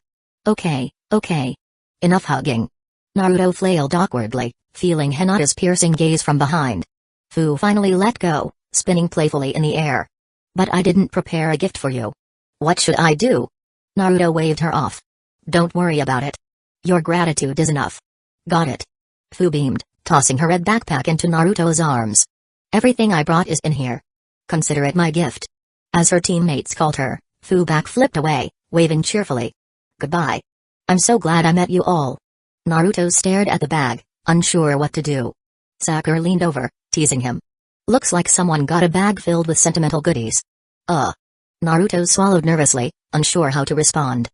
Okay. Enough hugging. Naruto flailed awkwardly, feeling Hinata's piercing gaze from behind. Fu finally let go, spinning playfully in the air. But I didn't prepare a gift for you. What should I do? Naruto waved her off. Don't worry about it. Your gratitude is enough. Got it. Fu beamed, tossing her red backpack into Naruto's arms. Everything I brought is in here. Consider it my gift. As her teammates called her, Fu backflipped away, waving cheerfully. Goodbye. I'm so glad I met you all. Naruto stared at the bag, unsure what to do. Sakura leaned over, teasing him. Looks like someone got a bag filled with sentimental goodies. Naruto swallowed nervously, unsure how to respond.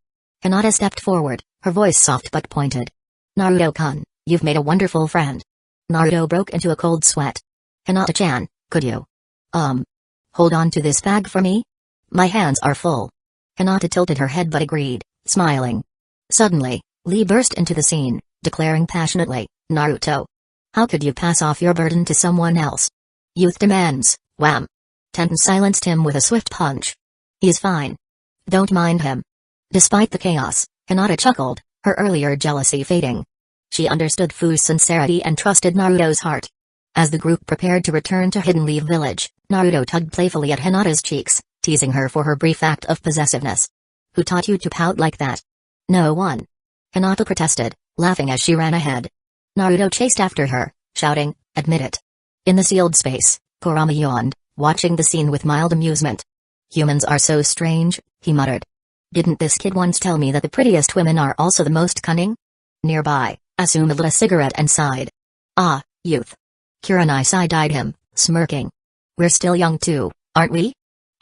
Hinata stepped forward, her voice soft but pointed. Naruto-kun, you've made a wonderful friend. Naruto broke into a cold sweat. Hinata-chan, could you hold on to this bag for me? My hands are full. Hinata tilted her head but agreed, smiling. Suddenly, Lee burst into the scene, declaring passionately, Naruto, how could you pass off your burden to someone else? Youth demands, wham. Tenten silenced him with a swift punch. He's fine. Don't mind him. Despite the chaos, Hinata chuckled, her earlier jealousy fading. She understood Fu's sincerity and trusted Naruto's heart. As the group prepared to return to Hidden Leaf Village, Naruto tugged playfully at Hinata's cheeks, teasing her for her brief act of possessiveness. Who taught you to pout like that? No one. Hinata protested, laughing as she ran ahead. Naruto chased after her, shouting, admit it. In the sealed space, Kurama yawned, watching the scene with mild amusement. Humans are so strange, he muttered. Didn't this kid once tell me that the prettiest women are also the most cunning? Nearby, Asuma lit a cigarette and sighed. Ah, youth. Kurenai side-eyed him, smirking. We're still young too, aren't we?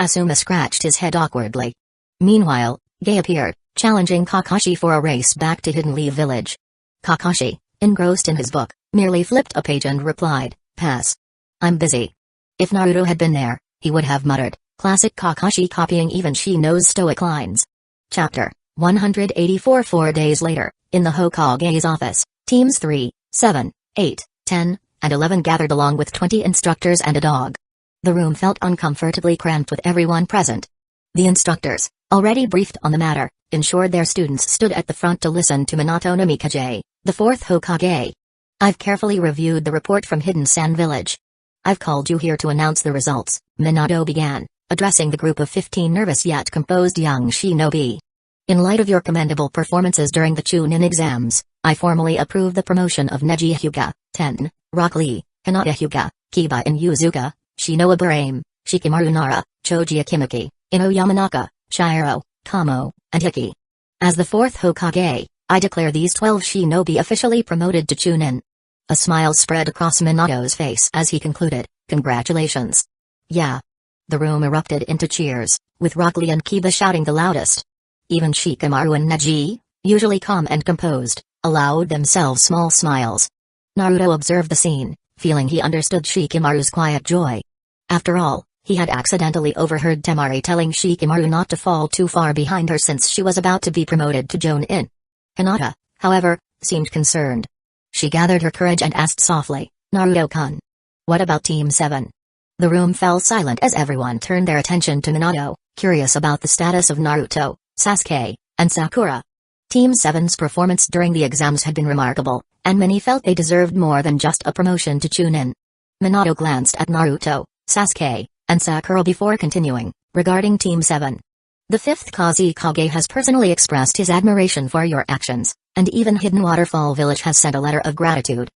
Asuma scratched his head awkwardly. Meanwhile, Gay appeared, challenging Kakashi for a race back to Hidden Leaf Village. Kakashi, engrossed in his book, merely flipped a page and replied, pass. I'm busy. If Naruto had been there, he would have muttered, classic Kakashi copying even Shino's stoic lines. Chapter 184. 4 days later, in the Hokage's office, teams 3, 7, 8, 10, and 11 gathered along with 20 instructors and a dog. The room felt uncomfortably cramped with everyone present. The instructors, already briefed on the matter, ensured their students stood at the front to listen to Minato no Mikage, the 4th Hokage. I've carefully reviewed the report from Hidden Sand Village. I've called you here to announce the results, Minato began, addressing the group of 15 nervous yet composed young shinobi. In light of your commendable performances during the Chunin exams, I formally approve the promotion of Neji Hyuga, Ten, Rock Lee, Hinata Hyuga, Kiba and Yuzuka, Shinoa Barame, Shikamaru Nara, Choji Akimaki, Ino Yamanaka, Shiro, Kamo, and Hiki. As the 4th Hokage, I declare these 12 shinobi officially promoted to Chunin. A smile spread across Minato's face as he concluded, congratulations. Yeah. The room erupted into cheers, with Rock Lee and Kiba shouting the loudest. Even Shikamaru and Neji, usually calm and composed, allowed themselves small smiles. Naruto observed the scene, feeling he understood Shikamaru's quiet joy. After all, he had accidentally overheard Temari telling Shikamaru not to fall too far behind her since she was about to be promoted to Jonin. Hinata, however, seemed concerned. She gathered her courage and asked softly, Naruto-kun. What about Team 7? The room fell silent as everyone turned their attention to Minato, curious about the status of Naruto, Sasuke, and Sakura. Team 7's performance during the exams had been remarkable, and many felt they deserved more than just a promotion to Chunin. Minato glanced at Naruto, Sasuke, and Sakura before continuing, regarding Team 7. The 5th Kazekage has personally expressed his admiration for your actions, and even Hidden Waterfall Village has sent a letter of gratitude.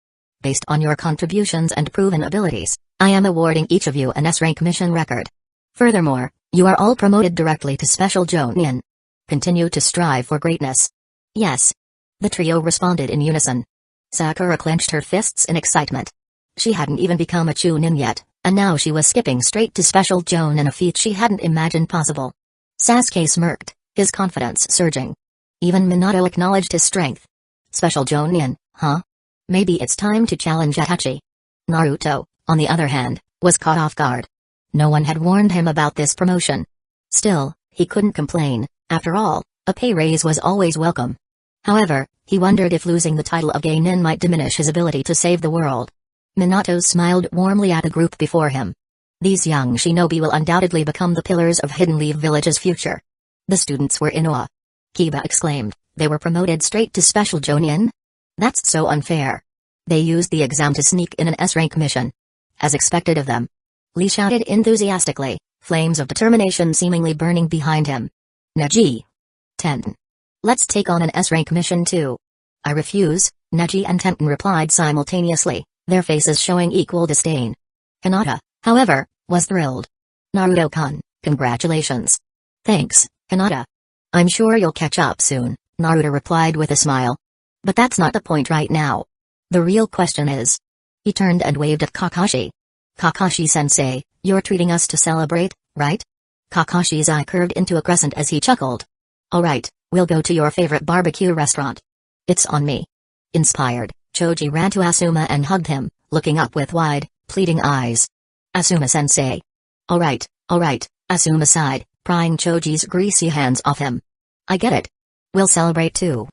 Based on your contributions and proven abilities, I am awarding each of you an S-rank mission record. Furthermore, you are all promoted directly to Special Jonin. Continue to strive for greatness. Yes. The trio responded in unison. Sakura clenched her fists in excitement. She hadn't even become a Chunin yet, and now she was skipping straight to Special Jonin, a feat she hadn't imagined possible. Sasuke smirked, his confidence surging. Even Minato acknowledged his strength. Special Jonin, huh? Maybe it's time to challenge Itachi. Naruto, on the other hand, was caught off guard. No one had warned him about this promotion. Still, he couldn't complain, after all, a pay raise was always welcome. However, he wondered if losing the title of Genin might diminish his ability to save the world. Minato smiled warmly at the group before him. These young shinobi will undoubtedly become the pillars of Hidden Leaf Village's future. The students were in awe. Kiba exclaimed, they were promoted straight to Special Jonin? That's so unfair. They used the exam to sneak in an S-rank mission. As expected of them. Lee shouted enthusiastically, flames of determination seemingly burning behind him. Neji. Tenten. Let's take on an S-rank mission too. I refuse, Neji and Tenten replied simultaneously, their faces showing equal disdain. Hinata, however, was thrilled. Naruto-kun, congratulations. Thanks, Hinata. I'm sure you'll catch up soon, Naruto replied with a smile. But that's not the point right now. The real question is. He turned and waved at Kakashi. Kakashi-sensei, you're treating us to celebrate, right? Kakashi's eye curved into a crescent as he chuckled. Alright, We'll go to your favorite barbecue restaurant. It's on me. Inspired, Choji ran to Asuma and hugged him, looking up with wide, pleading eyes. Asuma-sensei. Alright, Asuma sighed, prying Choji's greasy hands off him. I get it. We'll celebrate too.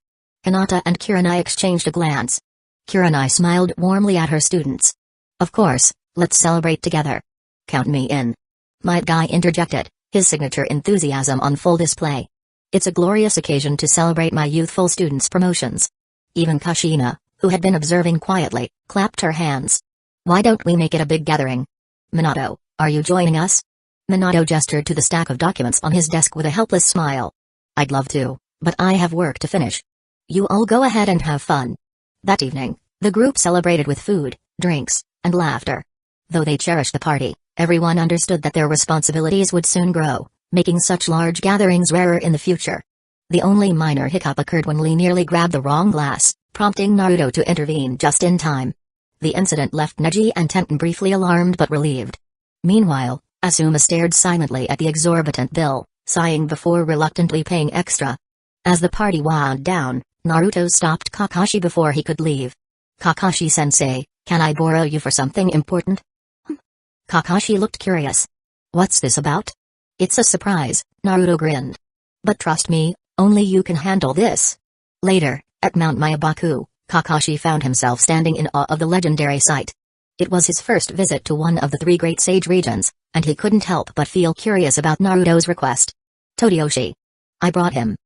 Hinata and Kurenai exchanged a glance. Kurenai smiled warmly at her students. Of course, let's celebrate together. Count me in. Might Guy interjected, his signature enthusiasm on full display. It's a glorious occasion to celebrate my youthful students' promotions. Even Kushina, who had been observing quietly, clapped her hands. Why don't we make it a big gathering? Minato, are you joining us? Minato gestured to the stack of documents on his desk with a helpless smile. I'd love to, but I have work to finish. You all go ahead and have fun. That evening, the group celebrated with food, drinks, and laughter. Though they cherished the party, everyone understood that their responsibilities would soon grow, making such large gatherings rarer in the future. The only minor hiccup occurred when Lee nearly grabbed the wrong glass, prompting Naruto to intervene just in time. The incident left Neji and Tenten briefly alarmed but relieved. Meanwhile, Asuma stared silently at the exorbitant bill, sighing before reluctantly paying extra. As the party wound down, Naruto stopped Kakashi before he could leave. Kakashi-sensei, can I borrow you for something important? Kakashi looked curious. What's this about? It's a surprise, Naruto grinned. But trust me, only you can handle this. Later, at Mount Mayabaku, Kakashi found himself standing in awe of the legendary site. It was his first visit to one of the three great sage regions, and he couldn't help but feel curious about Naruto's request. Todioshi. I brought him.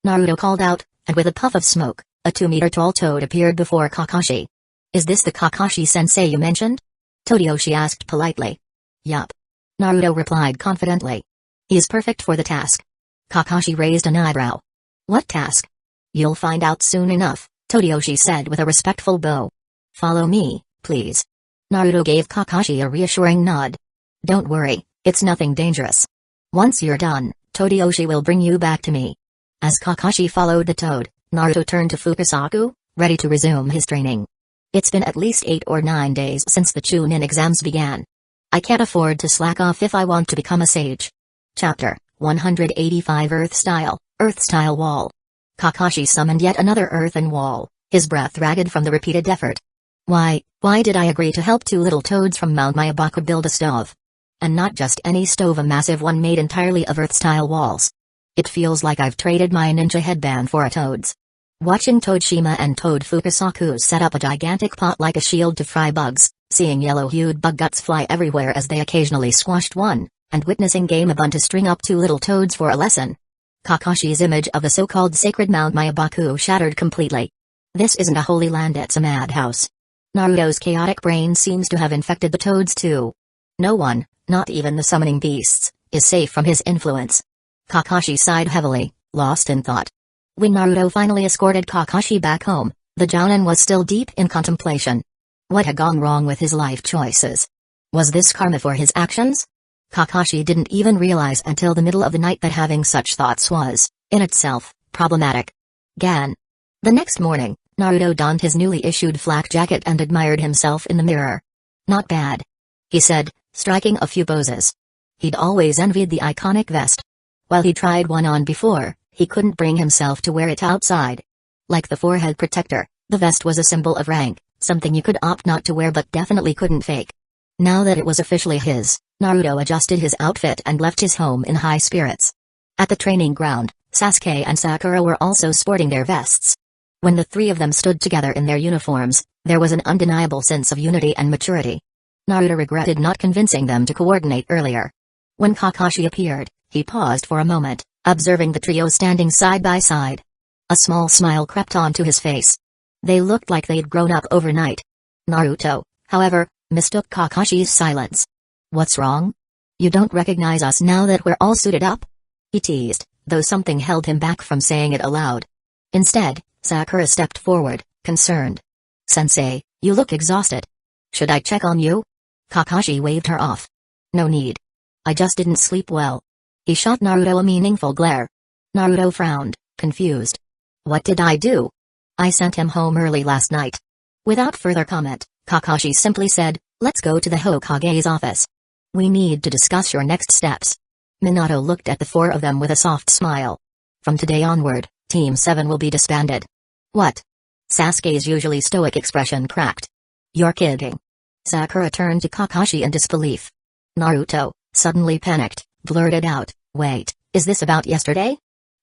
Naruto called out, and with a puff of smoke, a 2-meter-tall toad appeared before Kakashi. Is this the Kakashi-sensei you mentioned? Todioshi asked politely. Yup. Naruto replied confidently. He is perfect for the task. Kakashi raised an eyebrow. What task? You'll find out soon enough, Todioshi said with a respectful bow. Follow me, please. Naruto gave Kakashi a reassuring nod. Don't worry, it's nothing dangerous. Once you're done, Todioshi will bring you back to me. As Kakashi followed the toad, Naruto turned to Fukasaku, ready to resume his training. It's been at least 8 or 9 days since the Chunin exams began. I can't afford to slack off if I want to become a sage. Chapter 185 Earth-style wall. Kakashi summoned yet another earthen wall, his breath ragged from the repeated effort. Why did I agree to help 2 little toads from Mount Mayabaku build a stove? And not just any stove, a massive one made entirely of earth-style walls. It feels like I've traded my ninja headband for a toad's. Watching Toadshima and Toad Fukasaku set up a gigantic pot like a shield to fry bugs, seeing yellow-hued bug guts fly everywhere as they occasionally squashed one, and witnessing Game Ubuntu string up 2 little toads for a lesson. Kakashi's image of the so-called sacred Mount Mayabaku shattered completely. This isn't a holy land, it's a madhouse. Naruto's chaotic brain seems to have infected the toads too. No one, not even the summoning beasts, is safe from his influence. Kakashi sighed heavily, lost in thought. When Naruto finally escorted Kakashi back home, the Jounin was still deep in contemplation. What had gone wrong with his life choices? Was this karma for his actions? Kakashi didn't even realize until the middle of the night that having such thoughts was, in itself, problematic. Gan. The next morning, Naruto donned his newly issued flak jacket and admired himself in the mirror. Not bad, he said, striking a few poses. He'd always envied the iconic vest. While he tried one on before, he couldn't bring himself to wear it outside. Like the forehead protector, the vest was a symbol of rank, something you could opt not to wear but definitely couldn't fake. Now that it was officially his, Naruto adjusted his outfit and left his home in high spirits. At the training ground, Sasuke and Sakura were also sporting their vests. When the 3 of them stood together in their uniforms, there was an undeniable sense of unity and maturity. Naruto regretted not convincing them to coordinate earlier. When Kakashi appeared, he paused for a moment, observing the trio standing side by side. A small smile crept onto his face. They looked like they'd grown up overnight. Naruto, however, mistook Kakashi's silence. What's wrong? You don't recognize us now that we're all suited up? He teased, though something held him back from saying it aloud. Instead, Sakura stepped forward, concerned. Sensei, you look exhausted. Should I check on you? Kakashi waved her off. No need. I just didn't sleep well. He shot Naruto a meaningful glare. Naruto frowned, confused. What did I do? I sent him home early last night. Without further comment, Kakashi simply said, let's go to the Hokage's office. We need to discuss your next steps. Minato looked at the 4 of them with a soft smile. From today onward, Team 7 will be disbanded. What? Sasuke's usually stoic expression cracked. You're kidding. Sakura turned to Kakashi in disbelief. Naruto, suddenly panicked, blurted out, wait, is this about yesterday?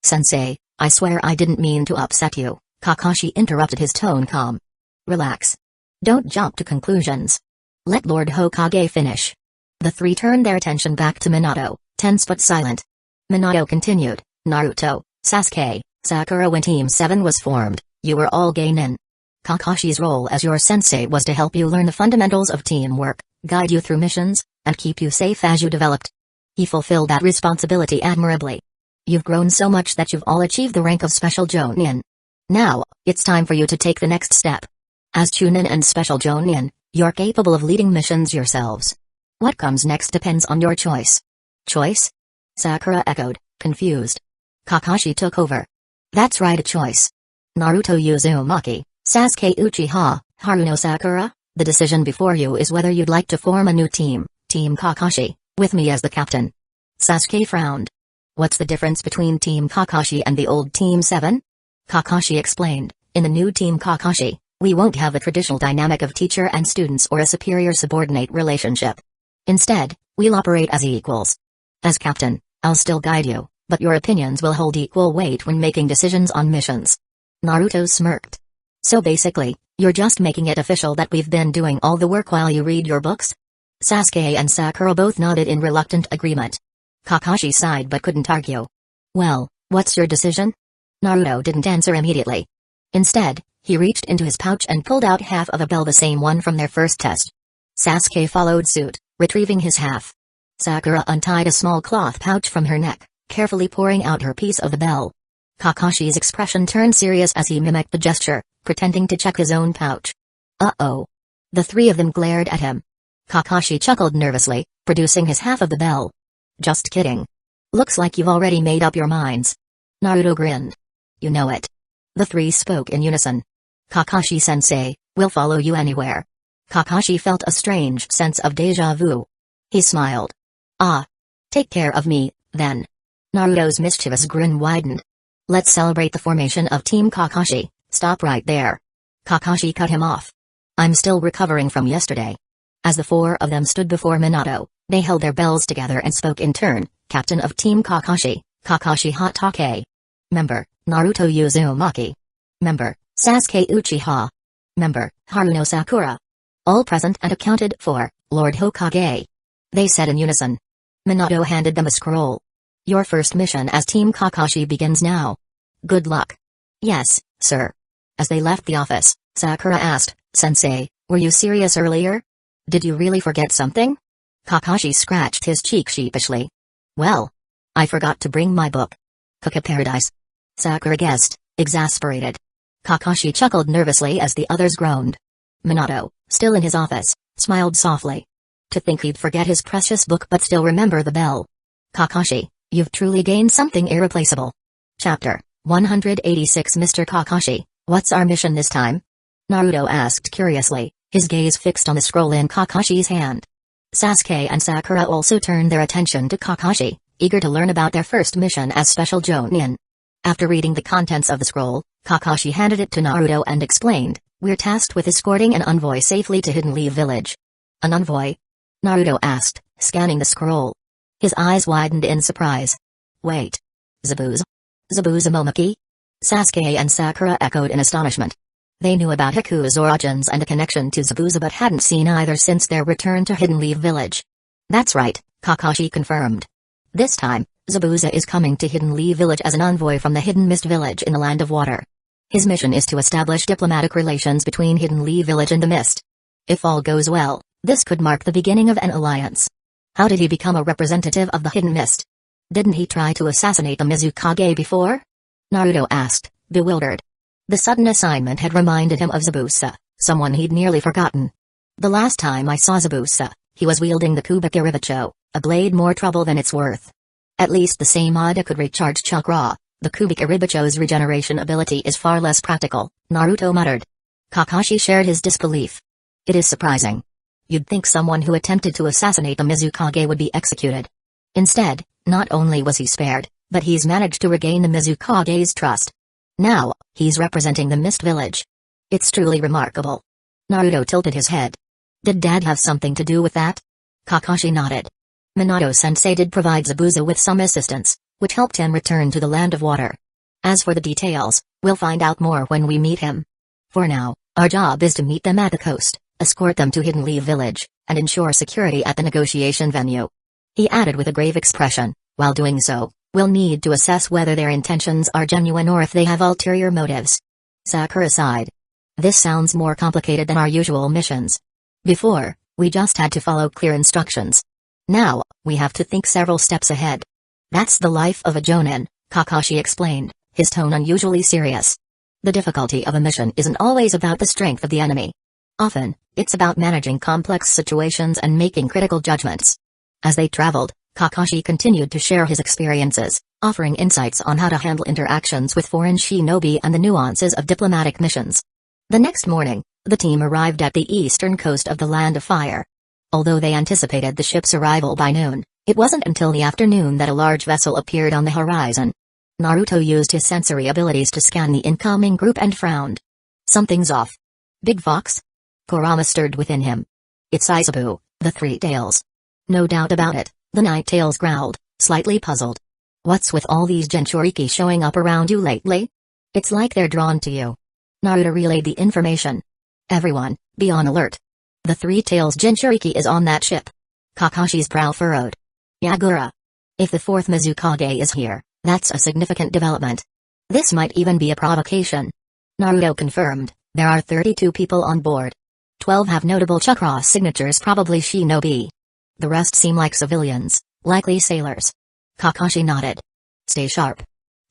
Sensei, I swear I didn't mean to upset you, Kakashi interrupted, his tone calm. Relax. Don't jump to conclusions. Let Lord Hokage finish. The three turned their attention back to Minato, tense but silent. Minato continued, Naruto, Sasuke, Sakura, when Team 7 was formed, you were all genin. Kakashi's role as your sensei was to help you learn the fundamentals of teamwork, guide you through missions, and keep you safe as you developed. He fulfilled that responsibility admirably. You've grown so much that you've all achieved the rank of Special Jonin. Now, it's time for you to take the next step. As Chunin and Special Jonin, you're capable of leading missions yourselves. What comes next depends on your choice. Choice? Sakura echoed, confused. Kakashi took over. That's right, a choice. Naruto Uzumaki, Sasuke Uchiha, Haruno Sakura, the decision before you is whether you'd like to form a new team, Team Kakashi, with me as the captain. Sasuke frowned. What's the difference between Team Kakashi and the old Team 7? Kakashi explained, in the new Team Kakashi, we won't have the traditional dynamic of teacher and students or a superior-subordinate relationship. Instead, we'll operate as equals. As captain, I'll still guide you, but your opinions will hold equal weight when making decisions on missions. Naruto smirked. So basically, you're just making it official that we've been doing all the work while you read your books? Sasuke and Sakura both nodded in reluctant agreement. Kakashi sighed but couldn't argue. Well, what's your decision? Naruto didn't answer immediately. Instead, he reached into his pouch and pulled out half of a bell, the same one from their first test. Sasuke followed suit, retrieving his half. Sakura untied a small cloth pouch from her neck, carefully pouring out her piece of the bell. Kakashi's expression turned serious as he mimicked the gesture, pretending to check his own pouch. Uh-oh. The three of them glared at him. Kakashi chuckled nervously, producing his half of the bell. Just kidding. Looks like you've already made up your minds. Naruto grinned. You know it. The three spoke in unison. Kakashi-sensei, we'll follow you anywhere. Kakashi felt a strange sense of déjà vu. He smiled. Ah. Take care of me, then. Naruto's mischievous grin widened. Let's celebrate the formation of Team Kakashi. Stop right there. Kakashi cut him off. I'm still recovering from yesterday. As the four of them stood before Minato, they held their bells together and spoke in turn. Captain of Team Kakashi, Kakashi Hatake. Member, Naruto Uzumaki. Member, Sasuke Uchiha. Member, Haruno Sakura. All present and accounted for, Lord Hokage. They said in unison. Minato handed them a scroll. Your first mission as Team Kakashi begins now. Good luck. Yes, sir. As they left the office, Sakura asked, Sensei, were you serious earlier? Did you really forget something? Kakashi scratched his cheek sheepishly. Well, I forgot to bring my book. Cookie Paradise. Sakura guessed, exasperated. Kakashi chuckled nervously as the others groaned. Minato, still in his office, smiled softly. To think he'd forget his precious book but still remember the bell. Kakashi, you've truly gained something irreplaceable. Chapter 186. Mr. Kakashi, what's our mission this time? Naruto asked curiously, his gaze fixed on the scroll in Kakashi's hand. Sasuke and Sakura also turned their attention to Kakashi, eager to learn about their first mission as Special Jonin. After reading the contents of the scroll, Kakashi handed it to Naruto and explained, we're tasked with escorting an envoy safely to Hidden Leaf Village. An envoy? Naruto asked, scanning the scroll. His eyes widened in surprise. Wait. Zabuza? Zabuza Momoki? Sasuke and Sakura echoed in astonishment. They knew about Hiku's origins and a connection to Zabuza but hadn't seen either since their return to Hidden Leaf Village. That's right, Kakashi confirmed. This time, Zabuza is coming to Hidden Leaf Village as an envoy from the Hidden Mist Village in the Land of Water. His mission is to establish diplomatic relations between Hidden Leaf Village and the Mist. If all goes well, this could mark the beginning of an alliance. How did he become a representative of the Hidden Mist? Didn't he try to assassinate the Mizukage before? Naruto asked, bewildered. The sudden assignment had reminded him of Zabuza, someone he'd nearly forgotten. The last time I saw Zabuza, he was wielding the Kubikiribicho, a blade more trouble than it's worth. At least the same Ada could recharge chakra. The Kubikiribicho's regeneration ability is far less practical, Naruto muttered. Kakashi shared his disbelief. It is surprising. You'd think someone who attempted to assassinate the Mizukage would be executed. Instead, not only was he spared, but he's managed to regain the Mizukage's trust. Now, he's representing the Mist Village. It's truly remarkable. Naruto tilted his head. Did Dad have something to do with that? Kakashi nodded. Minato-sensei did provide Zabuza with some assistance, which helped him return to the Land of Water. As for the details, we'll find out more when we meet him. For now, our job is to meet them at the coast, escort them to Hidden Leaf Village, and ensure security at the negotiation venue. He added with a grave expression, while doing so, we'll need to assess whether their intentions are genuine or if they have ulterior motives. Sakura sighed. This sounds more complicated than our usual missions. Before, we just had to follow clear instructions. Now, we have to think several steps ahead. That's the life of a jonin, Kakashi explained, his tone unusually serious. The difficulty of a mission isn't always about the strength of the enemy. Often, it's about managing complex situations and making critical judgments. As they traveled, Kakashi continued to share his experiences, offering insights on how to handle interactions with foreign shinobi and the nuances of diplomatic missions. The next morning, the team arrived at the eastern coast of the Land of Fire. Although they anticipated the ship's arrival by noon, it wasn't until the afternoon that a large vessel appeared on the horizon. Naruto used his sensory abilities to scan the incoming group and frowned. Something's off. Big Fox? Kurama stirred within him. It's Izabu, the Three Tails. No doubt about it, the Night Tails growled, slightly puzzled. What's with all these Jinchuriki showing up around you lately? It's like they're drawn to you. Naruto relayed the information. Everyone, be on alert. The Three Tails Jinchuriki is on that ship. Kakashi's brow furrowed. Yagura. If the fourth Mizukage is here, that's a significant development. This might even be a provocation. Naruto confirmed, there are 32 people on board. 12 have notable chakra signatures, probably shinobi. The rest seem like civilians, likely sailors. Kakashi nodded. Stay sharp.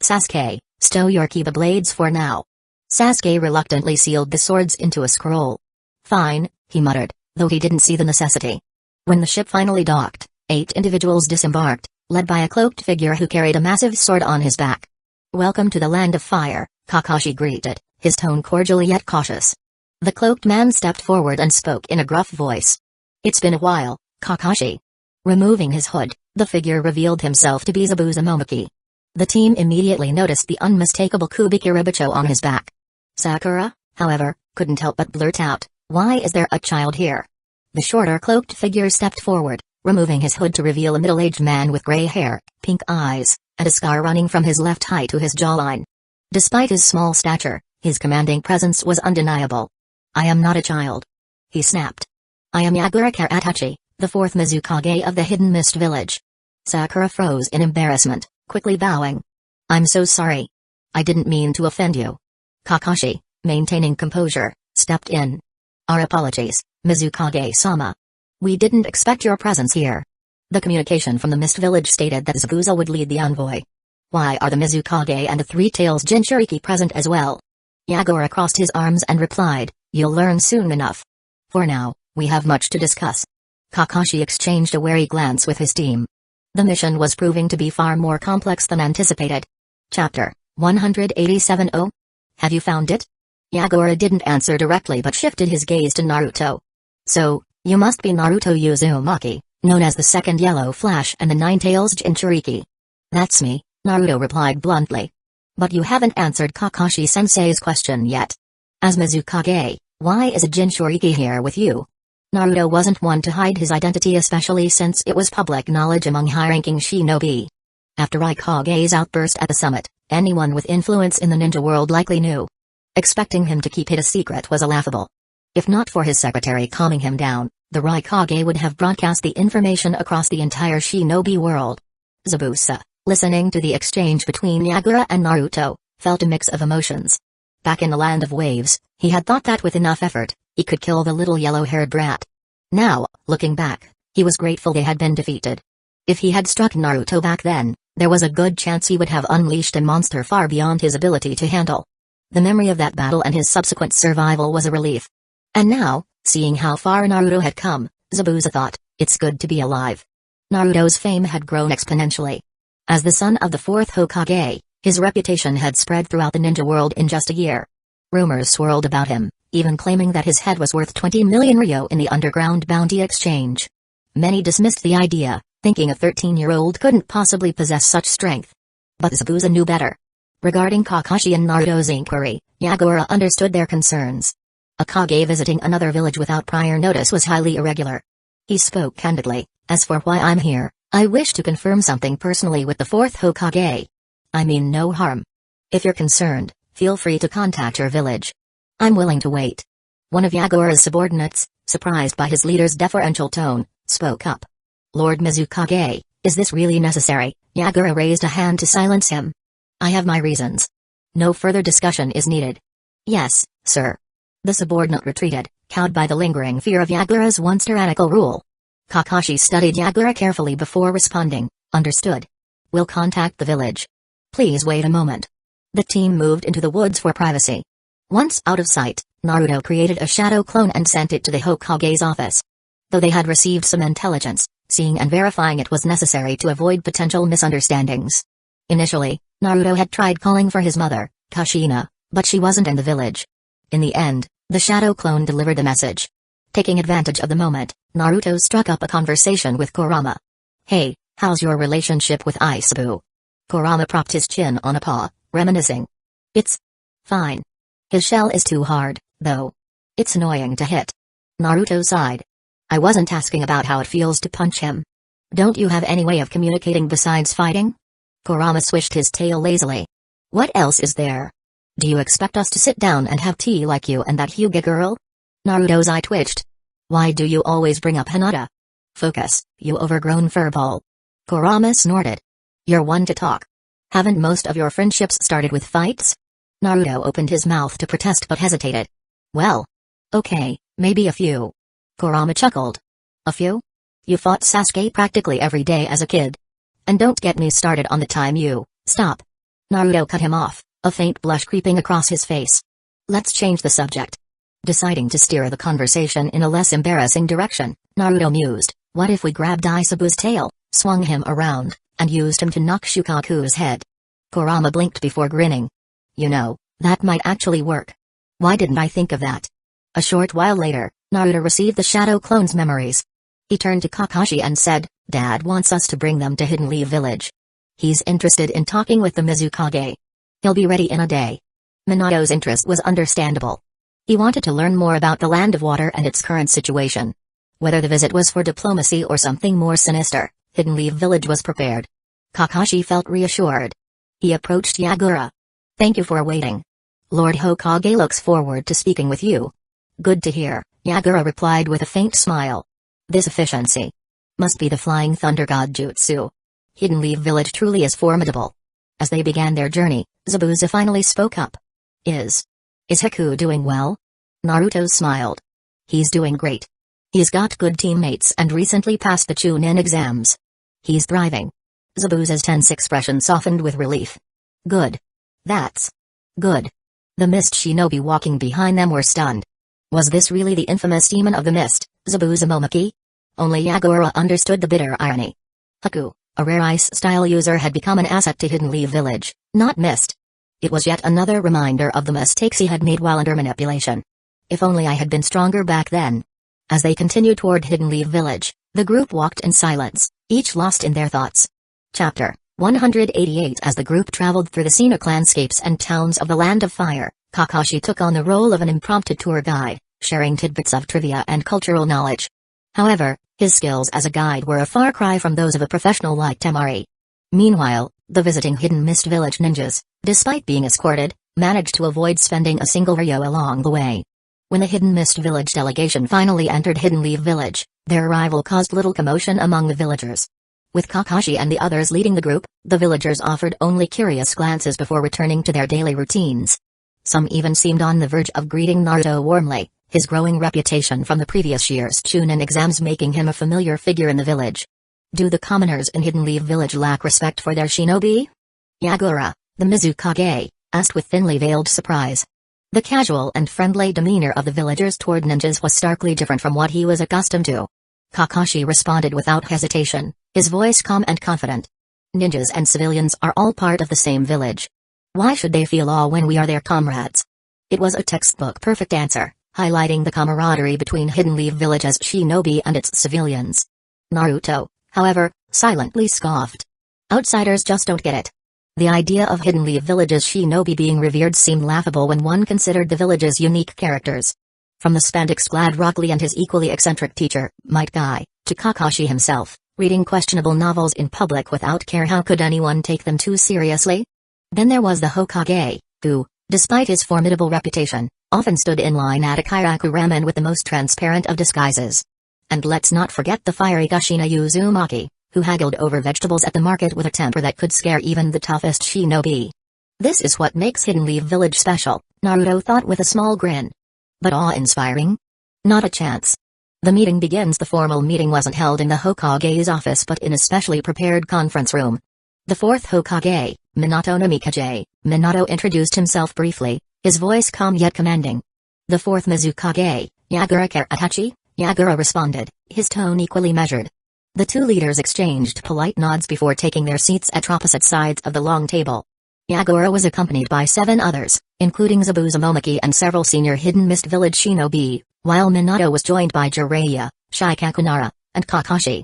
Sasuke, stow your Kiba blades for now. Sasuke reluctantly sealed the swords into a scroll. Fine, he muttered, though he didn't see the necessity. When the ship finally docked, 8 individuals disembarked, led by a cloaked figure who carried a massive sword on his back. Welcome to the Land of Fire, Kakashi greeted, his tone cordial yet cautious. The cloaked man stepped forward and spoke in a gruff voice. It's been a while, Kakashi. Removing his hood, the figure revealed himself to be Zabuza Momoki. The team immediately noticed the unmistakable Kubikiribicho on his back. Sakura, however, couldn't help but blurt out, why is there a child here? The shorter cloaked figure stepped forward, removing his hood to reveal a middle-aged man with gray hair, pink eyes, and a scar running from his left eye to his jawline. Despite his small stature, his commanding presence was undeniable. I am not a child. He snapped. I am Yagura Karatachi, the fourth Mizukage of the Hidden Mist Village. Sakura froze in embarrassment, quickly bowing. I'm so sorry. I didn't mean to offend you. Kakashi, maintaining composure, stepped in. Our apologies, Mizukage-sama. We didn't expect your presence here. The communication from the Mist Village stated that Zabuza would lead the envoy. Why are the Mizukage and the Three Tails Jinchuriki present as well? Yagura crossed his arms and replied, you'll learn soon enough. For now, we have much to discuss. Kakashi exchanged a wary glance with his team. The mission was proving to be far more complex than anticipated. Chapter 187. Oh? Have you found it? Yagura didn't answer directly but shifted his gaze to Naruto. So, you must be Naruto Uzumaki, known as the Second Yellow Flash and the Nine Tails Jinchuriki. That's me, Naruto replied bluntly. But you haven't answered Kakashi-sensei's question yet. As Mizukage, why is a Jinchuriki here with you? Naruto wasn't one to hide his identity, especially since it was public knowledge among high-ranking shinobi. After Raikage's outburst at the summit, anyone with influence in the ninja world likely knew. Expecting him to keep it a secret was laughable. If not for his secretary calming him down, the Raikage would have broadcast the information across the entire shinobi world. Zabuza, listening to the exchange between Yagura and Naruto, felt a mix of emotions. Back in the Land of Waves, he had thought that with enough effort, he could kill the little yellow-haired brat. Now, looking back, he was grateful they had been defeated. If he had struck Naruto back then, there was a good chance he would have unleashed a monster far beyond his ability to handle. The memory of that battle and his subsequent survival was a relief. And now, seeing how far Naruto had come, Zabuza thought, it's good to be alive. Naruto's fame had grown exponentially. As the son of the fourth Hokage, his reputation had spread throughout the ninja world in just a year. Rumors swirled about him, even claiming that his head was worth 20 million ryo in the underground bounty exchange. Many dismissed the idea, thinking a 13-year-old couldn't possibly possess such strength. But Zabuza knew better. Regarding Kakashi and Naruto's inquiry, Yagura understood their concerns. A Kage visiting another village without prior notice was highly irregular. He spoke candidly, "As for why I'm here, I wish to confirm something personally with the fourth Hokage. I mean no harm. If you're concerned, feel free to contact your village. I'm willing to wait." One of Yagura's subordinates, surprised by his leader's deferential tone, spoke up. "Lord Mizukage, is this really necessary?" Yagura raised a hand to silence him. "I have my reasons. No further discussion is needed." "Yes, sir." The subordinate retreated, cowed by the lingering fear of Yagura's once tyrannical rule. Kakashi studied Yagura carefully before responding. "Understood. We'll contact the village. Please wait a moment." The team moved into the woods for privacy. Once out of sight, Naruto created a shadow clone and sent it to the Hokage's office. Though they had received some intelligence, seeing and verifying it was necessary to avoid potential misunderstandings. Initially, Naruto had tried calling for his mother, Kushina, but she wasn't in the village. In the end, the shadow clone delivered the message. Taking advantage of the moment, Naruto struck up a conversation with Kurama. "Hey, how's your relationship with Isabu?" Kurama propped his chin on a paw, reminiscing. "It's fine. His shell is too hard, though. It's annoying to hit." Naruto sighed. "I wasn't asking about how it feels to punch him. Don't you have any way of communicating besides fighting?" Kurama swished his tail lazily. "What else is there? Do you expect us to sit down and have tea like you and that Hyuga girl?" Naruto's eye twitched. "Why do you always bring up Hinata? Focus, you overgrown furball." Kurama snorted. "You're one to talk. Haven't most of your friendships started with fights?" Naruto opened his mouth to protest but hesitated. "Well, okay, maybe a few." Kurama chuckled. "A few? You fought Sasuke practically every day as a kid. And don't get me started on the time you..." "Stop." Naruto cut him off, a faint blush creeping across his face. "Let's change the subject." Deciding to steer the conversation in a less embarrassing direction, Naruto mused, "What if we grabbed Isabu's tail, swung him around, and used him to knock Shukaku's head?" Kurama blinked before grinning. "You know, that might actually work. Why didn't I think of that?" A short while later, Naruto received the Shadow Clone's memories. He turned to Kakashi and said, "Dad wants us to bring them to Hidden Leaf Village. He's interested in talking with the Mizukage. He'll be ready in a day." Minato's interest was understandable. He wanted to learn more about the Land of Water and its current situation. Whether the visit was for diplomacy or something more sinister, Hidden Leaf Village was prepared. Kakashi felt reassured. He approached Yagura. "Thank you for waiting. Lord Hokage looks forward to speaking with you." "Good to hear," Yagura replied with a faint smile. "This efficiency must be the Flying Thunder God Jutsu. Hidden Leaf Village truly is formidable." As they began their journey, Zabuza finally spoke up. Is Haku doing well?" Naruto smiled. "He's doing great. He's got good teammates and recently passed the Chunin exams. He's thriving." Zabuza's tense expression softened with relief. "Good. That's good." The mist shinobi walking behind them were stunned. Was this really the infamous demon of the mist, Zabuza Momoki? Only Yagura understood the bitter irony. Haku, a rare ice-style user, had become an asset to Hidden Leaf Village, not mist. It was yet another reminder of the mistakes he had made while under manipulation. If only I had been stronger back then. As they continued toward Hidden Leaf Village, the group walked in silence, each lost in their thoughts. Chapter 188. As the group traveled through the scenic landscapes and towns of the Land of Fire, Kakashi took on the role of an impromptu tour guide, sharing tidbits of trivia and cultural knowledge. However, his skills as a guide were a far cry from those of a professional like Temari. Meanwhile, the visiting Hidden Mist Village ninjas, despite being escorted, managed to avoid spending a single ryo along the way. When the Hidden Mist Village delegation finally entered Hidden Leaf Village, their arrival caused little commotion among the villagers. With Kakashi and the others leading the group, the villagers offered only curious glances before returning to their daily routines. Some even seemed on the verge of greeting Naruto warmly, his growing reputation from the previous year's Chunin exams making him a familiar figure in the village. Do the commoners in Hidden Leaf Village lack respect for their shinobi? Yagura, the Mizukage, asked with thinly veiled surprise. The casual and friendly demeanor of the villagers toward ninjas was starkly different from what he was accustomed to. Kakashi responded without hesitation, his voice calm and confident. "Ninjas and civilians are all part of the same village. Why should they feel awe when we are their comrades?" It was a textbook perfect answer, highlighting the camaraderie between Hidden Leaf Village's shinobi and its civilians. Naruto, however, silently scoffed. Outsiders just don't get it. The idea of Hidden Leaf Village's shinobi being revered seemed laughable when one considered the village's unique characters. From the spandex-clad Rock Lee and his equally eccentric teacher, Might Guy, to Kakashi himself, reading questionable novels in public without care. How could anyone take them too seriously? Then there was the Hokage, who, despite his formidable reputation, often stood in line at a Kairaku ramen with the most transparent of disguises. And let's not forget the fiery Kushina Uzumaki, who haggled over vegetables at the market with a temper that could scare even the toughest shinobi. This is what makes Hidden Leaf Village special, Naruto thought with a small grin. But awe-inspiring? Not a chance. The meeting begins. The formal meeting wasn't held in the Hokage's office but in a specially prepared conference room. The fourth Hokage, Minato Namikaze, Minato introduced himself briefly, his voice calm yet commanding. The fourth Mizukage, Yagura Karahachi, Yagura responded, his tone equally measured. The two leaders exchanged polite nods before taking their seats at opposite sides of the long table. Yagura was accompanied by 7 others, including Zabuza Momaki and several senior Hidden Mist Village shinobi, while Minato was joined by Jiraiya, Shikakunara, and Kakashi.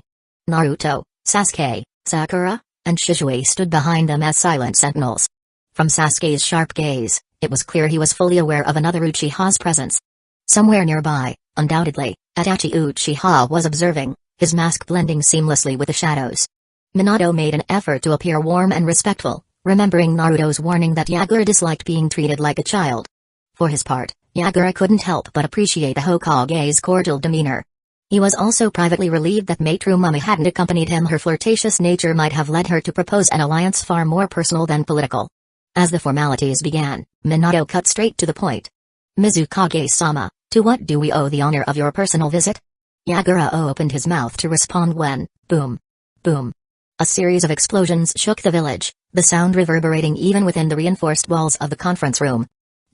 Naruto, Sasuke, Sakura, and Shizue stood behind them as silent sentinels. From Sasuke's sharp gaze, it was clear he was fully aware of another Uchiha's presence. Somewhere nearby, undoubtedly, Itachi Uchiha was observing, his mask blending seamlessly with the shadows. Minato made an effort to appear warm and respectful, remembering Naruto's warning that Yagura disliked being treated like a child. For his part, Yagura couldn't help but appreciate the Hokage's cordial demeanor. He was also privately relieved that Maitru Mummy hadn't accompanied him. Her flirtatious nature might have led her to propose an alliance far more personal than political. As the formalities began, Minato cut straight to the point. Mizukage-sama, to what do we owe the honor of your personal visit? Yagura opened his mouth to respond when, boom, boom. A series of explosions shook the village, the sound reverberating even within the reinforced walls of the conference room.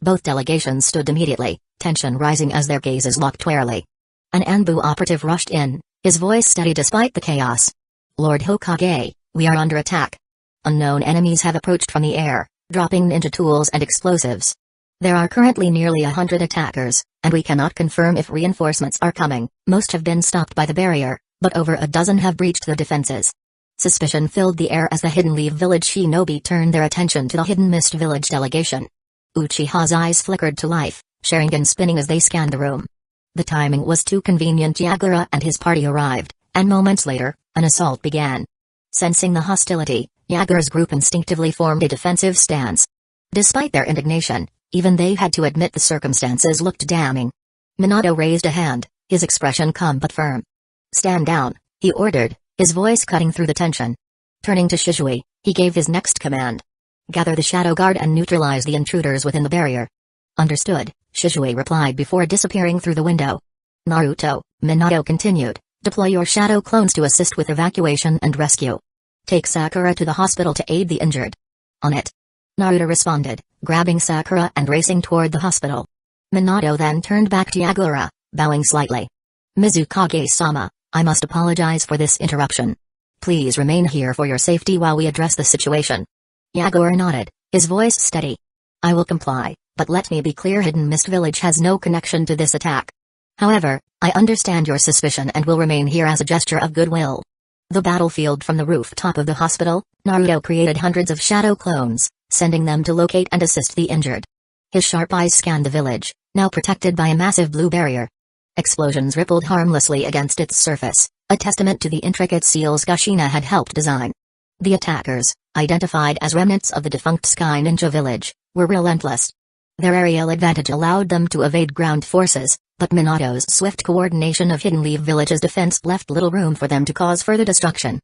Both delegations stood immediately, tension rising as their gazes locked warily. An Anbu operative rushed in, his voice steady despite the chaos. Lord Hokage, we are under attack. Unknown enemies have approached from the air, dropping ninja tools and explosives. There are currently nearly 100 attackers, and we cannot confirm if reinforcements are coming. Most have been stopped by the barrier, but over a dozen have breached the defenses. Suspicion filled the air as the Hidden Leaf Village shinobi turned their attention to the Hidden Mist Village delegation. Uchiha's eyes flickered to life, Sharingan spinning as they scanned the room. The timing was too convenient. Yagura and his party arrived, and moments later, an assault began. Sensing the hostility, Yagura's group instinctively formed a defensive stance. Despite their indignation, even they had to admit the circumstances looked damning. Minato raised a hand, his expression calm but firm. Stand down, he ordered, his voice cutting through the tension. Turning to Shizue, he gave his next command. Gather the Shadow Guard and neutralize the intruders within the barrier. Understood, Shizue replied before disappearing through the window. Naruto, Minato continued, deploy your shadow clones to assist with evacuation and rescue. Take Sakura to the hospital to aid the injured. On it. Naruto responded, grabbing Sakura and racing toward the hospital. Minato then turned back to Yagura, bowing slightly. Mizukage-sama, I must apologize for this interruption. Please remain here for your safety while we address the situation. Yagura nodded, his voice steady. I will comply, but let me be clear, Hidden Mist Village has no connection to this attack. However, I understand your suspicion and will remain here as a gesture of goodwill. The battlefield. From the rooftop of the hospital, Naruto created hundreds of shadow clones, sending them to locate and assist the injured. His sharp eyes scanned the village, now protected by a massive blue barrier. Explosions rippled harmlessly against its surface, a testament to the intricate seals Kushina had helped design. The attackers, identified as remnants of the defunct Sky Ninja Village, were relentless. Their aerial advantage allowed them to evade ground forces, but Minato's swift coordination of Hidden Leaf Village's defense left little room for them to cause further destruction.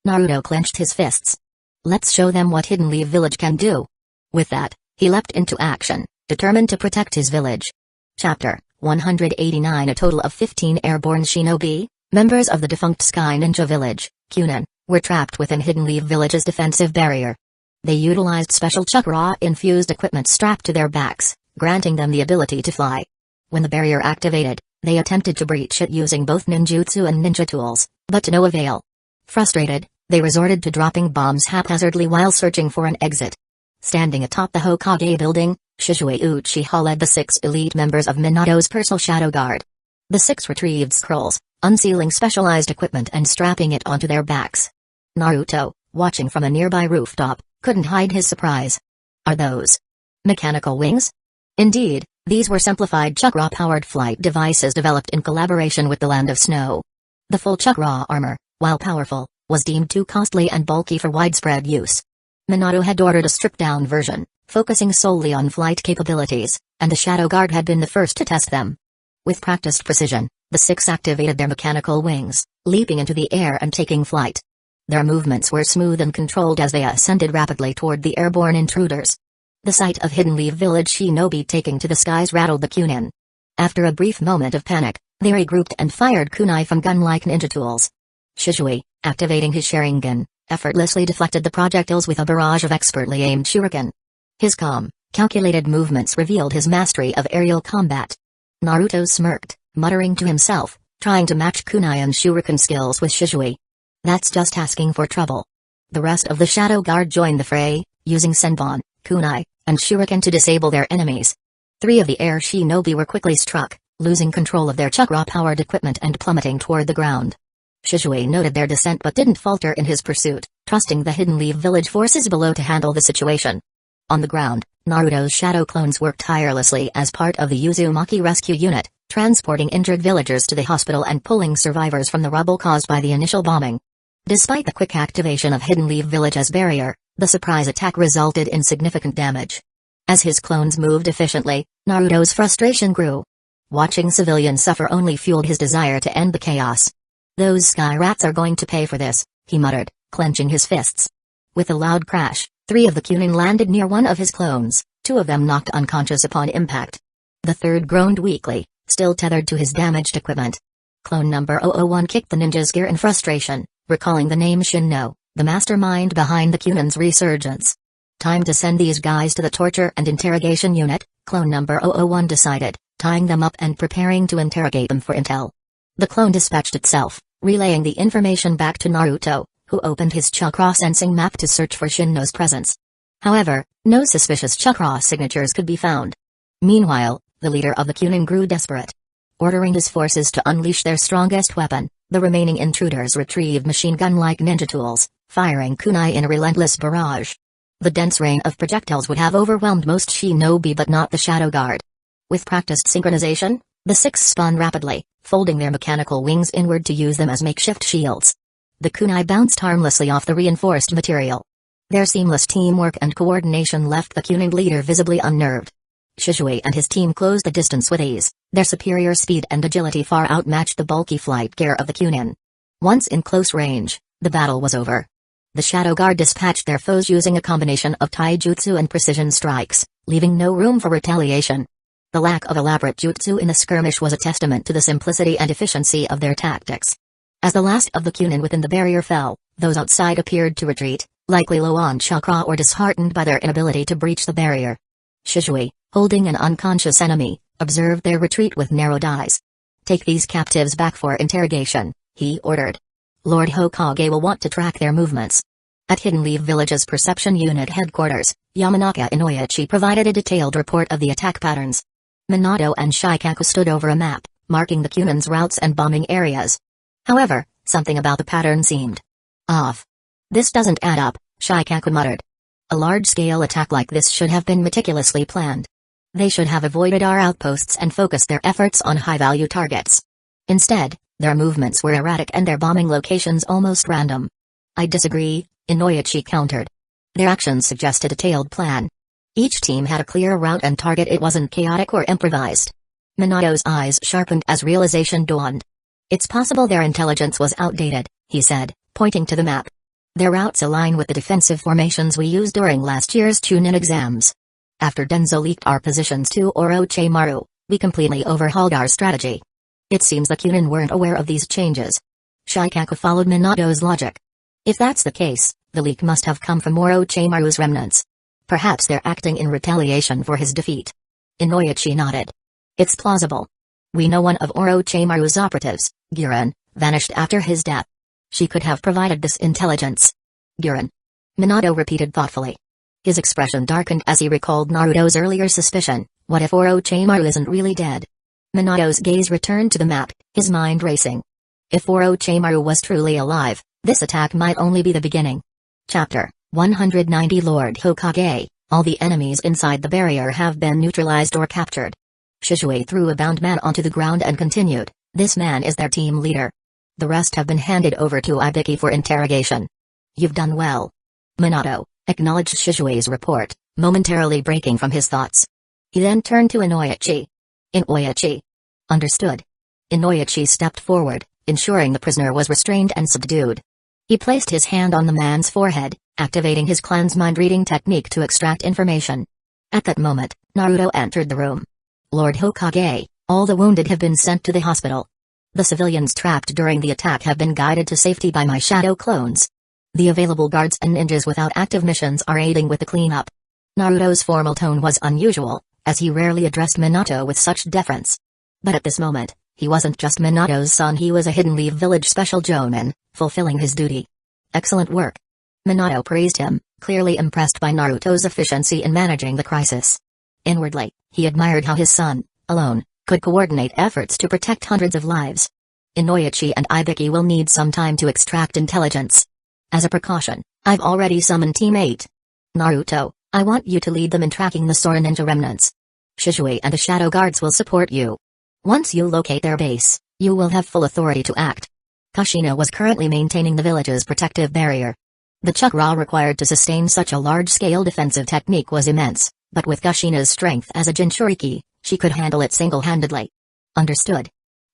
Naruto clenched his fists. Let's show them what Hidden Leaf Village can do. With that, he leapt into action, determined to protect his village. Chapter 189. A total of 15 airborne shinobi, members of the defunct Sky Ninja Village, Kunin, were trapped within Hidden Leaf Village's defensive barrier. They utilized special chakra-infused equipment strapped to their backs, granting them the ability to fly. When the barrier activated, they attempted to breach it using both ninjutsu and ninja tools, but to no avail. Frustrated, they resorted to dropping bombs haphazardly while searching for an exit. Standing atop the Hokage building, Shizue Uchiha led the 6 elite members of Minato's personal shadow guard. The 6 retrieved scrolls, unsealing specialized equipment and strapping it onto their backs. Naruto, watching from a nearby rooftop, couldn't hide his surprise. Are those mechanical wings? Indeed, these were simplified chakra-powered flight devices developed in collaboration with the Land of Snow. The full chakra armor, while powerful, was deemed too costly and bulky for widespread use. Minato had ordered a stripped-down version, focusing solely on flight capabilities, and the Shadow Guard had been the first to test them. With practiced precision, the six activated their mechanical wings, leaping into the air and taking flight. Their movements were smooth and controlled as they ascended rapidly toward the airborne intruders. The sight of Hidden Leaf Village shinobi taking to the skies rattled the Kunin. After a brief moment of panic, they regrouped and fired kunai from gun-like ninja tools. Shizui, activating his Sharingan, effortlessly deflected the projectiles with a barrage of expertly aimed shuriken. His calm, calculated movements revealed his mastery of aerial combat. Naruto smirked, muttering to himself, trying to match kunai and shuriken skills with Shizui. That's just asking for trouble. The rest of the Shadow Guard joined the fray, using senbon, kunai, and shuriken to disable their enemies. 3 of the air shinobi were quickly struck, losing control of their chakra-powered equipment and plummeting toward the ground. Shizui noted their descent but didn't falter in his pursuit, trusting the Hidden Leaf Village forces below to handle the situation. On the ground, Naruto's shadow clones worked tirelessly as part of the Uzumaki rescue unit, transporting injured villagers to the hospital and pulling survivors from the rubble caused by the initial bombing. Despite the quick activation of Hidden Leaf Village as barrier, the surprise attack resulted in significant damage. As his clones moved efficiently, Naruto's frustration grew. Watching civilians suffer only fueled his desire to end the chaos. Those sky rats are going to pay for this, he muttered, clenching his fists. With a loud crash, 3 of the Kunin landed near one of his clones, 2 of them knocked unconscious upon impact. The third groaned weakly, still tethered to his damaged equipment. Clone number 001 kicked the ninja's gear in frustration, recalling the name Shinno, the mastermind behind the Kunin's resurgence. Time to send these guys to the torture and interrogation unit, clone number 001 decided, tying them up and preparing to interrogate them for intel. The clone dispatched itself, relaying the information back to Naruto, who opened his chakra sensing map to search for Shinno's presence. However, no suspicious chakra signatures could be found. Meanwhile, the leader of the Kunin grew desperate. Ordering his forces to unleash their strongest weapon, the remaining intruders retrieved machine gun-like ninja tools, firing kunai in a relentless barrage. The dense rain of projectiles would have overwhelmed most shinobi but not the Shadow Guard. With practiced synchronization, the 6 spun rapidly, folding their mechanical wings inward to use them as makeshift shields. The kunai bounced harmlessly off the reinforced material. Their seamless teamwork and coordination left the Kunin leader visibly unnerved. Shizui and his team closed the distance with ease, their superior speed and agility far outmatched the bulky flight gear of the Kunin. Once in close range, the battle was over. The Shadow Guard dispatched their foes using a combination of taijutsu and precision strikes, leaving no room for retaliation. The lack of elaborate jutsu in the skirmish was a testament to the simplicity and efficiency of their tactics. As the last of the Kunin within the barrier fell, those outside appeared to retreat, likely low on chakra or disheartened by their inability to breach the barrier. Shizui, holding an unconscious enemy, observed their retreat with narrowed eyes. "Take these captives back for interrogation," he ordered. Lord Hokage will want to track their movements. At Hidden Leaf Village's Perception Unit headquarters, Yamanaka Inoichi provided a detailed report of the attack patterns. Minato and Shikaku stood over a map, marking the Kunin's routes and bombing areas. However, something about the pattern seemed off. "This doesn't add up," Shikaku muttered. "A large-scale attack like this should have been meticulously planned. They should have avoided our outposts and focused their efforts on high-value targets. Instead, their movements were erratic and their bombing locations almost random." "I disagree," Inoichi countered. "Their actions suggest a detailed plan. Each team had a clear route and target. It wasn't chaotic or improvised." Minato's eyes sharpened as realization dawned. "It's possible their intelligence was outdated," he said, pointing to the map. "Their routes align with the defensive formations we used during last year's Chunin exams. After Denzo leaked our positions to Orochimaru, we completely overhauled our strategy. It seems the Kunin weren't aware of these changes." Shikaku followed Minato's logic. "If that's the case, the leak must have come from Orochimaru's remnants. Perhaps they're acting in retaliation for his defeat." Inoichi nodded. "It's plausible. We know one of Orochimaru's operatives, Giran, vanished after his death. She could have provided this intelligence." "Giran?" Minato repeated thoughtfully. His expression darkened as he recalled Naruto's earlier suspicion. What if Orochimaru isn't really dead? Minato's gaze returned to the map, his mind racing. If Orochimaru was truly alive, this attack might only be the beginning. Chapter 190 Lord Hokage, all the enemies inside the barrier have been neutralized or captured. Shizue threw a bound man onto the ground and continued, this man is their team leader. The rest have been handed over to Ibiki for interrogation. You've done well. Minato acknowledged Shizue's report, momentarily breaking from his thoughts. He then turned to Inoichi. Inoichi. Understood. Inoichi stepped forward, ensuring the prisoner was restrained and subdued. He placed his hand on the man's forehead, activating his clan's mind-reading technique to extract information. At that moment, Naruto entered the room. Lord Hokage, all the wounded have been sent to the hospital. The civilians trapped during the attack have been guided to safety by my shadow clones. The available guards and ninjas without active missions are aiding with the cleanup. Naruto's formal tone was unusual, as he rarely addressed Minato with such deference. But at this moment, he wasn't just Minato's son, he was a Hidden Leaf Village special jonin, fulfilling his duty. Excellent work. Minato praised him, clearly impressed by Naruto's efficiency in managing the crisis. Inwardly, he admired how his son, alone, could coordinate efforts to protect hundreds of lives. Inoichi and Ibiki will need some time to extract intelligence. As a precaution, I've already summoned Team 8. Naruto, I want you to lead them in tracking the Sora ninja remnants. Shizue and the Shadow Guards will support you. Once you locate their base, you will have full authority to act. Kushina was currently maintaining the village's protective barrier. The chakra required to sustain such a large-scale defensive technique was immense, but with Kushina's strength as a Jinchuriki, she could handle it single-handedly. Understood.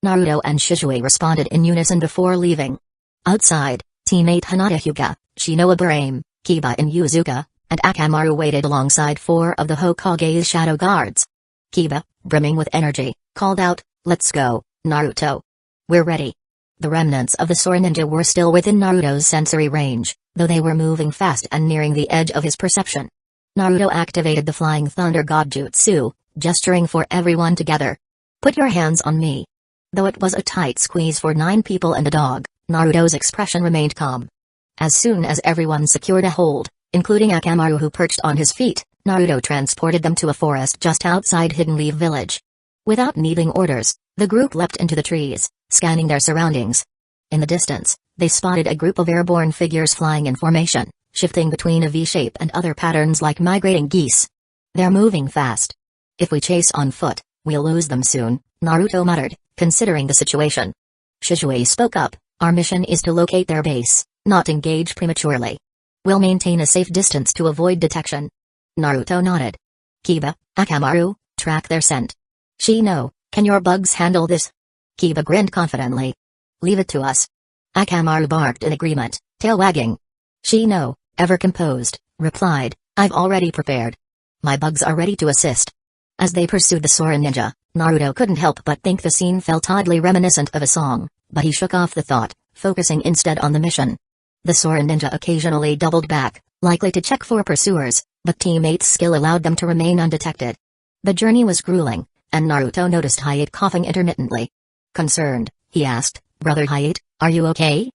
Naruto and Shizue responded in unison before leaving. Outside, teammate Hinata Hyuga, Shinoa Barame, Kiba and Yuzuka, and Akamaru waited alongside 4 of the Hokage's shadow guards. Kiba, brimming with energy, called out, "Let's go, Naruto. We're ready." The remnants of the Sora ninja were still within Naruto's sensory range, though they were moving fast and nearing the edge of his perception. Naruto activated the Flying Thunder God Jutsu, gesturing for everyone together. "Put your hands on me." Though it was a tight squeeze for 9 people and a dog, Naruto's expression remained calm. As soon as everyone secured a hold, including Akamaru who perched on his feet, Naruto transported them to a forest just outside Hidden Leaf Village. Without needing orders, the group leapt into the trees, scanning their surroundings. In the distance, they spotted a group of airborne figures flying in formation, shifting between a V shape and other patterns like migrating geese. They're moving fast. If we chase on foot, we'll lose them soon, Naruto muttered, considering the situation. Shizue spoke up, our mission is to locate their base, not engage prematurely. We'll maintain a safe distance to avoid detection. Naruto nodded. Kiba, Akamaru, track their scent. Shino, can your bugs handle this? Kiba grinned confidently. Leave it to us. Akamaru barked in agreement, tail wagging. Shino, ever composed, replied, I've already prepared. My bugs are ready to assist. As they pursued the Sora ninja, Naruto couldn't help but think the scene felt oddly reminiscent of a song, but he shook off the thought, focusing instead on the mission. The Sora ninja occasionally doubled back, likely to check for pursuers, but teammates' skill allowed them to remain undetected. The journey was grueling, and Naruto noticed Hayate coughing intermittently. Concerned, he asked, Brother Hayate, are you okay?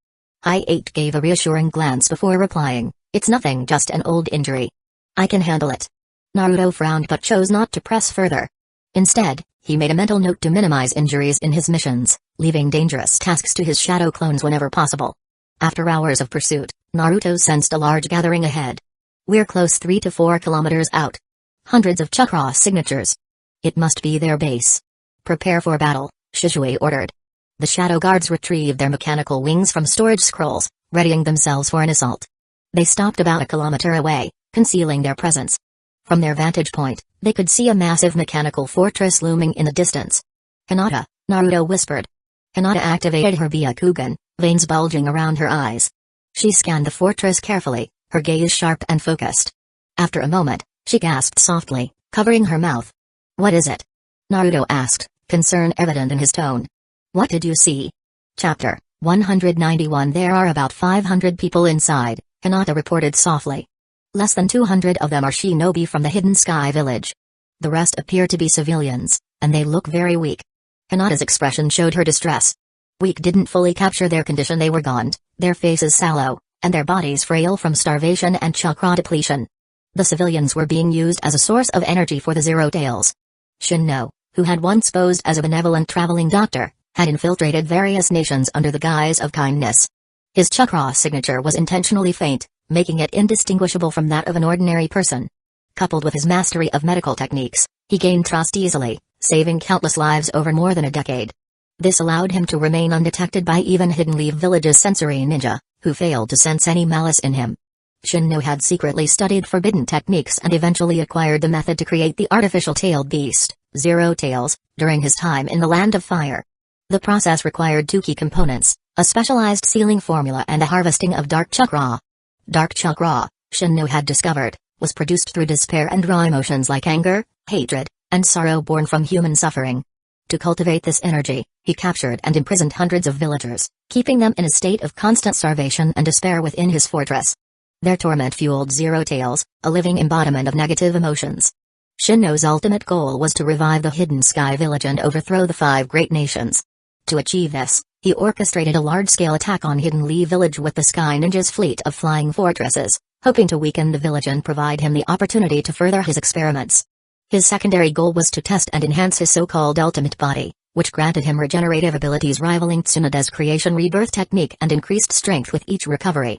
Hayate gave a reassuring glance before replying, it's nothing, just an old injury. I can handle it. Naruto frowned but chose not to press further. Instead, he made a mental note to minimize injuries in his missions, leaving dangerous tasks to his shadow clones whenever possible. After hours of pursuit, Naruto sensed a large gathering ahead. We're close 3 to 4 kilometers out. Hundreds of chakra signatures. It must be their base. Prepare for battle, Shizue ordered. The shadow guards retrieved their mechanical wings from storage scrolls, readying themselves for an assault. They stopped about a kilometer away, concealing their presence. From their vantage point, they could see a massive mechanical fortress looming in the distance. Hinata, Naruto whispered. Hinata activated her Byakugan, veins bulging around her eyes. She scanned the fortress carefully, her gaze sharp and focused. After a moment, she gasped softly, covering her mouth. What is it? Naruto asked, concern evident in his tone. What did you see? Chapter 191. There are about 500 people inside, Hinata reported softly. Less than 200 of them are shinobi from the Hidden Sky Village. The rest appear to be civilians, and they look very weak. Hinata's expression showed her distress. Weak didn't fully capture their condition. They were gaunt, their faces sallow, and their bodies frail from starvation and chakra depletion. The civilians were being used as a source of energy for the Zero Tails. Shinno, who had once posed as a benevolent traveling doctor, had infiltrated various nations under the guise of kindness. His chakra signature was intentionally faint, making it indistinguishable from that of an ordinary person. Coupled with his mastery of medical techniques, he gained trust easily, saving countless lives over more than a decade. This allowed him to remain undetected by even Hidden Leaf Village's sensory ninja, who failed to sense any malice in him. Shinno had secretly studied forbidden techniques and eventually acquired the method to create the artificial tailed beast, Zero Tails, during his time in the Land of Fire. The process required two key components, a specialized sealing formula and a harvesting of dark chakra. Dark chakra, Shinno had discovered, was produced through despair and raw emotions like anger, hatred, and sorrow born from human suffering. To cultivate this energy, he captured and imprisoned hundreds of villagers, keeping them in a state of constant starvation and despair within his fortress. Their torment fueled Zero Tails, a living embodiment of negative emotions. Shinno's ultimate goal was to revive the Hidden Sky Village and overthrow the 5 great nations. To achieve this, he orchestrated a large-scale attack on Hidden Leaf Village with the Sky Ninja's fleet of flying fortresses, hoping to weaken the village and provide him the opportunity to further his experiments. His secondary goal was to test and enhance his so-called ultimate body, which granted him regenerative abilities rivaling Tsunoda's creation rebirth technique and increased strength with each recovery.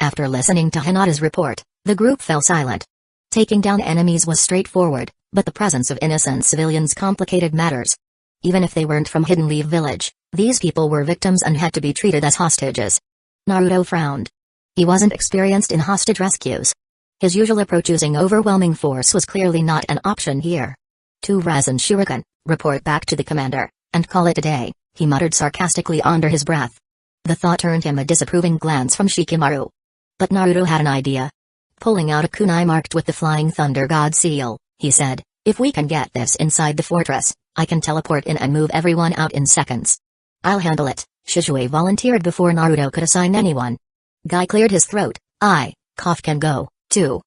After listening to Hinata's report, the group fell silent. Taking down enemies was straightforward, but the presence of innocent civilians complicated matters. Even if they weren't from Hidden Leaf Village, these people were victims and had to be treated as hostages. Naruto frowned. He wasn't experienced in hostage rescues. His usual approach using overwhelming force was clearly not an option here. To Rasen Shuriken, report back to the commander, and call it a day, he muttered sarcastically under his breath. The thought earned him a disapproving glance from Shikamaru. But Naruto had an idea. Pulling out a kunai marked with the Flying Thunder God seal, he said, if we can get this inside the fortress, I can teleport in and move everyone out in seconds. I'll handle it, Shizue volunteered before Naruto could assign anyone. Guy cleared his throat. Cough can go, too.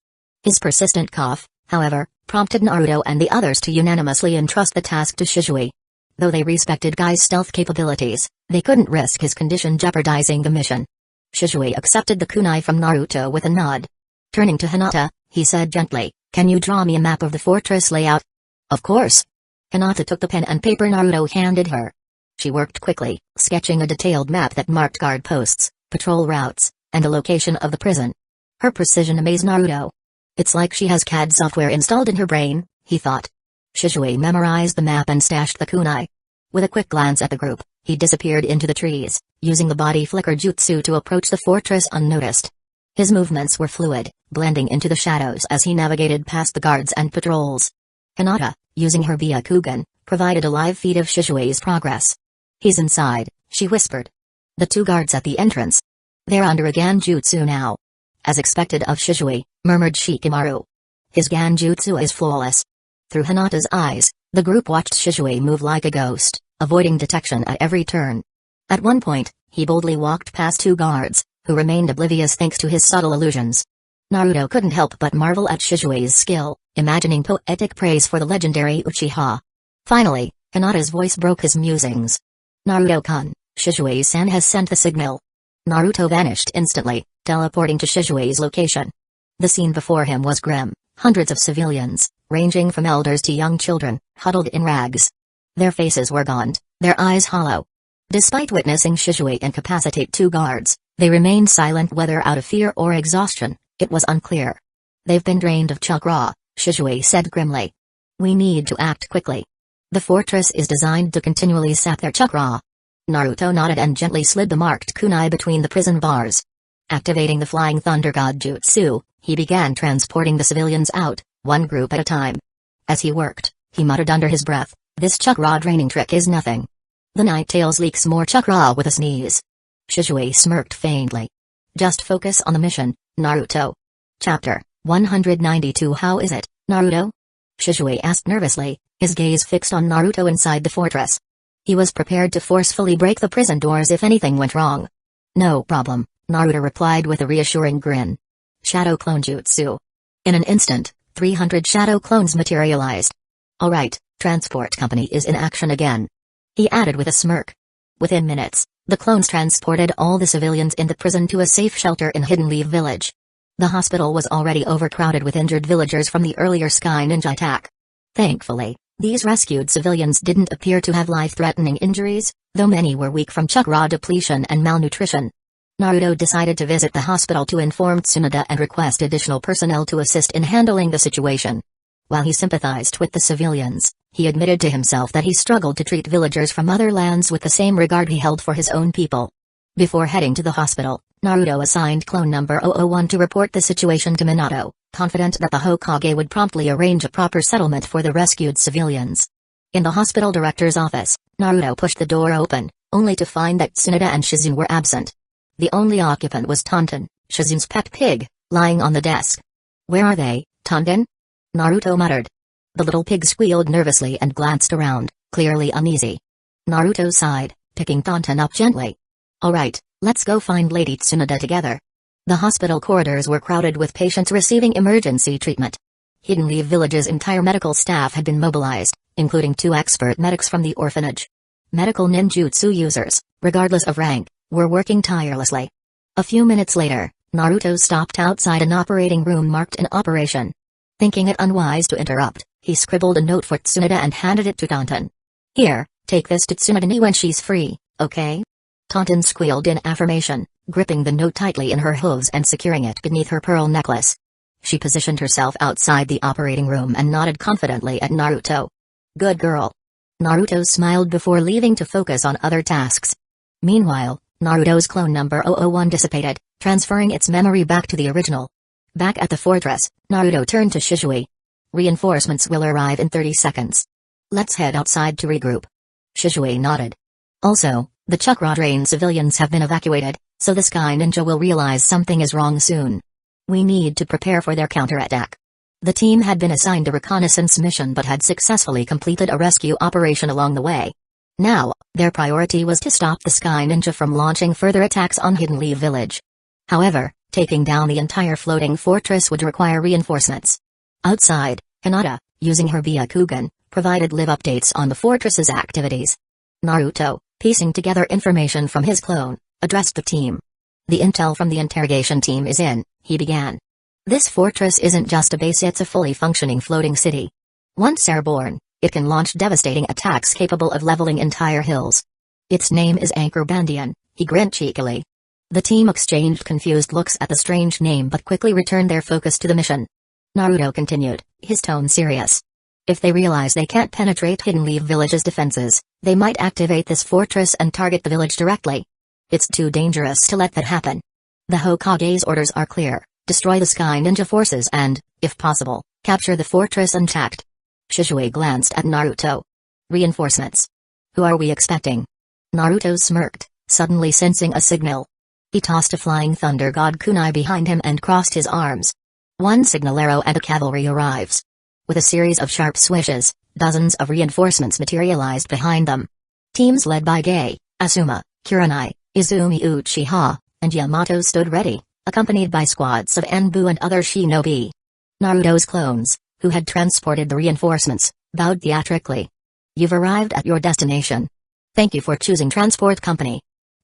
His persistent cough, however, prompted Naruto and the others to unanimously entrust the task to Shizue. Though they respected Guy's stealth capabilities, they couldn't risk his condition jeopardizing the mission. Shizue accepted the kunai from Naruto with a nod. Turning to Hinata, he said gently, can you draw me a map of the fortress layout? Of course. Hinata took the pen and paper Naruto handed her. She worked quickly, sketching a detailed map that marked guard posts, patrol routes, and the location of the prison. Her precision amazed Naruto. It's like she has CAD software installed in her brain, he thought. Shizue memorized the map and stashed the kunai. With a quick glance at the group, he disappeared into the trees, using the body flicker jutsu to approach the fortress unnoticed. His movements were fluid, blending into the shadows as he navigated past the guards and patrols. Hinata, using her Byakugan, provided a live feed of Shizue's progress. He's inside, she whispered. The 2 guards at the entrance. They're under a Ganjutsu now. As expected of Shizue, murmured Shikamaru. His Ganjutsu is flawless. Through Hinata's eyes, the group watched Shizue move like a ghost, avoiding detection at every turn. At one point, he boldly walked past 2 guards, who remained oblivious thanks to his subtle illusions. Naruto couldn't help but marvel at Shizue's skill, imagining poetic praise for the legendary Uchiha. Finally, Hinata's voice broke his musings. Naruto-kun, Shizue-san has sent the signal. Naruto vanished instantly, teleporting to Shizue's location. The scene before him was grim, hundreds of civilians, ranging from elders to young children, huddled in rags. Their faces were gaunt, their eyes hollow. Despite witnessing Shizue incapacitate 2 guards, they remained silent whether out of fear or exhaustion, it was unclear. They've been drained of chakra, Shizue said grimly. We need to act quickly. The fortress is designed to continually sap their chakra. Naruto nodded and gently slid the marked kunai between the prison bars. Activating the Flying Thunder God Jutsu, he began transporting the civilians out, one group at a time. As he worked, he muttered under his breath, this chakra draining trick is nothing. The Night Tails leaks more chakra with a sneeze. Shizue smirked faintly. Just focus on the mission, Naruto. Chapter 192 How is it, Naruto? Shizue asked nervously, his gaze fixed on Naruto inside the fortress. He was prepared to forcefully break the prison doors if anything went wrong. No problem, Naruto replied with a reassuring grin. Shadow Clone Jutsu. In an instant, 300 shadow clones materialized. Alright, transport company is in action again. He added with a smirk. Within minutes, the clones transported all the civilians in the prison to a safe shelter in Hidden Leaf Village. The hospital was already overcrowded with injured villagers from the earlier Sky Ninja attack. Thankfully, these rescued civilians didn't appear to have life-threatening injuries, though many were weak from chakra depletion and malnutrition. Naruto decided to visit the hospital to inform Tsunade and request additional personnel to assist in handling the situation. While he sympathized with the civilians, he admitted to himself that he struggled to treat villagers from other lands with the same regard he held for his own people. Before heading to the hospital, Naruto assigned clone number 001 to report the situation to Minato, confident that the Hokage would promptly arrange a proper settlement for the rescued civilians. In the hospital director's office, Naruto pushed the door open, only to find that Tsunade and Shizune were absent. The only occupant was Tonton, Shizune's pet pig, lying on the desk. "Where are they, Tonton?" Naruto muttered. The little pig squealed nervously and glanced around, clearly uneasy. Naruto sighed, picking Tonton up gently. "Alright, let's go find Lady Tsunade together." The hospital corridors were crowded with patients receiving emergency treatment. Hidden Leaf Village's entire medical staff had been mobilized, including 2 expert medics from the orphanage. Medical ninjutsu users, regardless of rank, were working tirelessly. A few minutes later, Naruto stopped outside an operating room marked in operation. Thinking it unwise to interrupt, he scribbled a note for Tsunade and handed it to Tonton. "Here, take this to Tsunade when she's free, okay?" Tonton squealed in affirmation, gripping the note tightly in her hooves and securing it beneath her pearl necklace. She positioned herself outside the operating room and nodded confidently at Naruto. "Good girl." Naruto smiled before leaving to focus on other tasks. Meanwhile, Naruto's clone number 001 dissipated, transferring its memory back to the original. Back at the fortress, Naruto turned to Shizue. "Reinforcements will arrive in 30 seconds. Let's head outside to regroup." Shizue nodded. "Also, the chakra drain civilians have been evacuated, so the Sky Ninja will realize something is wrong soon. We need to prepare for their counterattack." The team had been assigned a reconnaissance mission but had successfully completed a rescue operation along the way. Now, their priority was to stop the Sky Ninja from launching further attacks on Hidden Leaf Village. However, taking down the entire floating fortress would require reinforcements. Outside, Hinata, using her Byakugan, provided live updates on the fortress's activities. Naruto, piecing together information from his clone, addressed the team. "The intel from the interrogation team is in," he began. "This fortress isn't just a base, it's a fully functioning floating city. Once airborne, it can launch devastating attacks capable of leveling entire hills. Its name is Anchor Bandian," he grinned cheekily. The team exchanged confused looks at the strange name but quickly returned their focus to the mission. Naruto continued, his tone serious. "If they realize they can't penetrate Hidden Leaf Village's defenses, they might activate this fortress and target the village directly. It's too dangerous to let that happen. The Hokage's orders are clear: destroy the Sky Ninja forces and, if possible, capture the fortress intact." Shizue glanced at Naruto. "Reinforcements? Who are we expecting?" Naruto smirked, suddenly sensing a signal. He tossed a flying thunder god kunai behind him and crossed his arms. One signal arrow and a cavalry arrives. With a series of sharp swishes, dozens of reinforcements materialized behind them. Teams led by Gai, Asuma, Kurenai, Izumi Uchiha, and Yamato stood ready, accompanied by squads of Enbu and other shinobi. Naruto's clones, who had transported the reinforcements, bowed theatrically. "You've arrived at your destination. Thank you for choosing Transport Company.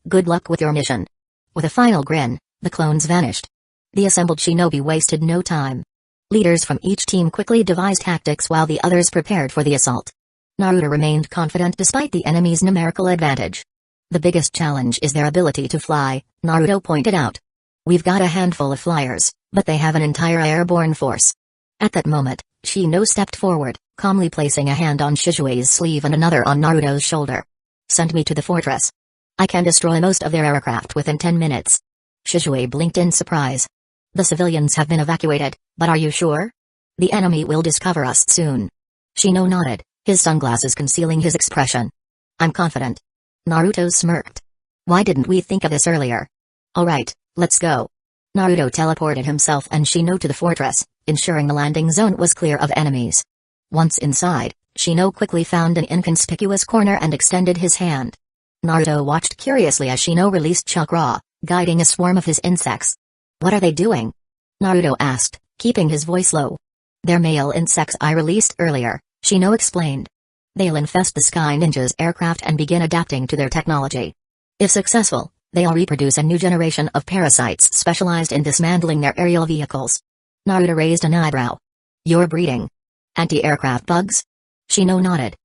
Good luck with your mission." With a final grin, the clones vanished. The assembled shinobi wasted no time. Leaders from each team quickly devised tactics while the others prepared for the assault. Naruto remained confident despite the enemy's numerical advantage. "The biggest challenge is their ability to fly," Naruto pointed out. "We've got a handful of flyers, but they have an entire airborne force." At that moment, Shino stepped forward, calmly placing a hand on Shizue's sleeve and another on Naruto's shoulder. "Send me to the fortress. I can destroy most of their aircraft within 10 minutes. Shizue blinked in surprise. "The civilians have been evacuated, but are you sure? The enemy will discover us soon." Shino nodded, his sunglasses concealing his expression. "I'm confident." Naruto smirked. "Why didn't we think of this earlier?" "Alright, let's go." Naruto teleported himself and Shino to the fortress, ensuring the landing zone was clear of enemies. Once inside, Shino quickly found an inconspicuous corner and extended his hand. Naruto watched curiously as Shino released chakra, guiding a swarm of his insects. "What are they doing?" Naruto asked, keeping his voice low. "They're male insects I released earlier," Shino explained. "They'll infest the Sky Ninja's aircraft and begin adapting to their technology. If successful, they'll reproduce a new generation of parasites specialized in dismantling their aerial vehicles." Naruto raised an eyebrow. "You're breeding anti-aircraft bugs?" Shino nodded.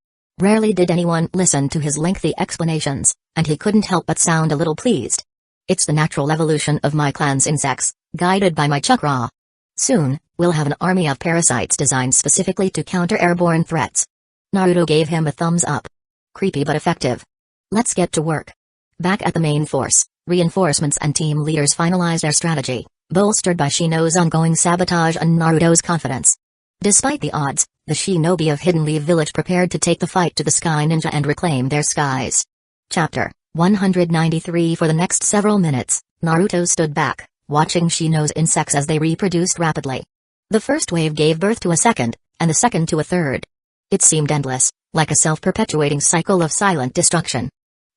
Rarely did anyone listen to his lengthy explanations, and he couldn't help but sound a little pleased. It's the natural evolution of my clan's insects, guided by my chakra. Soon, we'll have an army of parasites designed specifically to counter airborne threats. Naruto gave him a thumbs up. Creepy but effective. Let's get to work. Back at the main force, reinforcements and team leaders finalized their strategy, bolstered by Shino's ongoing sabotage and Naruto's confidence. Despite the odds, the shinobi of Hidden Leaf Village prepared to take the fight to the Sky Ninja and reclaim their skies. Chapter 193. For the next several minutes, Naruto stood back, watching Shino's insects as they reproduced rapidly. The first wave gave birth to a second, and the second to a third. It seemed endless, like a self-perpetuating cycle of silent destruction.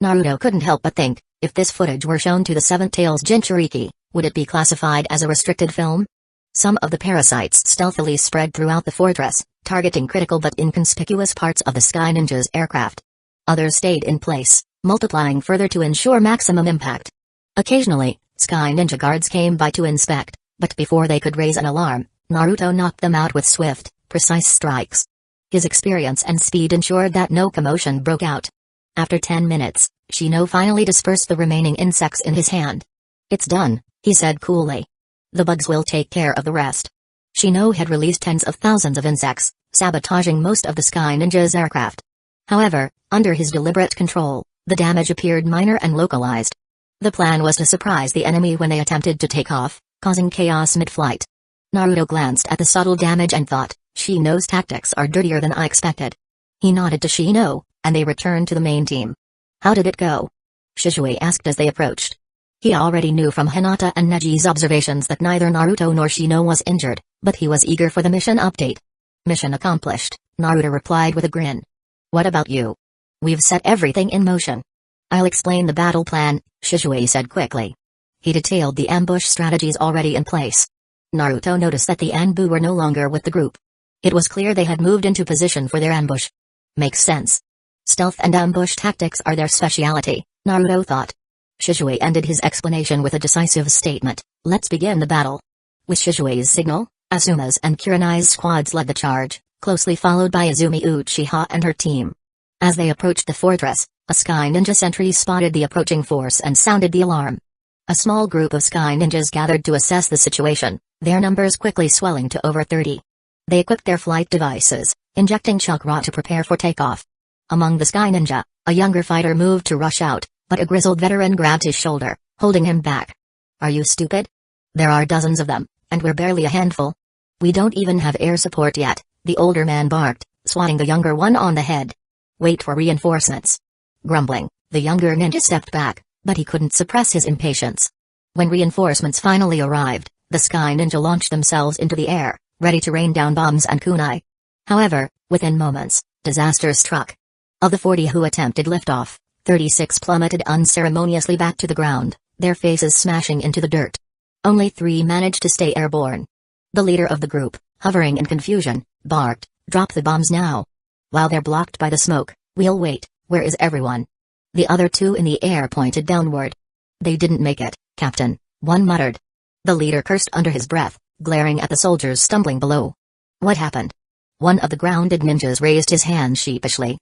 Naruto couldn't help but think, if this footage were shown to the Seven Tails Jinchuriki, would it be classified as a restricted film? Some of the parasites stealthily spread throughout the fortress, targeting critical but inconspicuous parts of the Sky Ninja's aircraft. Others stayed in place, multiplying further to ensure maximum impact. Occasionally, Sky Ninja guards came by to inspect, but before they could raise an alarm, Naruto knocked them out with swift, precise strikes. His experience and speed ensured that no commotion broke out. After 10 minutes, Shino finally dispersed the remaining insects in his hand. "It's done," he said coolly. "The bugs will take care of the rest." Shino had released tens of thousands of insects, sabotaging most of the Sky Ninja's aircraft. However, under his deliberate control, the damage appeared minor and localized. The plan was to surprise the enemy when they attempted to take off, causing chaos mid-flight. Naruto glanced at the subtle damage and thought, Shino's tactics are dirtier than I expected. He nodded to Shino, and they returned to the main team. "How did it go?" Shisui asked as they approached. He already knew from Hinata and Neji's observations that neither Naruto nor Shino was injured, but he was eager for the mission update. "Mission accomplished," Naruto replied with a grin. "What about you?" "We've set everything in motion." "I'll explain the battle plan," Shisui said quickly. He detailed the ambush strategies already in place. Naruto noticed that the Anbu were no longer with the group. It was clear they had moved into position for their ambush. Makes sense. Stealth and ambush tactics are their specialty, Naruto thought. Shisui ended his explanation with a decisive statement, "Let's begin the battle." With Shisui's signal, Asuma's and Kurenai's squads led the charge, closely followed by Izumi Uchiha and her team. As they approached the fortress, a Sky Ninja sentry spotted the approaching force and sounded the alarm. A small group of Sky Ninjas gathered to assess the situation, their numbers quickly swelling to over 30. They equipped their flight devices, injecting chakra to prepare for takeoff. Among the Sky Ninja, a younger fighter moved to rush out, but a grizzled veteran grabbed his shoulder, holding him back. "Are you stupid? There are dozens of them, and we're barely a handful. We don't even have air support yet," the older man barked, swatting the younger one on the head. "Wait for reinforcements." Grumbling, the younger ninja stepped back, but he couldn't suppress his impatience. When reinforcements finally arrived, the Sky Ninja launched themselves into the air, ready to rain down bombs and kunai. However, within moments, disaster struck. Of the 40 who attempted liftoff, 36 plummeted unceremoniously back to the ground, their faces smashing into the dirt. Only 3 managed to stay airborne. The leader of the group, hovering in confusion, barked, "Drop the bombs now. While they're blocked by the smoke, we'll wait. Where is everyone?" The other 2 in the air pointed downward. "They didn't make it, Captain," one muttered. The leader cursed under his breath, glaring at the soldiers stumbling below. "What happened?" One of the grounded ninjas raised his hand sheepishly.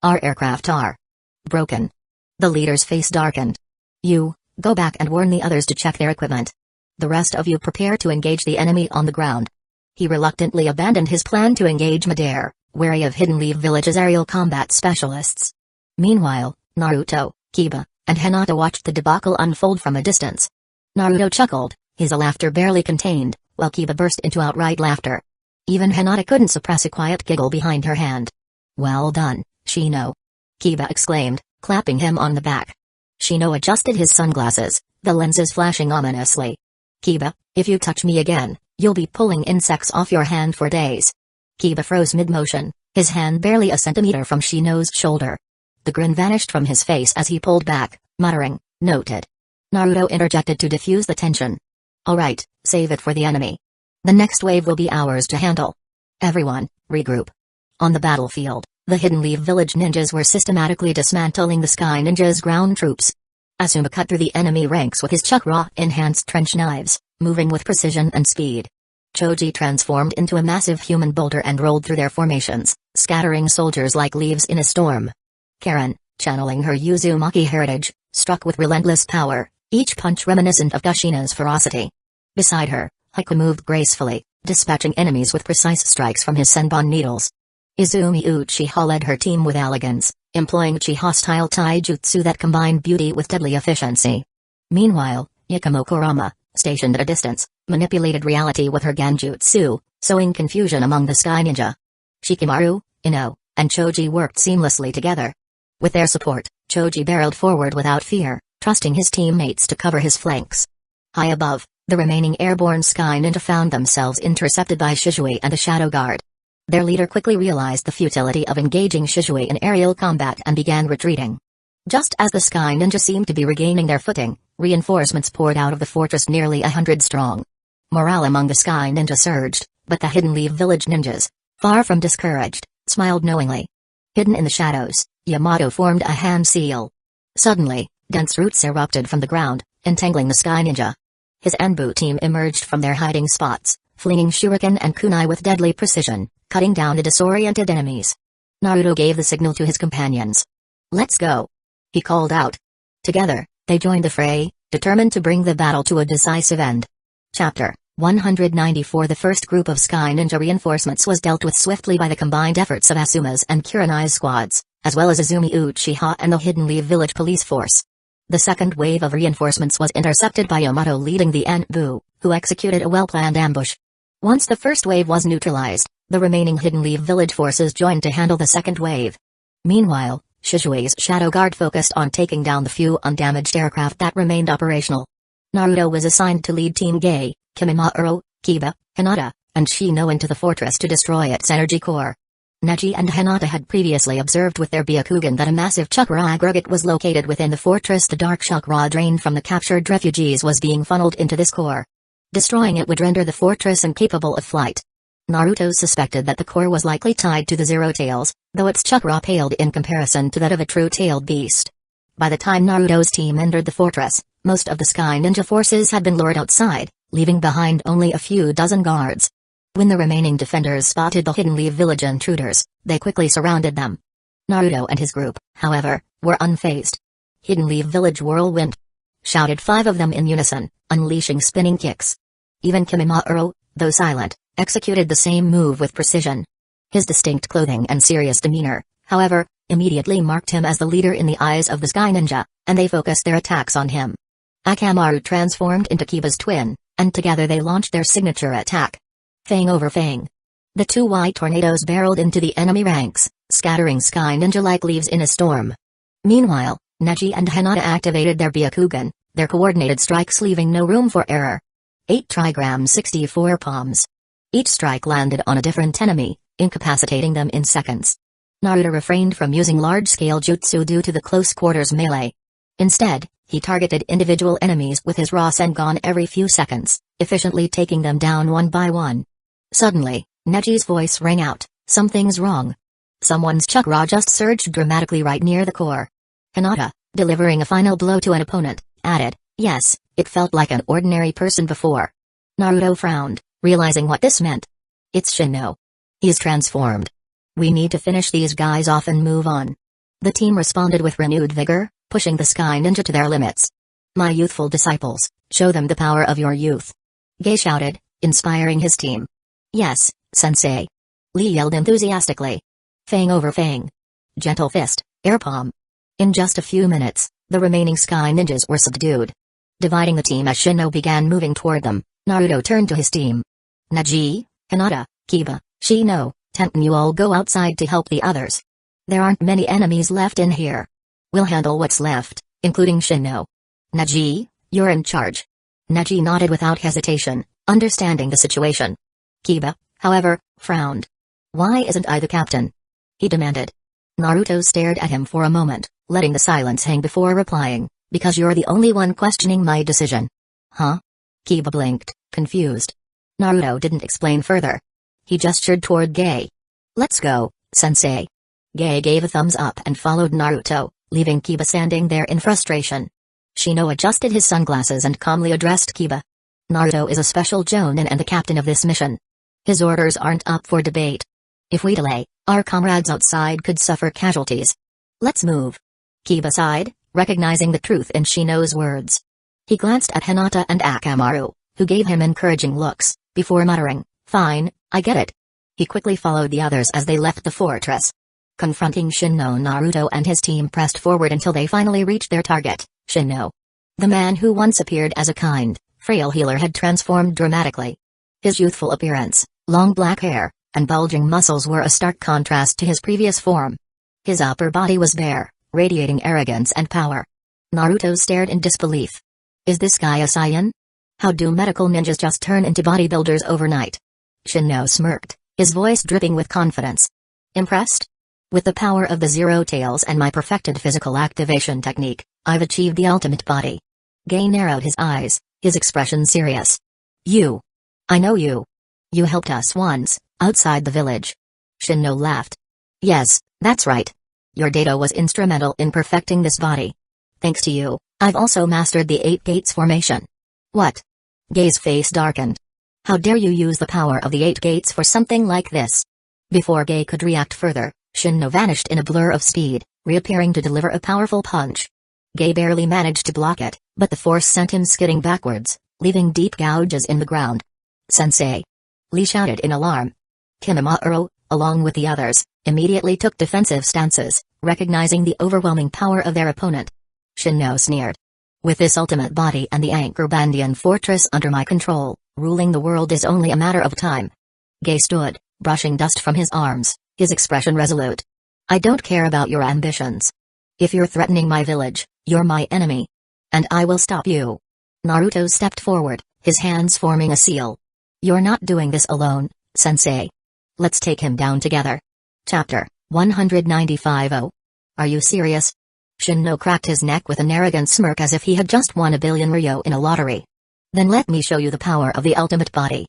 "Our aircraft are broken." The leader's face darkened. "You, go back and warn the others to check their equipment. The rest of you prepare to engage the enemy on the ground." He reluctantly abandoned his plan to engage midair, wary of Hidden Leaf Village's aerial combat specialists. Meanwhile, Naruto, Kiba, and Hinata watched the debacle unfold from a distance. Naruto chuckled, his laughter barely contained, while Kiba burst into outright laughter. Even Hinata couldn't suppress a quiet giggle behind her hand. "Well done, Shino," Kiba exclaimed, clapping him on the back. Shino adjusted his sunglasses, the lenses flashing ominously. "Kiba, if you touch me again, you'll be pulling insects off your hand for days." Kiba froze mid-motion, his hand barely a centimeter from Shino's shoulder. The grin vanished from his face as he pulled back, muttering, "Noted." Naruto interjected to diffuse the tension. "All right, save it for the enemy. The next wave will be ours to handle. Everyone, regroup." On the battlefield, the Hidden Leaf Village ninjas were systematically dismantling the Sky Ninja's ground troops. Asuma cut through the enemy ranks with his chakra-enhanced trench knives, moving with precision and speed. Choji transformed into a massive human boulder and rolled through their formations, scattering soldiers like leaves in a storm. Karen, channeling her Uzumaki heritage, struck with relentless power, each punch reminiscent of Kushina's ferocity. Beside her, Haiku moved gracefully, dispatching enemies with precise strikes from his senbon needles. Izumi Uchiha led her team with elegance, employing chi-hostile taijutsu that combined beauty with deadly efficiency. Meanwhile, Yakumo Kurama, stationed at a distance, manipulated reality with her genjutsu, sowing confusion among the Sky Ninja. Shikamaru, Ino, and Choji worked seamlessly together. With their support, Choji barreled forward without fear, trusting his teammates to cover his flanks. High above, the remaining airborne Sky Ninja found themselves intercepted by Shizue and the Shadow Guard. Their leader quickly realized the futility of engaging Shizue in aerial combat and began retreating. Just as the Sky Ninja seemed to be regaining their footing, reinforcements poured out of the fortress nearly 100 strong. Morale among the Sky Ninja surged, but the Hidden Leaf Village ninjas, far from discouraged, smiled knowingly. Hidden in the shadows, Yamato formed a hand seal. Suddenly, dense roots erupted from the ground, entangling the Sky Ninja. His Anbu team emerged from their hiding spots, flinging shuriken and kunai with deadly precision, cutting down the disoriented enemies. Naruto gave the signal to his companions. "Let's go," he called out. Together, they joined the fray, determined to bring the battle to a decisive end. Chapter 194. The first group of Sky Ninja reinforcements was dealt with swiftly by the combined efforts of Asuma's and Kurenai's squads, as well as Izumi Uchiha and the Hidden Leaf Village police force. The second wave of reinforcements was intercepted by Yamato leading the Anbu, who executed a well-planned ambush. Once the first wave was neutralized, the remaining Hidden Leaf Village forces joined to handle the second wave. Meanwhile, Shizue's Shadow Guard focused on taking down the few undamaged aircraft that remained operational. Naruto was assigned to lead Team Gai, Kimimaro, Kiba, Hinata, and Shino into the fortress to destroy its energy core. Neji and Hinata had previously observed with their Byakugan that a massive chakra aggregate was located within the fortress. The dark chakra drained from the captured refugees was being funneled into this core. Destroying it would render the fortress incapable of flight. Naruto suspected that the core was likely tied to the Zero Tails, though its chakra paled in comparison to that of a true-tailed beast. By the time Naruto's team entered the fortress, most of the Sky Ninja forces had been lured outside, leaving behind only a few dozen guards. When the remaining defenders spotted the Hidden Leaf Village intruders, they quickly surrounded them. Naruto and his group, however, were unfazed. "Hidden Leaf Village whirlwind!" shouted 5 of them in unison, unleashing spinning kicks. Even Kimimaro, though silent, executed the same move with precision. His distinct clothing and serious demeanor, however, immediately marked him as the leader in the eyes of the Sky Ninja, and they focused their attacks on him. Akamaru transformed into Kiba's twin, and together they launched their signature attack. Fang over Fang. The 2 white tornadoes barreled into the enemy ranks, scattering Sky Ninja like leaves in a storm. Meanwhile, Neji and Hinata activated their Byakugan, their coordinated strikes leaving no room for error. 8 trigrams 64 palms. Each strike landed on a different enemy, incapacitating them in seconds. Naruto refrained from using large-scale jutsu due to the close-quarters melee. Instead, he targeted individual enemies with his Rasengan every few seconds, efficiently taking them down one by one. Suddenly, Neji's voice rang out, "Something's wrong." Someone's chakra just surged dramatically right near the core. Hinata, delivering a final blow to an opponent, added, "Yes, it felt like an ordinary person before." Naruto frowned, realizing what this meant. "It's Shino. He's transformed. We need to finish these guys off and move on." The team responded with renewed vigor, pushing the Sky Ninja to their limits. "My youthful disciples, show them the power of your youth," Gai shouted, inspiring his team. "Yes, sensei." Lee yelled enthusiastically. "Fang over Fang. Gentle fist, air palm." In just a few minutes, the remaining Sky Ninjas were subdued. Dividing the team as Shino began moving toward them, Naruto turned to his team. "Neji, Hinata, Kiba, Shino, Tenten, you all go outside to help the others. There aren't many enemies left in here. We'll handle what's left, including Shino. Neji, you're in charge." Neji nodded without hesitation, understanding the situation. Kiba, however, frowned. "Why isn't I the captain?" he demanded. Naruto stared at him for a moment, letting the silence hang before replying, "Because you're the only one questioning my decision." "Huh?" Kiba blinked, confused. Naruto didn't explain further. He gestured toward Gai. "Let's go, sensei." Gai gave a thumbs up and followed Naruto, leaving Kiba standing there in frustration. Shino adjusted his sunglasses and calmly addressed Kiba. "Naruto is a special Jonin and the captain of this mission. His orders aren't up for debate. If we delay, our comrades outside could suffer casualties. Let's move." Kiba sighed, recognizing the truth in Shino's words. He glanced at Hinata and Akamaru, who gave him encouraging looks, before muttering, "Fine, I get it." He quickly followed the others as they left the fortress. Confronting Shinno, Naruto and his team pressed forward until they finally reached their target, Shinno. The man who once appeared as a kind, frail healer had transformed dramatically. His youthful appearance, long black hair, and bulging muscles were a stark contrast to his previous form. His upper body was bare, radiating arrogance and power. Naruto stared in disbelief. Is this guy a Saiyan? How do medical ninjas just turn into bodybuilders overnight? Shinno smirked, his voice dripping with confidence. Impressed? With the power of the Zero Tails and my perfected physical activation technique, I've achieved the ultimate body. Gay narrowed his eyes, his expression serious. You. I know you. You helped us once, outside the village. Shinno laughed. Yes, that's right. Your data was instrumental in perfecting this body. Thanks to you, I've also mastered the 8 Gates formation. What? Gay's face darkened. How dare you use the power of the 8 Gates for something like this? Before Gay could react further, Shinno vanished in a blur of speed, reappearing to deliver a powerful punch. Gay barely managed to block it, but the force sent him skidding backwards, leaving deep gouges in the ground. Sensei! Lee shouted in alarm. Kimimaro, along with the others, immediately took defensive stances, recognizing the overwhelming power of their opponent. Shinno sneered. With this ultimate body and the Anchor Bandian fortress under my control, ruling the world is only a matter of time. Gay stood, brushing dust from his arms, his expression resolute. I don't care about your ambitions. If you're threatening my village, you're my enemy. And I will stop you. Naruto stepped forward, his hands forming a seal. You're not doing this alone, Sensei. Let's take him down together. Chapter 195. Oh. Are you serious? Shinno cracked his neck with an arrogant smirk as if he had just won 1 billion ryo in a lottery. Then let me show you the power of the ultimate body.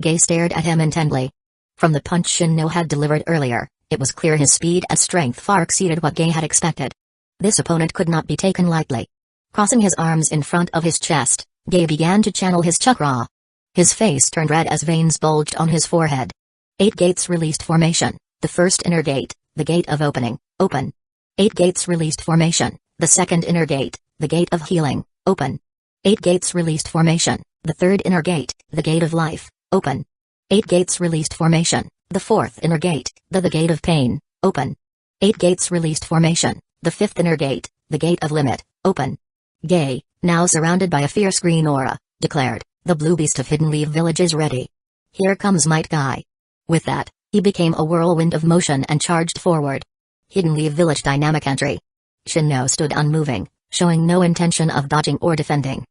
Gay stared at him intently. From the punch Shinno had delivered earlier, it was clear his speed and strength far exceeded what Gay had expected. This opponent could not be taken lightly. Crossing his arms in front of his chest, Gay began to channel his chakra. His face turned red as veins bulged on his forehead. 8 Gates released formation, the first inner gate, the gate of opening, open. 8 Gates released formation, the second inner gate, the gate of healing, open. 8 Gates released formation, the third inner gate, the gate of life, open. 8 Gates released formation, the fourth inner gate, the gate of pain, open. 8 Gates released formation, the fifth inner gate, the gate of limit, open. Gay, now surrounded by a fierce green aura, declared, the blue beast of Hidden Leaf Village is ready. Here comes Might Guy. With that, he became a whirlwind of motion and charged forward. Hidden Leaf Village dynamic entry. Shinno stood unmoving, showing no intention of dodging or defending.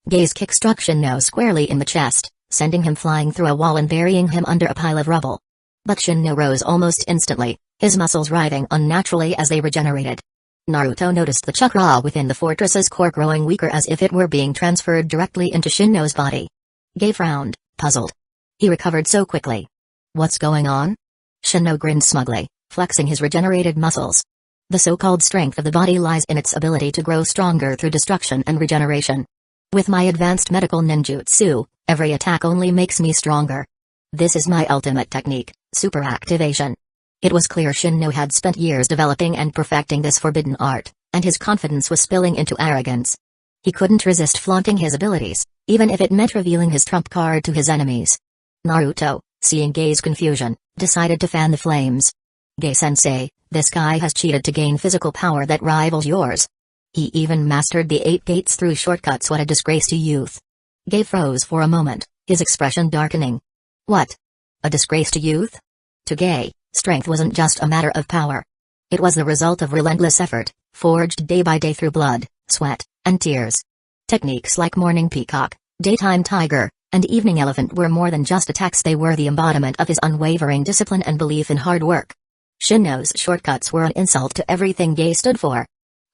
Gay's kick struck Shinno squarely in the chest, sending him flying through a wall and burying him under a pile of rubble. But Shinno rose almost instantly, his muscles writhing unnaturally as they regenerated. Naruto noticed the chakra within the fortress's core growing weaker as if it were being transferred directly into Shinno's body. Gay frowned, puzzled. He recovered so quickly. What's going on? Shinno grinned smugly, flexing his regenerated muscles. The so-called strength of the body lies in its ability to grow stronger through destruction and regeneration. With my advanced medical ninjutsu, every attack only makes me stronger. This is my ultimate technique, super activation. It was clear Shinno had spent years developing and perfecting this forbidden art, and his confidence was spilling into arrogance. He couldn't resist flaunting his abilities, even if it meant revealing his trump card to his enemies. Naruto, seeing Gay's confusion, decided to fan the flames. Gay-sensei, this guy has cheated to gain physical power that rivals yours. He even mastered the 8 Gates through shortcuts. What a disgrace to youth. Gay froze for a moment, his expression darkening. What? A disgrace to youth? To Gay, strength wasn't just a matter of power. It was the result of relentless effort, forged day by day through blood, sweat, and tears. Techniques like Morning Peacock, Daytime Tiger, and Evening Elephant were more than just attacks, they were the embodiment of his unwavering discipline and belief in hard work. Shinno's shortcuts were an insult to everything Gay stood for.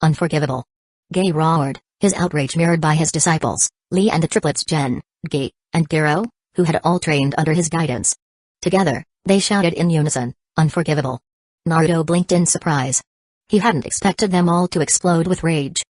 Unforgivable. Gay roared, his outrage mirrored by his disciples, Lee and the triplets Gen, Gi, and Gero, who had all trained under his guidance. Together, they shouted in unison, unforgivable. Naruto blinked in surprise. He hadn't expected them all to explode with rage.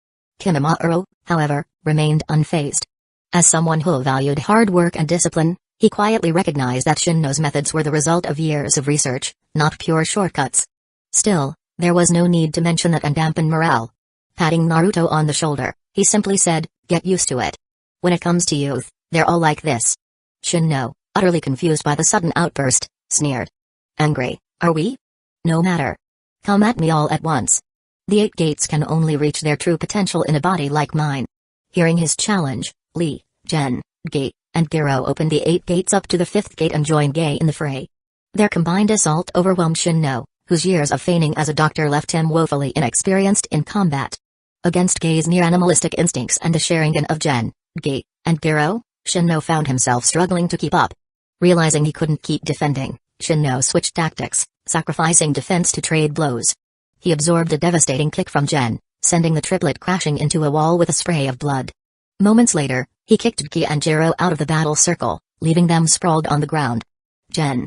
Kimimaro, however, remained unfazed. As someone who valued hard work and discipline, he quietly recognized that Shinno's methods were the result of years of research, not pure shortcuts. Still, there was no need to mention that and dampen morale. Patting Naruto on the shoulder, he simply said, get used to it. When it comes to youth, they're all like this. Shinno, utterly confused by the sudden outburst, sneered. Angry, are we? No matter. Come at me all at once. The 8 gates can only reach their true potential in a body like mine. Hearing his challenge, Lee, Jen, Ge, and Gero opened the 8 gates up to the 5th gate and joined Ge in the fray. Their combined assault overwhelmed Shinno, whose years of feigning as a doctor left him woefully inexperienced in combat. Against Ge's near-animalistic instincts and the Sharingan of Jen, Ge, and Gero, Shinno found himself struggling to keep up. Realizing he couldn't keep defending, Shinno switched tactics, sacrificing defense to trade blows. He absorbed a devastating kick from Jen, sending the triplet crashing into a wall with a spray of blood. Moments later, he kicked Ge and Gero out of the battle circle, leaving them sprawled on the ground. Jen.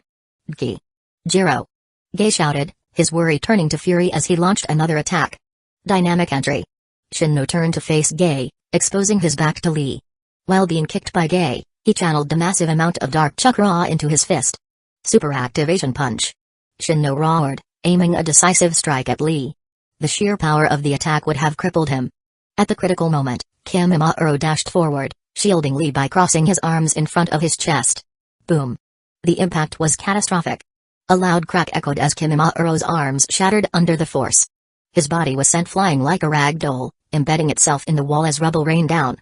Ge. Gero. Ge shouted, his worry turning to fury as he launched another attack. Dynamic entry. Shinno turned to face Ge, exposing his back to Lee. While being kicked by Ge, he channeled the massive amount of dark chakra into his fist. Super activation punch. Shinno roared, aiming a decisive strike at Lee. The sheer power of the attack would have crippled him. At the critical moment, Kimimaro dashed forward, shielding Lee by crossing his arms in front of his chest. Boom. The impact was catastrophic. A loud crack echoed as Kimimaro's arms shattered under the force. His body was sent flying like a rag doll, embedding itself in the wall as rubble rained down.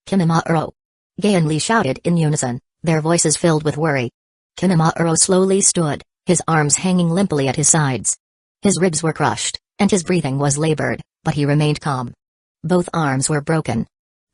Kimimaro. Ge and Lee shouted in unison, their voices filled with worry. Kimimaro slowly stood, his arms hanging limply at his sides. His ribs were crushed, and his breathing was labored, but he remained calm. Both arms were broken.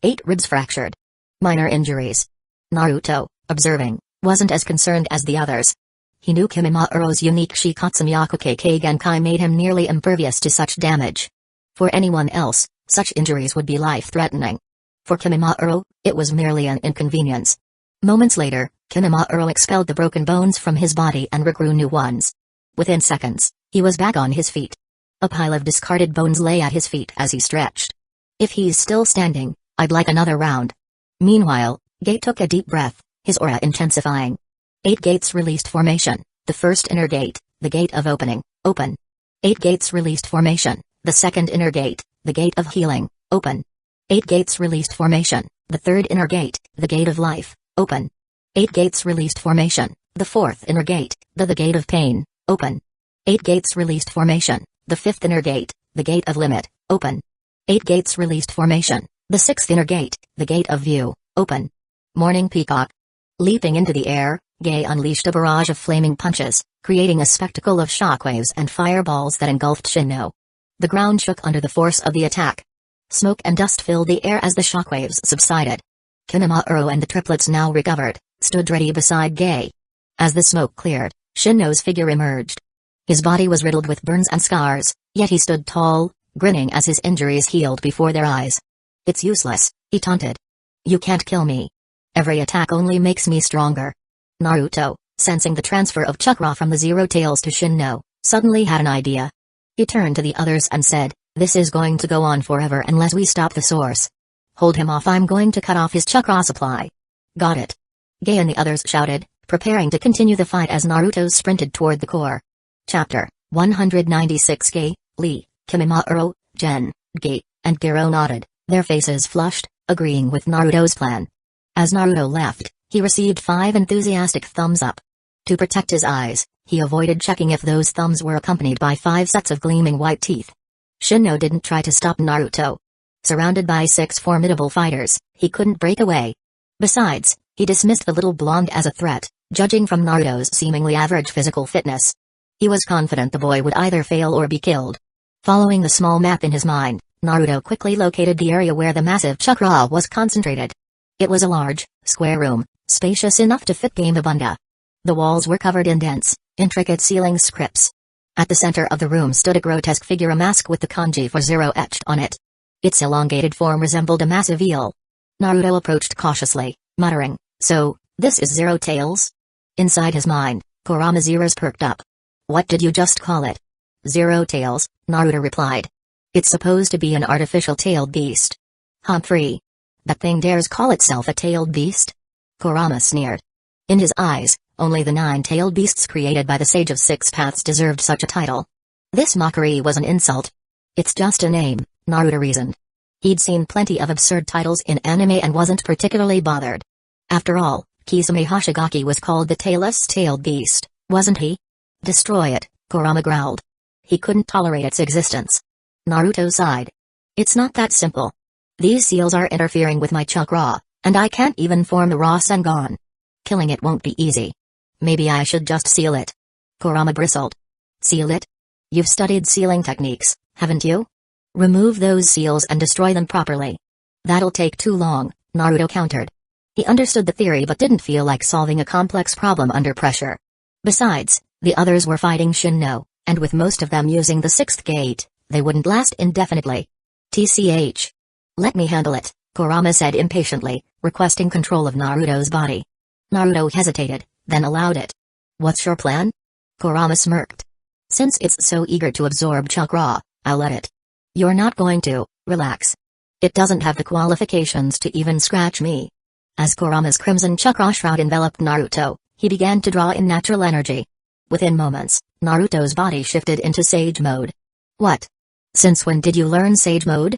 8 ribs fractured. Minor injuries. Naruto, observing, wasn't as concerned as the others. He knew Kimimaro's unique Shikatsumiyakukeikei Genkai made him nearly impervious to such damage. For anyone else, such injuries would be life-threatening. For Kimimaro, it was merely an inconvenience. Moments later, Kimimaro expelled the broken bones from his body and regrew new ones. Within seconds, he was back on his feet. A pile of discarded bones lay at his feet as he stretched. If he's still standing, I'd like another round. Meanwhile, Ge took a deep breath, his aura intensifying. 8 gates released formation, the first inner gate, the gate of opening, open. 8 gates released formation, the second inner gate, the gate of healing, open. 8 gates released formation, the third inner gate, the gate of life, open. 8 gates released formation, the fourth inner gate, the gate of pain, open. 8 gates released formation, the fifth inner gate, the gate of limit, open. 8 gates released formation, the sixth inner gate, the gate of view, open. Morning Peacock. Leaping into the air, Ge unleashed a barrage of flaming punches, creating a spectacle of shockwaves and fireballs that engulfed Shinno. The ground shook under the force of the attack. Smoke and dust filled the air as the shockwaves subsided. Kimimaro and the triplets now recovered, stood ready beside Ge. As the smoke cleared, Shinno's figure emerged. His body was riddled with burns and scars, yet he stood tall, grinning as his injuries healed before their eyes. It's useless, he taunted. You can't kill me. Every attack only makes me stronger. Naruto, sensing the transfer of chakra from the Zero Tails to Shinno, suddenly had an idea. He turned to the others and said, this is going to go on forever unless we stop the source. Hold him off, I'm going to cut off his chakra supply. Got it. Ge and the others shouted, preparing to continue the fight as Naruto sprinted toward the core. Chapter 196. Ge, Lee, Kimimaro, Jen, Ge, and Gero nodded, their faces flushed, agreeing with Naruto's plan. As Naruto left, he received 5 enthusiastic thumbs up. To protect his eyes, he avoided checking if those thumbs were accompanied by 5 sets of gleaming white teeth. Shinno didn't try to stop Naruto. Surrounded by 6 formidable fighters, he couldn't break away. Besides, he dismissed the little blonde as a threat, judging from Naruto's seemingly average physical fitness. He was confident the boy would either fail or be killed. Following the small map in his mind, Naruto quickly located the area where the massive chakra was concentrated. It was a large, square room, spacious enough to fit Gamabunga. The walls were covered in dense, intricate ceiling scripts. At the center of the room stood a grotesque figure, a mask with the kanji for zero etched on it. Its elongated form resembled a massive eel. Naruto approached cautiously, muttering, so, this is Zero Tails? Inside his mind, Kurama's ears perked up. What did you just call it? Zero Tails, Naruto replied. It's supposed to be an artificial tailed beast. Humphrey. That thing dares call itself a tailed beast? Kurama sneered. In his eyes, only the 9-tailed beasts created by the Sage of 6 Paths deserved such a title. This mockery was an insult. It's just a name, Naruto reasoned. He'd seen plenty of absurd titles in anime and wasn't particularly bothered. After all, Kisame Hoshigaki was called the tailless-tailed beast, wasn't he? Destroy it, Kurama growled. He couldn't tolerate its existence. Naruto sighed. It's not that simple. These seals are interfering with my chakra, and I can't even form the Rasengan. Killing it won't be easy. Maybe I should just seal it. Kurama bristled. Seal it? You've studied sealing techniques, haven't you? Remove those seals and destroy them properly. That'll take too long, Naruto countered. He understood the theory but didn't feel like solving a complex problem under pressure. Besides, the others were fighting Shinno, and with most of them using the sixth gate, they wouldn't last indefinitely. TCH. Let me handle it, Kurama said impatiently, requesting control of Naruto's body. Naruto hesitated, then allowed it. What's your plan? Kurama smirked. Since it's so eager to absorb chakra, I'll let it. You're not going to, relax. It doesn't have the qualifications to even scratch me. As Kurama's crimson chakra shroud enveloped Naruto, he began to draw in natural energy. Within moments, Naruto's body shifted into Sage mode. What? Since when did you learn Sage mode?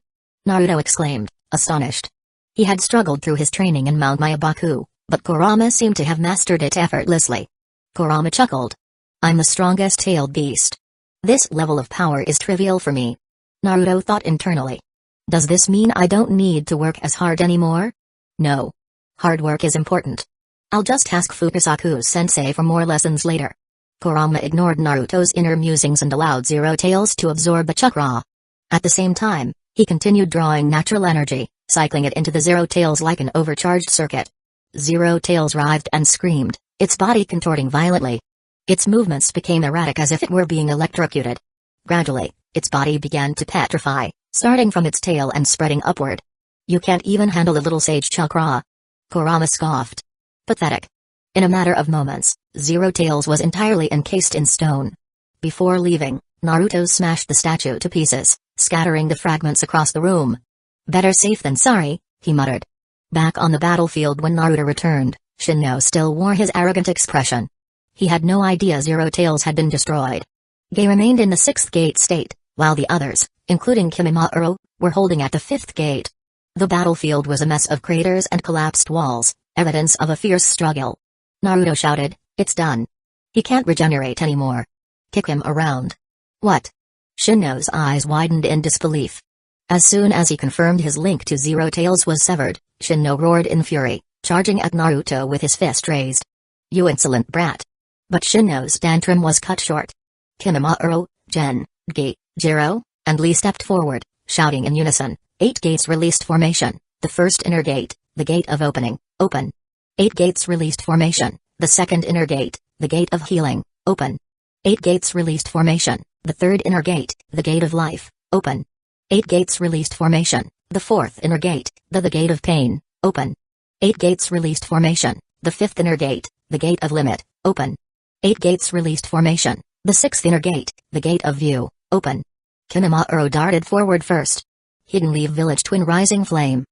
Naruto exclaimed, astonished. He had struggled through his training in Mount Myabaku, but Kurama seemed to have mastered it effortlessly. Kurama chuckled. I'm the strongest tailed beast. This level of power is trivial for me. Naruto thought internally. Does this mean I don't need to work as hard anymore? No. Hard work is important. I'll just ask Fukasaku-sensei for more lessons later. Kurama ignored Naruto's inner musings and allowed Zero Tails to absorb the chakra. At the same time, he continued drawing natural energy, cycling it into the Zero Tails like an overcharged circuit. Zero Tails writhed and screamed, its body contorting violently. Its movements became erratic as if it were being electrocuted. Gradually, its body began to petrify, starting from its tail and spreading upward. You can't even handle a little sage chakra. Kurama scoffed. Pathetic. In a matter of moments, Zero Tails was entirely encased in stone. Before leaving, Naruto smashed the statue to pieces, scattering the fragments across the room. Better safe than sorry, he muttered. Back on the battlefield when Naruto returned, Shinno still wore his arrogant expression. He had no idea Zero Tails had been destroyed. Gei remained in the sixth gate state, while the others, including Kimimaro, were holding at the fifth gate. The battlefield was a mess of craters and collapsed walls, evidence of a fierce struggle. Naruto shouted, it's done. He can't regenerate anymore. Kick him around. What? Shinno's eyes widened in disbelief. As soon as he confirmed his link to Zero Tails was severed, Shinno roared in fury, charging at Naruto with his fist raised. You insolent brat. But Shinno's tantrum was cut short. Kimimaro, Gen, Gei, Jiro, and Lee stepped forward, shouting in unison, 8 gates released formation, the first inner gate, the gate of opening, open. 8 gates released formation, the second inner gate, the gate of healing, open. 8 gates released formation, the third inner gate, the gate of life, open. 8 gates released formation, the fourth inner gate, the gate of pain, open. 8 gates released formation, the fifth inner gate, the gate of limit, open. 8 gates released formation, the sixth inner gate, the gate of view, open. Kimimaro darted forward first. Hidden Leaf Village Twin Rising Flame.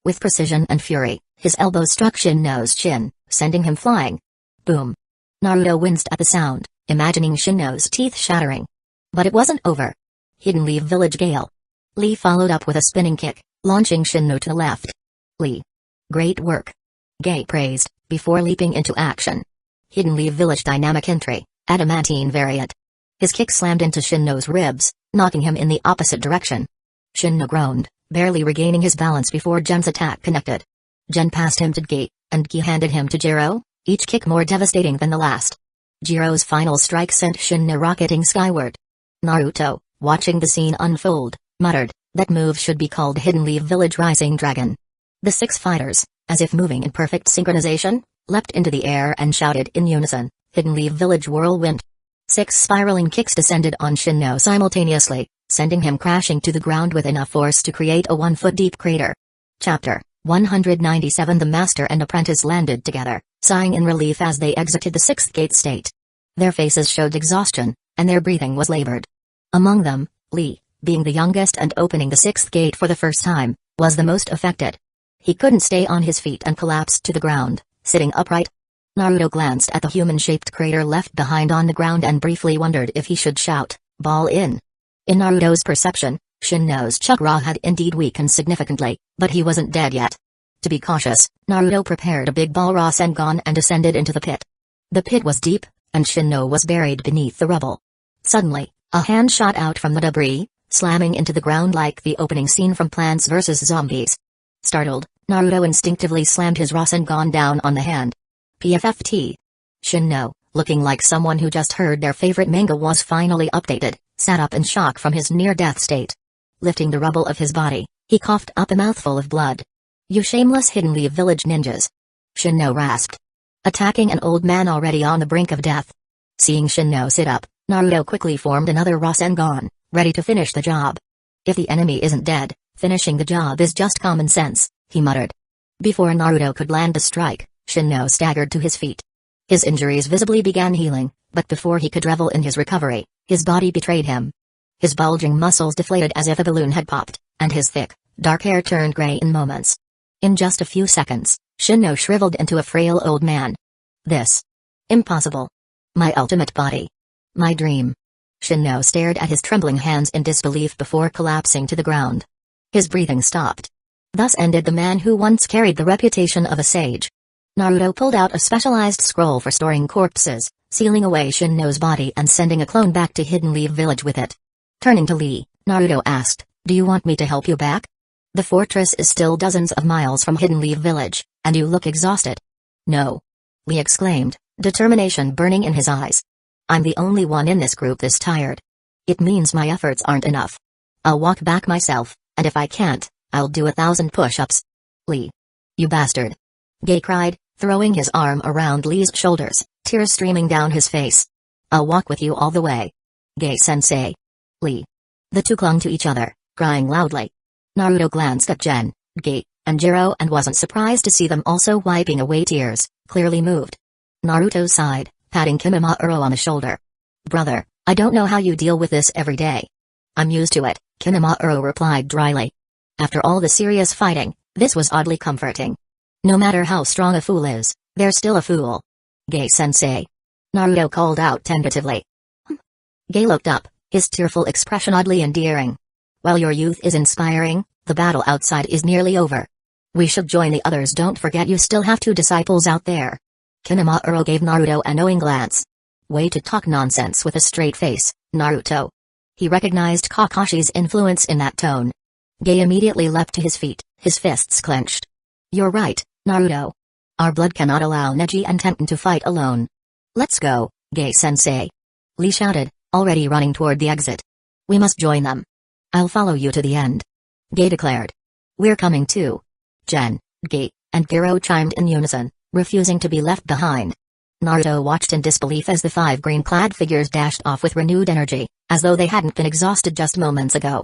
With precision and fury, his elbow struck Shinno's chin, sending him flying. Boom. Naruto winced at the sound, imagining Shinno's teeth shattering. But it wasn't over. Hidden Leaf Village Gale. Lee followed up with a spinning kick, launching Shinno to the left. Lee. Great work. Gei praised, before leaping into action. Hidden Leaf Village Dynamic Entry, Adamantine Variant. His kick slammed into Shinno's ribs, knocking him in the opposite direction. Shinno groaned, barely regaining his balance before Gen's attack connected. Gen passed him to Gei, and Gei handed him to Jiro, each kick more devastating than the last. Jiro's final strike sent Shinno rocketing skyward. Naruto, watching the scene unfold, muttered, that move should be called Hidden Leaf Village Rising Dragon. The 6 fighters, as if moving in perfect synchronization, leapt into the air and shouted in unison, Hidden Leaf Village Whirlwind. 6 spiraling kicks descended on Shinno simultaneously, sending him crashing to the ground with enough force to create a 1-foot-deep crater. Chapter 197. The master and apprentice landed together, sighing in relief as they exited the sixth gate state. Their faces showed exhaustion, and their breathing was labored. Among them, Lee, being the youngest and opening the sixth gate for the first time, was the most affected. He couldn't stay on his feet and collapsed to the ground, sitting upright. Naruto glanced at the human-shaped crater left behind on the ground and briefly wondered if he should shout, "Ball in." In Naruto's perception, Shinno's chakra had indeed weakened significantly, but he wasn't dead yet. To be cautious, Naruto prepared a big ball Rasengan and descended into the pit. The pit was deep, and Shinno was buried beneath the rubble. Suddenly, a hand shot out from the debris, slamming into the ground like the opening scene from Plants vs. Zombies. Startled, Naruto instinctively slammed his Rasengan down on the hand. PFFT. Shinno, looking like someone who just heard their favorite manga was finally updated, sat up in shock from his near-death state. Lifting the rubble of his body, he coughed up a mouthful of blood. "You shameless Hidden Leaf Village ninjas!" Shinno rasped. Attacking an old man already on the brink of death. Seeing Shinno sit up, Naruto quickly formed another Rasengan, ready to finish the job. "If the enemy isn't dead, finishing the job is just common sense," he muttered. Before Naruto could land a strike, Shinno staggered to his feet. His injuries visibly began healing, but before he could revel in his recovery, his body betrayed him. His bulging muscles deflated as if a balloon had popped, and his thick, dark hair turned gray in moments. In just a few seconds, Shinno shriveled into a frail old man. This. Impossible. My ultimate body. My dream. Shinno stared at his trembling hands in disbelief before collapsing to the ground. His breathing stopped. Thus ended the man who once carried the reputation of a sage. Naruto pulled out a specialized scroll for storing corpses, sealing away Shinno's body and sending a clone back to Hidden Leaf Village with it. Turning to Lee, Naruto asked, "Do you want me to help you back? The fortress is still dozens of miles from Hidden Leaf Village, and you look exhausted." "No," Lee exclaimed, determination burning in his eyes. "I'm the only one in this group this tired. It means my efforts aren't enough. I'll walk back myself, and if I can't, I'll do 1,000 push-ups." "Lee. You bastard!" Gay cried, throwing his arm around Lee's shoulders, tears streaming down his face. "I'll walk with you all the way. Gay-sensei." "Lee." The two clung to each other, crying loudly. Naruto glanced at Gen, Gay, and Jiro and wasn't surprised to see them also wiping away tears, clearly moved. Naruto sighed, patting Kimimaro on the shoulder. "Brother, I don't know how you deal with this every day." "I'm used to it," Kimimaro replied dryly. After all the serious fighting, this was oddly comforting. No matter how strong a fool is, they're still a fool. "Gay-sensei." Naruto called out tentatively. Gay looked up, his tearful expression oddly endearing. "While your youth is inspiring, the battle outside is nearly over. We should join the others. Don't forget you still have 2 disciples out there." Kimimaro gave Naruto a knowing glance. "Way to talk nonsense with a straight face, Naruto." He recognized Kakashi's influence in that tone. Gay immediately leapt to his feet, his fists clenched. "You're right, Naruto. Our blood cannot allow Neji and Tenten to fight alone. Let's go, Gay-sensei." Lee shouted, already running toward the exit. "We must join them. I'll follow you to the end." Gay declared. "We're coming too." Gen, Gay, and Giro chimed in unison, refusing to be left behind. Naruto watched in disbelief as the 5 green-clad figures dashed off with renewed energy, as though they hadn't been exhausted just moments ago.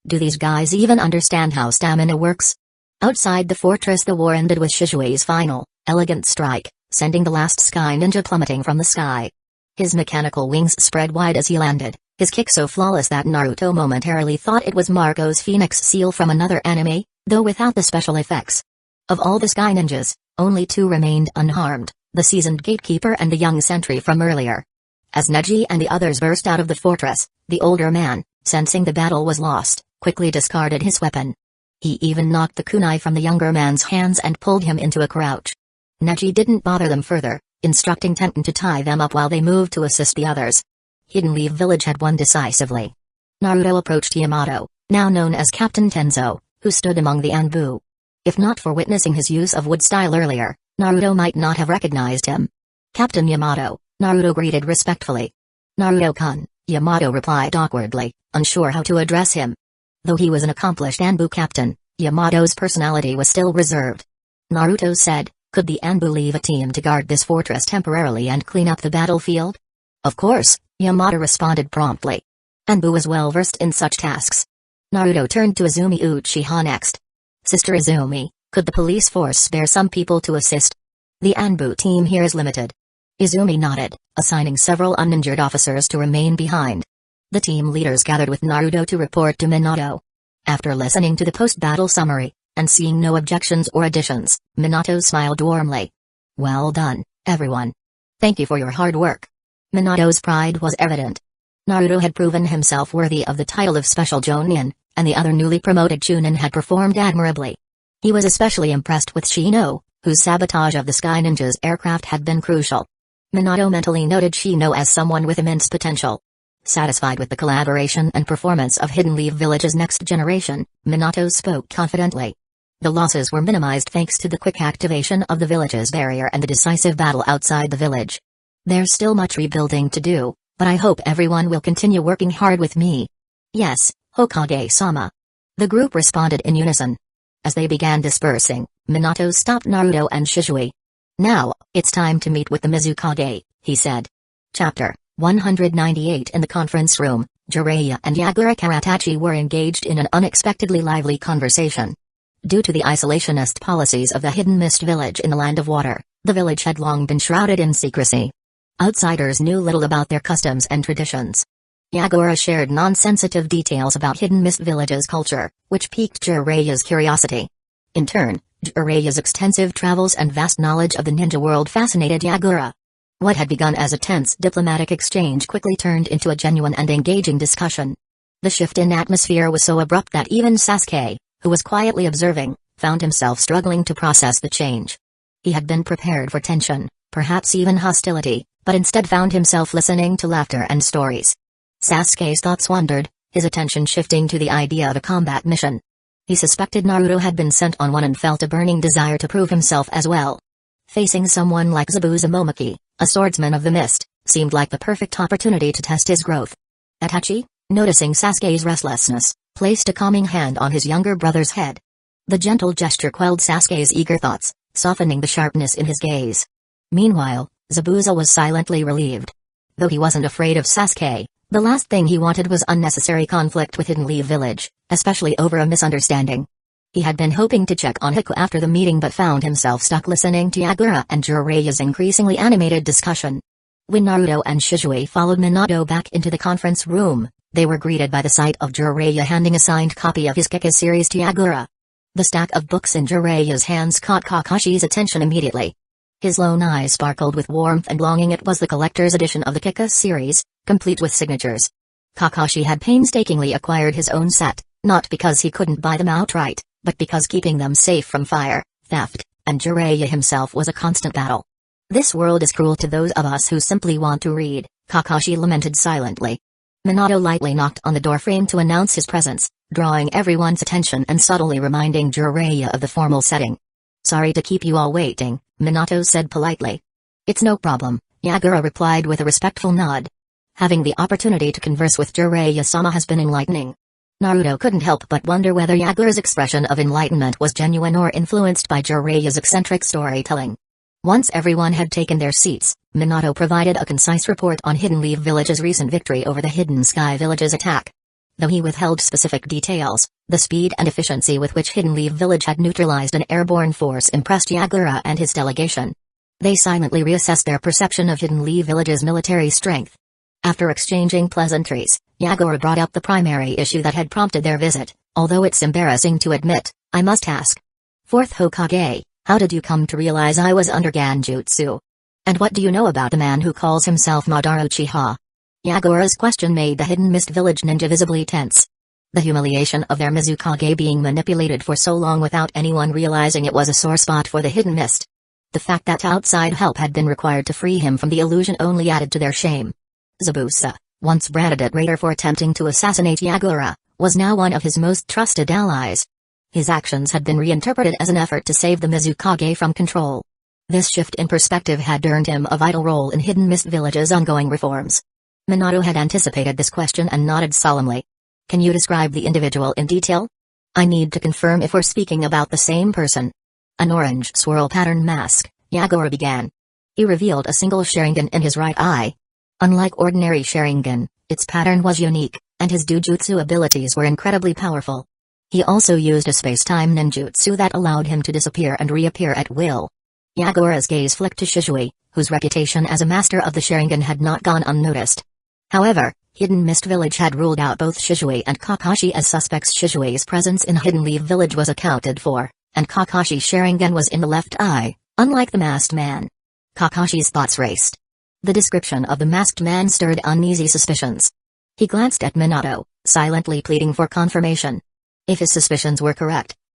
Do these guys even understand how stamina works? Outside the fortress, the war ended with Shishui's final, elegant strike, sending the last sky ninja plummeting from the sky. His mechanical wings spread wide as he landed, his kick so flawless that Naruto momentarily thought it was Marco's Phoenix Seal from another anime, though without the special effects. Of all the sky ninjas, only 2 remained unharmed, the seasoned gatekeeper and the young sentry from earlier. As Neji and the others burst out of the fortress, the older man, sensing the battle was lost, quickly discarded his weapon. He even knocked the kunai from the younger man's hands and pulled him into a crouch. Neji didn't bother them further, instructing Tenten to tie them up while they moved to assist the others. Hidden Leaf Village had won decisively. Naruto approached Yamato, now known as Captain Tenzo, who stood among the Anbu. If not for witnessing his use of wood style earlier, Naruto might not have recognized him. "Captain Yamato," Naruto greeted respectfully. "Naruto-kun," Yamato replied awkwardly, unsure how to address him. Though he was an accomplished Anbu captain, Yamato's personality was still reserved. Naruto said, "Could the Anbu leave a team to guard this fortress temporarily and clean up the battlefield?" "Of course," Yamato responded promptly. Anbu was well versed in such tasks. Naruto turned to Izumi Uchiha next. "Sister Izumi, could the police force spare some people to assist? The Anbu team here is limited." Izumi nodded, assigning several uninjured officers to remain behind. The team leaders gathered with Naruto to report to Minato. After listening to the post-battle summary, and seeing no objections or additions, Minato smiled warmly. "Well done, everyone. Thank you for your hard work." Minato's pride was evident. Naruto had proven himself worthy of the title of Special Jonin, and the other newly promoted Chunin had performed admirably. He was especially impressed with Shino, whose sabotage of the Sky Ninja's aircraft had been crucial. Minato mentally noted Shino as someone with immense potential. Satisfied with the collaboration and performance of Hidden Leaf Village's next generation, Minato spoke confidently. The losses were minimized thanks to the quick activation of the village's barrier and the decisive battle outside the village. There's still much rebuilding to do, but I hope everyone will continue working hard with me. Yes, Hokage-sama. The group responded in unison. As they began dispersing, Minato stopped Naruto and Shizui. Now, it's time to meet with the Mizukage, he said. Chapter 198. In the conference room, Jiraiya and Yagura Karatachi were engaged in an unexpectedly lively conversation. Due to the isolationist policies of the Hidden Mist Village in the Land of Water, the village had long been shrouded in secrecy. Outsiders knew little about their customs and traditions. Yagura shared non-sensitive details about Hidden Mist Village's culture, which piqued Jiraiya's curiosity. In turn, Jiraiya's extensive travels and vast knowledge of the ninja world fascinated Yagura. What had begun as a tense diplomatic exchange quickly turned into a genuine and engaging discussion. The shift in atmosphere was so abrupt that even Sasuke, who was quietly observing, found himself struggling to process the change. He had been prepared for tension, perhaps even hostility, but instead found himself listening to laughter and stories. Sasuke's thoughts wandered, his attention shifting to the idea of a combat mission. He suspected Naruto had been sent on one and felt a burning desire to prove himself as well. Facing someone like Zabuza Momoki, a swordsman of the mist, seemed like the perfect opportunity to test his growth. Itachi, noticing Sasuke's restlessness, placed a calming hand on his younger brother's head. The gentle gesture quelled Sasuke's eager thoughts, softening the sharpness in his gaze. Meanwhile, Zabuza was silently relieved. Though he wasn't afraid of Sasuke, the last thing he wanted was unnecessary conflict with Hidden Leaf Village, especially over a misunderstanding. He had been hoping to check on Hiku after the meeting but found himself stuck listening to Yagura and Jiraiya's increasingly animated discussion. When Naruto and Shizui followed Minato back into the conference room, they were greeted by the sight of Jiraiya handing a signed copy of his Kikka series to Yagura. The stack of books in Jiraiya's hands caught Kakashi's attention immediately. His lone eyes sparkled with warmth and longing. It was the collector's edition of the Kikka series, complete with signatures. Kakashi had painstakingly acquired his own set, not because he couldn't buy them outright, but because keeping them safe from fire, theft, and Jiraiya himself was a constant battle. This world is cruel to those of us who simply want to read, Kakashi lamented silently. Minato lightly knocked on the doorframe to announce his presence, drawing everyone's attention and subtly reminding Jiraiya of the formal setting. Sorry to keep you all waiting, Minato said politely. It's no problem, Yagura replied with a respectful nod. Having the opportunity to converse with Jiraiya-sama has been enlightening. Naruto couldn't help but wonder whether Yagura's expression of enlightenment was genuine or influenced by Jiraiya's eccentric storytelling. Once everyone had taken their seats, Minato provided a concise report on Hidden Leaf Village's recent victory over the Hidden Sky Village's attack. Though he withheld specific details, the speed and efficiency with which Hidden Leaf Village had neutralized an airborne force impressed Yagura and his delegation. They silently reassessed their perception of Hidden Leaf Village's military strength. After exchanging pleasantries, Yagura brought up the primary issue that had prompted their visit. Although it's embarrassing to admit, I must ask. Fourth Hokage, how did you come to realize I was under Genjutsu? And what do you know about the man who calls himself Madara Uchiha? Yagura's question made the Hidden Mist Village ninja visibly tense. The humiliation of their Mizukage being manipulated for so long without anyone realizing it was a sore spot for the Hidden Mist. The fact that outside help had been required to free him from the illusion only added to their shame. Zabuza, once branded a traitor for attempting to assassinate Yagura, was now one of his most trusted allies. His actions had been reinterpreted as an effort to save the Mizukage from control. This shift in perspective had earned him a vital role in Hidden Mist Village's ongoing reforms. Minato had anticipated this question and nodded solemnly. Can you describe the individual in detail? I need to confirm if we're speaking about the same person. An orange swirl pattern mask, Yagura began. He revealed a single Sharingan in his right eye. Unlike ordinary Sharingan, its pattern was unique, and his Jujutsu abilities were incredibly powerful. He also used a space-time ninjutsu that allowed him to disappear and reappear at will. Yagura's gaze flicked to Shizui, whose reputation as a master of the Sharingan had not gone unnoticed. However, Hidden Mist Village had ruled out both Shizui and Kakashi as suspects. Shizui's presence in Hidden Leaf Village was accounted for, and Kakashi's Sharingan was in the left eye, unlike the masked man. Kakashi's thoughts raced. The description of the masked man stirred uneasy suspicions. He glanced at Minato, silently pleading for confirmation. If his suspicions were correct,